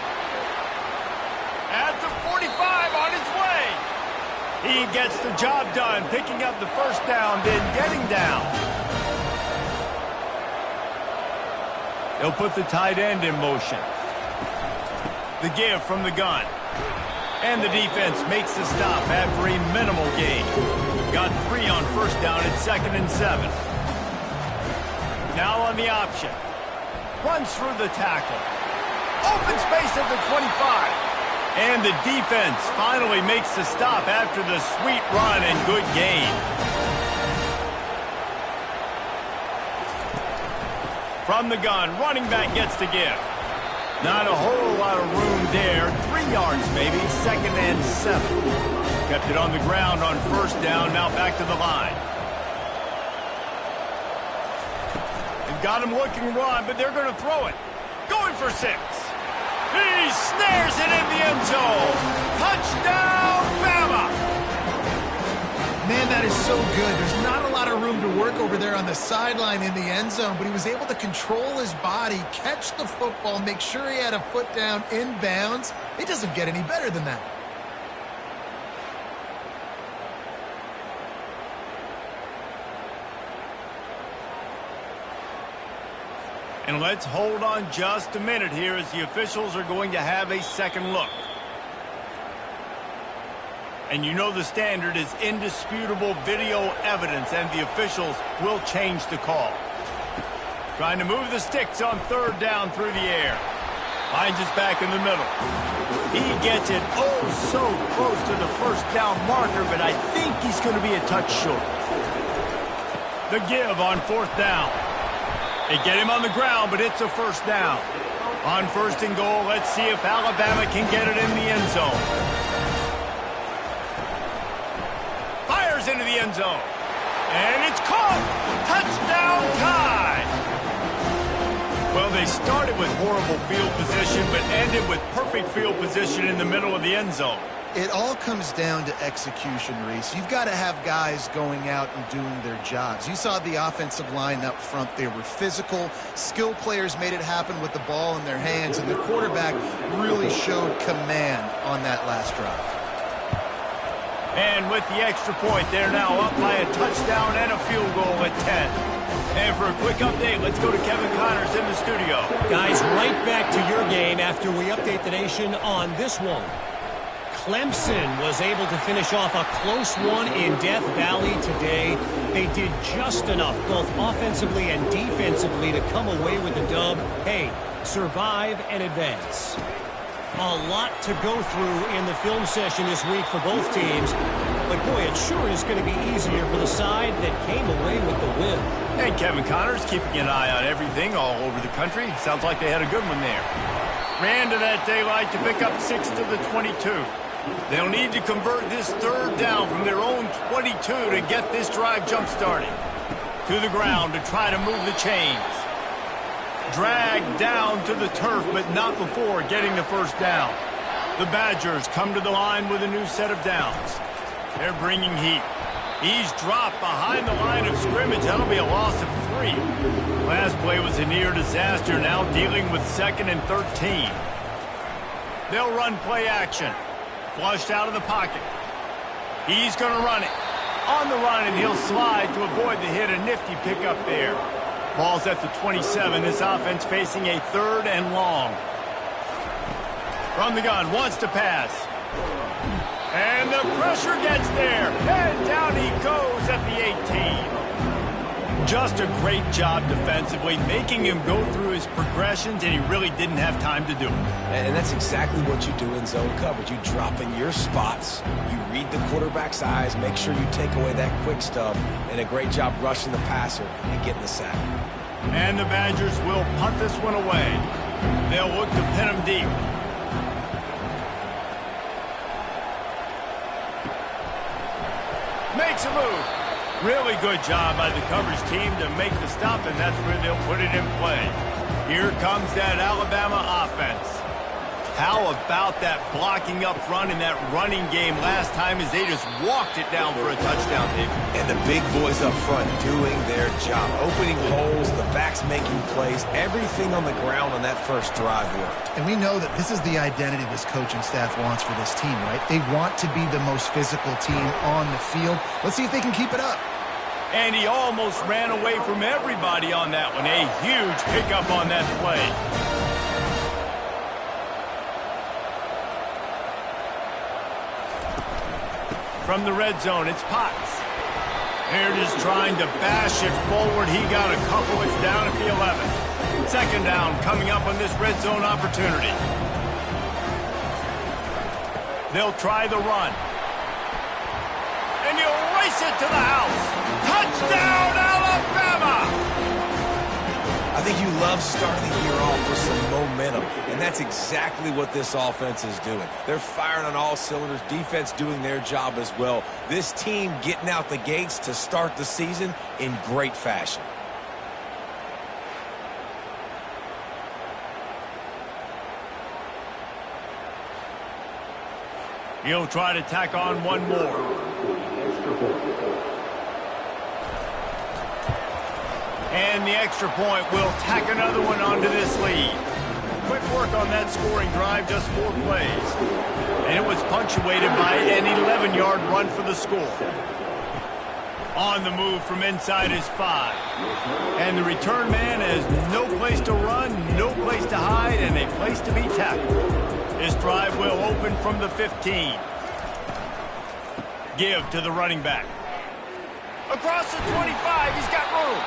At the 45 on his way. He gets the job done, picking up the 1st down, then getting down. They'll put the tight end in motion. The give from the gun. And the defense makes the stop after a minimal gain. Got 3 on 1st down at 2nd and 7. Now on the option. Runs through the tackle. Open space at the 25. And the defense finally makes the stop after the sweet run and good gain. From the gun, running back gets the give. Not a whole lot of room there. 3 yards maybe, 2nd and 7. Kept it on the ground on 1st down, now back to the line. They've got him looking run, but they're going to throw it. Going for 6. He snares it in the end zone. Touchdown, Bama! Man, that is so good. There's not a lot of room to work over there on the sideline in the end zone, but he was able to control his body, catch the football, make sure he had a foot down in bounds. It doesn't get any better than that. And let's hold on just a minute here as the officials are going to have a second look. And you know the standard is indisputable video evidence, and the officials will change the call. Trying to move the sticks on 3rd down through the air. Finds his back in the middle. He gets it so close to the 1st down marker, but I think he's going to be a touch short. The give on 4th down. They get him on the ground, but it's a 1st down. On 1st and goal, let's see if Alabama can get it in the end zone. Fires into the end zone. And it's caught. Touchdown tie. Well, they started with horrible field position, but ended with perfect field position in the middle of the end zone. It all comes down to execution, Reese. You've got to have guys going out and doing their jobs. You saw the offensive line up front. They were physical. Skill players made it happen with the ball in their hands, and the quarterback really showed command on that last drive. And with the extra point, they're now up by a touchdown and a field goal at 10. And for a quick update, let's go to Kevin Connors in the studio. Guys, right back to your game after we update the nation on this one. Clemson was able to finish off a close one in Death Valley today. They did just enough, both offensively and defensively, to come away with the dub. Hey, survive and advance. A lot to go through in the film session this week for both teams. But, boy, it sure is going to be easier for the side that came away with the win. And Kevin Connors keeping an eye on everything all over the country. Sounds like they had a good one there. Ran to that daylight to pick up 6 to the 22. They'll need to convert this 3rd down from their own 22 to get this drive jump-started. To the ground to try to move the chains. Dragged down to the turf, but not before getting the 1st down. The Badgers come to the line with a new set of downs. They're bringing heat. He's dropped behind the line of scrimmage. That'll be a loss of 3. Last play was a near disaster, now dealing with 2nd and 13. They'll run play action. Flushed out of the pocket. He's going to run it. On the run, and he'll slide to avoid the hit. A nifty pickup there. Ball's at the 27. This offense facing a 3rd and long. From the gun, wants to pass. And the pressure gets there. And down he goes at the 18. Just a great job defensively, making him go through his progressions, and he really didn't have time to do it. And that's exactly what you do in zone coverage. You drop in your spots, you read the quarterback's eyes, make sure you take away that quick stuff, and a great job rushing the passer and getting the sack. And the Badgers will punt this one away. They'll look to pin him deep. Makes a move. Really good job by the coverage team to make the stop, and that's where they'll put it in play. Here comes that Alabama offense. How about that blocking up front in that running game last time as they just walked it down for a touchdown, Dave? And the big boys up front doing their job. Opening holes, the backs making plays, everything on the ground on that first drive worked. And we know that this is the identity this coaching staff wants for this team, right? They want to be the most physical team on the field. Let's see if they can keep it up. And he almost ran away from everybody on that one. A huge pickup on that play. From the red zone, it's Potts. They're just trying to bash it forward. He got a couple. It's down at the 11. Second down coming up on this red zone opportunity. They'll try the run. And he'll race it to the house. Touchdown, Alabama! I think you love starting the year off with some momentum, and that's exactly what this offense is doing. They're firing on all cylinders, defense doing their job as well. This team getting out the gates to start the season in great fashion. He'll try to tack on one more. And the extra point will tack another one onto this lead. Quick work on that scoring drive, just 4 plays. And it was punctuated by an 11-yard run for the score. On the move from inside his 5. And the return man has no place to run, no place to hide, and a place to be tackled. This drive will open from the 15. Give to the running back. Across the 25, he's got room.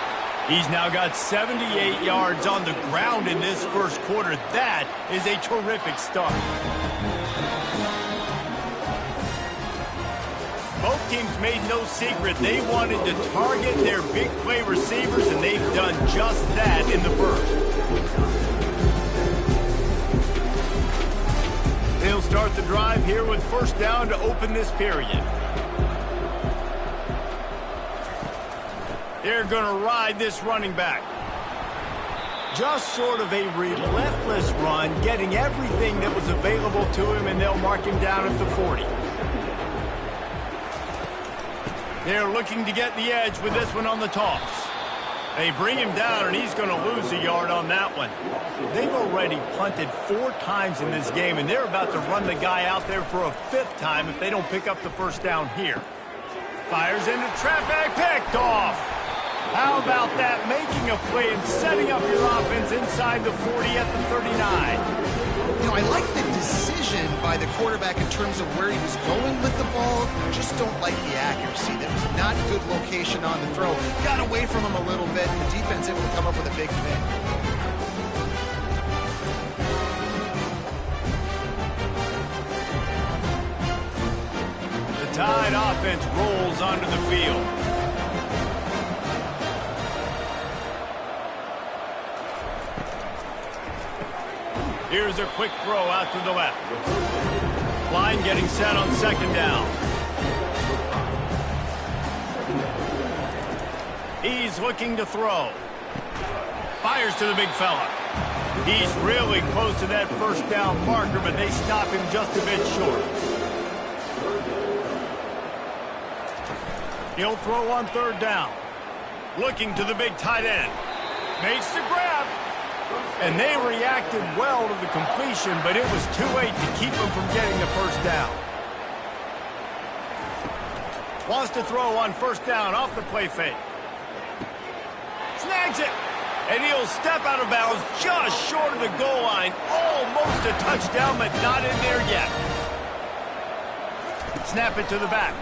He's now got 78 yards on the ground in this first quarter. That is a terrific start. Both teams made no secret they wanted to target their big play receivers, and they've done just that in the first. They'll start the drive here with first down to open this period. They're going to ride this running back. Just sort of a relentless run, getting everything that was available to him, and they'll mark him down at the 40. They're looking to get the edge with this one on the toss. They bring him down, and he's going to lose a yard on that one. They've already punted 4 times in this game, and they're about to run the guy out there for a 5th time if they don't pick up the first down here. Fires into traffic, picked off. How about that? Making a play and setting up your offense inside the 40 at the 39. You know, I like the decision by the quarterback in terms of where he was going with the ball. Just don't like the accuracy. That was not a good location on the throw. Got away from him a little bit. The defense able to come up with a big pick. The Tide offense rolls onto the field. Here's a quick throw out to the left. Line getting set on second down. He's looking to throw. Fires to the big fella. He's really close to that first down marker, but they stop him just a bit short. He'll throw on third down. Looking to the big tight end. Makes the grab. And they reacted well to the completion, but it was too late to keep them from getting the first down. Wants to throw on first down off the play fake. Snags it. And he'll step out of bounds just short of the goal line. Almost a touchdown, but not in there yet. Snap it to the back.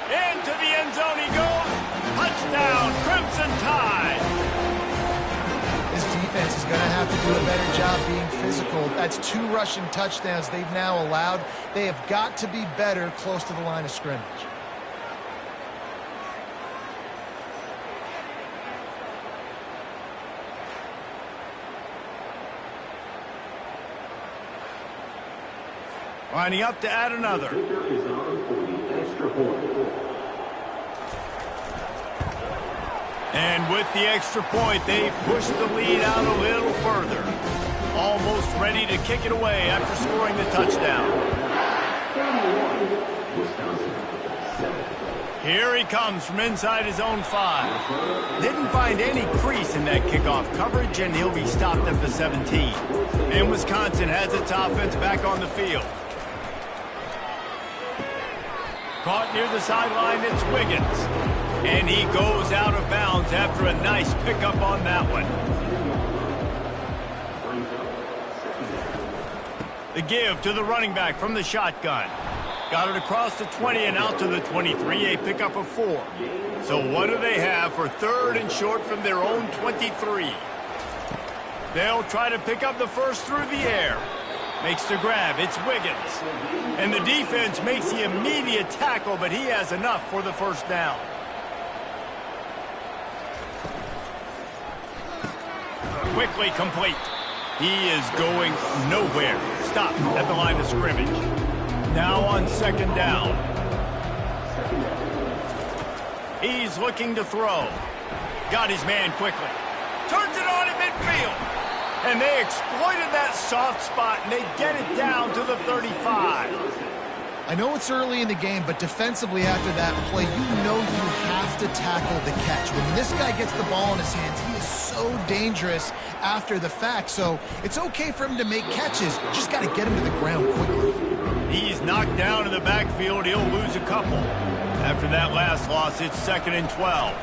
Into the end zone he goes. Touchdown, Crimson Tide. This defense is going to have to do a better job being physical. That's 2 rushing touchdowns they've now allowed. They have got to be better close to the line of scrimmage. Lining up to add another. And with the extra point, they push the lead out a little further. Almost ready to kick it away after scoring the touchdown. Here he comes from inside his own 5. Didn't find any crease in that kickoff coverage, and he'll be stopped at the 17. And Wisconsin has its offense back on the field. Caught near the sideline, it's Wiggins. And he goes out of bounds after a nice pickup on that one. The give to the running back from the shotgun. Got it across the 20 and out to the 23, a pickup of 4. So what do they have for 3rd and short from their own 23? They'll try to pick up the first through the air. Makes the grab, it's Wiggins. And the defense makes the immediate tackle, but he has enough for the first down. Quickly complete. He is going nowhere. Stop at the line of scrimmage. Now on 2nd down. He's looking to throw. Got his man quickly. Turns it on in midfield. And they exploited that soft spot, and they get it down to the 35. I know it's early in the game, but defensively after that play, you know you have to tackle the catch. When this guy gets the ball in his hands, he is so dangerous after the fact. So it's okay for him to make catches. Just got to get him to the ground quickly. He's knocked down in the backfield. He'll lose a couple. After that last loss, it's 2nd and 12.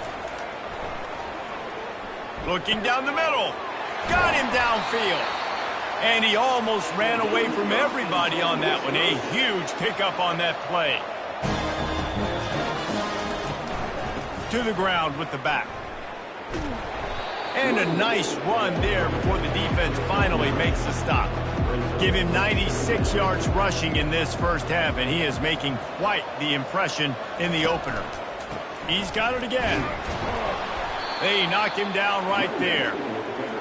Looking down the middle. Got him downfield. And he almost ran away from everybody on that one. A huge pickup on that play. To the ground with the back. And a nice run there before the defense finally makes the stop. Give him 96 yards rushing in this first half, and he is making quite the impression in the opener. He's got it again. They knock him down right there.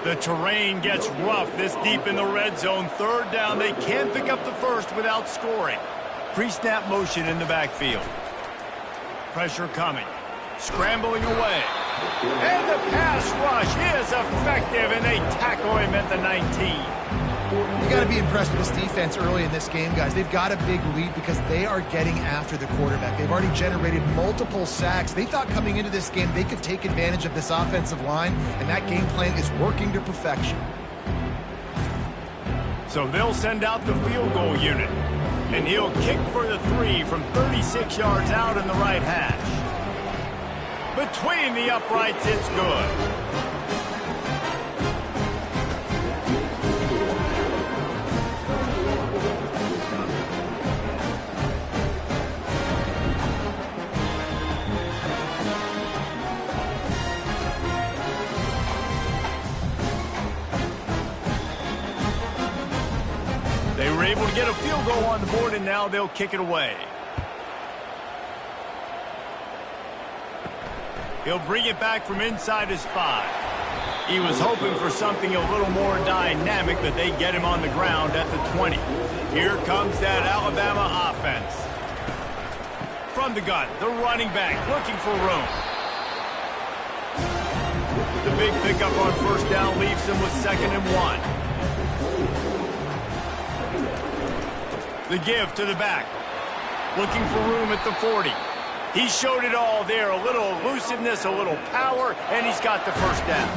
The terrain gets rough this deep in the red zone. 3rd down, they can't pick up the first without scoring. Pre-snap motion in the backfield. Pressure coming. Scrambling away. And the pass rush is effective, and they tackle him at the 19. You got to be impressed with this defense early in this game, guys. They've got a big lead because they are getting after the quarterback. They've already generated multiple sacks. They thought coming into this game they could take advantage of this offensive line, and that game plan is working to perfection. So they'll send out the field goal unit, and he'll kick for the 3 from 36 yards out in the right hash. Between the uprights, it's good. They were able to get a field goal on the board, and now they'll kick it away. He'll bring it back from inside his 5. He was hoping for something a little more dynamic, but they get him on the ground at the 20. Here comes that Alabama offense. From the gun, the running back looking for room. The big pickup on 1st down leaves him with 2nd and 1. The give to the back. Looking for room at the 40. He showed it all there. A little elusiveness, a little power, and he's got the first down.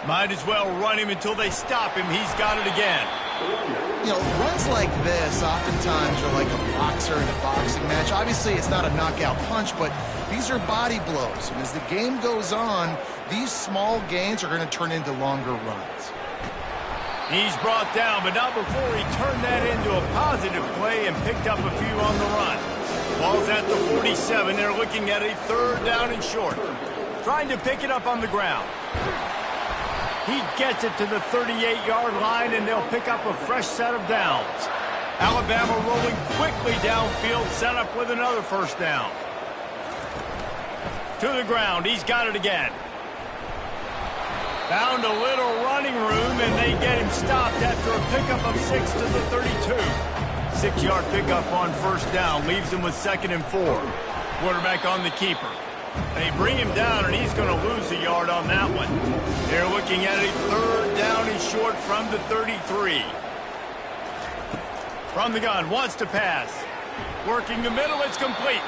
Might as well run him until they stop him. He's got it again. You know, runs like this oftentimes are like a boxer in a boxing match. Obviously, it's not a knockout punch, but these are body blows. And as the game goes on, these small gains are going to turn into longer runs. He's brought down, but not before he turned that into a positive play and picked up a few on the run. Ball's at the 47. They're looking at a 3rd down and short. Trying to pick it up on the ground. He gets it to the 38-yard line, and they'll pick up a fresh set of downs. Alabama rolling quickly downfield, set up with another 1st down. To the ground. He's got it again. Found a little running room, and they get him stopped after a pickup of 6 to the 32. 6-yard pickup on 1st down leaves him with 2nd and 4. Quarterback on the keeper. They bring him down, and he's going to lose a yard on that one. They're looking at a 3rd down and short from the 33. From the gun, wants to pass. Working the middle, it's complete.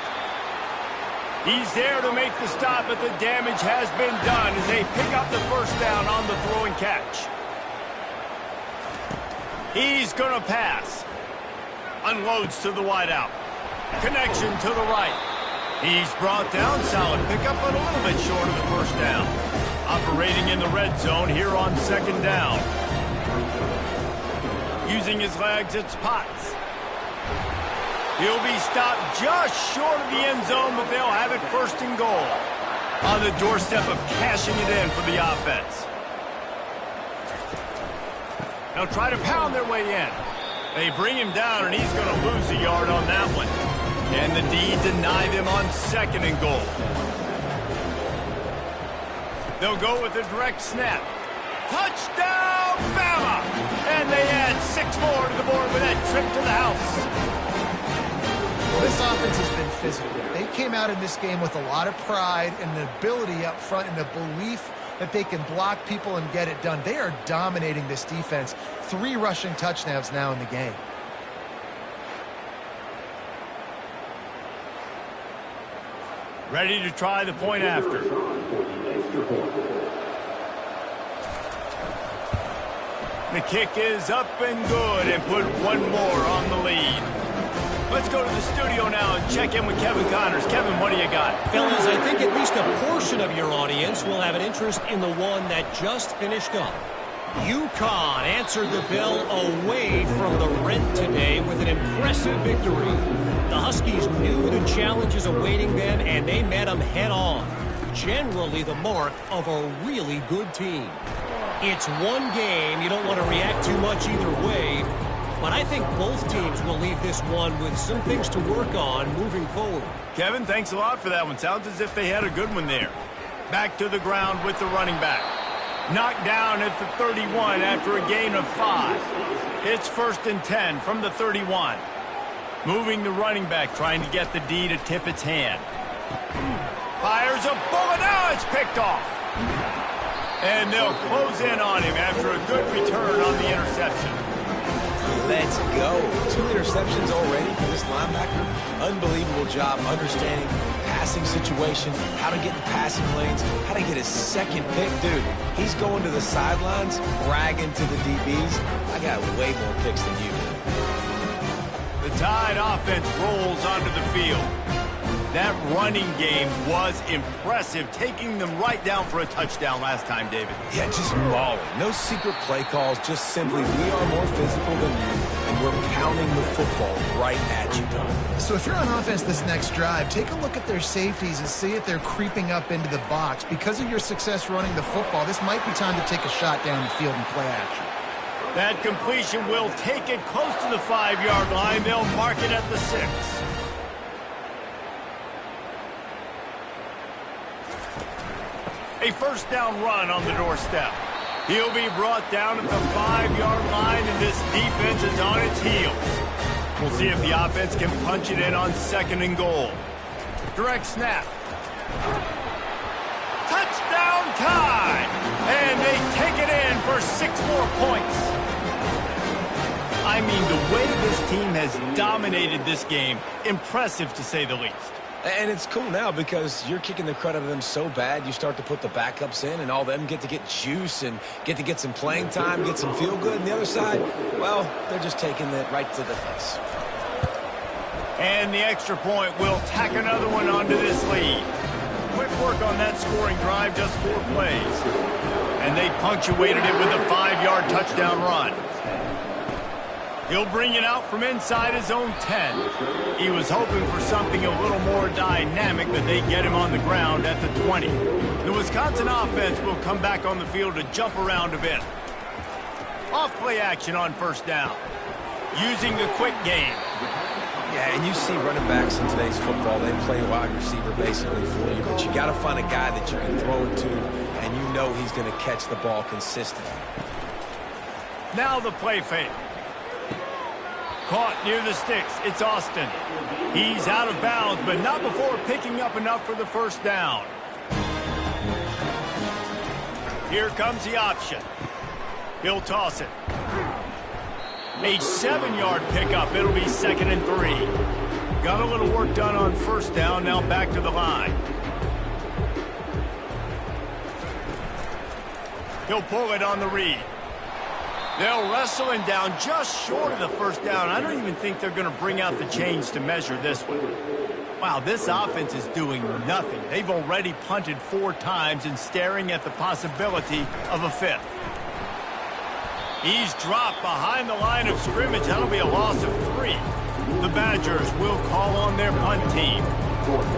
He's there to make the stop, but the damage has been done as they pick up the 1st down on the throw and catch. He's going to pass. Unloads to the wideout. Connection to the right. He's brought down. Solid pickup, but a little bit short of the 1st down. Operating in the red zone here on 2nd down. Using his legs, it's Potts. He'll be stopped just short of the end zone, but they'll have it 1st and goal. On the doorstep of cashing it in for the offense. They'll try to pound their way in. They bring him down, and he's going to lose a yard on that one. And the D deny them on 2nd and goal. They'll go with a direct snap. Touchdown, Bama! And they add 6 more to the board with that trip to the house. Well, this offense has been physical. They came out in this game with a lot of pride and the ability up front and the belief that they can block people and get it done. They are dominating this defense. 3 rushing touchdowns now in the game. Ready to try the point after. The kick is up and good and put 1 more on the lead. Let's go to the studio now and check in with Kevin Connors. Kevin, what do you got? Fellas, I think at least a portion of your audience will have an interest in the one that just finished up. UConn answered the bell away from the Rent today with an impressive victory. The Huskies knew the challenges awaiting them, and they met them head-on. Generally the mark of a really good team. It's one game. You don't want to react too much either way. But I think both teams will leave this one with some things to work on moving forward. Kevin, thanks a lot for that one. Sounds as if they had a good one there. Back to the ground with the running back. Knocked down at the 31 after a gain of 5. It's 1st and 10 from the 31. Moving the running back, trying to get the D to tip its hand. Fires a bullet. Now it's picked off. And they'll close in on him after a good return on the interception. Let's go. 2 interceptions already for this linebacker. Unbelievable job understanding passing situation, how to get in the passing lanes, how to get his 2nd pick. Dude, he's going to the sidelines, bragging to the DBs. I got way more picks than you do. The Tide offense rolls onto the field. That running game was impressive, taking them right down for a touchdown last time, David. Yeah, just mauling. No secret play calls, just simply we are more physical than you, and we're pounding the football right at you, Tom. So if you're on offense this next drive, take a look at their safeties and see if they're creeping up into the box. Because of your success running the football, this might be time to take a shot down the field and play action. That completion will take it close to the 5-yard line. They'll mark it at the 6. A 1st down run on the doorstep. He'll be brought down at the 5-yard line, and this defense is on its heels. We'll see if the offense can punch it in on 2nd and goal. Direct snap. Touchdown Tide! And they take it in for 6 more points. I mean, the way this team has dominated this game, impressive to say the least. And it's cool now because you're kicking the crud out of them so bad, you start to put the backups in, and all of them get to get juice and get some playing time, get some feel good. And the other side, well, they're just taking it right to the face. And the extra point will tack another one onto this lead. Quick work on that scoring drive, just 4 plays. And they punctuated it with a 5-yard touchdown run. He'll bring it out from inside his own 10. He was hoping for something a little more dynamic, but they get him on the ground at the 20. The Wisconsin offense will come back on the field to jump around a bit. Off play action on first down. Using the quick game. Yeah, and you see running backs in today's football, they play wide receiver basically for you, but you got to find a guy that you can throw it to, and you know he's going to catch the ball consistently. Now the play fake. Caught near the sticks. It's Austin. He's out of bounds, but not before picking up enough for the first down. Here comes the option. He'll toss it. A 7-yard pickup. It'll be 2nd and 3. Got a little work done on first down. Now back to the line. He'll pull it on the read. They'll wrestle him down just short of the first down. I don't even think they're going to bring out the chains to measure this one. Wow, this offense is doing nothing. They've already punted 4 times and staring at the possibility of a 5th. He's dropped behind the line of scrimmage. That'll be a loss of 3. The Badgers will call on their punt team.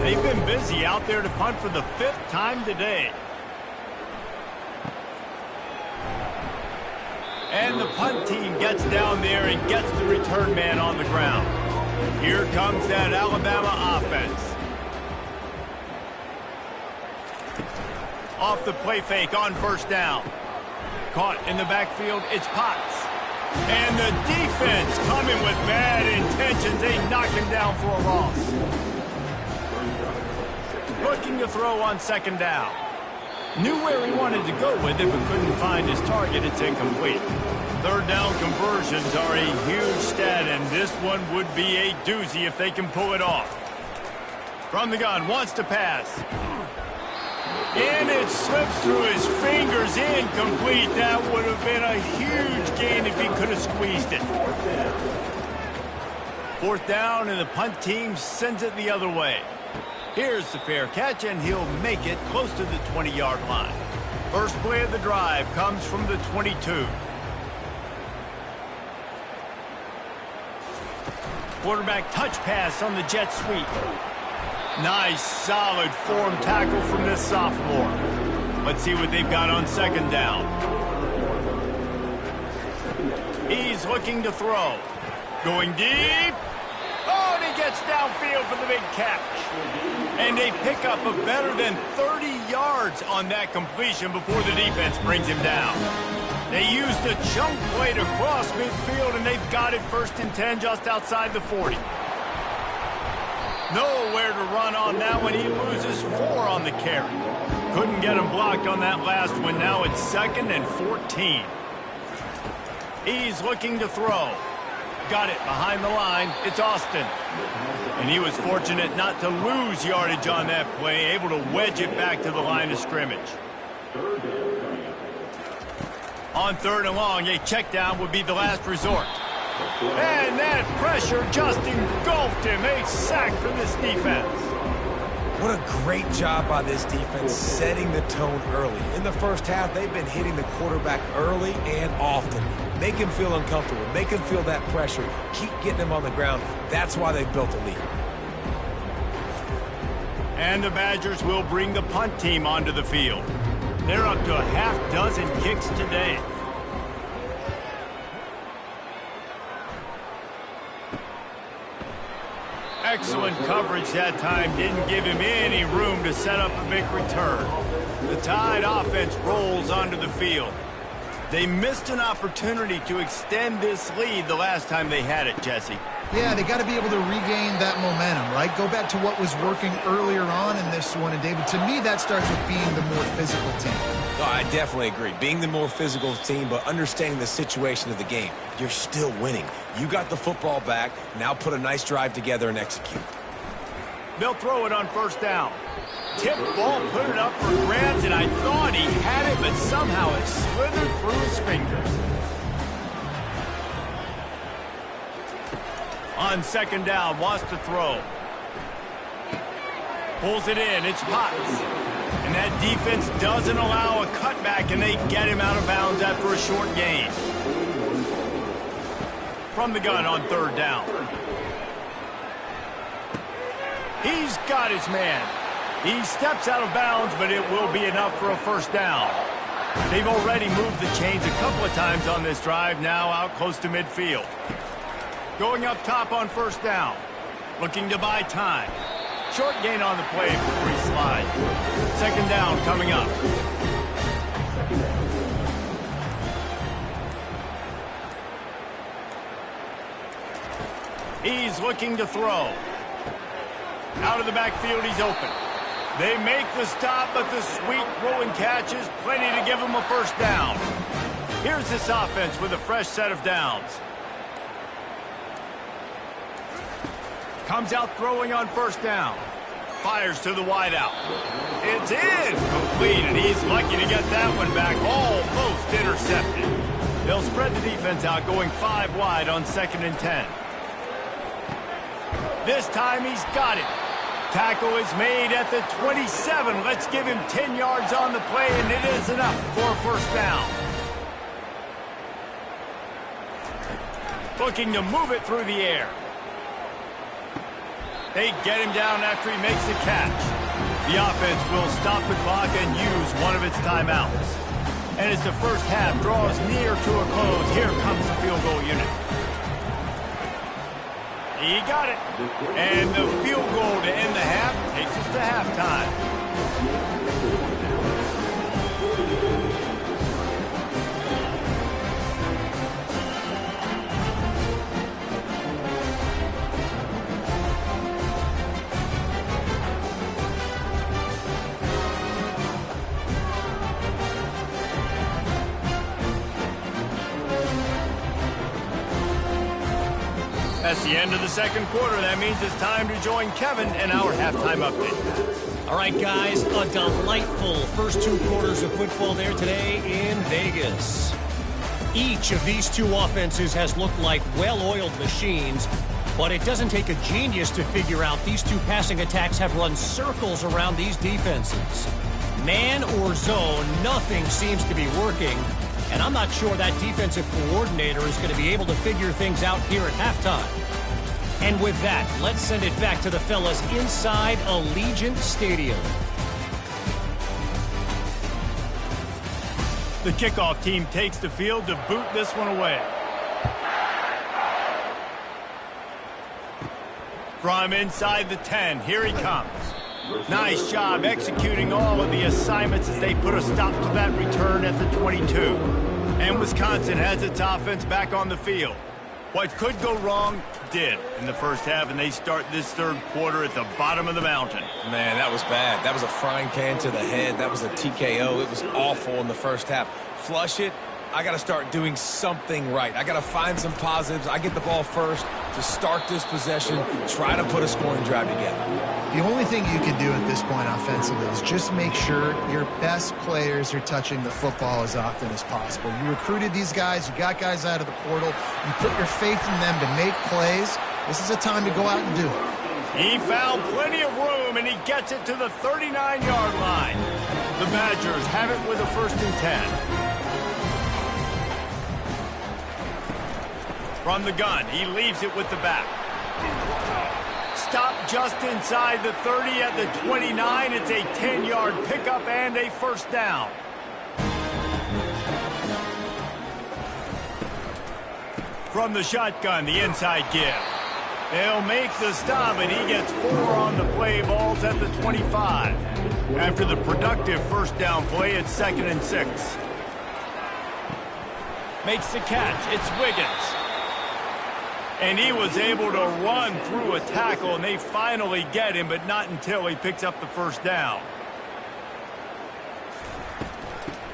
They've been busy out there to punt for the 5th time today. And the punt team gets down there and gets the return man on the ground. Here comes that Alabama offense. Off the play fake on first down. Caught in the backfield, it's Potts. And the defense coming with bad intentions. They knock him down for a loss. Looking to throw on 2nd down. Knew where he wanted to go with it, but couldn't find his target. It's incomplete. 3rd down conversions are a huge stat, and this one would be a doozy if they can pull it off. From the gun, wants to pass. And it slips through his fingers, incomplete. That would have been a huge gain if he could have squeezed it. 4th down, and the punt team sends it the other way. Here's the fair catch, and he'll make it close to the 20-yard line. First play of the drive comes from the 22. Quarterback touch pass on the jet sweep. Nice, solid form tackle from this sophomore. Let's see what they've got on 2nd down. He's looking to throw. Going deep. Oh, and he gets downfield for the big catch. And they pick up a better than 30 yards on that completion before the defense brings him down. They use the chunk play to cross midfield, and they've got it 1st and 10 just outside the 40. Nowhere to run on that one. He loses 4 on the carry. Couldn't get him blocked on that last one. Now it's 2nd and 14. He's looking to throw. Got it behind the line. It's Austin. And he was fortunate not to lose yardage on that play, able to wedge it back to the line of scrimmage. On 3rd and long, a check down would be the last resort. And that pressure just engulfed him. A sack for this defense. What a great job by this defense setting the tone early. In the first half, they've been hitting the quarterback early and often. Make him feel uncomfortable. Make him feel that pressure. Keep getting him on the ground. That's why they've built a lead. And the Badgers will bring the punt team onto the field. They're up to a half-dozen kicks today. Excellent coverage that time. Didn't give him any room to set up a big return. The Tide offense rolls onto the field. They missed an opportunity to extend this lead the last time they had it, Jesse. Yeah, they got to be able to regain that momentum, right? Go back to what was working earlier on in this one. And, David, to me, that starts with being the more physical team. No, I definitely agree. Being the more physical team, but understanding the situation of the game. You're still winning. You got the football back. Now put a nice drive together and execute. They'll throw it on 1st down. Tip ball, put it up for grabs, and I thought he had it, but somehow it slithered through his fingers. On 2nd down, wants to throw. Pulls it in, it's Potts. And that defense doesn't allow a cutback, and they get him out of bounds after a short gain. From the gun on third down. He's got his man. He steps out of bounds, but it will be enough for a first down. They've already moved the chains a couple of times on this drive, now out close to midfield. Going up top on first down. Looking to buy time. Short gain on the play before he slides. Second down coming up. He's looking to throw. Out of the backfield, he's open. They make the stop, but the sweet rolling catch is plenty to give him a first down. Here's this offense with a fresh set of downs. Comes out throwing on first down. Fires to the wideout. It's in. Complete, and he's lucky to get that one back. Almost intercepted. They'll spread the defense out, going 5 wide on 2nd and 10. This time he's got it. Tackle is made at the 27. Let's give him 10 yards on the play, and it is enough for a first down. Looking to move it through the air. They get him down after he makes the catch. The offense will stop the clock and use one of its timeouts. And as the first half draws near to a close, here comes the field goal unit. He got it. And the field goal to end the half takes us to halftime. That's the end of the second quarter. That means it's time to join Kevin in our halftime update. All right, guys, a delightful first 2 quarters of football there today in Vegas. Each of these 2 offenses has looked like well-oiled machines, but it doesn't take a genius to figure out these 2 passing attacks have run circles around these defenses. Man or zone, nothing seems to be working. And I'm not sure that defensive coordinator is going to be able to figure things out here at halftime. And with that, let's send it back to the fellas inside Allegiant Stadium. The kickoff team takes the field to boot this one away. From inside the 10, here he comes. Nice job executing all of the assignments as they put a stop to that return at the 22. And Wisconsin has its offense back on the field. What could go wrong did in the first half, and they start this third quarter at the bottom of the mountain. Man, that was bad. That was a frying pan to the head. That was a TKO. It was awful in the first half. Flush it. I got to start doing something right. I got to find some positives. I get the ball first to start this possession, try to put a scoring drive together. The only thing you can do at this point offensively is just make sure your best players are touching the football as often as possible. You recruited these guys. You got guys out of the portal. You put your faith in them to make plays. This is a time to go out and do it. He found plenty of room, and he gets it to the 39-yard line. The Badgers have it with a 1st and 10. From the gun, he leaves it with the back. Stop just inside the 30 at the 29. It's a 10-yard pickup and a first down. From the shotgun, the inside give. They'll make the stop, and he gets 4 on the play. Balls at the 25. After the productive first down play, it's 2nd and 6. Makes the catch. It's Wiggins. And he was able to run through a tackle, and they finally get him, but not until he picks up the first down.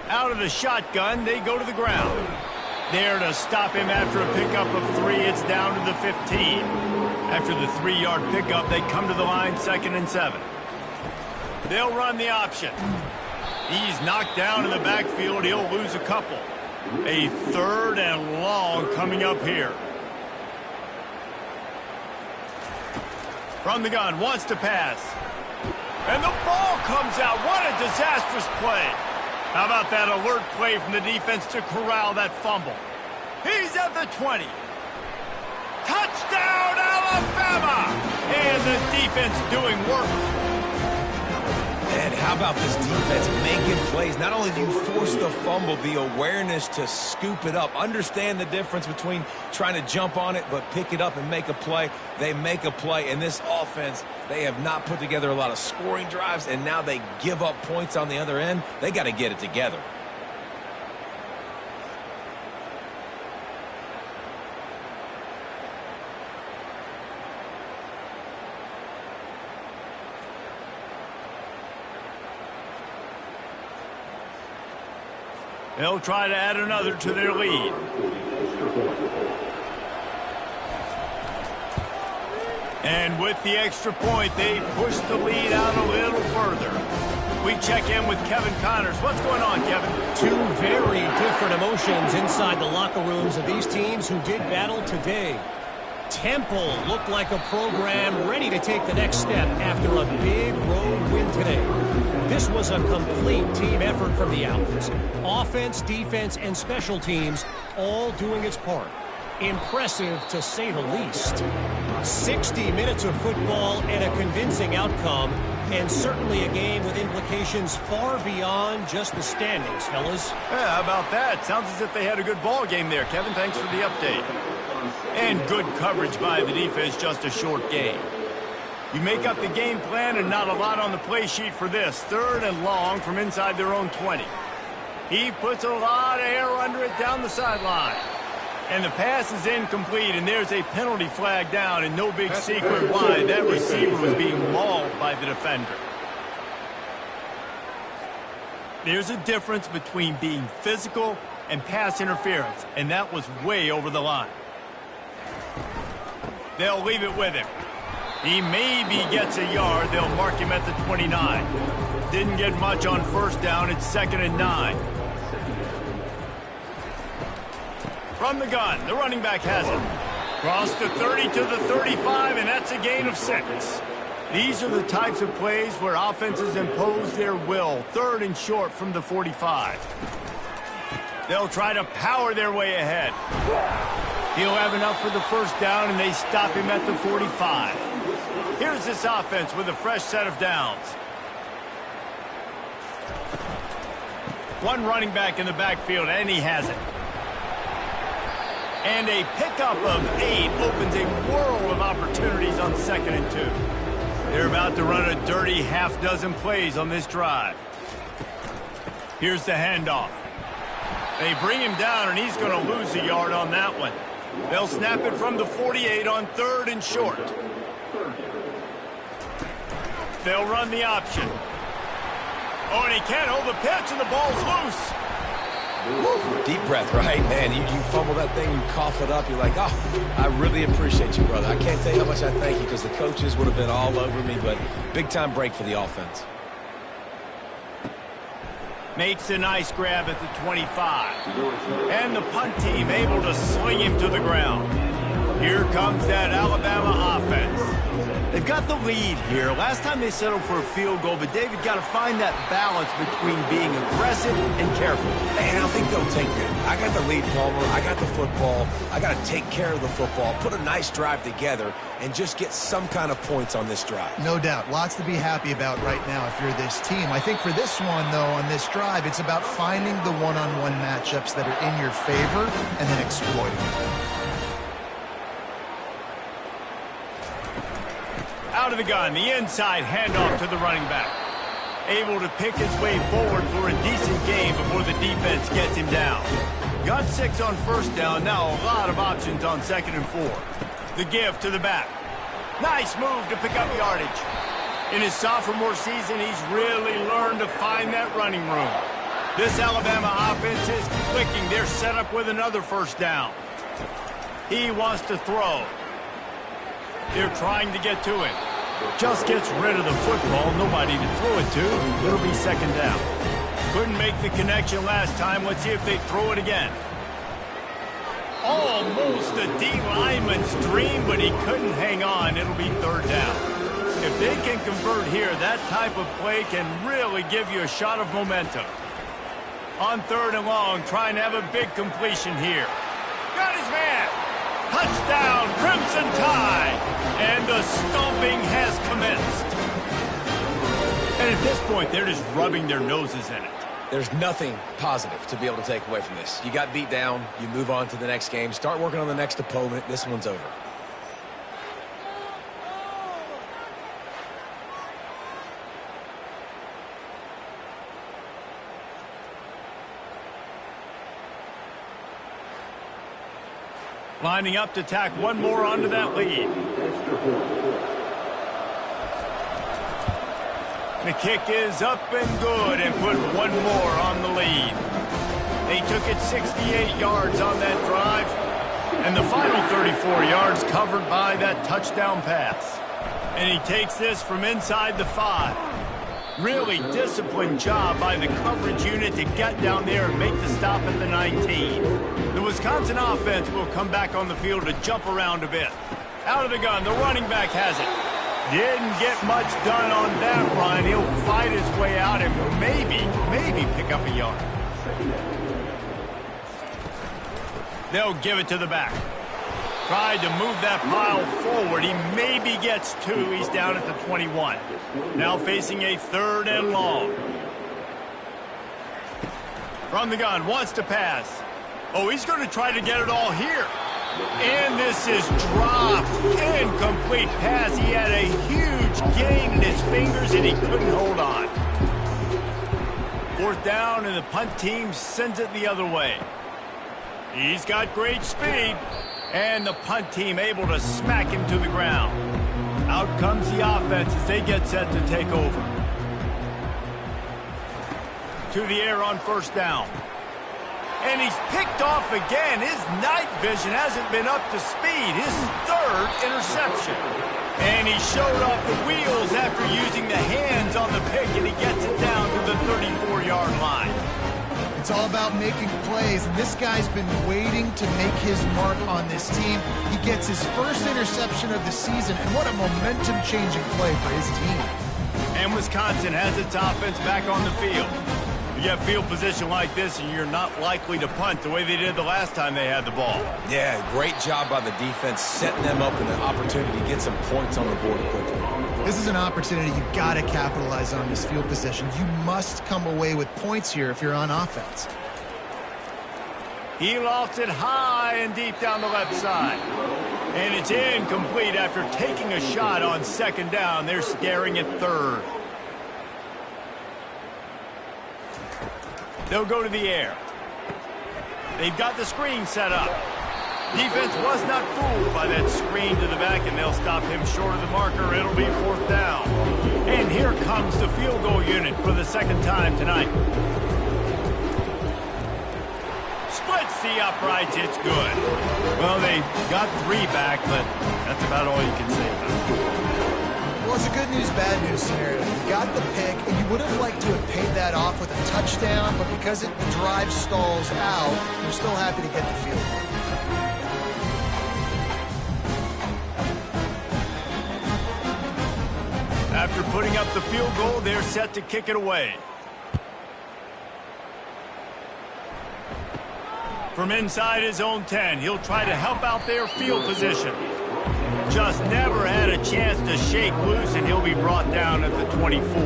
Out of the shotgun, they go to the ground. There to stop him after a pickup of 3. It's down to the 15. After the 3-yard pickup, they come to the line, 2nd and 7. They'll run the option. He's knocked down in the backfield. He'll lose a couple. A 3rd and long coming up here. From the gun, wants to pass. And the ball comes out. What a disastrous play. How about that alert play from the defense to corral that fumble? He's at the 20. Touchdown, Alabama! And the defense doing work. And how about this defense making plays? Not only do you force the fumble, the awareness to scoop it up. Understand the difference between trying to jump on it, but pick it up and make a play. They make a play. And this offense, they have not put together a lot of scoring drives, and now they give up points on the other end. They got to get it together. They'll try to add another to their lead. And with the extra point, they push the lead out a little further. We check in with Kevin Connors. What's going on, Kevin? Two very different emotions inside the locker rooms of these teams who did battle today. Temple looked like a program ready to take the next step after a big road win today. This was a complete team effort from the Owls. Offense, defense, and special teams all doing its part. Impressive, to say the least. 60 minutes of football and a convincing outcome, and certainly a game with implications far beyond just the standings, fellas. Yeah, how about that? Sounds as if they had a good ball game there, Kevin. Thanks for the update. And good coverage by the defense, just a short game. You make up the game plan and not a lot on the play sheet for this. 3rd and long from inside their own 20. He puts a lot of air under it down the sideline. And the pass is incomplete, and there's a penalty flag down, and no big secret why. That receiver was being mauled by the defender. There's a difference between being physical and pass interference, and that was way over the line. They'll leave it with him. He maybe gets a yard. They'll mark him at the 29. Didn't get much on 1st down. It's 2nd and 9. From the gun, the running back has it. Cross the 30 to the 35, and that's a gain of 6. These are the types of plays where offenses impose their will. 3rd and short from the 45. They'll try to power their way ahead. He'll have enough for the 1st down, and they stop him at the 45. Here's this offense with a fresh set of downs. One running back in the backfield, and he has it. And a pickup of 8 opens a world of opportunities on 2nd and 2. They're about to run a dirty half-dozen plays on this drive. Here's the handoff. They bring him down, and he's going to lose a yard on that one. They'll snap it from the 48 on 3rd and short. They'll run the option. Oh, and he can't hold the pitch, and the ball's loose. Woo, deep breath, right? Man, you fumble that thing, you cough it up, you're like, oh, I really appreciate you, brother. I can't tell you how much I thank you because the coaches would have been all over me, but big-time break for the offense. Makes a nice grab at the 25. And the punt team able to sling him to the ground. Here comes that Alabama offense. They've got the lead here. Last time they settled for a field goal, but David got to find that balance between being aggressive and careful. And I think they'll take it. I got the lead, Palmer. I got the football. I got to take care of the football, put a nice drive together, and just get some kind of points on this drive. No doubt. Lots to be happy about right now if you're this team. I think for this one, though, on this drive, it's about finding the one-on-one matchups that are in your favor and then exploiting them. Out of the gun, the inside handoff to the running back. Able to pick his way forward for a decent game before the defense gets him down. Got 6 on 1st down, now a lot of options on 2nd and 4. The give to the back. Nice move to pick up yardage. In his sophomore season, he's really learned to find that running room. This Alabama offense is clicking. They're set up with another 1st down. He wants to throw. They're trying to get to him. Just gets rid of the football. Nobody to throw it to. It'll be 2nd down. Couldn't make the connection last time. Let's see if they throw it again. Almost a D lineman's dream, but he couldn't hang on. It'll be 3rd down. If they can convert here, that type of play can really give you a shot of momentum. On 3rd and long, trying to have a big completion here. Got his man. Touchdown, Crimson Tide. And the stomping has commenced. And at this point, they're just rubbing their noses in it. There's nothing positive to be able to take away from this. You got beat down, you move on to the next game, start working on the next opponent. This one's over. Lining up to tack one more onto that lead. The kick is up and good and put one more on the lead. They took it 68 yards on that drive, and the final 34 yards covered by that touchdown pass. And he takes this from inside the 5. Really disciplined job by the coverage unit to get down there and make the stop at the 19. The Wisconsin offense will come back on the field to jump around a bit. Out of the gun, the running back has it. Didn't get much done on that run. He'll fight his way out and maybe pick up a yard. They'll give it to the back. Tried to move that pile forward. He maybe gets 2. He's down at the 21. Now facing a 3rd and long. From the gun, wants to pass. Oh, he's going to try to get it all here. And this is dropped. Incomplete pass. He had a huge gain in his fingers, and he couldn't hold on. 4th down, and the punt team sends it the other way. He's got great speed. And the punt team able to smack him to the ground. Out comes the offense as they get set to take over. To the air on 1st down. And he's picked off again. His night vision hasn't been up to speed. His 3rd interception. And he showed off the wheels after using the hands on the pick, and he gets it down to the 34-yard line. It's all about making plays, and this guy's been waiting to make his mark on this team. He gets his 1st interception of the season, and what a momentum-changing play for his team. And Wisconsin has its offense back on the field. You have field position like this, and you're not likely to punt the way they did the last time they had the ball. Yeah, great job by the defense, setting them up with an opportunity to get some points on the board quickly. This is an opportunity you've got to capitalize on this field position. You must come away with points here if you're on offense. He lofts it high and deep down the left side. And it's incomplete after taking a shot on 2nd down. They're staring at 3rd. They'll go to the air. They've got the screen set up. Defense was not fooled by that screen to the back, and they'll stop him short of the marker. It'll be 4th down. And here comes the field goal unit for the 2nd time tonight. Splits the uprights. It's good. Well, they got 3 back, but that's about all you can say about it. Well, it's a good news, bad news scenario. You got the pick, and you would have liked to have paid that off with a touchdown, but because the drive stalls out, you're still happy to get the field goal. After putting up the field goal, they're set to kick it away. From inside his own 10, he'll try to help out their field position. Just never had a chance to shake loose, and he'll be brought down at the 24.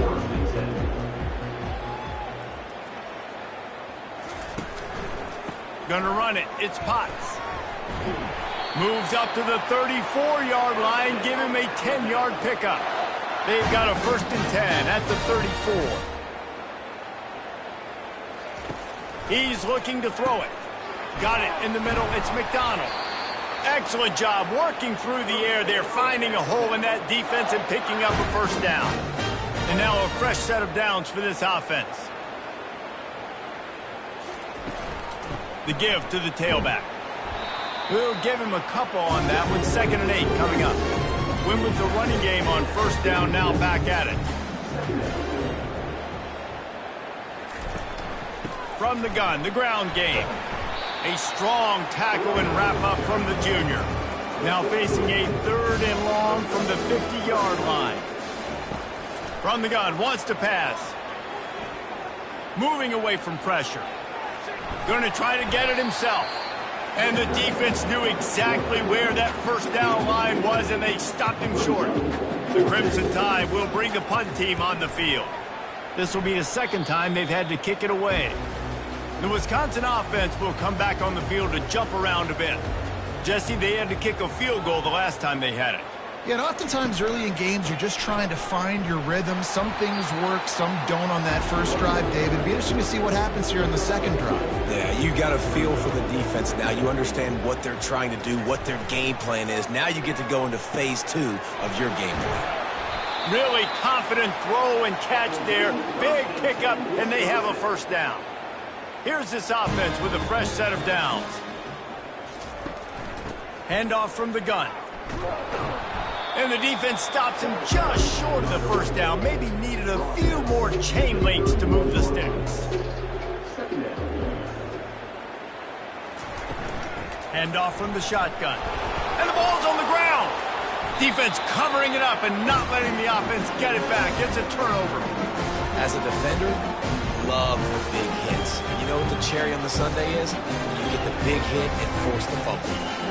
Gonna run it. It's Potts. Moves up to the 34-yard line. Give him a 10-yard pickup. They've got a 1st and 10 at the 34. He's looking to throw it. Got it in the middle. It's McDonald. Excellent job working through the air. They're finding a hole in that defense and picking up a 1st down. And now a fresh set of downs for this offense. The give to the tailback. We'll give him a couple on that one. 2nd and 8 coming up. Win with the running game on 1st down, now back at it. From the gun, the ground game. A strong tackle and wrap-up from the junior. Now facing a 3rd and long from the 50-yard line. From the gun, wants to pass. Moving away from pressure. Going to try to get it himself. And the defense knew exactly where that first down line was, and they stopped him short. The Crimson Tide will bring the punt team on the field. This will be the second time they've had to kick it away. The Wisconsin offense will come back on the field to jump around a bit. Jesse, they had to kick a field goal the last time they had it. Yeah, and oftentimes early in games, you're just trying to find your rhythm. Some things work, some don't on that first drive, David. It'll be interesting to see what happens here in the second drive. Yeah, you got a feel for the defense now. You understand what they're trying to do, what their game plan is. Now you get to go into phase 2 of your game plan. Really confident throw and catch there. Big pickup, and they have a first down. Here's this offense with a fresh set of downs. Handoff from the gun. And the defense stops him just short of the first down. Maybe needed a few more chain links to move the sticks. Handoff from the shotgun. And the ball's on the ground. Defense covering it up and not letting the offense get it back. It's a turnover. As a defender, love the big hits. You know what the cherry on the sundae is? You get the big hit and force the fumble.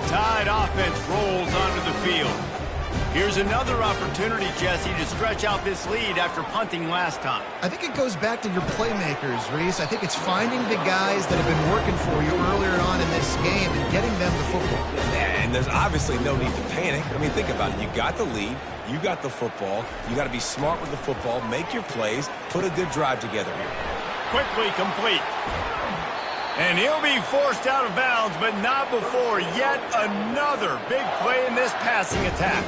Tide offense rolls onto the field. Here's another opportunity, Jesse, to stretch out this lead after punting last time. I think it goes back to your playmakers, Reese. I think it's finding the guys that have been working for you earlier on in this game and getting them the football. And there's obviously no need to panic. I mean, think about it. You got the lead. You got the football. You got to be smart with the football, make your plays, put a good drive together here. Quickly complete. And he'll be forced out of bounds, but not before yet another big play in this passing attack.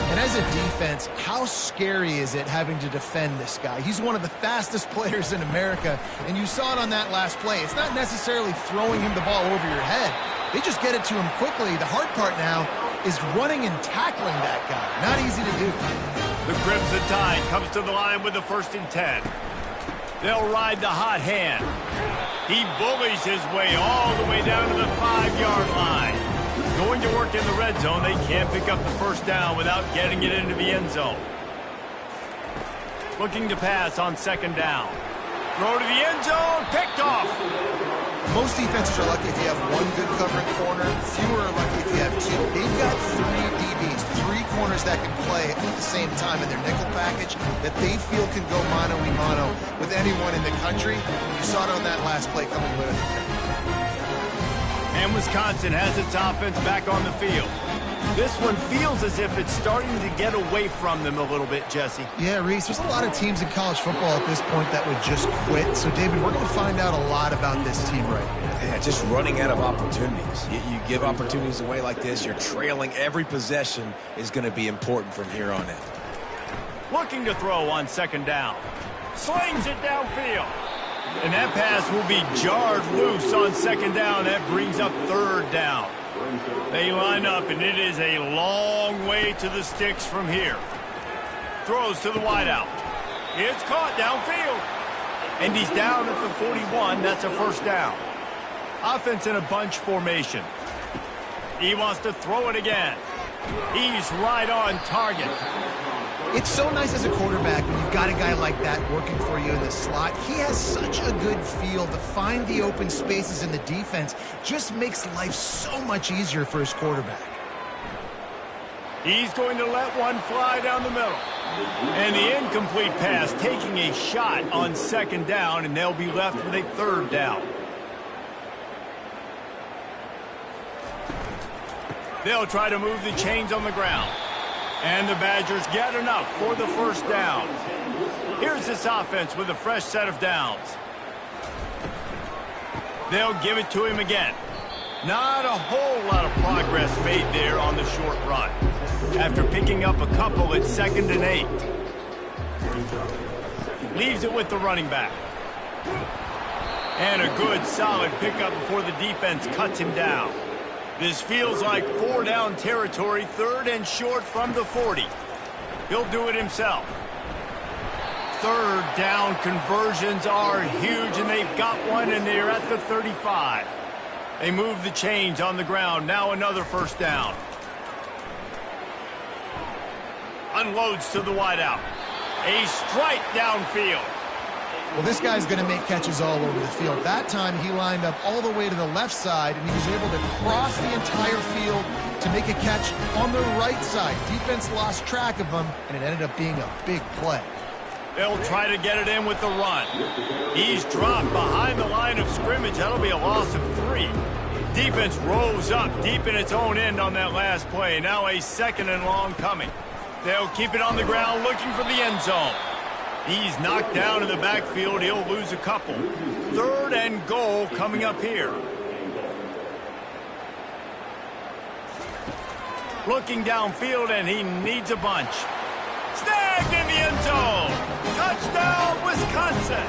And as a defense, how scary is it having to defend this guy? He's one of the fastest players in America, and you saw it on that last play. It's not necessarily throwing him the ball over your head. They just get it to him quickly. The hard part now is running and tackling that guy. Not easy to do. The Crimson Tide comes to the line with the 1st and 10. They'll ride the hot hand. He bullies his way all the way down to the 5-yard line. Going to work in the red zone, they can't pick up the first down without getting it into the end zone. Looking to pass on 2nd down. Throw to the end zone, picked off. Most defenses are lucky if you have one good covering corner. Fewer are lucky if you have two. They've got 3 DBs, 3 corners that can play at the same time in their nickel package that they feel can go mano-a-mano with anyone in the country. You saw it on that last play coming with it. And Wisconsin has its offense back on the field. This one feels as if it's starting to get away from them a little bit, Jesse. Yeah, Reese, there's a lot of teams in college football at this point that would just quit. So, David, we're going to find out a lot about this team right here. Yeah, just running out of opportunities. You give opportunities away like this, you're trailing. Every possession is going to be important from here on in. Looking to throw on 2nd down. Slings it downfield. And that pass will be jarred loose on 2nd down. That brings up 3rd down. They line up, and it is a long way to the sticks from here. Throws to the wideout. It's caught downfield. And he's down at the 41. That's a 1st down. Offense in a bunch formation. He wants to throw it again. He's right on target. It's so nice as a quarterback when you've got a guy like that working for you in the slot. He has such a good feel to find the open spaces in the defense. Just makes life so much easier for his quarterback. He's going to let one fly down the middle. And the incomplete pass taking a shot on 2nd down, and they'll be left with a 3rd down. They'll try to move the chains on the ground. And the Badgers get enough for the 1st down. Here's this offense with a fresh set of downs. They'll give it to him again. Not a whole lot of progress made there on the short run. After picking up a couple at 2nd and 8. Leaves it with the running back. And a good solid pickup before the defense cuts him down. This feels like 4-down territory, 3rd and short from the 40. He'll do it himself. 3rd down conversions are huge, and they've got one, and they're at the 35. They move the chains on the ground. Now another first down. Unloads to the wideout. A strike downfield. Well, this guy's going to make catches all over the field. That time he lined up all the way to the left side, and he was able to cross the entire field to make a catch on the right side. Defense lost track of him, and it ended up being a big play. They'll try to get it in with the run. He's dropped behind the line of scrimmage. That'll be a loss of 3. Defense rose up deep in its own end on that last play. Now a 2nd and long coming. They'll keep it on the ground looking for the end zone. He's knocked down in the backfield. He'll lose a couple. 3rd and goal coming up here. Looking downfield, and he needs a bunch. Snagged in the end zone. Touchdown, Wisconsin.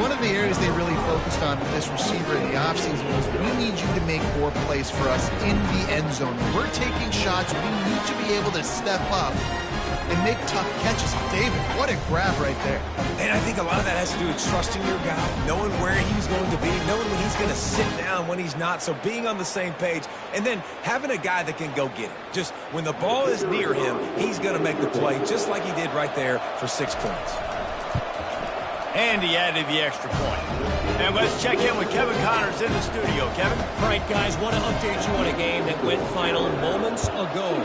One of the areas they really focused on with this receiver in the offseason was, we need you to make more plays for us in the end zone. When we're taking shots, we need to be able to step up and make tough catches. David, what a grab right there. And I think a lot of that has to do with trusting your guy, knowing where he's going to be, knowing when he's going to sit down, when he's not. So being on the same page, and then having a guy that can go get it. Just when the ball is near him, he's going to make the play, just like he did right there for 6 points. And he added the extra point. And let's check in with Kevin Connors in the studio. Kevin? All right, guys, want to update you on a game that went final moments ago.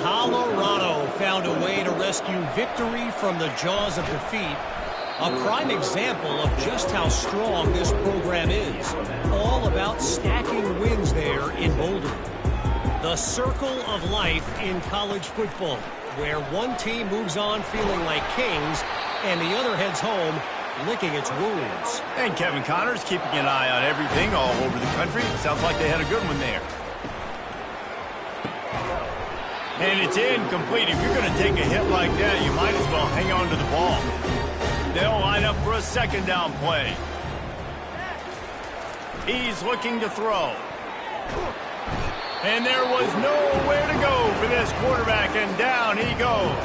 Colorado found a way to rescue victory from the jaws of defeat. A prime example of just how strong this program is. All about stacking wins there in Boulder. The circle of life in college football, where one team moves on feeling like kings and the other heads home licking its wounds. And Kevin Connors keeping an eye on everything all over the country. Sounds like they had a good one there. And it's incomplete. If you're going to take a hit like that, you might as well hang on to the ball. They'll line up for a 2nd down play. He's looking to throw. And there was nowhere to go for this quarterback, and down he goes.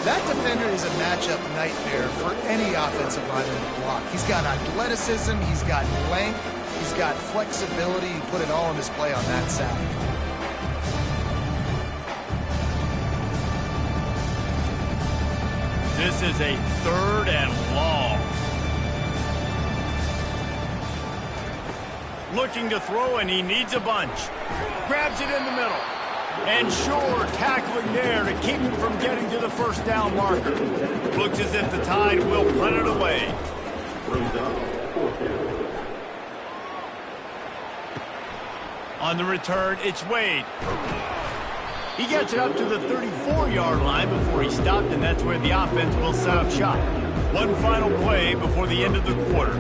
That defender is a matchup nightmare for any offensive lineman to block. He's got athleticism, he's got length, he's got flexibility. He put it all on display on that side. This is a 3rd and long. Looking to throw, and he needs a bunch. Grabs it in the middle. And sure, tackling there to keep him from getting to the 1st down marker. Looks as if the Tide will run it away. On the return, it's Wade. He gets it up to the 34-yard line before he stopped, and that's where the offense will set up shop. One final play before the end of the quarter.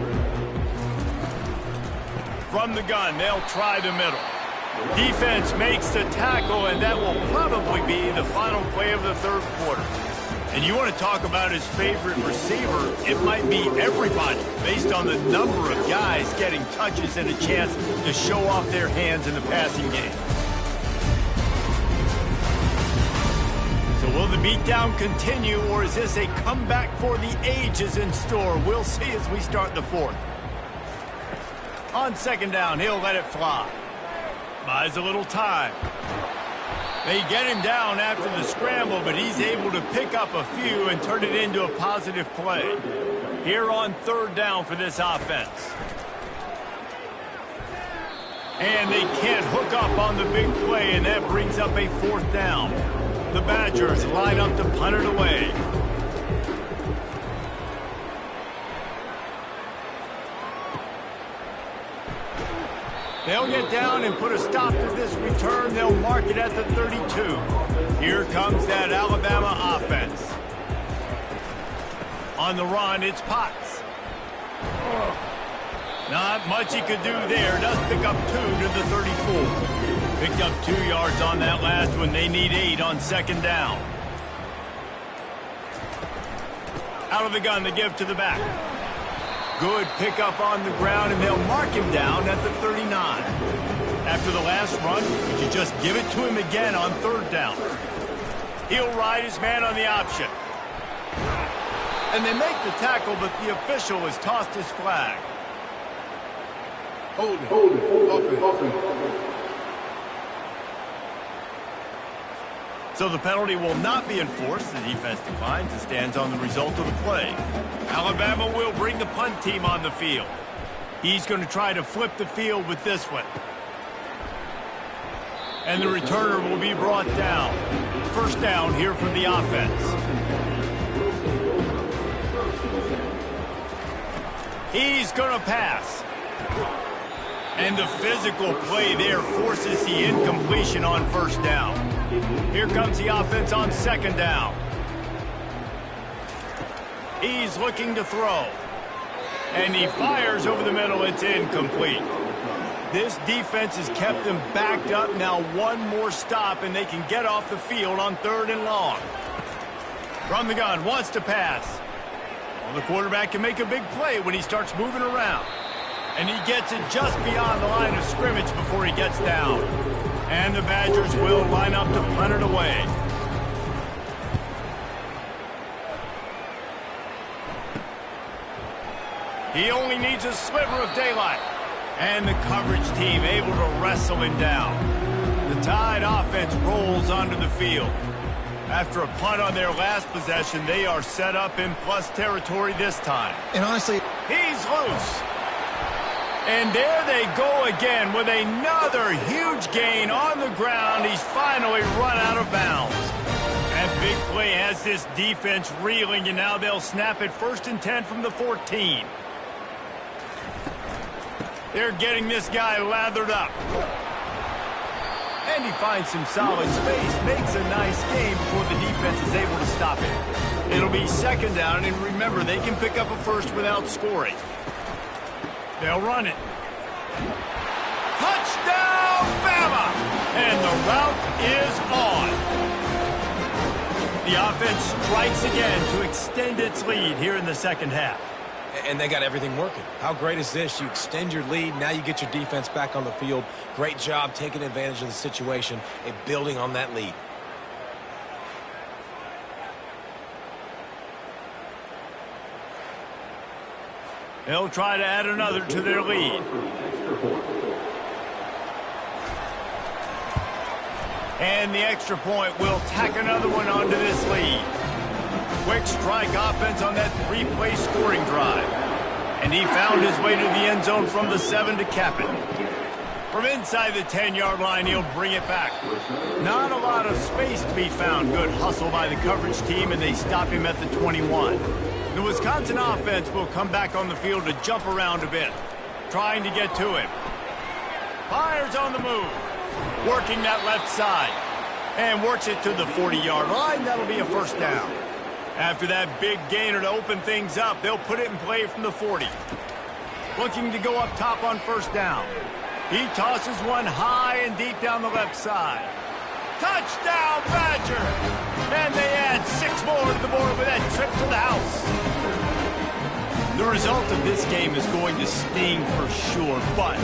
From the gun, they'll try the middle. Defense makes the tackle, and that will probably be the final play of the 3rd quarter. And you want to talk about his favorite receiver, it might be everybody, based on the number of guys getting touches and a chance to show off their hands in the passing game. So will the beatdown continue, or is this a comeback for the ages in store? We'll see as we start the 4th. On 2nd down, he'll let it fly. Buys a little time. They get him down after the scramble, but he's able to pick up a few and turn it into a positive play. Here on 3rd down for this offense. And they can't hook up on the big play, and that brings up a 4th down. The Badgers line up to punt it away. They'll get down and put a stop to this return. They'll mark it at the 32. Here comes that Alabama offense. On the run, it's Potts. Not much he could do there. Does pick up 2 to the 34. Picked up 2 yards on that last one. They need 8 on 2nd down. Out of the gun to give to the back. Good pickup on the ground, and they'll mark him down at the 39. After the last run, would you just give it to him again on 3rd down? He'll ride his man on the option. And they make the tackle, but the official has tossed his flag. Hold it. Offense. So the penalty will not be enforced. The defense declines and stands on the result of the play. Alabama will bring the punt team on the field. He's going to try to flip the field with this one. And the returner will be brought down. First down here for the offense. He's going to pass. And the physical play there forces the incompletion on first down. Here comes the offense on second down. He's looking to throw. And he fires over the middle. It's incomplete. This defense has kept them backed up. Now one more stop, and they can get off the field on 3rd and long. From the gun, wants to pass. Well, the quarterback can make a big play when he starts moving around. And he gets it just beyond the line of scrimmage before he gets down. And the Badgers will line up to punt it away. He only needs a sliver of daylight. And the coverage team able to wrestle him down. The Tide offense rolls onto the field. After a punt on their last possession, they are set up in plus territory this time. And honestly, he's loose. And there they go again with another huge gain on the ground. He's finally run out of bounds. That big play has this defense reeling, and now they'll snap it 1st and 10 from the 14. They're getting this guy lathered up. And he finds some solid space, makes a nice game before the defense is able to stop it. It'll be 2nd down, and remember, they can pick up a first without scoring. They'll run it. Touchdown, Bama! And the route is on. The offense strikes again to extend its lead here in the 2nd half. And they got everything working. How great is this? You extend your lead. Now you get your defense back on the field. Great job taking advantage of the situation and building on that lead. They'll try to add another to their lead. And the extra point will tack another one onto this lead. Quick strike offense on that 3-play scoring drive. And he found his way to the end zone from the 7 to cap it. From inside the 10-yard line, he'll bring it back. Not a lot of space to be found. Good hustle by the coverage team, and they stop him at the 21. The Wisconsin offense will come back on the field to jump around a bit, trying to get to him. Fires on the move, working that left side, and works it to the 40-yard line. That'll be a first down. After that big gainer to open things up, they'll put it in play from the 40. Looking to go up top on first down. He tosses one high and deep down the left side. Touchdown, Badger! And they add 6 more to the board with that trip to the house. The result of this game is going to sting for sure, but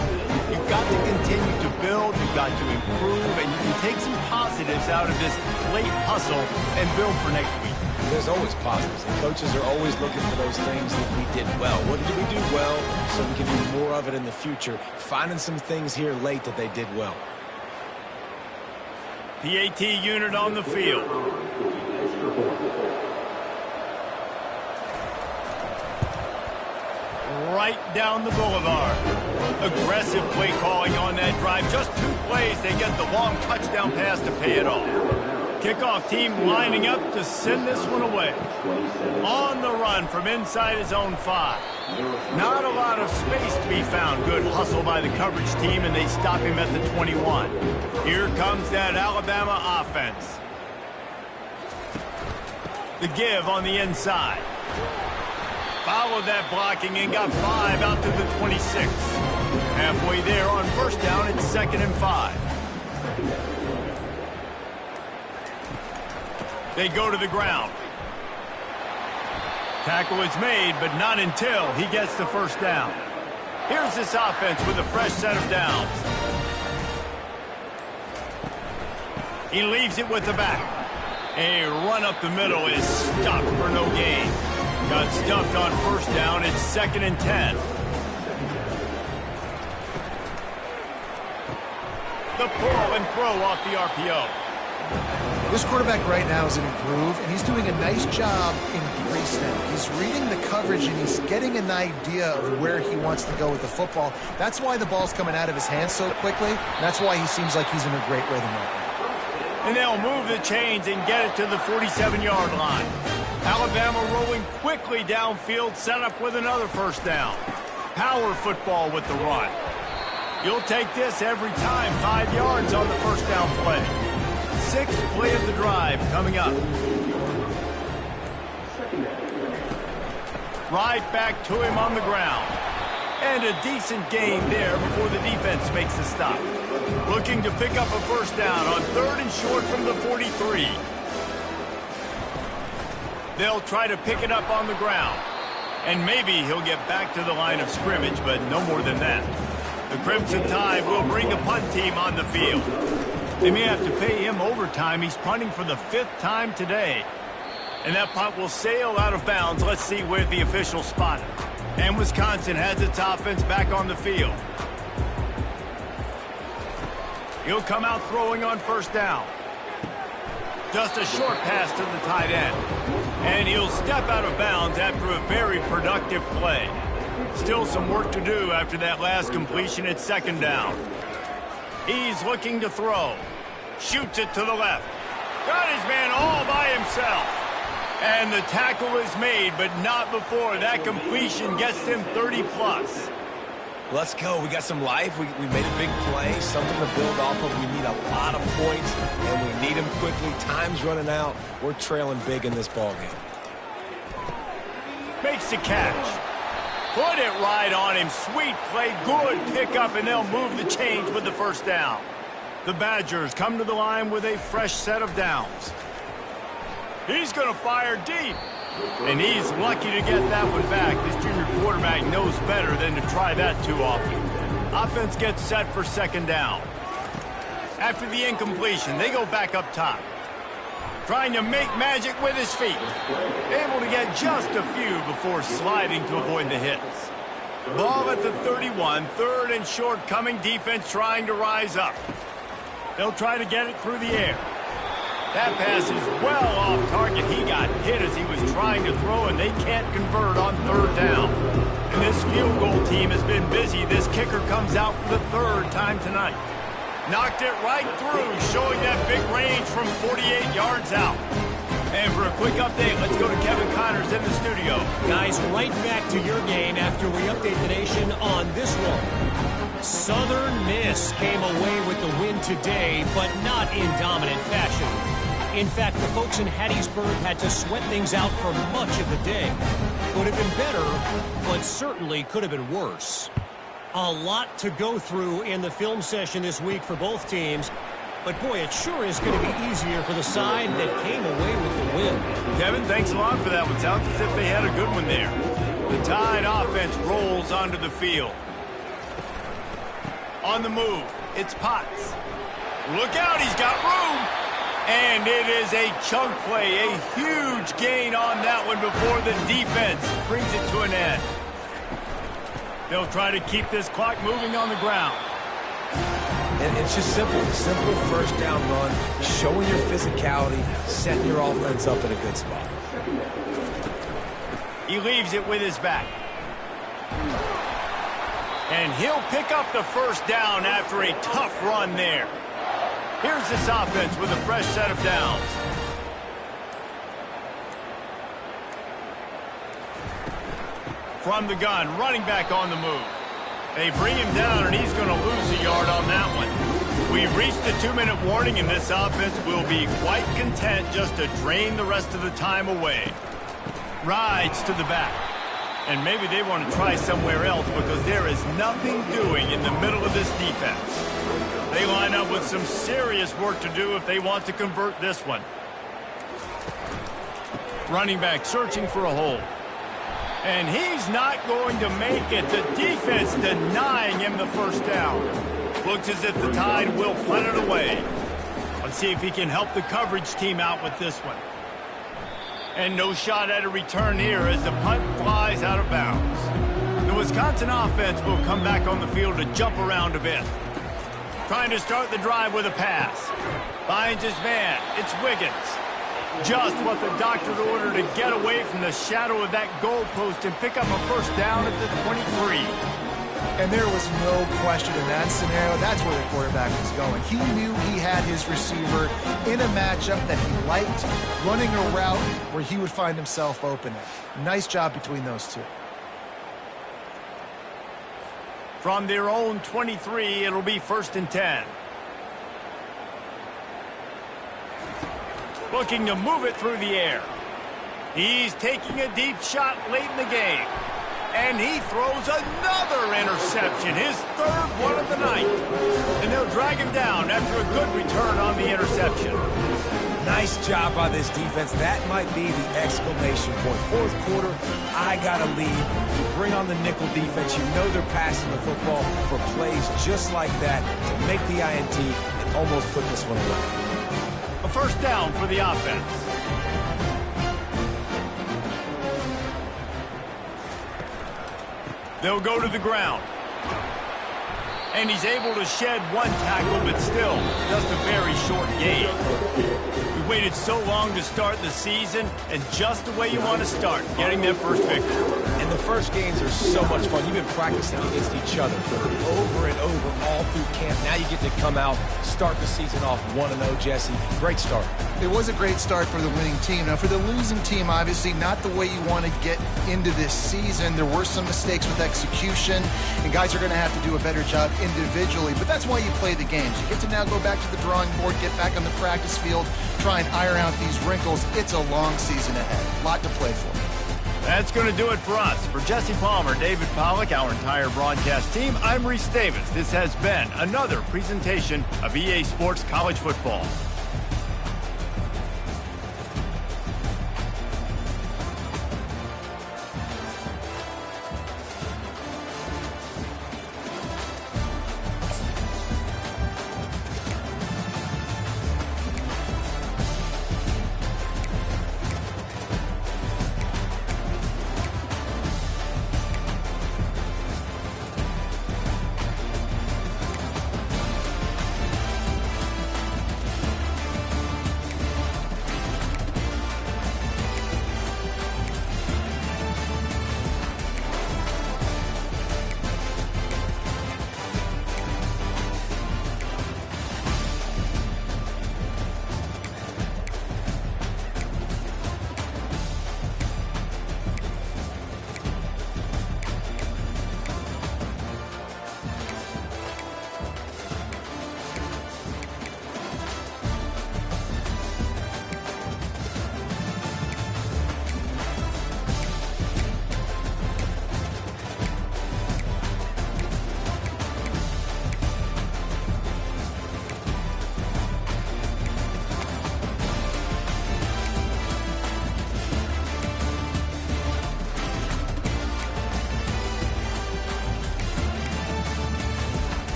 you've got to continue to build, you've got to improve, and you can take some positives out of this late hustle and build for next week. There's always positives, and coaches are always looking for those things that we did well. What did we do well so we can do more of it in the future? Finding some things here late that they did well. PAT unit on the field. Right down the boulevard. Aggressive play calling on that drive. Just 2 plays, they get the long touchdown pass to pay it off. Kickoff team lining up to send this one away. On the run from inside his own 5. Not a lot of space to be found. Good hustle by the coverage team, and they stop him at the 21. Here comes that Alabama offense. The give on the inside. Followed that blocking and got 5 out to the 26. Halfway there on first down, it's 2nd and 5. They go to the ground. Tackle is made, but not until he gets the first down. Here's this offense with a fresh set of downs. He leaves it with the back. A run up the middle is stopped for no gain. Got stuffed on first down. It's 2nd and 10. The pull and throw off the RPO. This quarterback right now is in a groove, and he's doing a nice job in pre-snap. He's reading the coverage, and he's getting an idea of where he wants to go with the football. That's why the ball's coming out of his hands so quickly. That's why he seems like he's in a great rhythm right now. And they'll move the chains and get it to the 47-yard line. Alabama rolling quickly downfield, set up with another first down. Power football with the run. You'll take this every time. 5 yards on the first down play. Sixth play of the drive coming up. Right back to him on the ground. And a decent gain there before the defense makes the stop. Looking to pick up a first down on 3rd and short from the 43. They'll try to pick it up on the ground. And maybe he'll get back to the line of scrimmage, but no more than that. The Crimson Tide will bring the punt team on the field. They may have to pay him overtime. He's punting for the 5th time today. And that punt will sail out of bounds. Let's see where the officials spot it. And Wisconsin has its offense back on the field. He'll come out throwing on first down. Just a short pass to the tight end. And he'll step out of bounds after a very productive play. Still some work to do after that last completion at 2nd down. He's looking to throw. Shoots it to the left. Got his man all by himself. And the tackle is made, but not before that completion gets him 30-plus. Let's go. We got some life. We made a big play, something to build off of. We need a lot of points, and we need them quickly. Time's running out. We're trailing big in this ballgame. Makes the catch. Put it right on him. Sweet play. Good pickup, and they'll move the chains with the first down. The Badgers come to the line with a fresh set of downs. He's going to fire deep. And he's lucky to get that one back. This junior quarterback knows better than to try that too often. Offense gets set for 2nd down. After the incompletion, they go back up top. Trying to make magic with his feet. Able to get just a few before sliding to avoid the hits. Ball at the 31, 3rd and short coming. Defense trying to rise up. They'll try to get it through the air. That pass is well off target. He got hit as he was trying to throw, and they can't convert on 3rd down. And this field goal team has been busy. This kicker comes out for the 3rd time tonight. Knocked it right through, showing that big range from 48 yards out. And for a quick update, let's go to Kevin Connors in the studio. Guys, right back to your game after we update the nation on this one. Southern Miss came away with the win today, but not in dominant fashion. In fact, the folks in Hattiesburg had to sweat things out for much of the day. Could have been better, but certainly could have been worse. A lot to go through in the film session this week for both teams. But, boy, it sure is going to be easier for the side that came away with the win. Kevin, thanks a lot for that one. Sounds as if they had a good one there. The Tide offense rolls onto the field. On the move, it's Potts. Look out, he's got room. And it is a chunk play, a huge gain on that one before the defense brings it to an end. They'll try to keep this clock moving on the ground. And it's just simple first down run, showing your physicality, setting your offense up in a good spot. He leaves it with his back. And he'll pick up the first down after a tough run there. Here's this offense with a fresh set of downs. From the gun, running back on the move. They bring him down, and he's going to lose a yard on that one. We've reached the 2-minute warning, and this offense will be quite content just to drain the rest of the time away. Rides to the back. And maybe they want to try somewhere else because there is nothing doing in the middle of this defense. They line up with some serious work to do if they want to convert this one. Running back searching for a hole. And he's not going to make it. The defense denying him the first down. Looks as if the Tide will punt it away. Let's see if he can help the coverage team out with this one. And no shot at a return here as the punt flies out of bounds. The Wisconsin offense will come back on the field to jump around a bit. Trying to start the drive with a pass. Finds his man. It's Wiggins. Just what the doctor ordered to get away from the shadow of that goalpost and pick up a first down at the 23. And there was no question in that scenario. That's where the quarterback was going. He knew he had his receiver in a matchup that he liked, running a route where he would find himself open. Nice job between those two. From their own 23, it'll be 1st and 10. Looking to move it through the air. He's taking a deep shot late in the game. And he throws another interception, his 3rd one of the night. And they'll drag him down after a good return on the interception. Nice job by this defense. That might be the exclamation point. 4th quarter, I got a lead. You bring on the nickel defense. You know they're passing the football for plays just like that to make the INT and almost put this one away. A first down for the offense. They'll go to the ground. And he's able to shed 1 tackle, but still just a very short gain. We waited so long to start the season, and just the way you want to start, getting that first victory. And the first games are so much fun. You've been practicing against each other over and over all through camp. Now you get to come out, start the season off 1-0, Jesse. Great start. It was a great start for the winning team. Now, for the losing team, obviously not the way you want to get into this season. There were some mistakes with execution, and guys are going to have to do a better job individually. But that's why you play the games. You get to now go back to the drawing board, get back on the practice field, try and iron out these wrinkles. It's a long season ahead. A lot to play for. That's going to do it for us. For Jesse Palmer, David Pollack, our entire broadcast team, I'm Reese Davis. This has been another presentation of EA Sports College Football.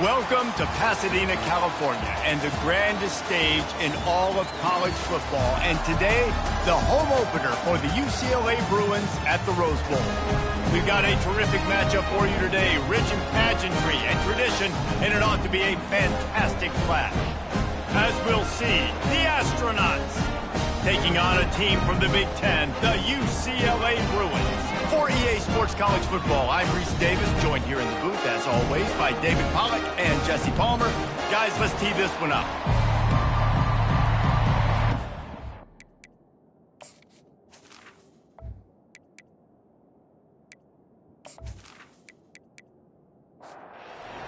Welcome to Pasadena, California, and the grandest stage in all of college football. And today, the home opener for the UCLA Bruins at the Rose Bowl. We've got a terrific matchup for you today, rich in pageantry and tradition, and it ought to be a fantastic clash. As we'll see, the Astronauts taking on a team from the Big Ten, the UCLA Bruins. For EA Sports College Football, I'm Reese Davis, joined here in the booth, as always, by David Pollack and Jesse Palmer. Guys, let's tee this one up.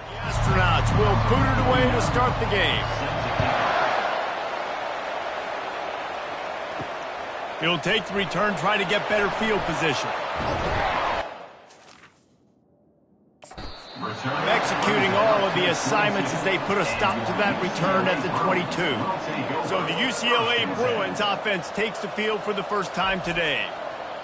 The Astronauts will boot it away to start the game. He'll take the return, try to get better field position. Executing all of the assignments as they put a stop to that return at the 22. So the UCLA Bruins offense takes the field for the first time today.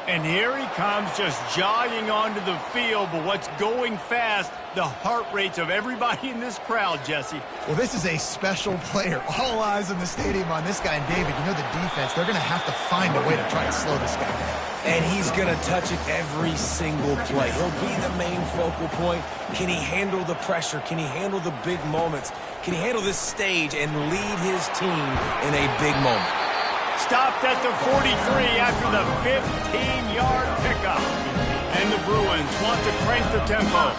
And here he comes, just jogging onto the field, but what's going fast, the heart rates of everybody in this crowd, Jesse. Well, this is a special player. All eyes in the stadium on this guy. And David, you know the defense, they're going to have to find a way to try and slow this guy down. And he's going to touch it every single play. He'll be the main focal point. Can he handle the pressure? Can he handle the big moments? Can he handle this stage and lead his team in a big moment? Stopped at the 43 after the 15-yard pickup. And the Bruins want to crank the tempo.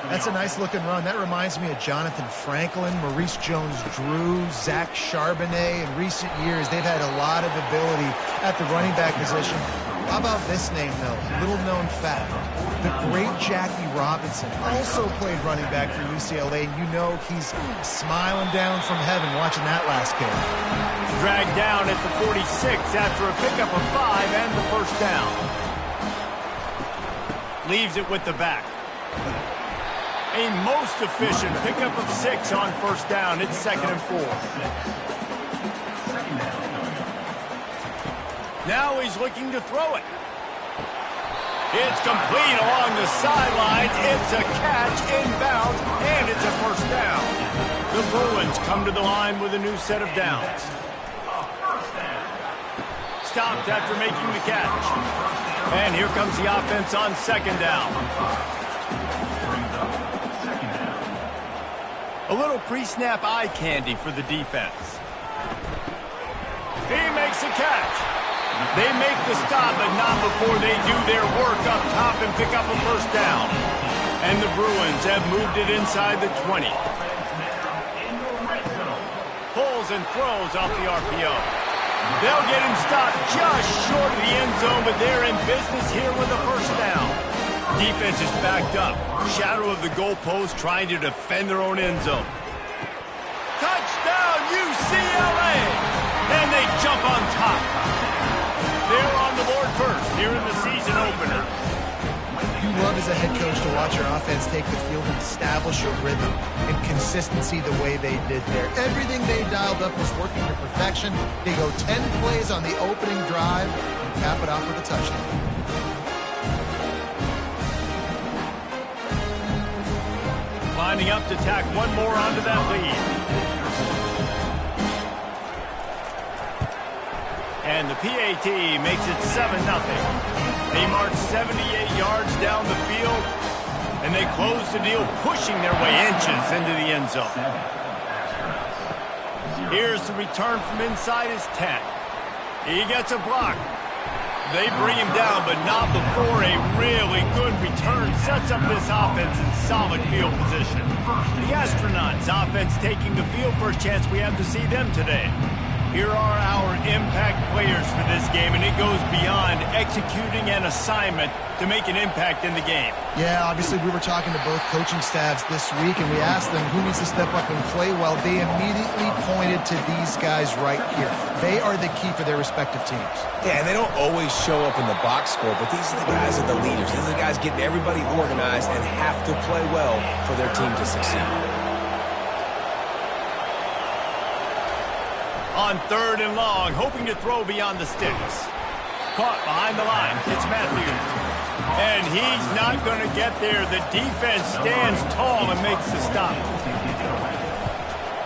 That's a nice-looking run. That reminds me of Jonathan Franklin, Maurice Jones-Drew, Zach Charbonnet. In recent years, they've had a lot of ability at the running back position. How about this name, though? Little-known fact. The great Jackie Robinson also played running back for UCLA, and you know he's smiling down from heaven watching that last carry. Dragged down at the 46 after a pickup of 5 and the first down. Leaves it with the back. A most efficient pickup of 6 on first down. It's 2nd and 4. Now he's looking to throw it. It's complete along the sidelines. It's a catch inbounds, and it's a first down. The Bruins come to the line with a new set of downs. Stopped after making the catch. And here comes the offense on 2nd down. A little pre-snap eye candy for the defense. He makes a catch. They make the stop, but not before they do their work up top and pick up a first down. And the Bruins have moved it inside the 20. Pulls and throws off the RPO. They'll get him stopped just short of the end zone, but they're in business here with a first down. Defense is backed up. Shadow of the goalpost trying to defend their own end zone. Touchdown, UCLA! And they jump on top. They're on the board first here in the season opener. You love as a head coach to watch your offense take the field and establish a rhythm and consistency the way they did there. Everything they dialed up was working to perfection. They go 10 plays on the opening drive and cap it off with a touchdown. Lining up to tack one more onto that lead. And the PAT makes it 7-0. They march 78 yards down the field, and they close the deal, pushing their way inches into the end zone. Here's the return from inside his 10. He gets a block. They bring him down, but not before a really good return sets up this offense in solid field position. The Astronauts offense taking the field. First chance we have to see them today. Here are our impact players for this game, and it goes beyond executing an assignment to make an impact in the game. Yeah, obviously we were talking to both coaching staffs this week, and we asked them who needs to step up and play well. They immediately pointed to these guys right here. They are the key for their respective teams. Yeah, and they don't always show up in the box score, but these are the guys that are the leaders. These are the guys getting everybody organized and have to play well for their team to succeed. On 3rd and long, hoping to throw beyond the sticks. Caught behind the line. It's Matthews. And he's not going to get there. The defense stands tall and makes the stop.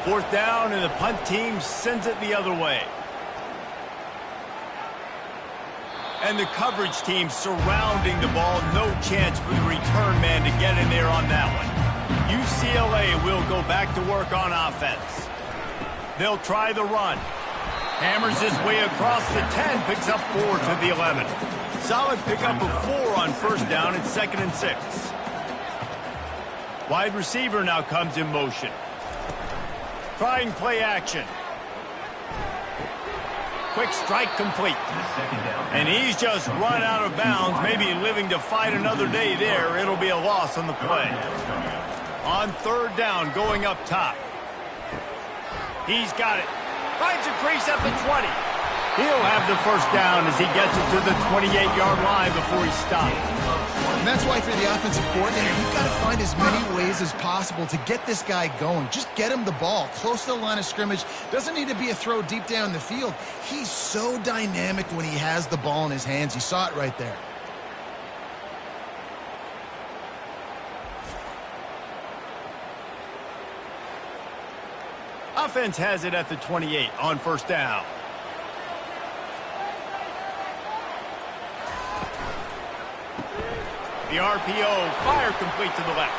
4th down, and the punt team sends it the other way. And the coverage team surrounding the ball. No chance for the return man to get in there on that one. UCLA will go back to work on offense. They'll try the run. Hammers his way across the 10, picks up 4 to the 11. Solid pickup of 4 on 1st down and 2nd and 6. Wide receiver now comes in motion. Trying play action. Quick strike complete. And he's just run out of bounds, maybe living to fight another day there. It'll be a loss on the play. On 3rd down, going up top. He's got it. Finds a crease at the 20. He'll have the 1st down as he gets it to the 28-yard line before he stops. And that's why for the offensive coordinator, you've got to find as many ways as possible to get this guy going. Just get him the ball close to the line of scrimmage. Doesn't need to be a throw deep down the field. He's so dynamic when he has the ball in his hands. You saw it right there. Offense has it at the 28 on 1st down. The RPO, fire complete to the left.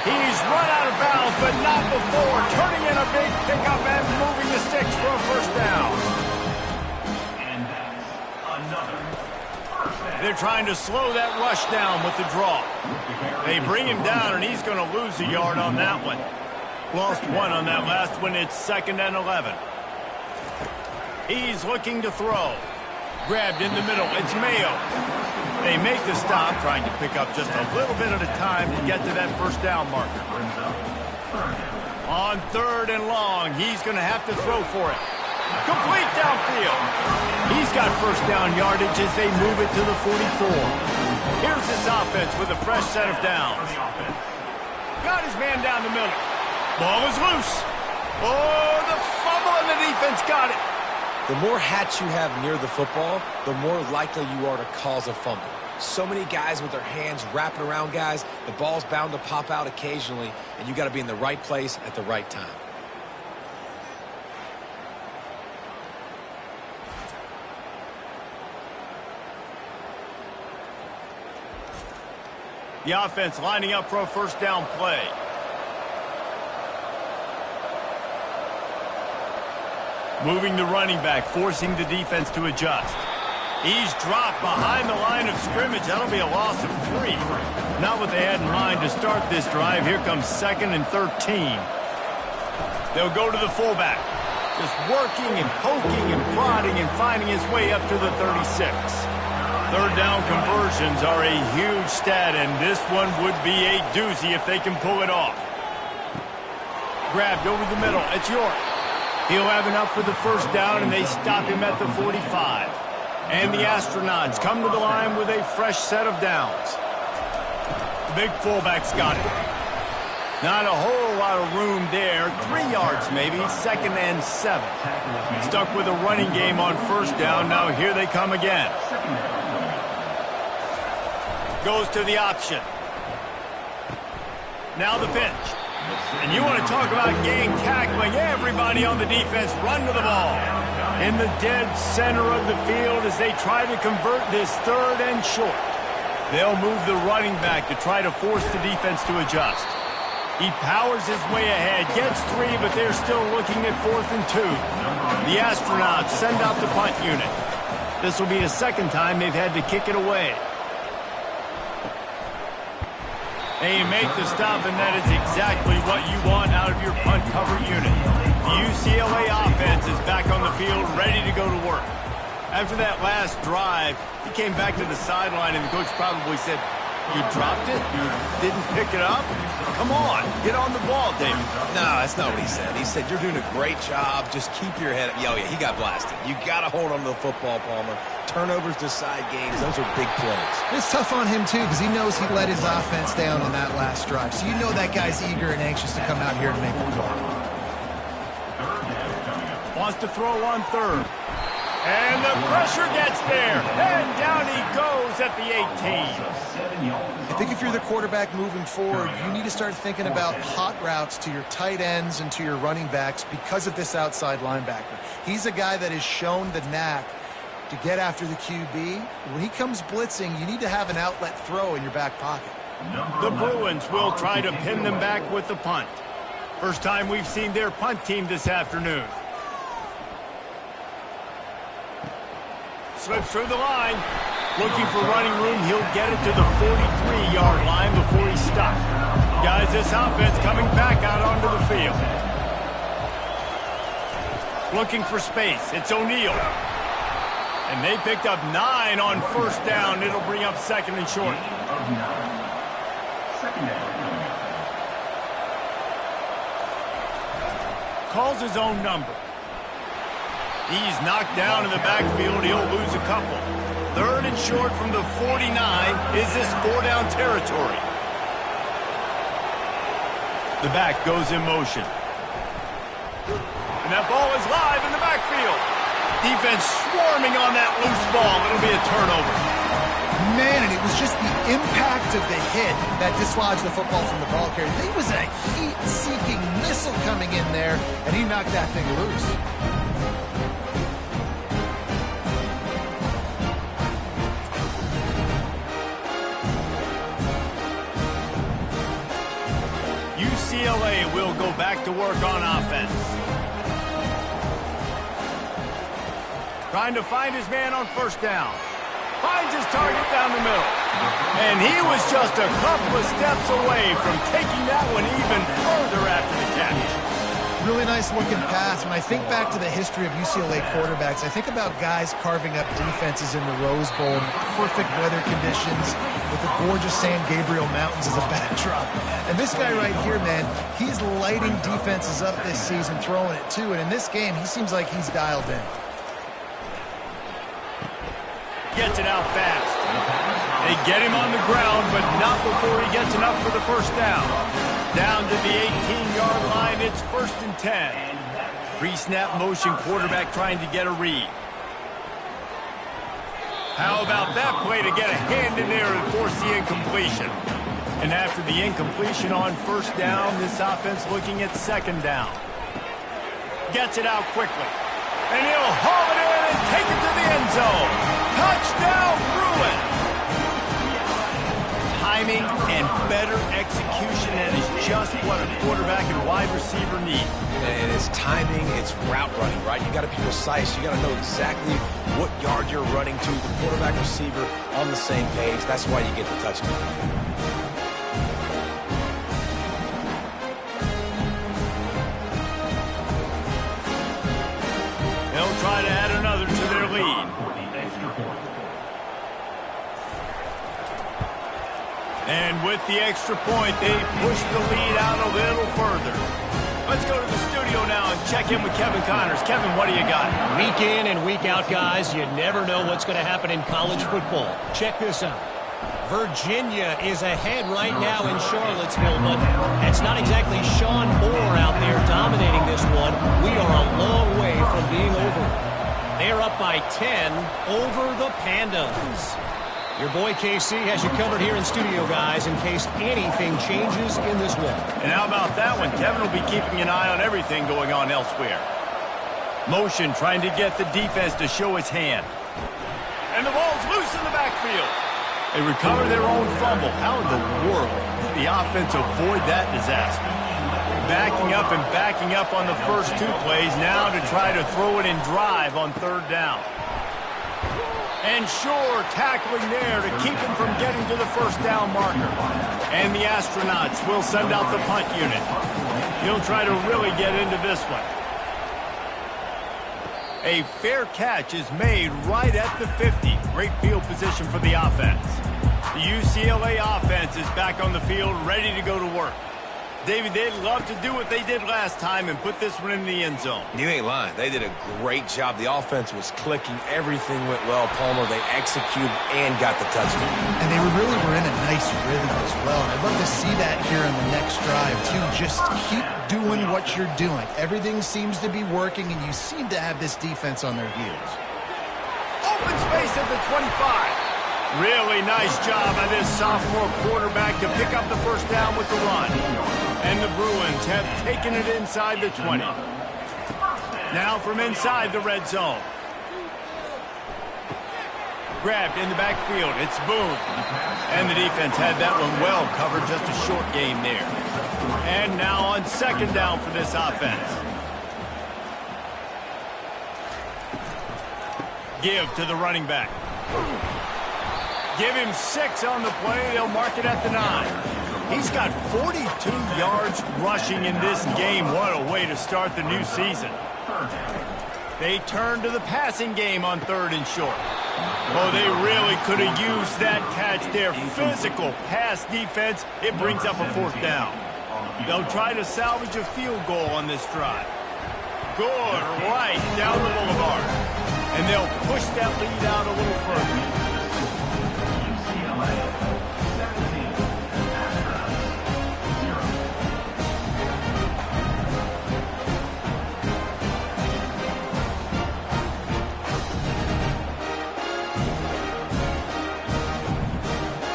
He's run out of bounds, but not before turning in a big pickup and moving the sticks for a 1st down. And that's another 1st down. They're trying to slow that rush down with the draw. They bring him down, and he's going to lose a yard on that one. Lost 1 on that last one. It's 2nd and 11. He's looking to throw. Grabbed in the middle. It's Mayo. They make the stop, trying to pick up just a little bit at a time to get to that 1st down marker. On 3rd and long, he's going to have to throw for it. Complete downfield. He's got 1st down yardage as they move it to the 44. Here's this offense with a fresh set of downs. Got his man down the middle. Ball is loose. Oh, the fumble, and the defense got it. The more hats you have near the football, the more likely you are to cause a fumble. So many guys with their hands wrapping around guys, the ball's bound to pop out occasionally, and you got to be in the right place at the right time. The offense lining up for a 1st down play. Moving the running back, forcing the defense to adjust. He's dropped behind the line of scrimmage. That'll be a loss of 3. Not what they had in mind to start this drive. Here comes 2nd and 13. They'll go to the fullback. Just working and poking and prodding and finding his way up to the 36. 3rd down conversions are a huge stat, and this one would be a doozy if they can pull it off. Grabbed over the middle. It's York. He'll have enough for the 1st down, and they stop him at the 45. And the Astronauts come to the line with a fresh set of downs. The big fullback's got it. Not a whole lot of room there. 3 yards maybe, 2nd and 7. Stuck with a running game on 1st down. Now here they come again. Goes to the option. Now the pitch. And you want to talk about gang tackling. Everybody on the defense run to the ball. In the dead center of the field as they try to convert this 3rd and short. They'll move the running back to try to force the defense to adjust. He powers his way ahead, gets 3, but they're still looking at 4th and 2. The Astronauts send out the punt unit. This will be the 2nd time they've had to kick it away. They make the stop, and that is exactly what you want out of your punt cover unit. The UCLA offense is back on the field, ready to go to work. After that last drive, he came back to the sideline, and the coach probably said, "You dropped it? You didn't pick it up? Come on, get on the ball, David." No, that's not what he said. He said, "You're doing a great job. Just keep your head up." Oh, yeah, he got blasted. You got to hold on to the football, Palmer. Turnovers decide games. Those are big plays. It's tough on him, too, because he knows he let his offense down on that last drive. So you know that guy's eager and anxious to come out here and make the play. Wants to throw on 3rd. And the pressure gets there. And down he goes at the 18. I think if you're the quarterback moving forward, you need to start thinking about hot routes to your tight ends and to your running backs because of this outside linebacker. He's a guy that has shown the knack to get after the QB. When he comes blitzing, you need to have an outlet throw in your back pocket. The Bruins will try to pin them back with the punt. First time we've seen their punt team this afternoon. Slips through the line. Looking for running room. He'll get it to the 43-yard line before he's stopped. Guys, this offense coming back out onto the field. Looking for space. It's O'Neal. And they picked up 9 on first down. It'll bring up second and short. Calls his own number. He's knocked down in the backfield. He'll lose a couple. Third and short from the 49. Is this 4-down territory? The back goes in motion. And that ball is live in the backfield. Defense swarming on that loose ball. It'll be a turnover. Man, and it was just the impact of the hit that dislodged the football from the ball carrier. There was a heat-seeking missile coming in there, and he knocked that thing loose. UCLA will go back to work on offense. Trying to find his man on first down. Finds his target down the middle. And he was just a couple of steps away from taking that one even further after the catch. Really nice looking pass. When I think back to the history of UCLA quarterbacks, I think about guys carving up defenses in the Rose Bowl in perfect weather conditions with the gorgeous San Gabriel Mountains as a backdrop. And this guy right here, man, he's lighting defenses up this season, throwing it too. And in this game, he seems like he's dialed in. Gets it out fast. They get him on the ground, but not before he gets enough for the first down. Down to the 18-yard line, it's 1st and 10. Pre-snap motion, quarterback trying to get a read. How about that play to get a hand in there and force the incompletion? And after the incompletion on first down, this offense looking at second down. Gets it out quickly. And he'll haul it in and take it to the end zone. Touchdown, Bruins! Timing and better execution, and is just what a quarterback and wide receiver need. And it's timing, it's route running, right? You got to be precise. You got to know exactly what yard you're running to. The quarterback receiver on the same page. That's why you get the touchdown. They'll try to add another to their lead. And with the extra point, they push the lead out a little further. Let's go to the studio now and check in with Kevin Connors. Kevin, what do you got? Week in and week out, guys, you never know what's going to happen in college football. Check this out. Virginia is ahead right now in Charlottesville, but it's not exactly Sean Moore out there dominating this one. We are a long way from being over. They're up by 10 over the Pandas. Your boy KC has you covered here in studio, guys, in case anything changes in this one. And how about that one? Kevin will be keeping an eye on everything going on elsewhere. Motion trying to get the defense to show its hand. And the ball's loose in the backfield. They recover their own fumble. How in the world did the offense avoid that disaster? Backing up and backing up on the first two plays now to try to throw it in drive on third down. And sure, tackling there to keep him from getting to the first down marker. And the Astronauts will send out the punt unit. He'll try to really get into this one. A fair catch is made right at the 50. Great field position for the offense. The UCLA offense is back on the field, ready to go to work. David, they'd love to do what they did last time and put this one in the end zone. You ain't lying. They did a great job. The offense was clicking. Everything went well, Palmer. They executed and got the touchdown. And they really were in a nice rhythm as well. And I'd love to see that here on the next drive, too. Just keep doing what you're doing. Everything seems to be working, and you seem to have this defense on their heels. open space at the 25. Really nice job by this sophomore quarterback to pick up the first down with the run. And the Bruins have taken it inside the 20. Now from inside the red zone. Grabbed in the backfield. It's Boone. And the defense had that one well covered. Just a short game there. And now on second down for this offense. Give to the running back. Give him 6 on the play. They'll mark it at the 9. He's got 42 yards rushing in this game. What a way to start the new season. They turn to the passing game on 3rd and short. Oh, they really could have used that catch there. Physical pass defense. It brings up a 4th down. They'll try to salvage a field goal on this drive. Good, right down the boulevard. And they'll push that lead out a little further.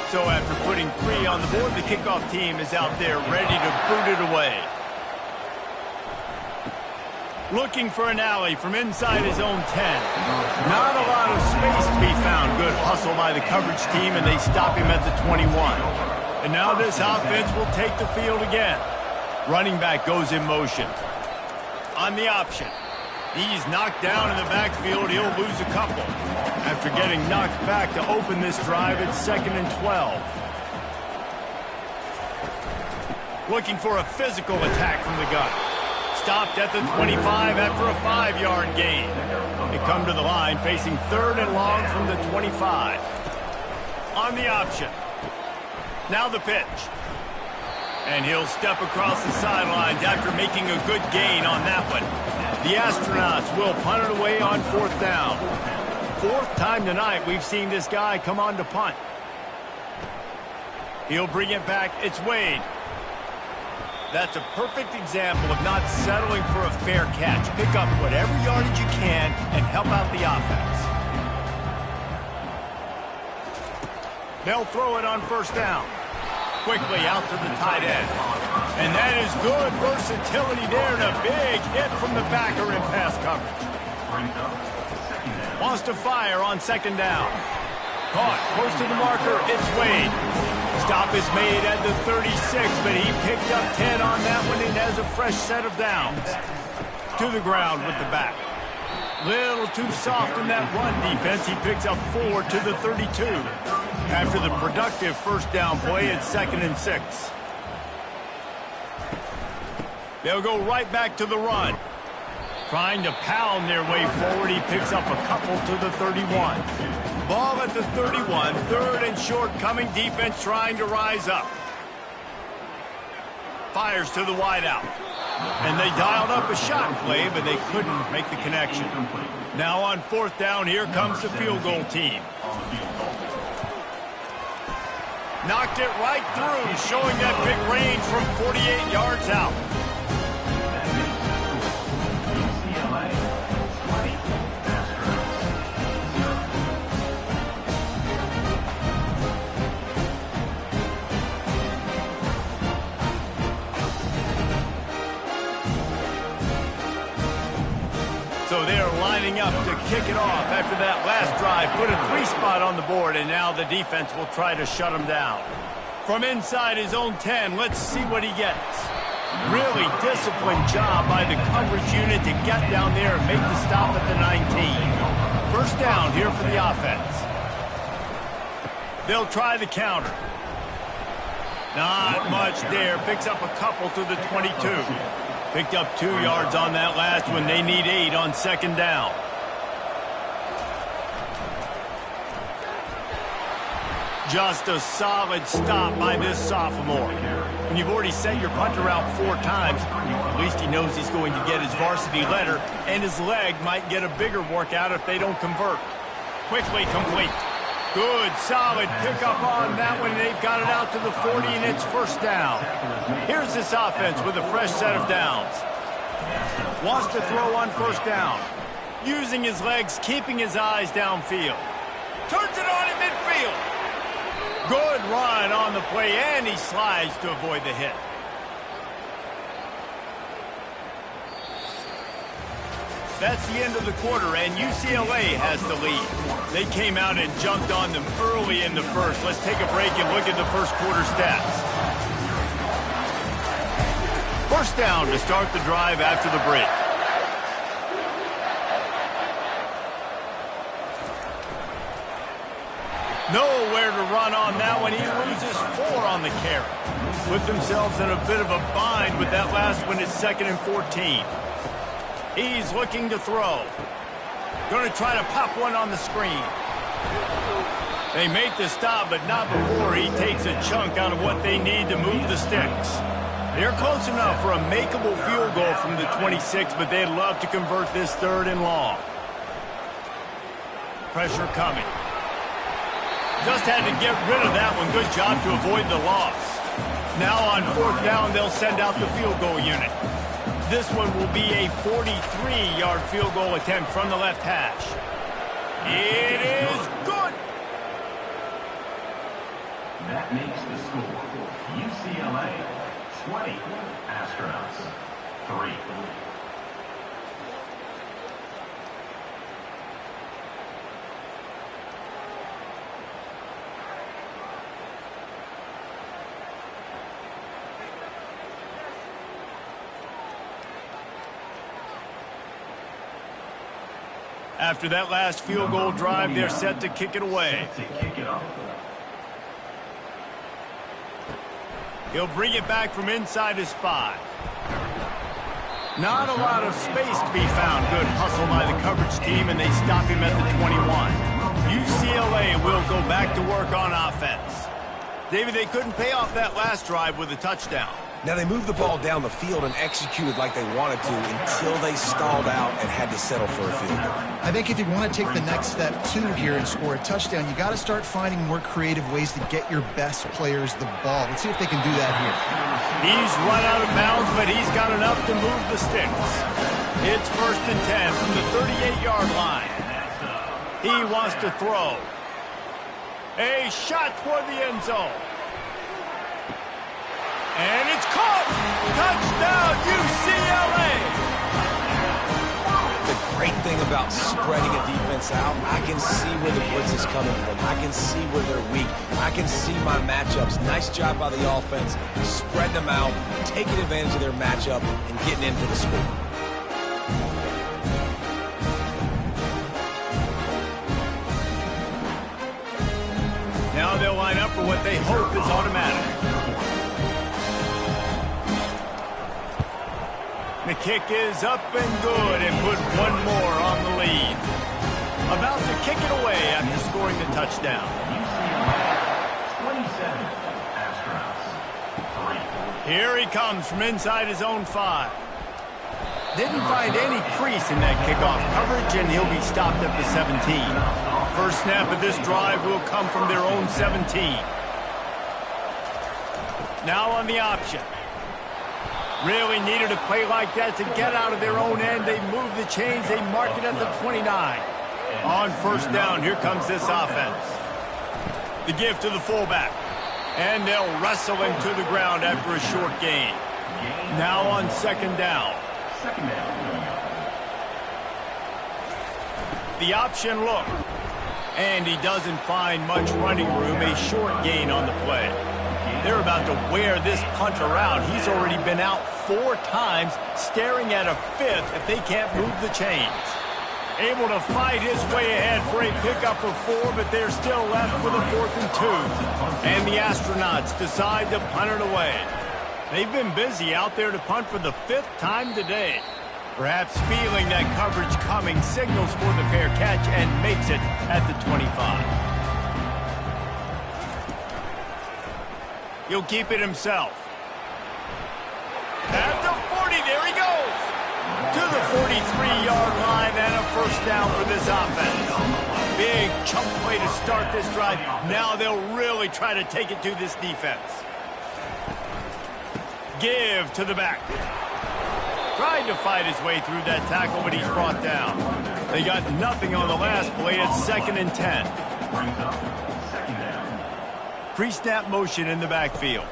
So after putting 3 on the board, the kickoff team is out there ready to boot it away. Looking for an alley from inside his own 10. Not a lot of space to be found. Good hustle by the coverage team, and they stop him at the 21. And now this offense will take the field again. Running back goes in motion. On the option. He's knocked down in the backfield. He'll lose a couple. After getting knocked back to open this drive, it's 2nd and 12. Looking for a physical attack from the gun. Stopped at the 25 after a 5-yard gain. They come to the line facing 3rd and long from the 25. On the option. Now the pitch. And he'll step across the sidelines after making a good gain on that one. The Astronauts will punt it away on 4th down. 4th time tonight we've seen this guy come on to punt. He'll bring it back. It's Wade. That's a perfect example of not settling for a fair catch. Pick up whatever yardage you can and help out the offense. They'll throw it on 1st down. Quickly out to the tight end. And that is good versatility there and a big hit from the backer in pass coverage. Wants to fire on 2nd down. Caught close to the marker. It's Wade. Stop is made at the 36, but he picked up 10 on that one and has a fresh set of downs. To the ground with the back. Little too soft in that run defense. He picks up 4 to the 32. After the productive 1st down play, it's 2nd and 6. They'll go right back to the run. Trying to pound their way forward. He picks up a couple to the 31. Ball at the 31. 3rd and short coming. Defense trying to rise up. Fires to the wideout. And they dialed up a shot play, but they couldn't make the connection. Now on 4th down, here comes the field goal team. Knocked it right through, showing that big range from 48 yards out. So they're lining up to kick it off after that last drive. Put a 3 spot on the board, and now the defense will try to shut him down. From inside his own 10, let's see what he gets. Really disciplined job by the coverage unit to get down there and make the stop at the 19. 1st down here for the offense. They'll try the counter. Not much there. Picks up a couple to the 22. Picked up 2 yards on that last one. They need 8 on 2nd down. Just a solid stop by this sophomore. When you've already sent your punter out 4 times, at least he knows he's going to get his varsity letter, and his leg might get a bigger workout if they don't convert. Quickly complete. Good, solid pickup on that one. They've got it out to the 40, and it's 1st down. Here's this offense with a fresh set of downs. Wants to throw on 1st down. Using his legs, keeping his eyes downfield. Turns it on in midfield. Good run on the play, and he slides to avoid the hit. That's the end of the quarter, and UCLA has the lead. They came out and jumped on them early in the first. Let's take a break and look at the first quarter stats. First down to start the drive after the break. Nowhere to run on that one. He loses 4 on the carry. Put themselves in a bit of a bind with that last one. It's 2nd and 14. He's looking to throw. Going to try to pop one on the screen. They make the stop, but not before he takes a chunk out of what they need to move the sticks. They're close enough for a makeable field goal from the 26, but they'd love to convert this 3rd and long. Pressure coming. Just had to get rid of that one. Good job to avoid the loss. Now on 4th down, they'll send out the field goal unit. This one will be a 43-yard field goal attempt from the left hash. It is good. That makes the score. UCLA 20, Astronauts 3. After that last field goal drive, they're set to kick it away. He'll bring it back from inside his 5. Not a lot of space to be found. Good hustle by the coverage team, and they stop him at the 21. UCLA will go back to work on offense. David, they couldn't pay off that last drive with a touchdown. Now, they moved the ball down the field and executed like they wanted to until they stalled out and had to settle for a field goal. I think if you want to take the next step, too, here and score a touchdown, you got to start finding more creative ways to get your best players the ball. Let's see if they can do that here. He's run out of bounds, but he's got enough to move the sticks. It's 1st and 10 from the 38-yard line. He wants to throw. A shot toward the end zone. And it's caught! Touchdown, UCLA! The great thing about spreading a defense out, I can see where the blitz is coming from. I can see where they're weak. I can see my matchups. Nice job by the offense, spreading them out, taking advantage of their matchup, and getting in for the score. Now they'll line up for what they hope is automatic. The kick is up and good, and put one more on the lead. About to kick it away after scoring the touchdown. 27, Astronauts 3. Here he comes from inside his own 5. Didn't find any crease in that kickoff coverage, and he'll be stopped at the 17. First snap of this drive will come from their own 17. Now on the option. Really needed a play like that to get out of their own end. They move the chains. They mark it at the 29. On 1st down, here comes this offense. The give to the fullback. And they'll wrestle him to the ground after a short gain. Now on 2nd down. The option look. And he doesn't find much running room. A short gain on the play. They're about to wear this punter out. He's already been out 4 times, staring at a 5th if they can't move the chains. Able to fight his way ahead for a pickup of 4, but they're still left with a 4th and 2. And the Astronauts decide to punt it away. They've been busy out there to punt for the 5th time today. Perhaps feeling that coverage coming, signals for the fair catch and makes it at the 25. He'll keep it himself. At the 40, there he goes. To the 43-yard line and a 1st down for this offense. Big chunk play to start this drive. Now they'll really try to take it to this defense. Give to the back. Tried to fight his way through that tackle, but he's brought down. They got nothing on the last play at 2nd and 10. Brings up second down. Pre-snap motion in the backfield.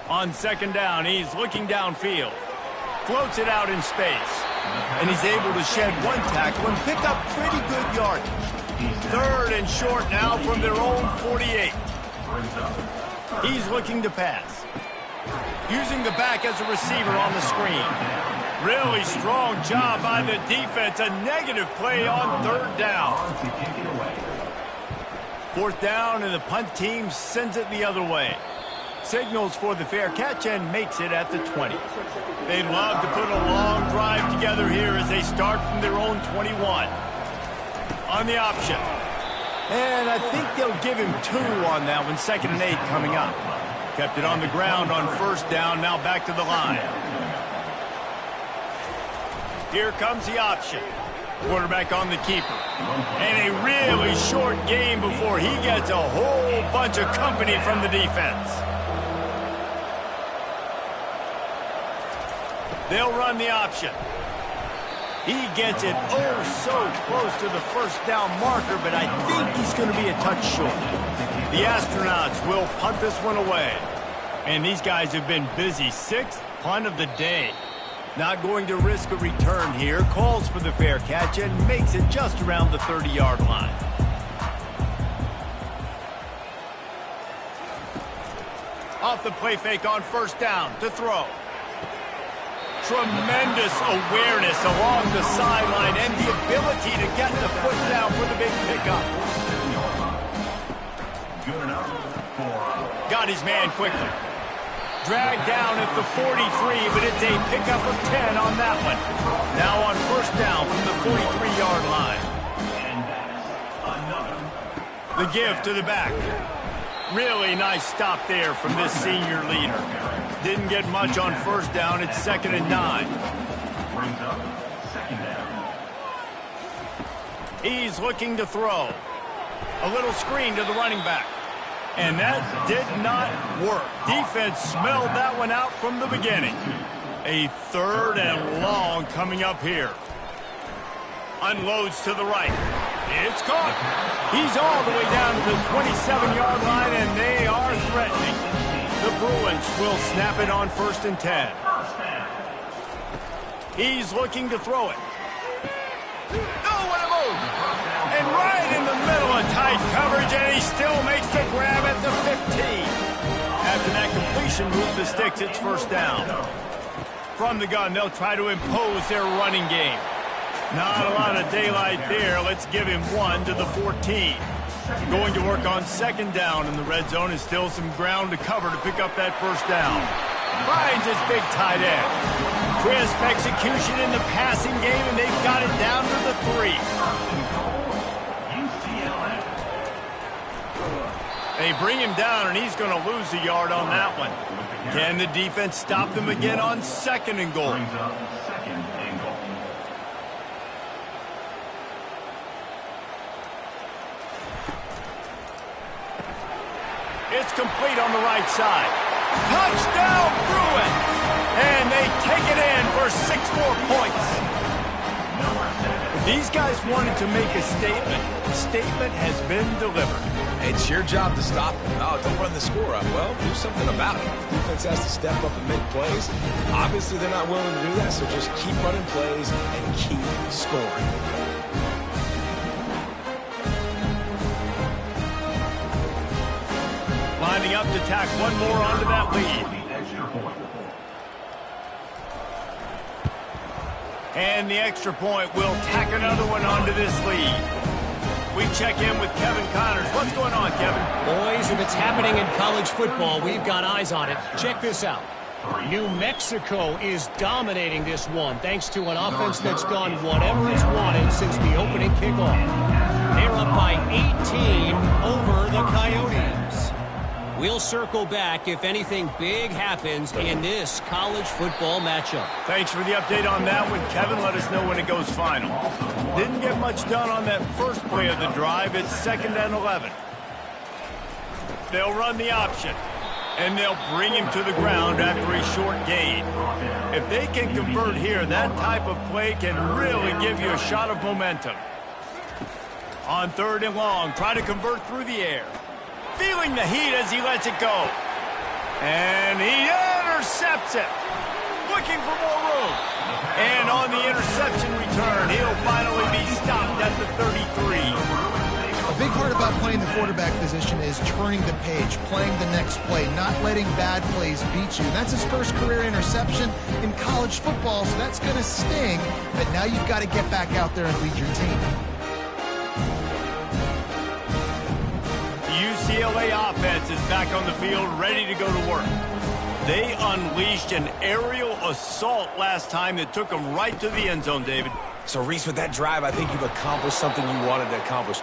On 2nd down, he's looking downfield. Floats it out in space. And he's able to shed one tackle and pick up pretty good yardage. 3rd and short now from their own 48. He's looking to pass. Using the back as a receiver on the screen. Really strong job by the defense. A negative play on 3rd down. 4th down, and the punt team sends it the other way. Signals for the fair catch and makes it at the 20. They'd love to put a long drive together here as they start from their own 21. On the option. And I think they'll give him 2 on that one. 2nd and 8 coming up. Kept it on the ground on 1st down. Now back to the line. Here comes the option. Quarterback on the keeper. And a really short game before he gets a whole bunch of company from the defense. They'll run the option. He gets it so close to the 1st down marker, but I think he's going to be a touch short. The Astronauts will punt this one away. And these guys have been busy. 6th punt of the day. Not going to risk a return here. Calls for the fair catch and makes it just around the 30-yard line. Off the play fake on 1st down to throw. Tremendous awareness along the sideline and the ability to get the foot down for the big pickup. Got his man quickly. Dragged down at the 43, but it's a pickup of 10 on that one. Now on 1st down from the 43-yard line. The give to the back. Really nice stop there from this senior leader. Didn't get much on 1st down. It's 2nd and 9. Brings up second down. He's looking to throw. A little screen to the running back. And that did not work. Defense smelled that one out from the beginning. A 3rd and long coming up here. Unloads to the right. It's caught. He's all the way down to the 27-yard line, and they are threatening. The Bruins will snap it on 1st and 10. He's looking to throw it. Oh, what a move! And right in the middle of tight coverage, and he still makes the grab at the 15. After that completion, move the sticks, it's 1st down. From the gun, they'll try to impose their running game. Not a lot of daylight there. Let's give him 1 to the 14. Going to work on 2nd down in the red zone, and still some ground to cover to pick up that 1st down. Finds his big tight end. Crisp execution in the passing game, and they've got it down to the 3. They bring him down, and he's going to lose a yard on that one. Can the defense stop them again on 2nd and goal? It's complete on the right side. Touchdown, Bruins! And they take it in for 6 more points. These guys wanted to make a statement. The statement has been delivered. It's your job to stop them. Oh, don't run the score up. Well, do something about it. Defense has to step up and make plays. Obviously, they're not willing to do that, so just keep running plays and keep scoring. Lining up to tack one more onto that lead. And the extra point will tack another one onto this lead. We check in with Kevin Connors. What's going on, Kevin? Boys, if it's happening in college football, we've got eyes on it. Check this out. New Mexico is dominating this one thanks to an offense that's done whatever it's wanted since the opening kickoff. They're up by 18 over the Coyotes. We'll circle back if anything big happens in this college football matchup. Thanks for the update on that one, Kevin. Let us know when it goes final. Didn't get much done on that first play of the drive. It's 2nd and 11. They'll run the option. And they'll bring him to the ground after a short gain. If they can convert here, that type of play can really give you a shot of momentum. On 3rd and long, try to convert through the air. Feeling the heat as he lets it go. And he intercepts it. Looking for more room. And on the interception return, he'll finally be stopped at the 33. A big part about playing the quarterback position is turning the page, playing the next play, not letting bad plays beat you. That's his first career interception in college football, so that's going to sting. But now you've got to get back out there and lead your team. The UCLA offense is back on the field, ready to go to work. They unleashed an aerial assault last time that took them right to the end zone, David. So, Reese, with that drive, I think you've accomplished something you wanted to accomplish.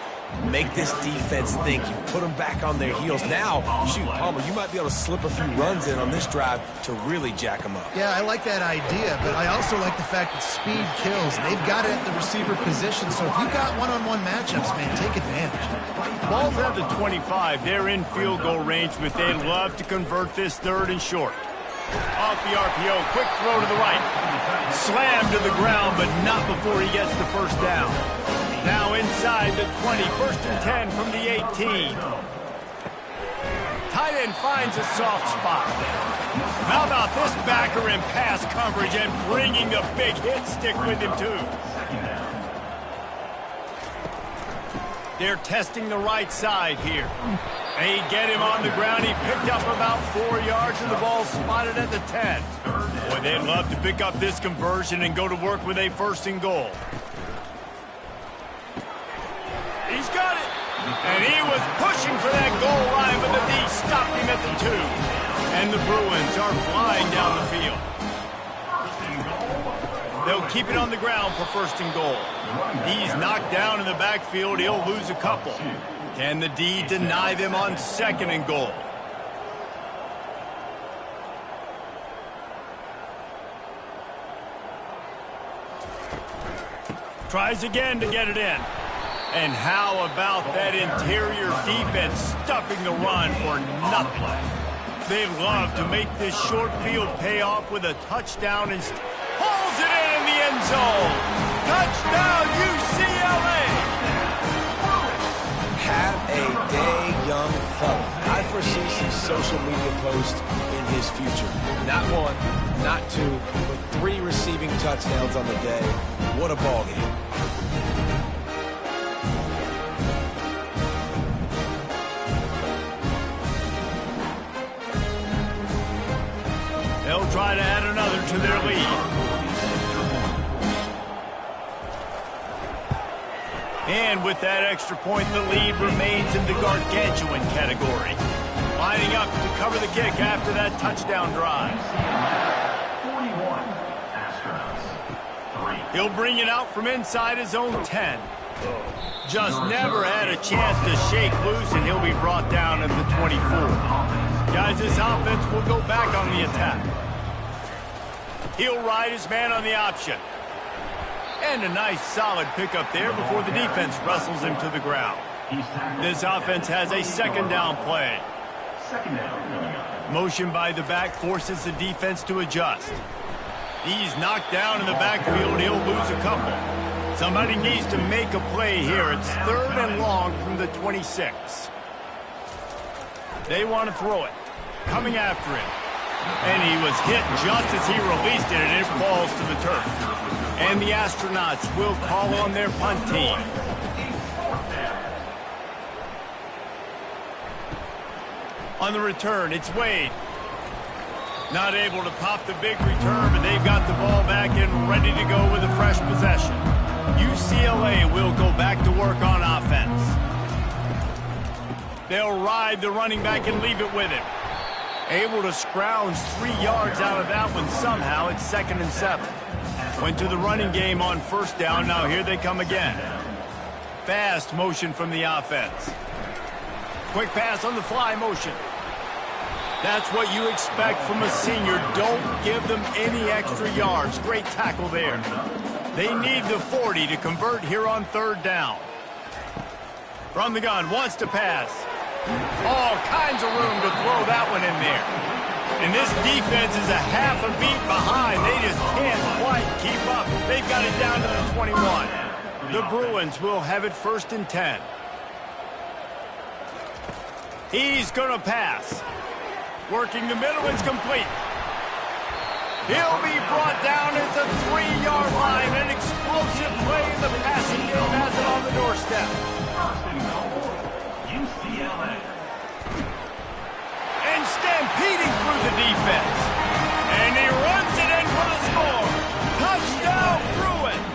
Make this defense think. You put them back on their heels. Now, shoot, Palmer, you might be able to slip a few runs in on this drive to really jack them up. Yeah, I like that idea, but I also like the fact that speed kills. They've got it at the receiver position, so if you got one-on-one matchups, man, take advantage. Ball's at the 25. They're in field goal range, but they'd love to convert this 3rd and short. Off the RPO, quick throw to the right. Slammed to the ground, but not before he gets the first down. Now inside the 20, 1st and 10 from the 18. Tight end finds a soft spot. How about this backer in pass coverage and bringing the big hit stick with him too? They're testing the right side here. They get him on the ground. He picked up about 4 yards, and the ball spotted at the 10. Boy, they'd love to pick up this conversion and go to work with a 1st and goal. He's got it. And he was pushing for that goal line, but the D stopped him at the 2. And the Bruins are flying down the field. They'll keep it on the ground for 1st and goal. He's knocked down in the backfield. He'll lose a couple. Can the D deny them on 2nd and goal? Tries again to get it in. And how about that interior defense stuffing the run for nothing? They'd love to make this short field pay off with a touchdown and pulls it in the end zone. Touchdown, UCLA! Have a day, young fella. I foresee some social media posts in his future. Not 1, not 2, but 3 receiving touchdowns on the day. What a ball game. They'll try to add another to their lead. And with that extra point, the lead remains in the gargantuan category. Lining up to cover the kick after that touchdown drive. 41, Astronauts. 3. He'll bring it out from inside his own 10. Just never had a chance to shake loose, and he'll be brought down at the 24. Guys, this offense will go back on the attack. He'll ride his man on the option. And a nice solid pickup there before the defense wrestles him to the ground. This offense has a 2nd down play. 2nd down. Motion by the back forces the defense to adjust. He's knocked down in the backfield. He'll lose a couple. Somebody needs to make a play here. It's 3rd and long from the 26. They want to throw it. Coming after him. And he was hit just as he released it, and it falls to the turf. And the Astronauts will call on their punt team. On the return, it's Wade. Not able to pop the big return, but they've got the ball back and ready to go with a fresh possession. UCLA will go back to work on offense. They'll ride the running back and leave it with him. Able to scrounge 3 yards out of that one somehow. It's 2nd and 7. Went to the running game on 1st down. Now here they come again. Fast motion from the offense. Quick pass on the fly motion. That's what you expect from a senior. Don't give them any extra yards. Great tackle there. They need the 40 to convert here on 3rd down. From the gun, wants to pass. All kinds of room to throw that one in there. And this defense is a half a beat behind. They just can't quite keep up. They've got it down to the 21. The Bruins will have it 1st and 10. He's going to pass. Working the middle, it's complete. He'll be brought down at the 3-yard line. An explosive play in the passing game has it on the doorstep. UCLA. And stampeding through the defense. And he runs it in for the score. Touchdown, Bruins.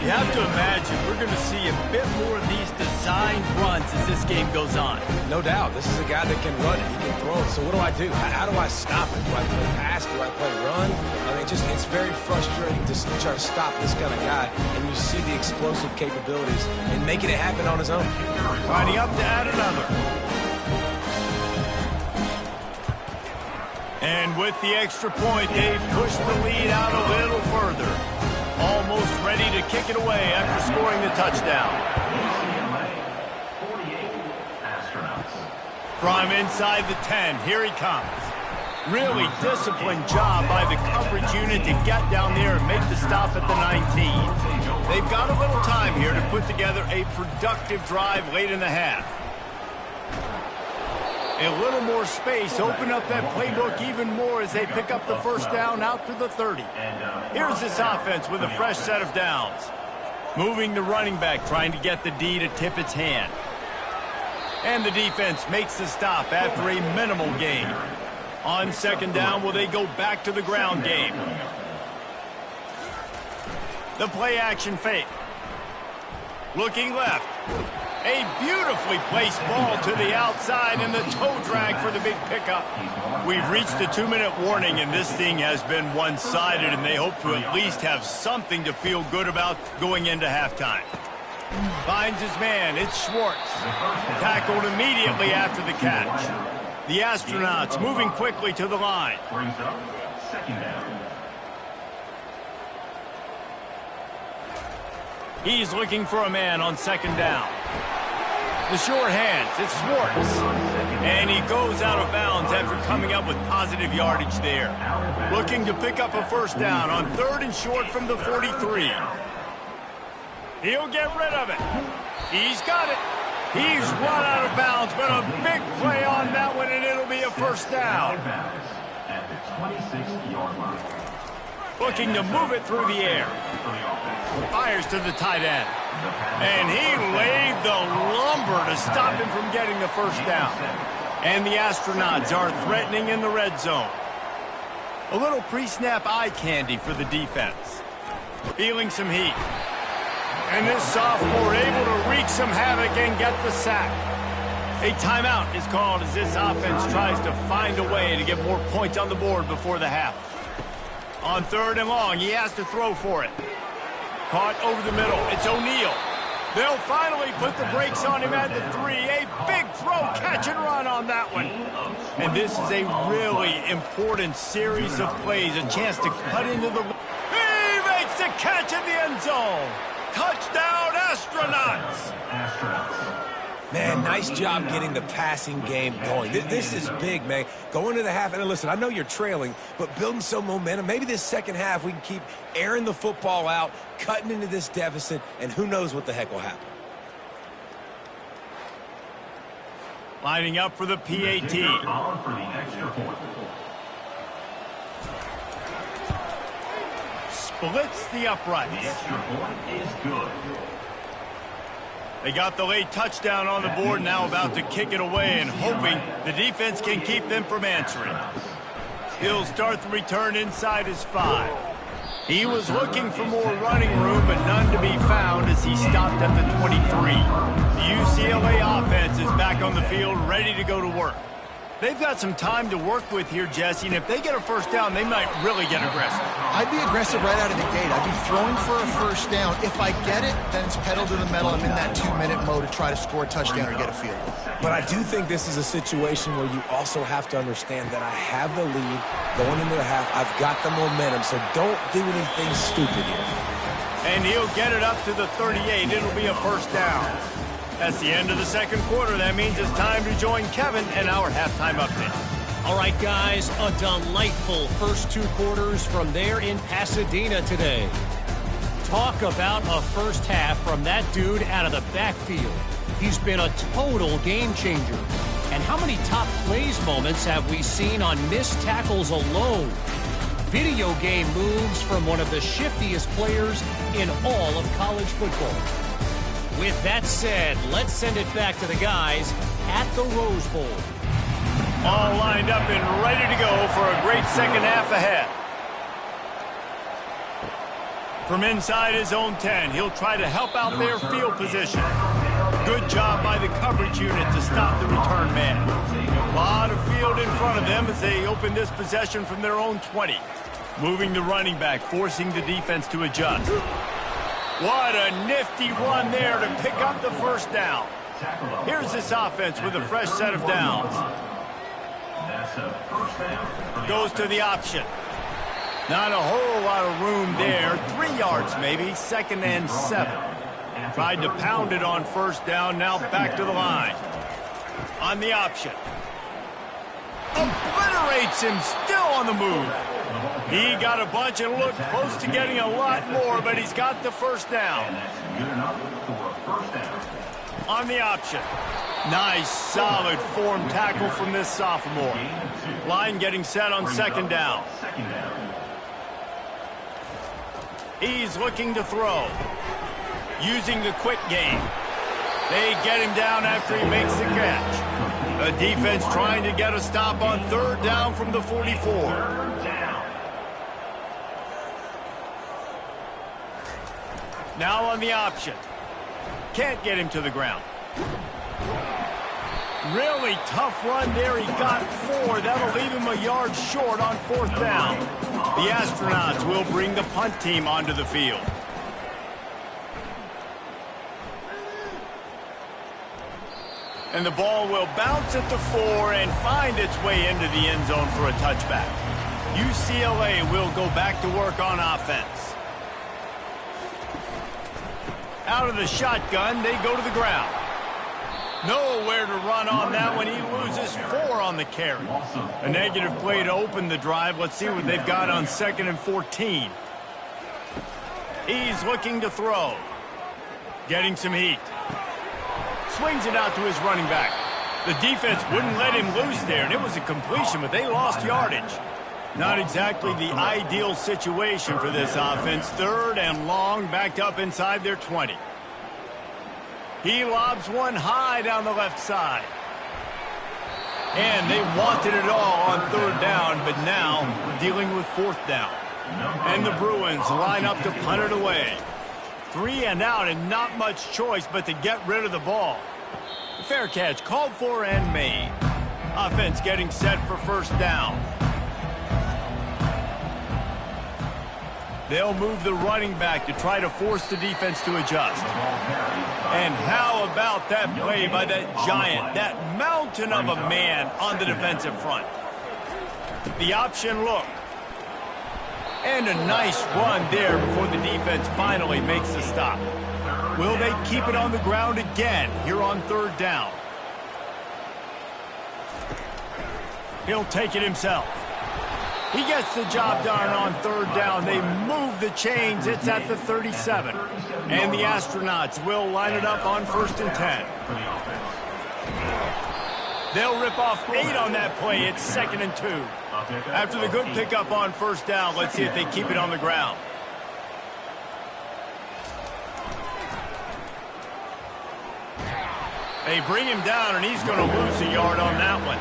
You have to imagine we're going to see a bit more of these designed runs as this game goes on. No doubt. This is a guy that can run it. He can throw it. So what do? How do I stop it? Do I play pass? Do I play run? I mean, it's very frustrating to try to stop this kind of guy. And you see the explosive capabilities and making it happen on his own. Lining up to add another. And with the extra point, they push the lead out a little further. Almost ready to kick it away after scoring the touchdown. UCLA, 48 Astronauts. From inside the 10, here he comes. Really disciplined job by the coverage unit to get down there and make the stop at the 19. They've got a little time here to put together a productive drive late in the half. A little more space, open up that playbook even more as they pick up the first down out to the 30. Here's this offense with a fresh set of downs. Moving the running back, trying to get the D to tip its hand. And the defense makes the stop after a minimal gain. On 2nd down, will they go back to the ground game? The play action fake. Looking left. A beautifully placed ball to the outside and the toe drag for the big pickup. We've reached the 2-minute warning, and this thing has been one-sided, and they hope to at least have something to feel good about going into halftime. Finds his man. It's Schwartz. Tackled immediately after the catch. The Astronauts moving quickly to the line. Brings up 2nd down. He's looking for a man on 2nd down. The short hands, it's Schwartz. And he goes out of bounds after coming up with positive yardage there. Looking to pick up a first down on 3rd and short from the 43. He'll get rid of it. He's got it. He's run out of bounds, but a big play on that one, and it'll be a first down. At the 26-yard line. Looking to move it through the air. Fires to the tight end. And he laid the lumber to stop him from getting the first down. And the Astronauts are threatening in the red zone. A little pre-snap eye candy for the defense. Feeling some heat. And this sophomore able to wreak some havoc and get the sack. A timeout is called as this offense tries to find a way to get more points on the board before the half. On 3rd and long, he has to throw for it. Caught over the middle. It's O'Neal. They'll finally put the brakes on him at the 3. A big throw, catch and run on that one. And this is a really important series of plays. A chance to cut into the... He makes the catch in the end zone. Touchdown, Astronauts. Man, nice job getting the passing game going. This is big, man. Going to the half, and listen, I know you're trailing, but building some momentum. Maybe this second half we can keep airing the football out, cutting into this deficit, and who knows what the heck will happen. Lining up for the PAT. For the extra point. Splits the uprights. The extra point is good. They got the late touchdown on the board, now about to kick it away and hoping the defense can keep them from answering. He'll start the return inside his 5. He was looking for more running room, but none to be found as he stopped at the 23. The UCLA offense is back on the field, ready to go to work. They've got some time to work with here, Jesse, and if they get a first down, they might really get aggressive. I'd be aggressive right out of the gate. I'd be throwing for a first down. If I get it, then it's pedal to the metal. I'm in that 2-minute mode to try to score a touchdown or get a field goal. But I do think this is a situation where you also have to understand that I have the lead going into the half. I've got the momentum, so don't do anything stupid here. And he'll get it up to the 38. It'll be a first down. That's the end of the second quarter. That means it's time to join Kevin and our halftime update. All right, guys, a delightful first 2 quarters from there in Pasadena today. Talk about a first half from that dude out of the backfield. He's been a total game changer. And how many top plays moments have we seen on missed tackles alone? Video game moves from one of the shiftiest players in all of college football. With that said, let's send it back to the guys at the Rose Bowl. All lined up and ready to go for a great second half ahead. From inside his own 10, he'll try to help out their field position. Good job by the coverage unit to stop the return man. A lot of field in front of them as they open this possession from their own 20. Moving the running back, forcing the defense to adjust. What a nifty run there to pick up the first down. Here's this offense with a fresh set of downs. Goes to the option. Not a whole lot of room there. 3 yards maybe, 2nd and 7. Tried to pound it on first down, now back to the line. On the option. Obliterates him, still on the move. He got a bunch and looked close to getting a lot more, but he's got the first down. On the option. Nice, solid form tackle from this sophomore. Line getting set on 2nd down. He's looking to throw. Using the quick game. They get him down after he makes the catch. The defense trying to get a stop on 3rd down from the 44. Now on the option. Can't get him to the ground. Really tough run there. He got 4. That'll leave him a yard short on 4th down. The Astronauts will bring the punt team onto the field. And the ball will bounce at the 4 and find its way into the end zone for a touchback. UCLA will go back to work on offense. Out of the shotgun, they go to the ground. Nowhere to run on that one. He loses 4 on the carry. A negative play to open the drive. Let's see what they've got on 2nd and 14. He's looking to throw. Getting some heat. Swings it out to his running back. The defense wouldn't let him loose there, and it was a completion, but they lost yardage. Not exactly the ideal situation for this offense. 3rd and long, backed up inside their 20. He lobs one high down the left side. And they wanted it all on 3rd down, but now dealing with 4th down. And the Bruins line up to punt it away. 3 and out, and not much choice but to get rid of the ball. Fair catch called for and made. Offense getting set for 1st down. They'll move the running back to try to force the defense to adjust. And how about that play by that giant, that mountain of a man on the defensive front? The option look. And a nice run there before the defense finally makes the stop. Will they keep it on the ground again here on 3rd down? He'll take it himself. He gets the job done on 3rd down. They move the chains. It's at the 37. And the Astronauts will line it up on 1st and 10. They'll rip off 8 on that play. It's 2nd and 2. After the good pickup on 1st down, let's see if they keep it on the ground. They bring him down, and he's going to lose a yard on that one.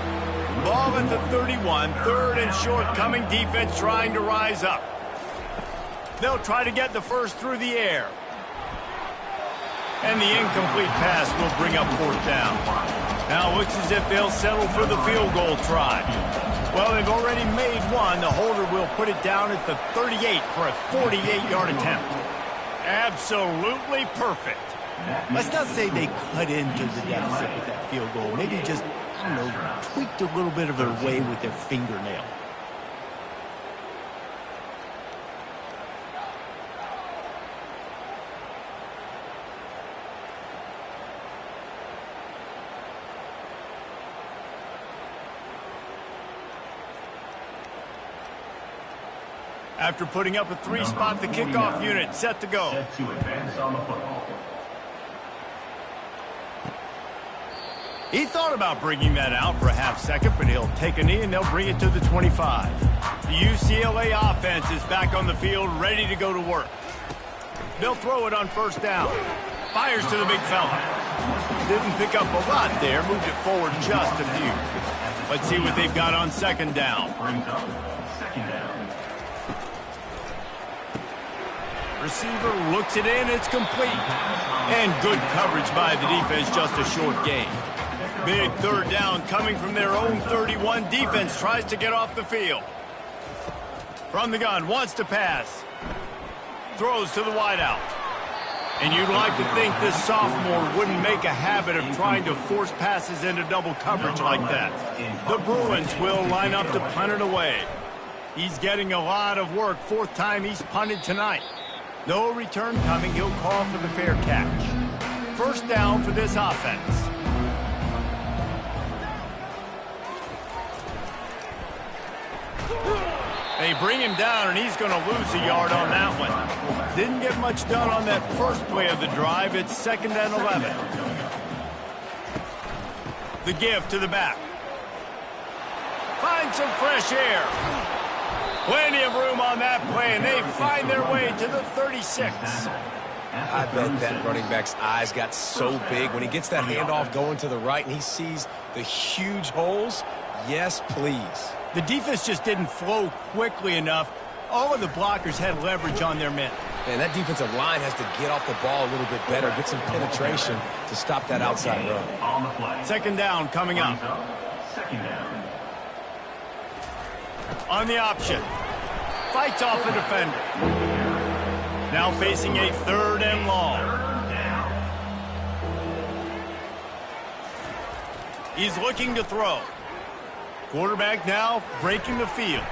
Ball at the 31, 3rd and short, coming defense trying to rise up. They'll try to get the first through the air. And the incomplete pass will bring up 4th down. Now it looks as if they'll settle for the field goal try. Well, they've already made one. The holder will put it down at the 38 for a 48-yard attempt. Absolutely perfect. Let's not say they cut into the deficit with that field goal. Maybe just, I don't know, tweaked a little bit of their way with their fingernail. After putting up a 3-spot, the kickoff unit set to go. Set to advance on the football. He thought about bringing that out for a half second, but he'll take a knee and they'll bring it to the 25. The UCLA offense is back on the field, ready to go to work. They'll throw it on first down. Fires to the big fella. Didn't pick up a lot there, moved it forward just a few. Let's see what they've got on second down. Brings up second down. Receiver looks it in, it's complete. And good coverage by the defense, just a short gain. Big third down coming from their own 31. Defense tries to get off the field. From the gun, wants to pass. Throws to the wideout. And you'd like to think this sophomore wouldn't make a habit of trying to force passes into double coverage like that. The Bruins will line up to punt it away. He's getting a lot of work. 4th time he's punted tonight. No return coming. He'll call for the fair catch. First down for this offense. They bring him down, and he's going to lose a yard on that one. Didn't get much done on that first play of the drive. It's 2nd and 11. The give to the back. Find some fresh air. Plenty of room on that play, and they find their way to the 36. I bet that running back's eyes got so big when he gets that handoff going to the right and he sees the huge holes. Yes, please. The defense just didn't flow quickly enough. All of the blockers had leverage on their men. Man, that defensive line has to get off the ball a little bit better, get some penetration to stop that outside run. On the play. 2nd down coming up. Second down. On the option. Fights off the defender. Now facing a 3rd and long. He's looking to throw. Quarterback now breaking the field.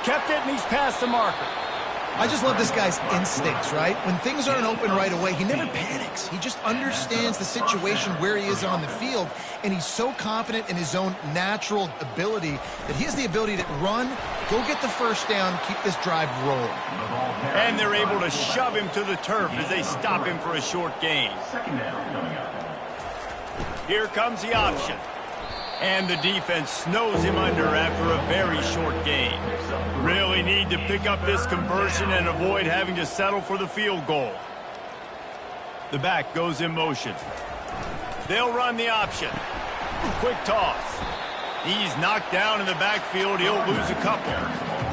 Kept it, and he's past the marker. I just love this guy's instincts, right? When things aren't open right away, he never panics. He just understands the situation where he is on the field, and he's so confident in his own natural ability that he has the ability to run, go get the first down, keep this drive rolling. And they're able to shove him to the turf as they stop him for a short gain. Second down coming up. Here comes the option. And the defense snows him under after a very short gain. Really need to pick up this conversion and avoid having to settle for the field goal. The back goes in motion. They'll run the option. Quick toss. He's knocked down in the backfield. He'll lose a couple.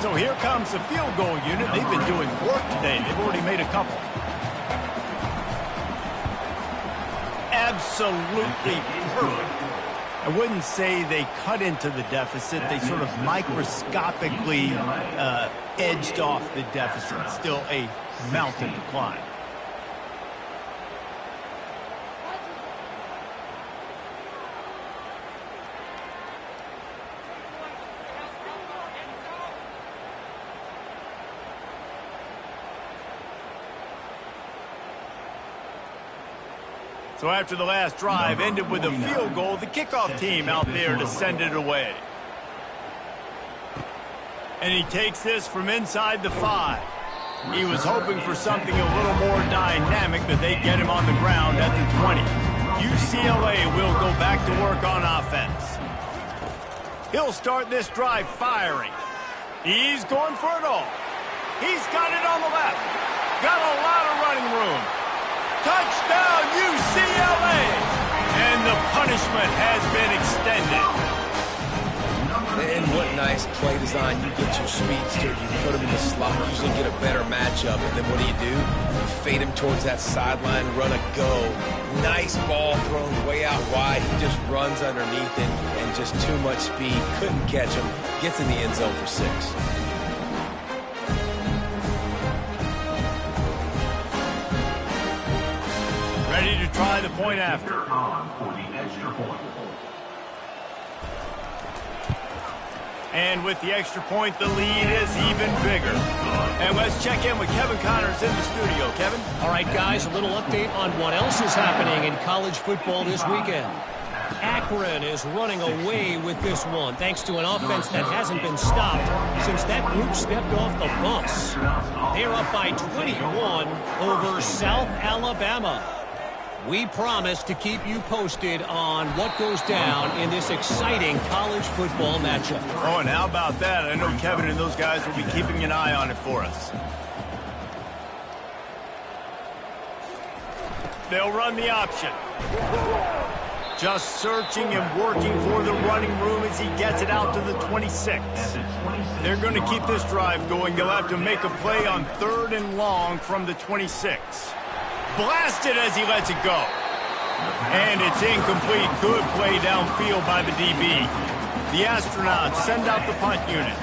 So here comes the field goal unit. They've been doing work today. They've already made a couple. Absolutely perfect. I wouldn't say they cut into the deficit. They sort of microscopically edged off the deficit. Still a mountain to climb. So after the last drive ended with a field goal, the kickoff team out there to send it away. And he takes this from inside the 5. He was hoping for something a little more dynamic, but they get him on the ground at the 20. UCLA will go back to work on offense. He'll start this drive firing. He's going for it all. He's got it on the left. Got a lot of running room. Touchdown, UCLA! And the punishment has been extended. And what nice play design. You get your speedster, you put him in the slot, usually get a better matchup. And then what do? You fade him towards that sideline, run a go. Nice ball thrown way out wide. He just runs underneath it and just too much speed. Couldn't catch him. Gets in the end zone for 6. Ready to try the point after. On for the extra point. And with the extra point, the lead is even bigger. And let's check in with Kevin Connors in the studio. Kevin? All right, guys, a little update on what else is happening in college football this weekend. Akron is running away with this one, thanks to an offense that hasn't been stopped since that group stepped off the bus. They're up by 21 over South Alabama. We promise to keep you posted on what goes down in this exciting college football matchup. Oh, and how about that? I know Kevin and those guys will be keeping an eye on it for us. They'll run the option. Just searching and working for the running room as he gets it out to the 26. They're going to keep this drive going. They'll have to make a play on 3rd and long from the 26. Blasted as he lets it go. And it's incomplete. Good play downfield by the DB. The Astronauts send out the punt unit.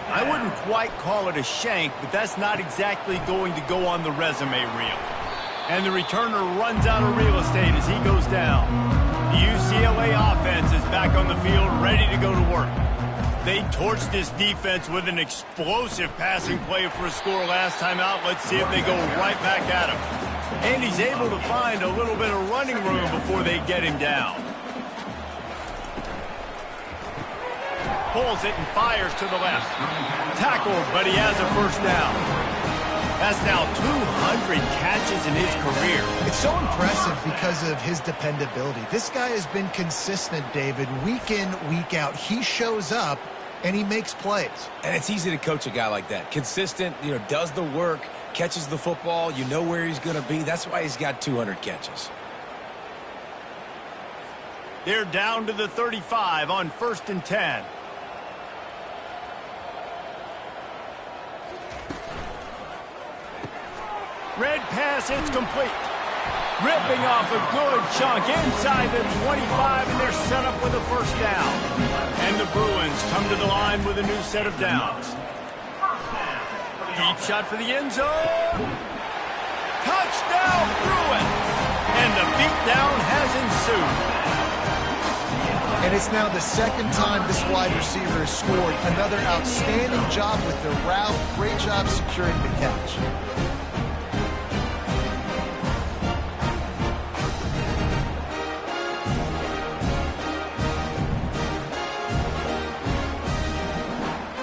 I wouldn't quite call it a shank, but that's not exactly going to go on the resume reel. And the returner runs out of real estate as he goes down. The UCLA offense is back on the field, ready to go to work. They torched this defense with an explosive passing play for a score last time out. Let's see if they go right back at him. And he's able to find a little bit of running room before they get him down. Pulls it and fires to the left. Tackled, but he has a first down. That's now 200 catches in his career. It's so impressive because of his dependability. This guy has been consistent, David, week in, week out. He shows up, and he makes plays. And it's easy to coach a guy like that. Consistent, does the work, catches the football, you know where he's going to be. That's why he's got 200 catches. They're down to the 35 on 1st and 10. Red pass, it's complete. Ripping off a good chunk inside the 25, and they're set up with a first down. And the Bruins come to the line with a new set of downs. Deep shot for the end zone. Touchdown, Bruins! And the beatdown has ensued. And it's now the second time this wide receiver has scored. Another outstanding job with the route. Great job securing the catch.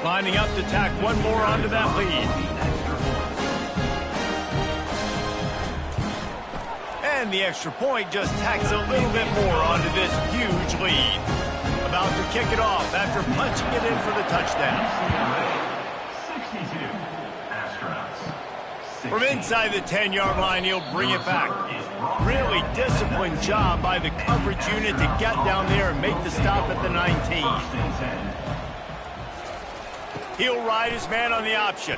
Lining up to tack one more onto that lead. And the extra point just tacks a little bit more onto this huge lead. About to kick it off after punching it in for the touchdown. 62. Astronauts. From inside the 10-yard line, he'll bring it back. Really disciplined job by the coverage unit to get down there and make the stop at the 19. He'll ride his man on the option.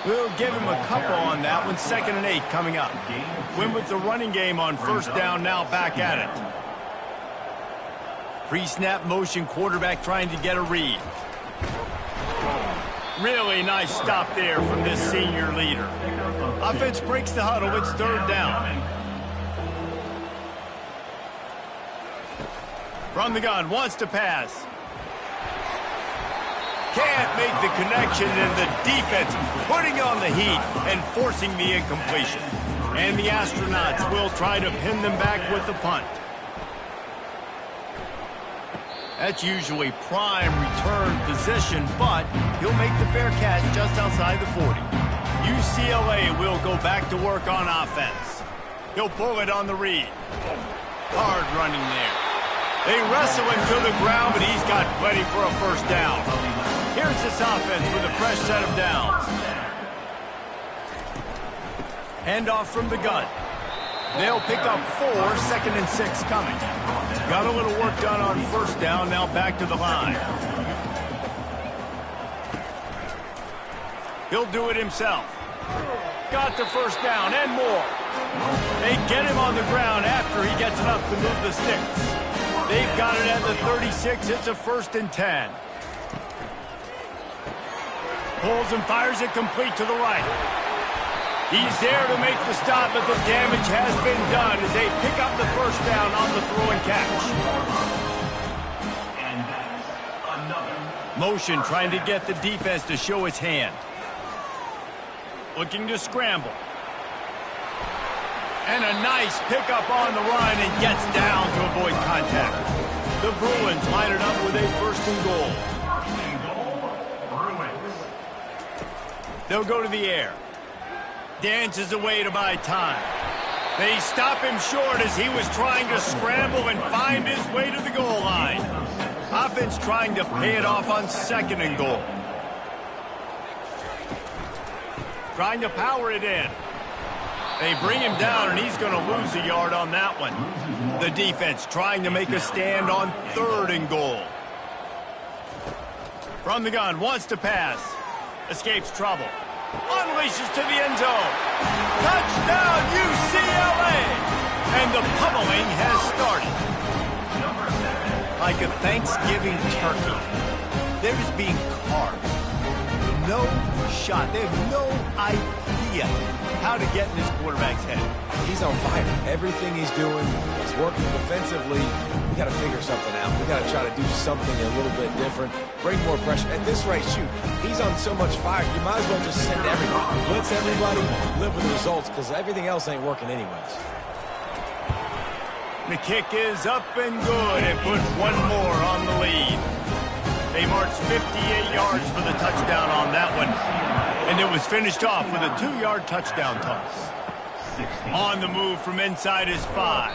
We'll give him a couple on that one. 2nd and 8 coming up. Win with the running game on first down, now back at it. Pre-snap motion, quarterback trying to get a read. Really nice stop there from this senior leader. Offense breaks the huddle. It's 3rd down. From the gun, wants to pass. Can't make the connection, and the defense putting on the heat and forcing the incompletion. And the Astronauts will try to pin them back with the punt. That's usually prime return position, but he'll make the fair catch just outside the 40. UCLA will go back to work on offense. He'll pull it on the read. Hard running there. They wrestle him to the ground, but he's got plenty for a first down. Here's this offense with a fresh set of downs. Handoff from the gun. They'll pick up 4, 2nd and 6 coming. Got a little work done on first down, now back to the line. He'll do it himself. Got the first down and more. They get him on the ground after he gets enough to move the sticks. They've got it at the 36. It's a 1st and 10. Pulls and fires it complete to the right. He's there to make the stop, but the damage has been done as they pick up the first down on the throw and catch. And that's another. Motion trying to get the defense to show its hand. Looking to scramble. And a nice pickup on the run and gets down to avoid contact. The Bruins line it up with a first and goal. First and goal, Bruins. They'll go to the air. Dances away to buy time. They stop him short as he was trying to scramble and find his way to the goal line. Offense trying to pay it off on second and goal. Trying to power it in. They bring him down, and he's going to lose a yard on that one. The defense trying to make a stand on third and goal. From the gun, wants to pass. Escapes trouble. Unleashes to the end zone. Touchdown, UCLA! And the pummeling has started. Like a Thanksgiving turkey. They're just being carved. No shot. They have no idea how to get in this quarterback's head. He's on fire. Everything he's doing is working defensively. We got to figure something out. We got to try to do something a little bit different. Bring more pressure. At this rate, shoot, he's on so much fire. You might as well just send everybody. Blitz everybody, live with the results, because everything else ain't working anyways. The kick is up and good and put one more on the lead. They marched 58 yards for the touchdown on that one. And it was finished off with a 2-yard touchdown toss. On the move from inside his 5.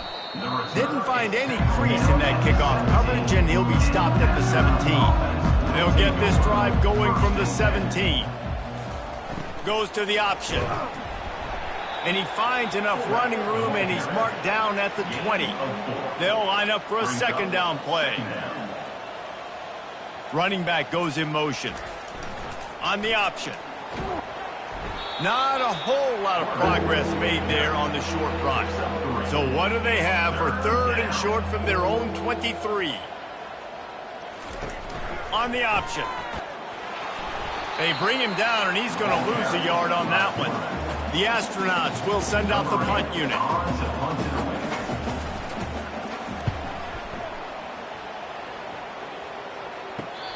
Didn't find any crease in that kickoff coverage, and he'll be stopped at the 17. They'll get this drive going from the 17. Goes to the option. And he finds enough running room, and he's marked down at the 20. They'll line up for a second down play. Running back goes in motion. On the option. Not a whole lot of progress made there on the short run. So what do they have for third and short from their own 23? On the option. They bring him down, and he's going to lose a yard on that one. The Astronauts will send out the punt unit.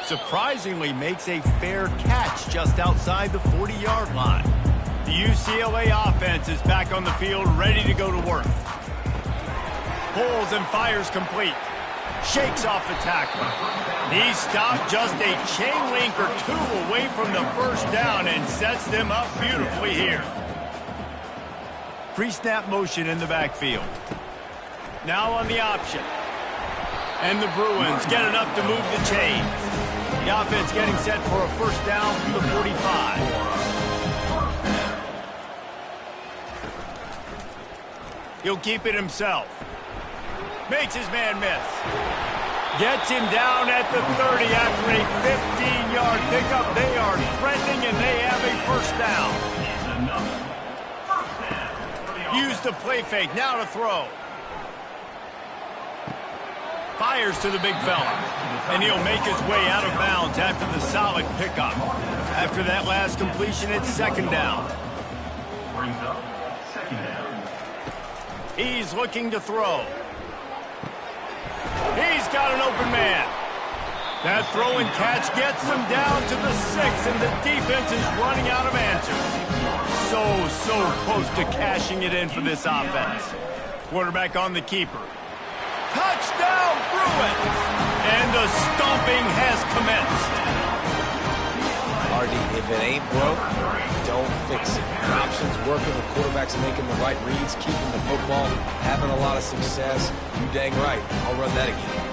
Surprisingly makes a fair catch just outside the 40-yard line. The UCLA offense is back on the field, ready to go to work. Pulls and fires complete. Shakes off the tackle. He stopped just a chain link or two away from the first down and sets them up beautifully here. Pre-snap motion in the backfield. Now on the option. And the Bruins get enough to move the chains. The offense getting set for a first down from the 45. He'll keep it himself. Makes his man miss. Gets him down at the 30 after a 15-yard pickup. They are threatening, and they have a first down. Use the play fake. Now to throw. Fires to the big fella. And he'll make his way out of bounds after the solid pickup. After that last completion, it's second down. Brings up second down. He's looking to throw. He's got an open man. That throw and catch gets him down to the 6, and the defense is running out of answers. So close to cashing it in for this offense. Quarterback on the keeper. Touchdown, Bruins! And the stomping has commenced. Hardy, if it ain't broke, don't fix it. The option's working, the quarterback's making the right reads, keeping the football, having a lot of success. You dang right. I'll run that again.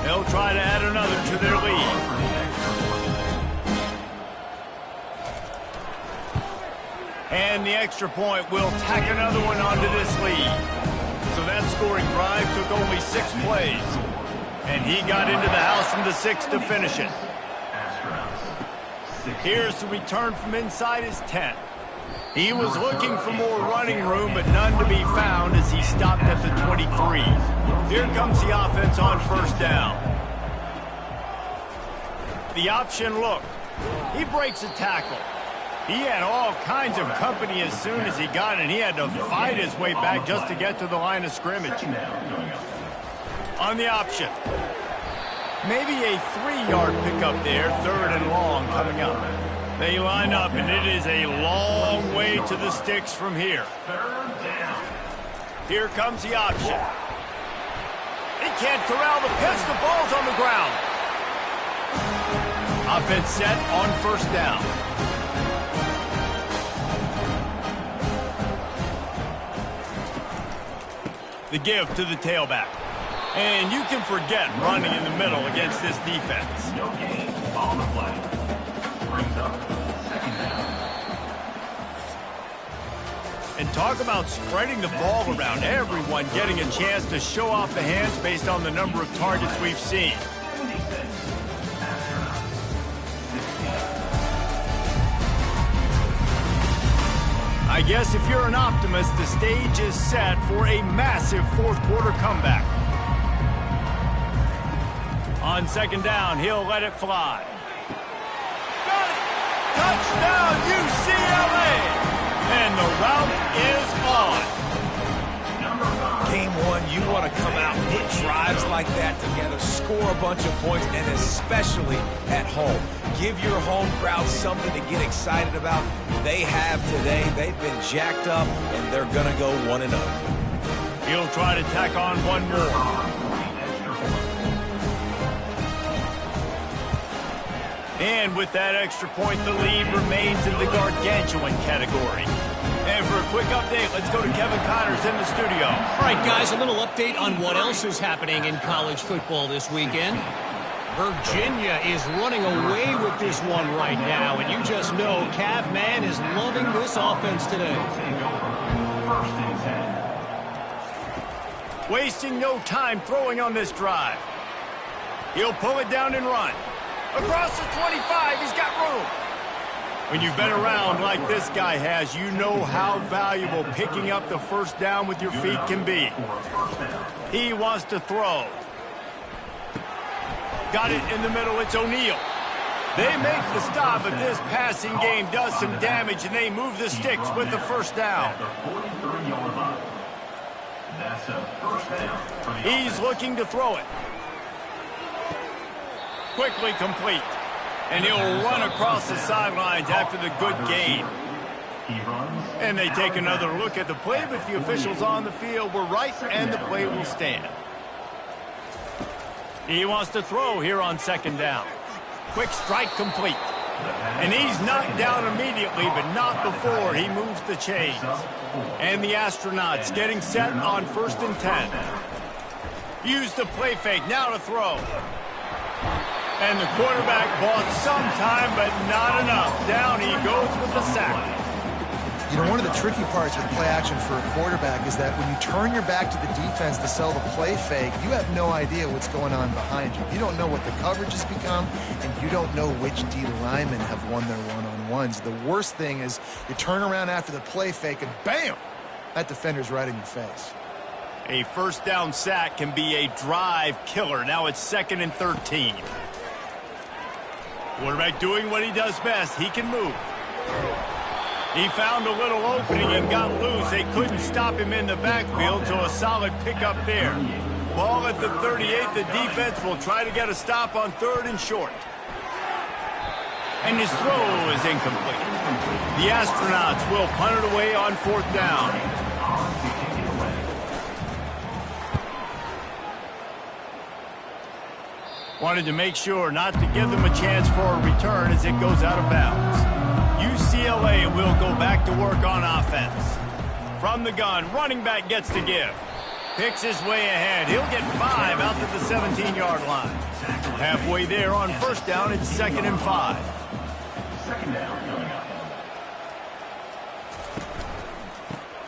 They'll try to add another to their lead. And the extra point will tack another one onto this lead. So that scoring drive took only 6 plays. And he got into the house from the 6 to finish it. Here's the return from inside his 10. He was looking for more running room, but none to be found as he stopped at the 23. Here comes the offense on first down. The option look. He breaks a tackle. He had all kinds of company as soon as he got it, and he had to fight his way back just to get to the line of scrimmage. On the option. Maybe a 3-yard pickup there, 3rd and long coming up. They line up, and it is a long way to the sticks from here. Here comes the option. He can't corral the pitch. The ball's on the ground. Offense set on 1st down. The give to the tailback. And you can forget running in the middle against this defense. No gain on the play. Brings up 2nd down. And talk about spreading the ball around. Everyone getting a chance to show off the hands based on the number of targets we've seen. I guess if you're an optimist, the stage is set for a massive 4th quarter comeback. On 2nd down, he'll let it fly. Got it! Touchdown, UCLA! And the route is on. Game 1, you want to come out, put drives like that together, score a bunch of points, and especially at home. Give your home crowd something to get excited about. They have today. They've been jacked up, and they're going to go 1-0. He'll try to tack on one more. And with that extra point, the lead remains in the gargantuan category. And for a quick update, let's go to Kevin Connors in the studio. All right, guys, a little update on what else is happening in college football this weekend. Virginia is running away with this one right now, and you just know Cav Man is loving this offense today. Wasting no time throwing on this drive. He'll pull it down and run. Across the 25, he's got room. When you've been around like this guy has, you know how valuable picking up the 1st down with your feet can be. He wants to throw. Got it in the middle, it's O'Neal. They make the stop, but this passing game does some damage, and they move the sticks with the 1st down. He's looking to throw it. Quickly complete. And he'll run across the sidelines after the good gain. And they take another look at the play, but the officials on the field were right, and the play will stand. He wants to throw here on 2nd down. Quick strike complete. And he's knocked down immediately, but not before he moves the chains. And the Astronauts getting set on 1st and 10. Use the play fake, now to throw. And the quarterback bought some time, but not enough. Down he goes with the sack. You know, one of the tricky parts with play action for a quarterback is that when you turn your back to the defense to sell the play fake, you have no idea what's going on behind you. You don't know what the coverage has become, and you don't know which D linemen have won their one-on-ones. The worst thing is you turn around after the play fake, and bam! That defender's right in your face. A 1st down sack can be a drive killer. Now it's 2nd and 13. Quarterback doing what he does best. He can move. He found a little opening and got loose. They couldn't stop him in the backfield, so a solid pickup there. Ball at the 38. The defense will try to get a stop on 3rd and short. And his throw is incomplete. The Astronauts will punt it away on 4th down. Wanted to make sure not to give them a chance for a return as it goes out of bounds. UCLA will go back to work on offense. From the gun, running back gets to give. Picks his way ahead. He'll get 5 out to the 17-yard line. Halfway there on 1st down, it's 2nd and 5. 2nd down coming up.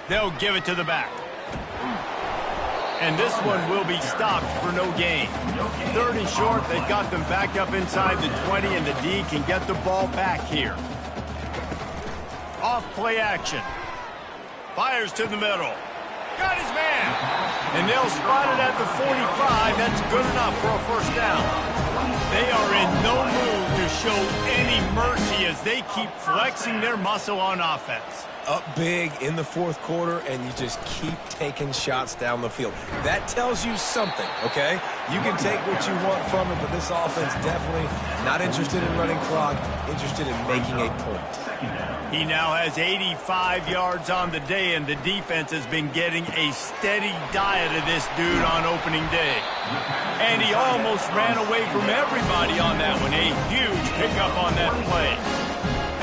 They'll give it to the back. And this one will be stopped for no gain. 3rd and short, they've got them back up inside the 20, and the D can get the ball back here. Off play action. Fires to the middle. Got his man. And they'll spot it at the 45. That's good enough for a 1st down. They are in no mood to show any mercy as they keep flexing their muscle on offense. up big in the fourth quarter, and you just keep taking shots down the field. That tells you something, okay? You can take what you want from it, but this offense definitely not interested in running clock, interested in making a point. He now has 85 yards on the day, and the defense has been getting a steady diet of this dude on opening day. And he almost ran away from everybody on that one. A huge pickup on that play.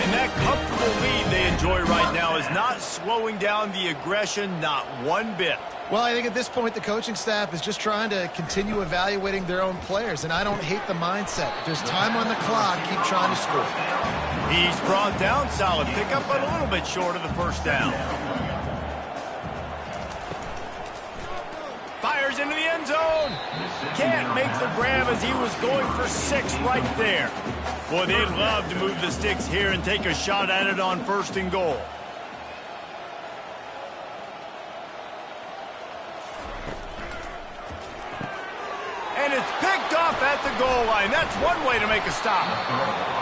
And that comfortable lead they enjoy right now is not slowing down the aggression, not one bit. Well, I think at this point the coaching staff is just trying to continue evaluating their own players, and I don't hate the mindset. If there's time on the clock, keep trying to score. He's brought down, solid pickup, but a little bit short of the first down. Fires into the end zone. Can't make the grab as he was going for 6 right there. Boy, they'd love to move the sticks here and take a shot at it on 1st and goal. And it's picked off at the goal line. That's one way to make a stop.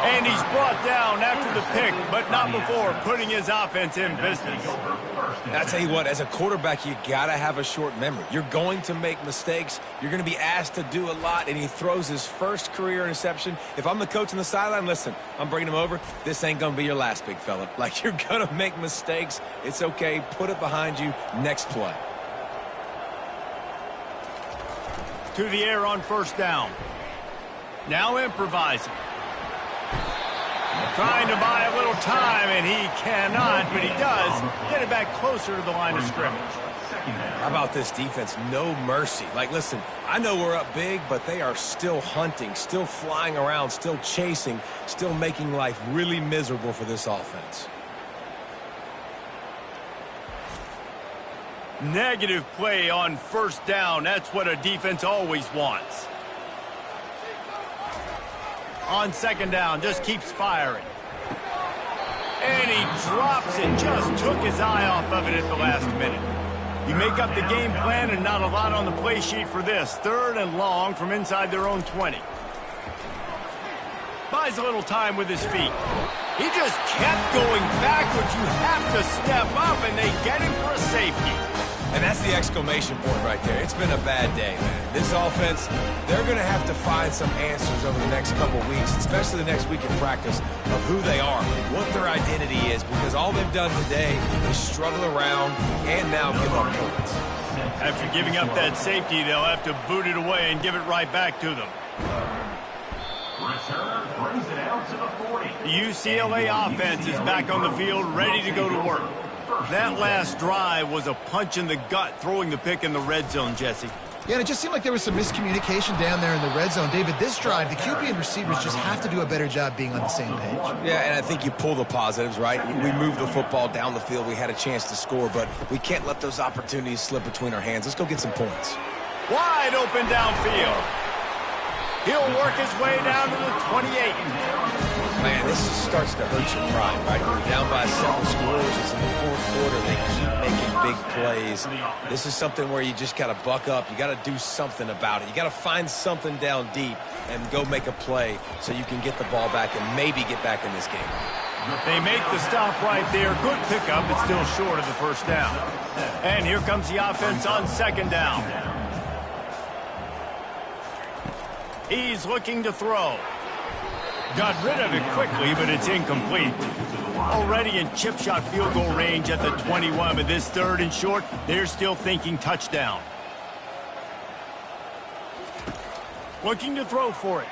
And he's brought down after the pick, but not before putting his offense in business. I tell you what, as a quarterback, you got to have a short memory. You're going to make mistakes. You're going to be asked to do a lot, and he throws his first career interception. If I'm the coach on the sideline, listen, I'm bringing him over. This ain't going to be your last, big fella. Like, you're going to make mistakes. It's okay. Put it behind you. Next play. To the air on 1st down. Now improvising. Trying to buy a little time, and he cannot, but he does get it back closer to the line of scrimmage. How about this defense? No mercy. Like, listen, I know we're up big, but they are still hunting, still flying around, still chasing, still making life really miserable for this offense. Negative play on 1st down. That's what a defense always wants. On 2nd down, just keeps firing. And he drops it. Just took his eye off of it at the last minute. You make up the game plan and not a lot on the play sheet for this. 3rd and long from inside their own 20. Buys a little time with his feet. He just kept going backwards. You have to step up, and they get him for a safety. And that's the exclamation point right there. It's been a bad day, man. This offense, they're going to have to find some answers over the next couple weeks, especially the next week in practice, of who they are, what their identity is, because all they've done today is struggle around and now give up points. After giving up that safety, they'll have to boot it away and give it right back to them. Return brings it out to the 40. The UCLA offense is back on the field, ready to go to work. That last drive was a punch in the gut, throwing the pick in the red zone, Jesse. Yeah, and it just seemed like there was some miscommunication down there in the red zone. David, this drive, the QB and receivers just have to do a better job being on the same page. Yeah, and I think you pull the positives, right? We moved the football down the field. We had a chance to score, but we can't let those opportunities slip between our hands. Let's go get some points. Wide open downfield. He'll work his way down to the 28. Man, this just starts to hurt your pride, right? You're down by 7 scores. It's in the 4th quarter. They keep making big plays. This is something where you just got to buck up. You got to do something about it. You got to find something down deep and go make a play so you can get the ball back and maybe get back in this game. They make the stop right there. Good pickup, but still short of the 1st down. And here comes the offense on 2nd down. He's looking to throw. Got rid of it quickly, but it's incomplete. Already in chip shot field goal range at the 21, but this 3rd and short, they're still thinking touchdown. Looking to throw for it.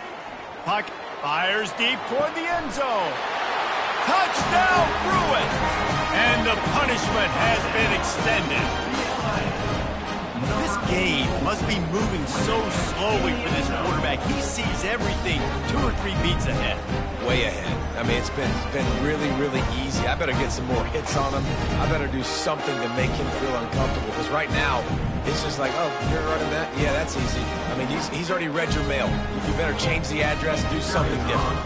Puck fires deep toward the end zone. Touchdown, Bruins! And the punishment has been extended. This game must be moving so slowly for this quarterback. He sees everything 2 or 3 beats ahead. Way ahead. I mean, it's been really, really easy. I better get some more hits on him. I better do something to make him feel uncomfortable. Because right now, it's just like, oh, you're running that? Yeah, that's easy. I mean, he's already read your mail. You better change the address, do something different.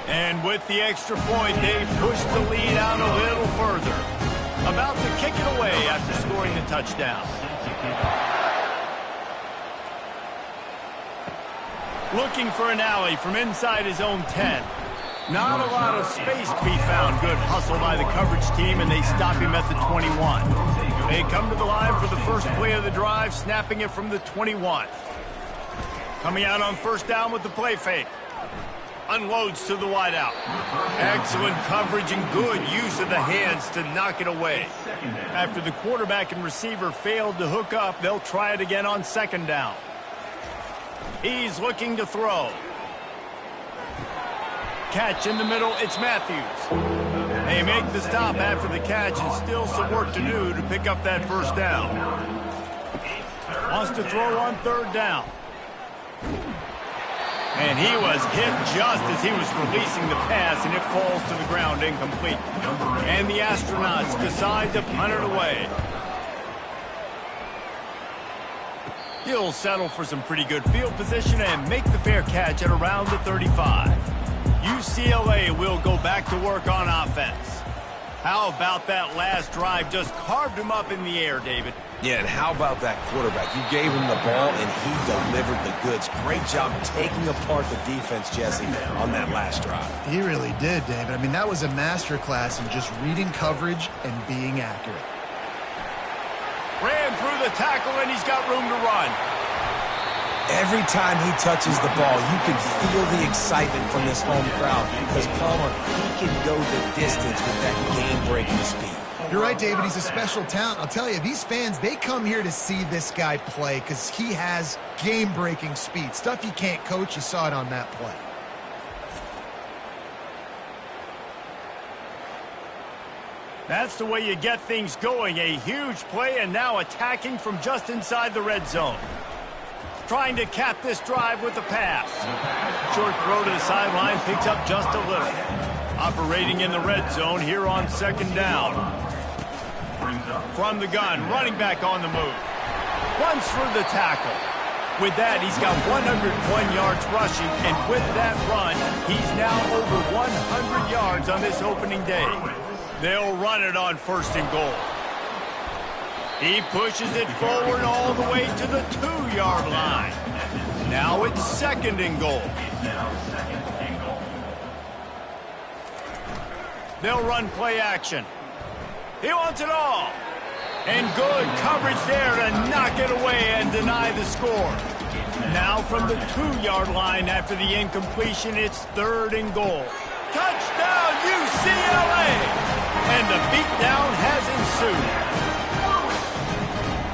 And with the extra point, they push the lead out a little further. About to kick it away after scoring the touchdown. Looking for an alley from inside his own 10. Not a lot of space to be found. Good hustle by the coverage team, and they stop him at the 21. They come to the line for the first play of the drive, snapping it from the 21. Coming out on first down with the play fake. Unloads to the wideout. Excellent coverage and good use of the hands to knock it away. After the quarterback and receiver failed to hook up, they'll try it again on second down. He's looking to throw. Catch in the middle, it's Matthews. They make the stop after the catch and still some work to do to pick up that first down. Wants to throw on third down. And he was hit just as he was releasing the pass, and it falls to the ground incomplete. And the Astronauts decide to punt it away. He'll settle for some pretty good field position and make the fair catch at around the 35. UCLA will go back to work on offense. How about that last drive? Just carved him up in the air, David. Yeah, and how about that quarterback? You gave him the ball, and he delivered the goods. Great job taking apart the defense, Jesse, on that last drive. He really did, David. I mean, that was a masterclass in just reading coverage and being accurate. Ran through the tackle, and he's got room to run. Every time he touches the ball, you can feel the excitement from this home crowd because, Palmer, he can go the distance with that game-breaking speed. You're right, David. He's a special talent. I'll tell you, these fans, they come here to see this guy play because he has game-breaking speed. Stuff you can't coach. You saw it on that play. That's the way you get things going. A huge play, and now attacking from just inside the red zone. Trying to cap this drive with a pass. Short throw to the sideline, picks up just a little. Operating in the red zone here on second down. From the gun, running back on the move. Runs through the tackle. With that, he's got 101 yards rushing, and with that run, he's now over 100 yards on this opening day. They'll run it on first and goal. He pushes it forward all the way to the 2-yard line. Now it's second and goal. They'll run play action. He wants it all. And good coverage there to knock it away and deny the score. Now from the 2-yard line after the incompletion, it's third and goal. Touchdown, UCLA! And the beatdown has ensued.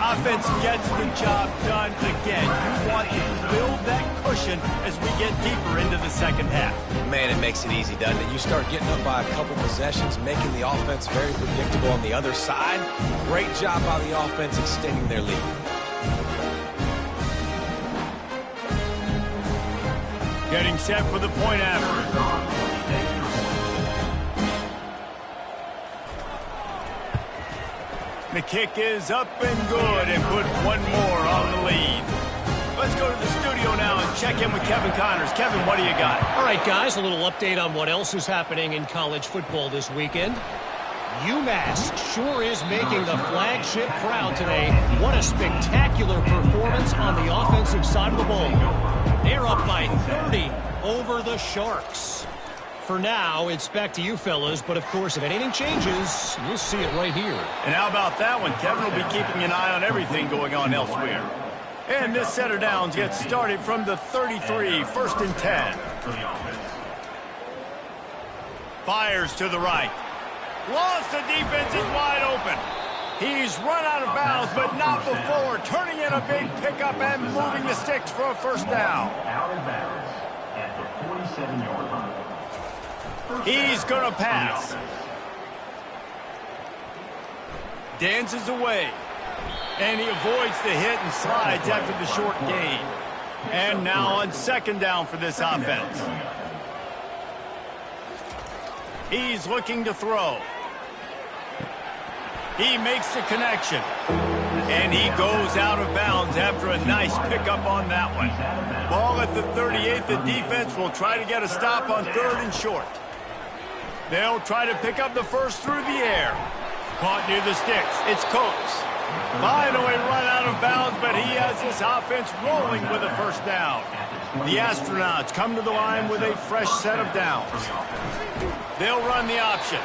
Offense gets the job done again. You want to build that cushion as we get deeper into the second half. Man, it makes it easy, doesn't it? You start getting up by a couple possessions, making the offense very predictable on the other side. Great job by the offense extending their lead. Getting set for the point after. The kick is up and good and put one more on the lead. Let's go to the studio now and check in with Kevin Connors. Kevin, what do you got? All right, guys, a little update on what else is happening in college football this weekend. UMass sure is making the flagship proud today. What a spectacular performance on the offensive side of the ball. They're up by 30 over the Sharks. For now, it's back to you fellas, but of course, if anything changes, you'll see it right here. And how about that one? Kevin will be keeping an eye on everything going on elsewhere. And this set of downs gets started from the 33, first and 10. Fires to the right. Lost, the defense is wide open. He's run out of bounds, but not before. Turning in a big pickup and moving the sticks for a first down. Out of bounds at the 47-yard line. He's going to pass. Dances away. And he avoids the hit and slides after the short gain. And now on second down for this offense. He's looking to throw. He makes the connection. And he goes out of bounds after a nice pickup on that one. Ball at the 38. The defense will try to get a stop on third and short. They'll try to pick up the first through the air. Caught near the sticks. It's Coates. Finally run out of bounds, but he has this offense rolling with a first down. The Astronauts come to the line with a fresh set of downs. They'll run the option.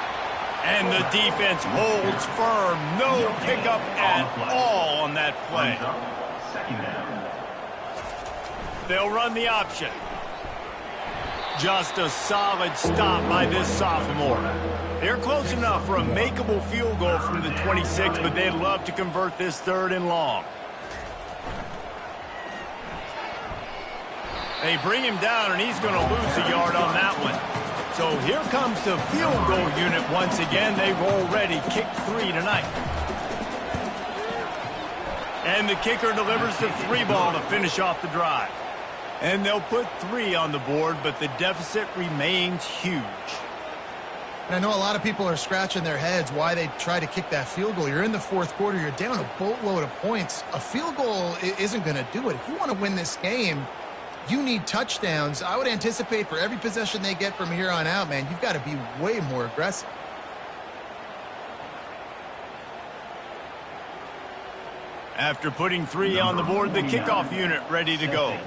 And the defense holds firm. No pickup at all on that play. They'll run the option. Just a solid stop by this sophomore. They're close enough for a makeable field goal from the 26, but they'd love to convert this 3rd and long. They bring him down, and he's going to lose a yard on that one. So here comes the field goal unit once again. They've already kicked 3 tonight. And the kicker delivers the 3 ball to finish off the drive. And they'll put 3 on the board, but the deficit remains huge. And I know a lot of people are scratching their heads why they try to kick that field goal. You're in the 4th quarter. You're down a boatload of points. A field goal isn't going to do it. If you want to win this game, you need touchdowns. I would anticipate for every possession they get from here on out, man, you've got to be way more aggressive. After putting 3 on the board, the kickoff unit ready to go.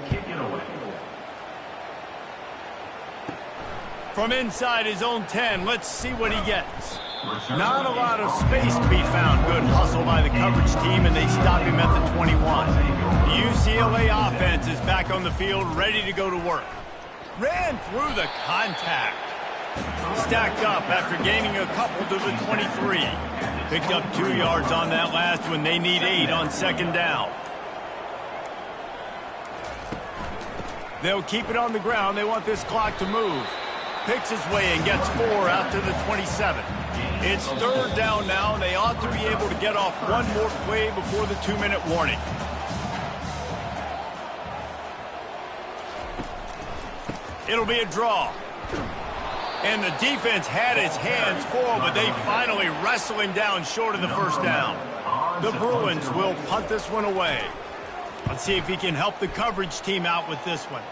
From inside his own 10, let's see what he gets. Not a lot of space to be found. Good hustle by the coverage team, and they stop him at the 21. The UCLA offense is back on the field, ready to go to work. Ran through the contact. Stacked up after gaining a couple to the 23. Picked up 2 yards on that last one. They need 8 on 2nd down. They'll keep it on the ground. They want this clock to move. Picks his way and gets 4 out to the 27. It's 3rd down now, and they ought to be able to get off one more play before the 2-minute warning. It'll be a draw. And the defense had its hands full, but they finally wrestle him down short of the 1st down. The Bruins will punt this one away. Let's see if he can help the coverage team out with this one.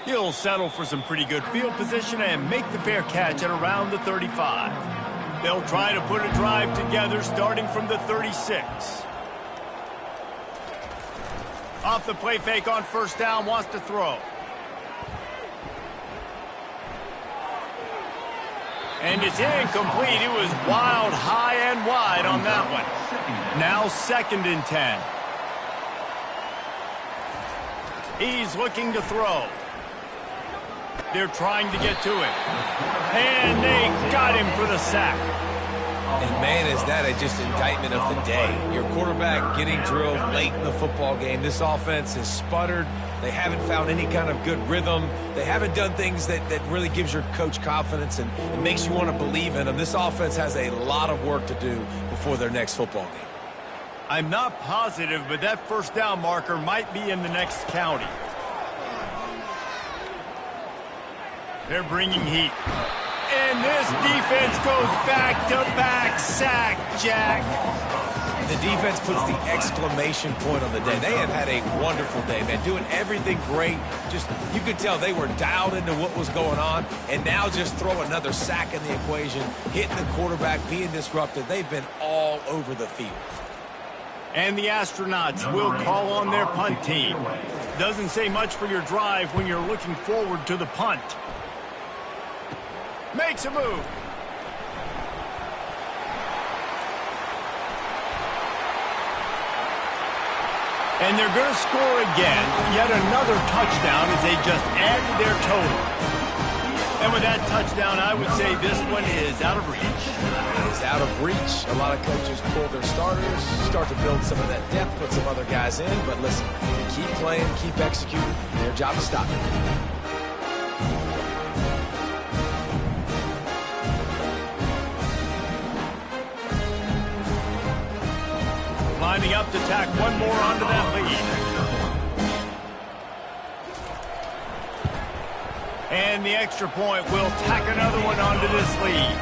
He'll settle for some pretty good field position and make the fair catch at around the 35. They'll try to put a drive together starting from the 36. Off the play fake on 1st down, wants to throw. And it's incomplete. It was wild, high and wide on that one. Now 2nd and 10. He's looking to throw. They're trying to get to it. And they got him for the sack. And man, is that just indictment of the day. Your quarterback getting drilled late in the football game. This offense has sputtered. They haven't found any kind of good rhythm. They haven't done things that really gives your coach confidence and makes you want to believe in them. This offense has a lot of work to do before their next football game. I'm not positive, but that 1st down marker might be in the next county. They're bringing heat. And this defense goes back-to-back sack, Jack. The defense puts the exclamation point on the day. They have had a wonderful day, man, doing everything great. Just, you could tell they were dialed into what was going on, and now just throw another sack in the equation, hitting the quarterback, being disrupted. They've been all over the field. And the Astronauts will call on their punt team. Doesn't say much for your drive when you're looking forward to the punt. Makes a move. And they're going to score again. Yet another touchdown as they just added their total. And with that touchdown, I would say this one is out of reach. It is out of reach. A lot of coaches pull their starters, start to build some of that depth, put some other guys in. But listen, keep playing, keep executing. Their job is stop it. Lining up to tack one more onto that lead. And the extra point will tack another one onto this lead.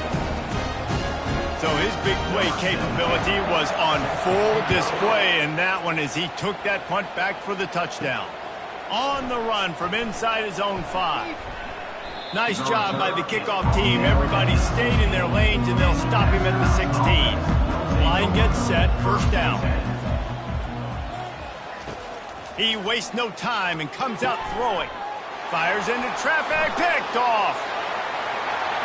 So his big play capability was on full display in that one as he took that punt back for the touchdown. On the run from inside his own 5. Nice job by the kickoff team. Everybody stayed in their lanes, and they'll stop him at the 16. Line gets set, first down. He wastes no time and comes out throwing. Fires into traffic, picked off.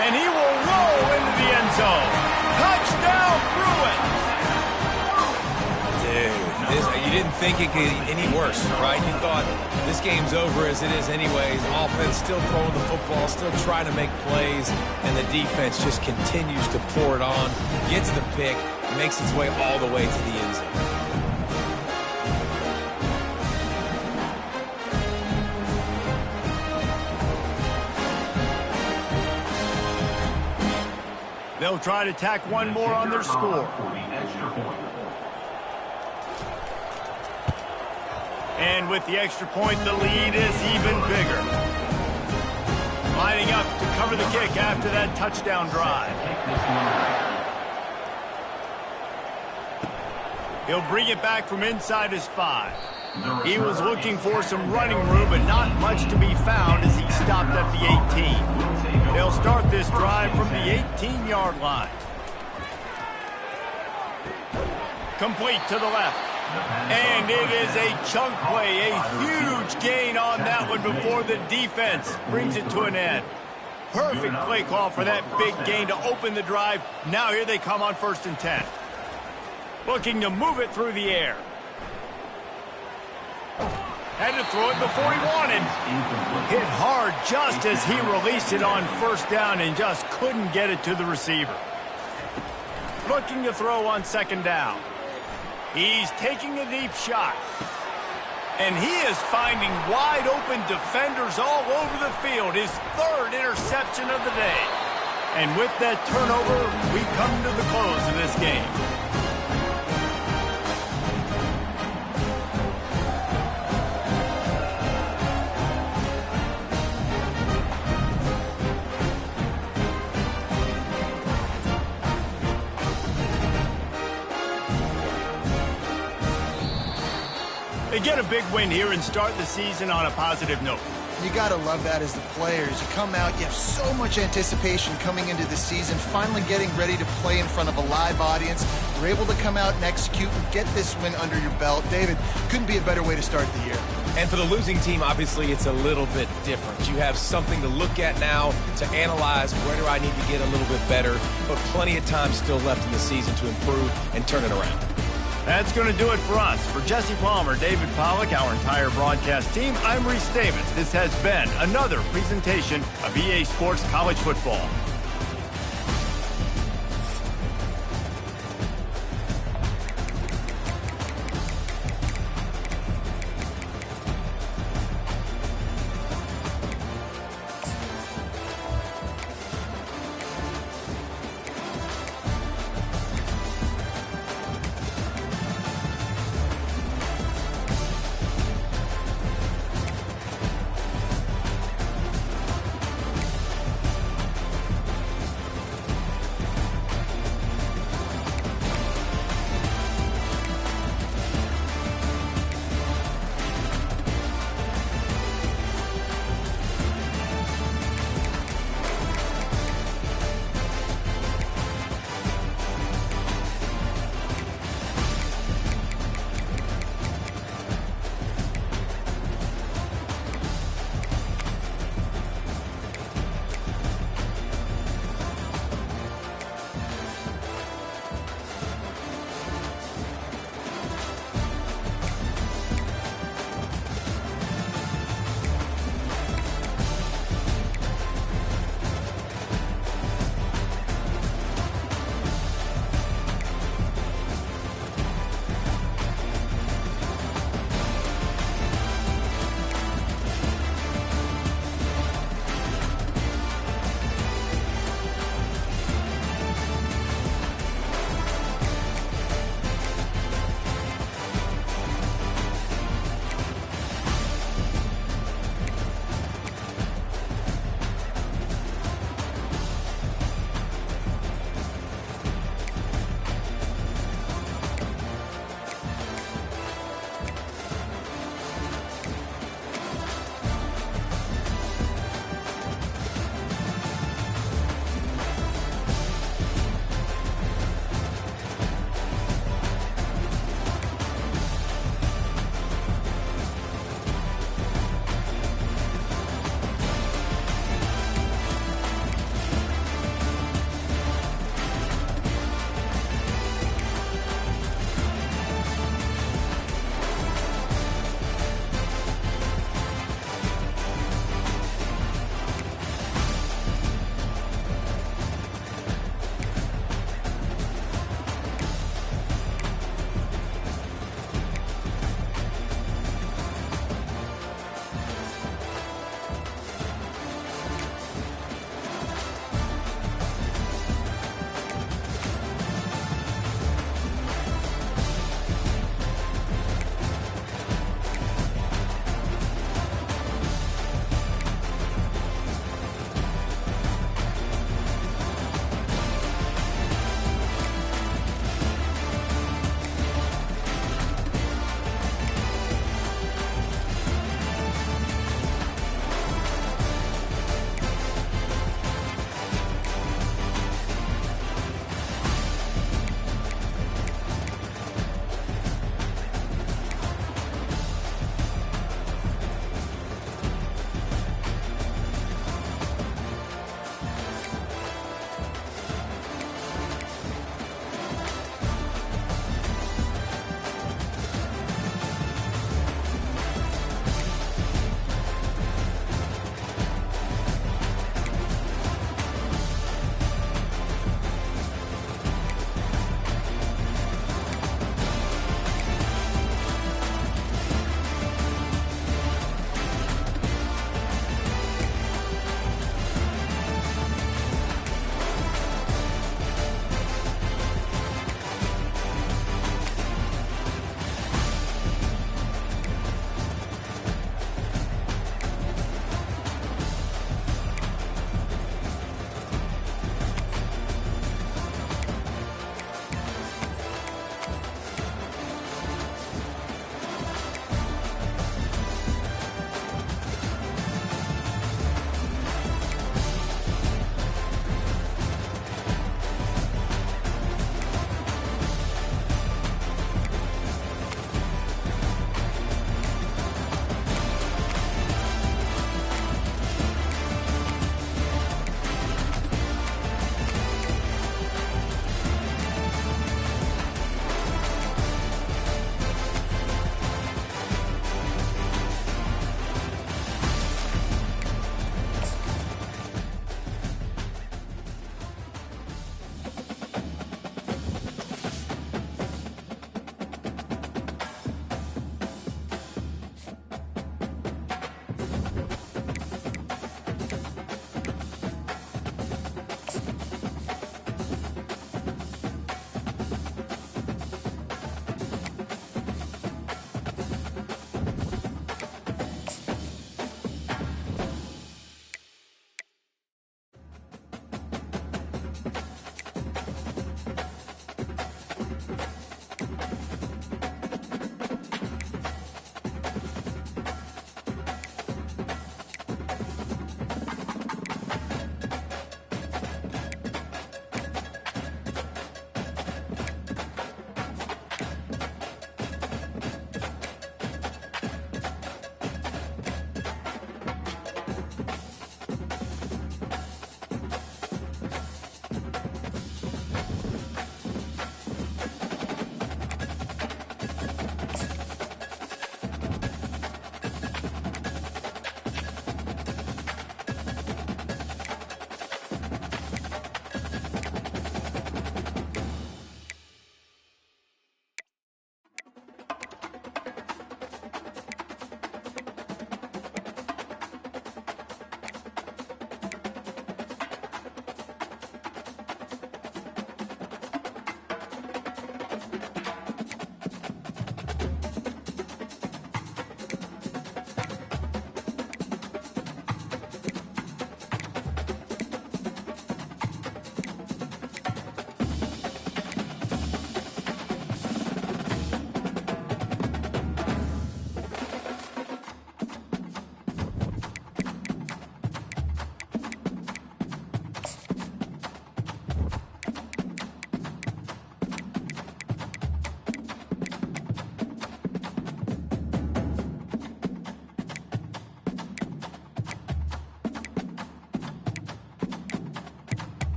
And he will roll into the end zone. Touchdown, Bruins! Dude, you didn't think it could get any worse, right? You thought this game's over as it is anyways. Offense still throwing the football, still trying to make plays, and the defense just continues to pour it on, gets the pick, makes its way all the way to the end zone. They'll try to tack one more on their score. And with the extra point, the lead is even bigger. Lining up to cover the kick after that touchdown drive. He'll bring it back from inside his 5. He was looking for some running room, but not much to be found as he stopped at the 18. They'll start this drive from the 18-yard line. Complete to the left. And it is a chunk play, a huge gain on that one before the defense brings it to an end. Perfect play call for that big gain to open the drive. Now here they come on 1st and 10. Looking to move it through the air. Had to throw it before he wanted. Hit hard just as he released it on 1st down and just couldn't get it to the receiver. Looking to throw on 2nd down. He's taking a deep shot. And he is finding wide open defenders all over the field. His 3rd interception of the day. And with that turnover, we come to the close of this game. They get a big win here and start the season on a positive note. You got to love that as the players. You come out, you have so much anticipation coming into the season, finally getting ready to play in front of a live audience. You're able to come out and execute and get this win under your belt. David, couldn't be a better way to start the year. And for the losing team, obviously, it's a little bit different. You have something to look at now, to analyze where do I need to get a little bit better, but plenty of time still left in the season to improve and turn it around. That's going to do it for us. For Jesse Palmer, David Pollack, our entire broadcast team, I'm Reese Davis. This has been another presentation of EA Sports College Football.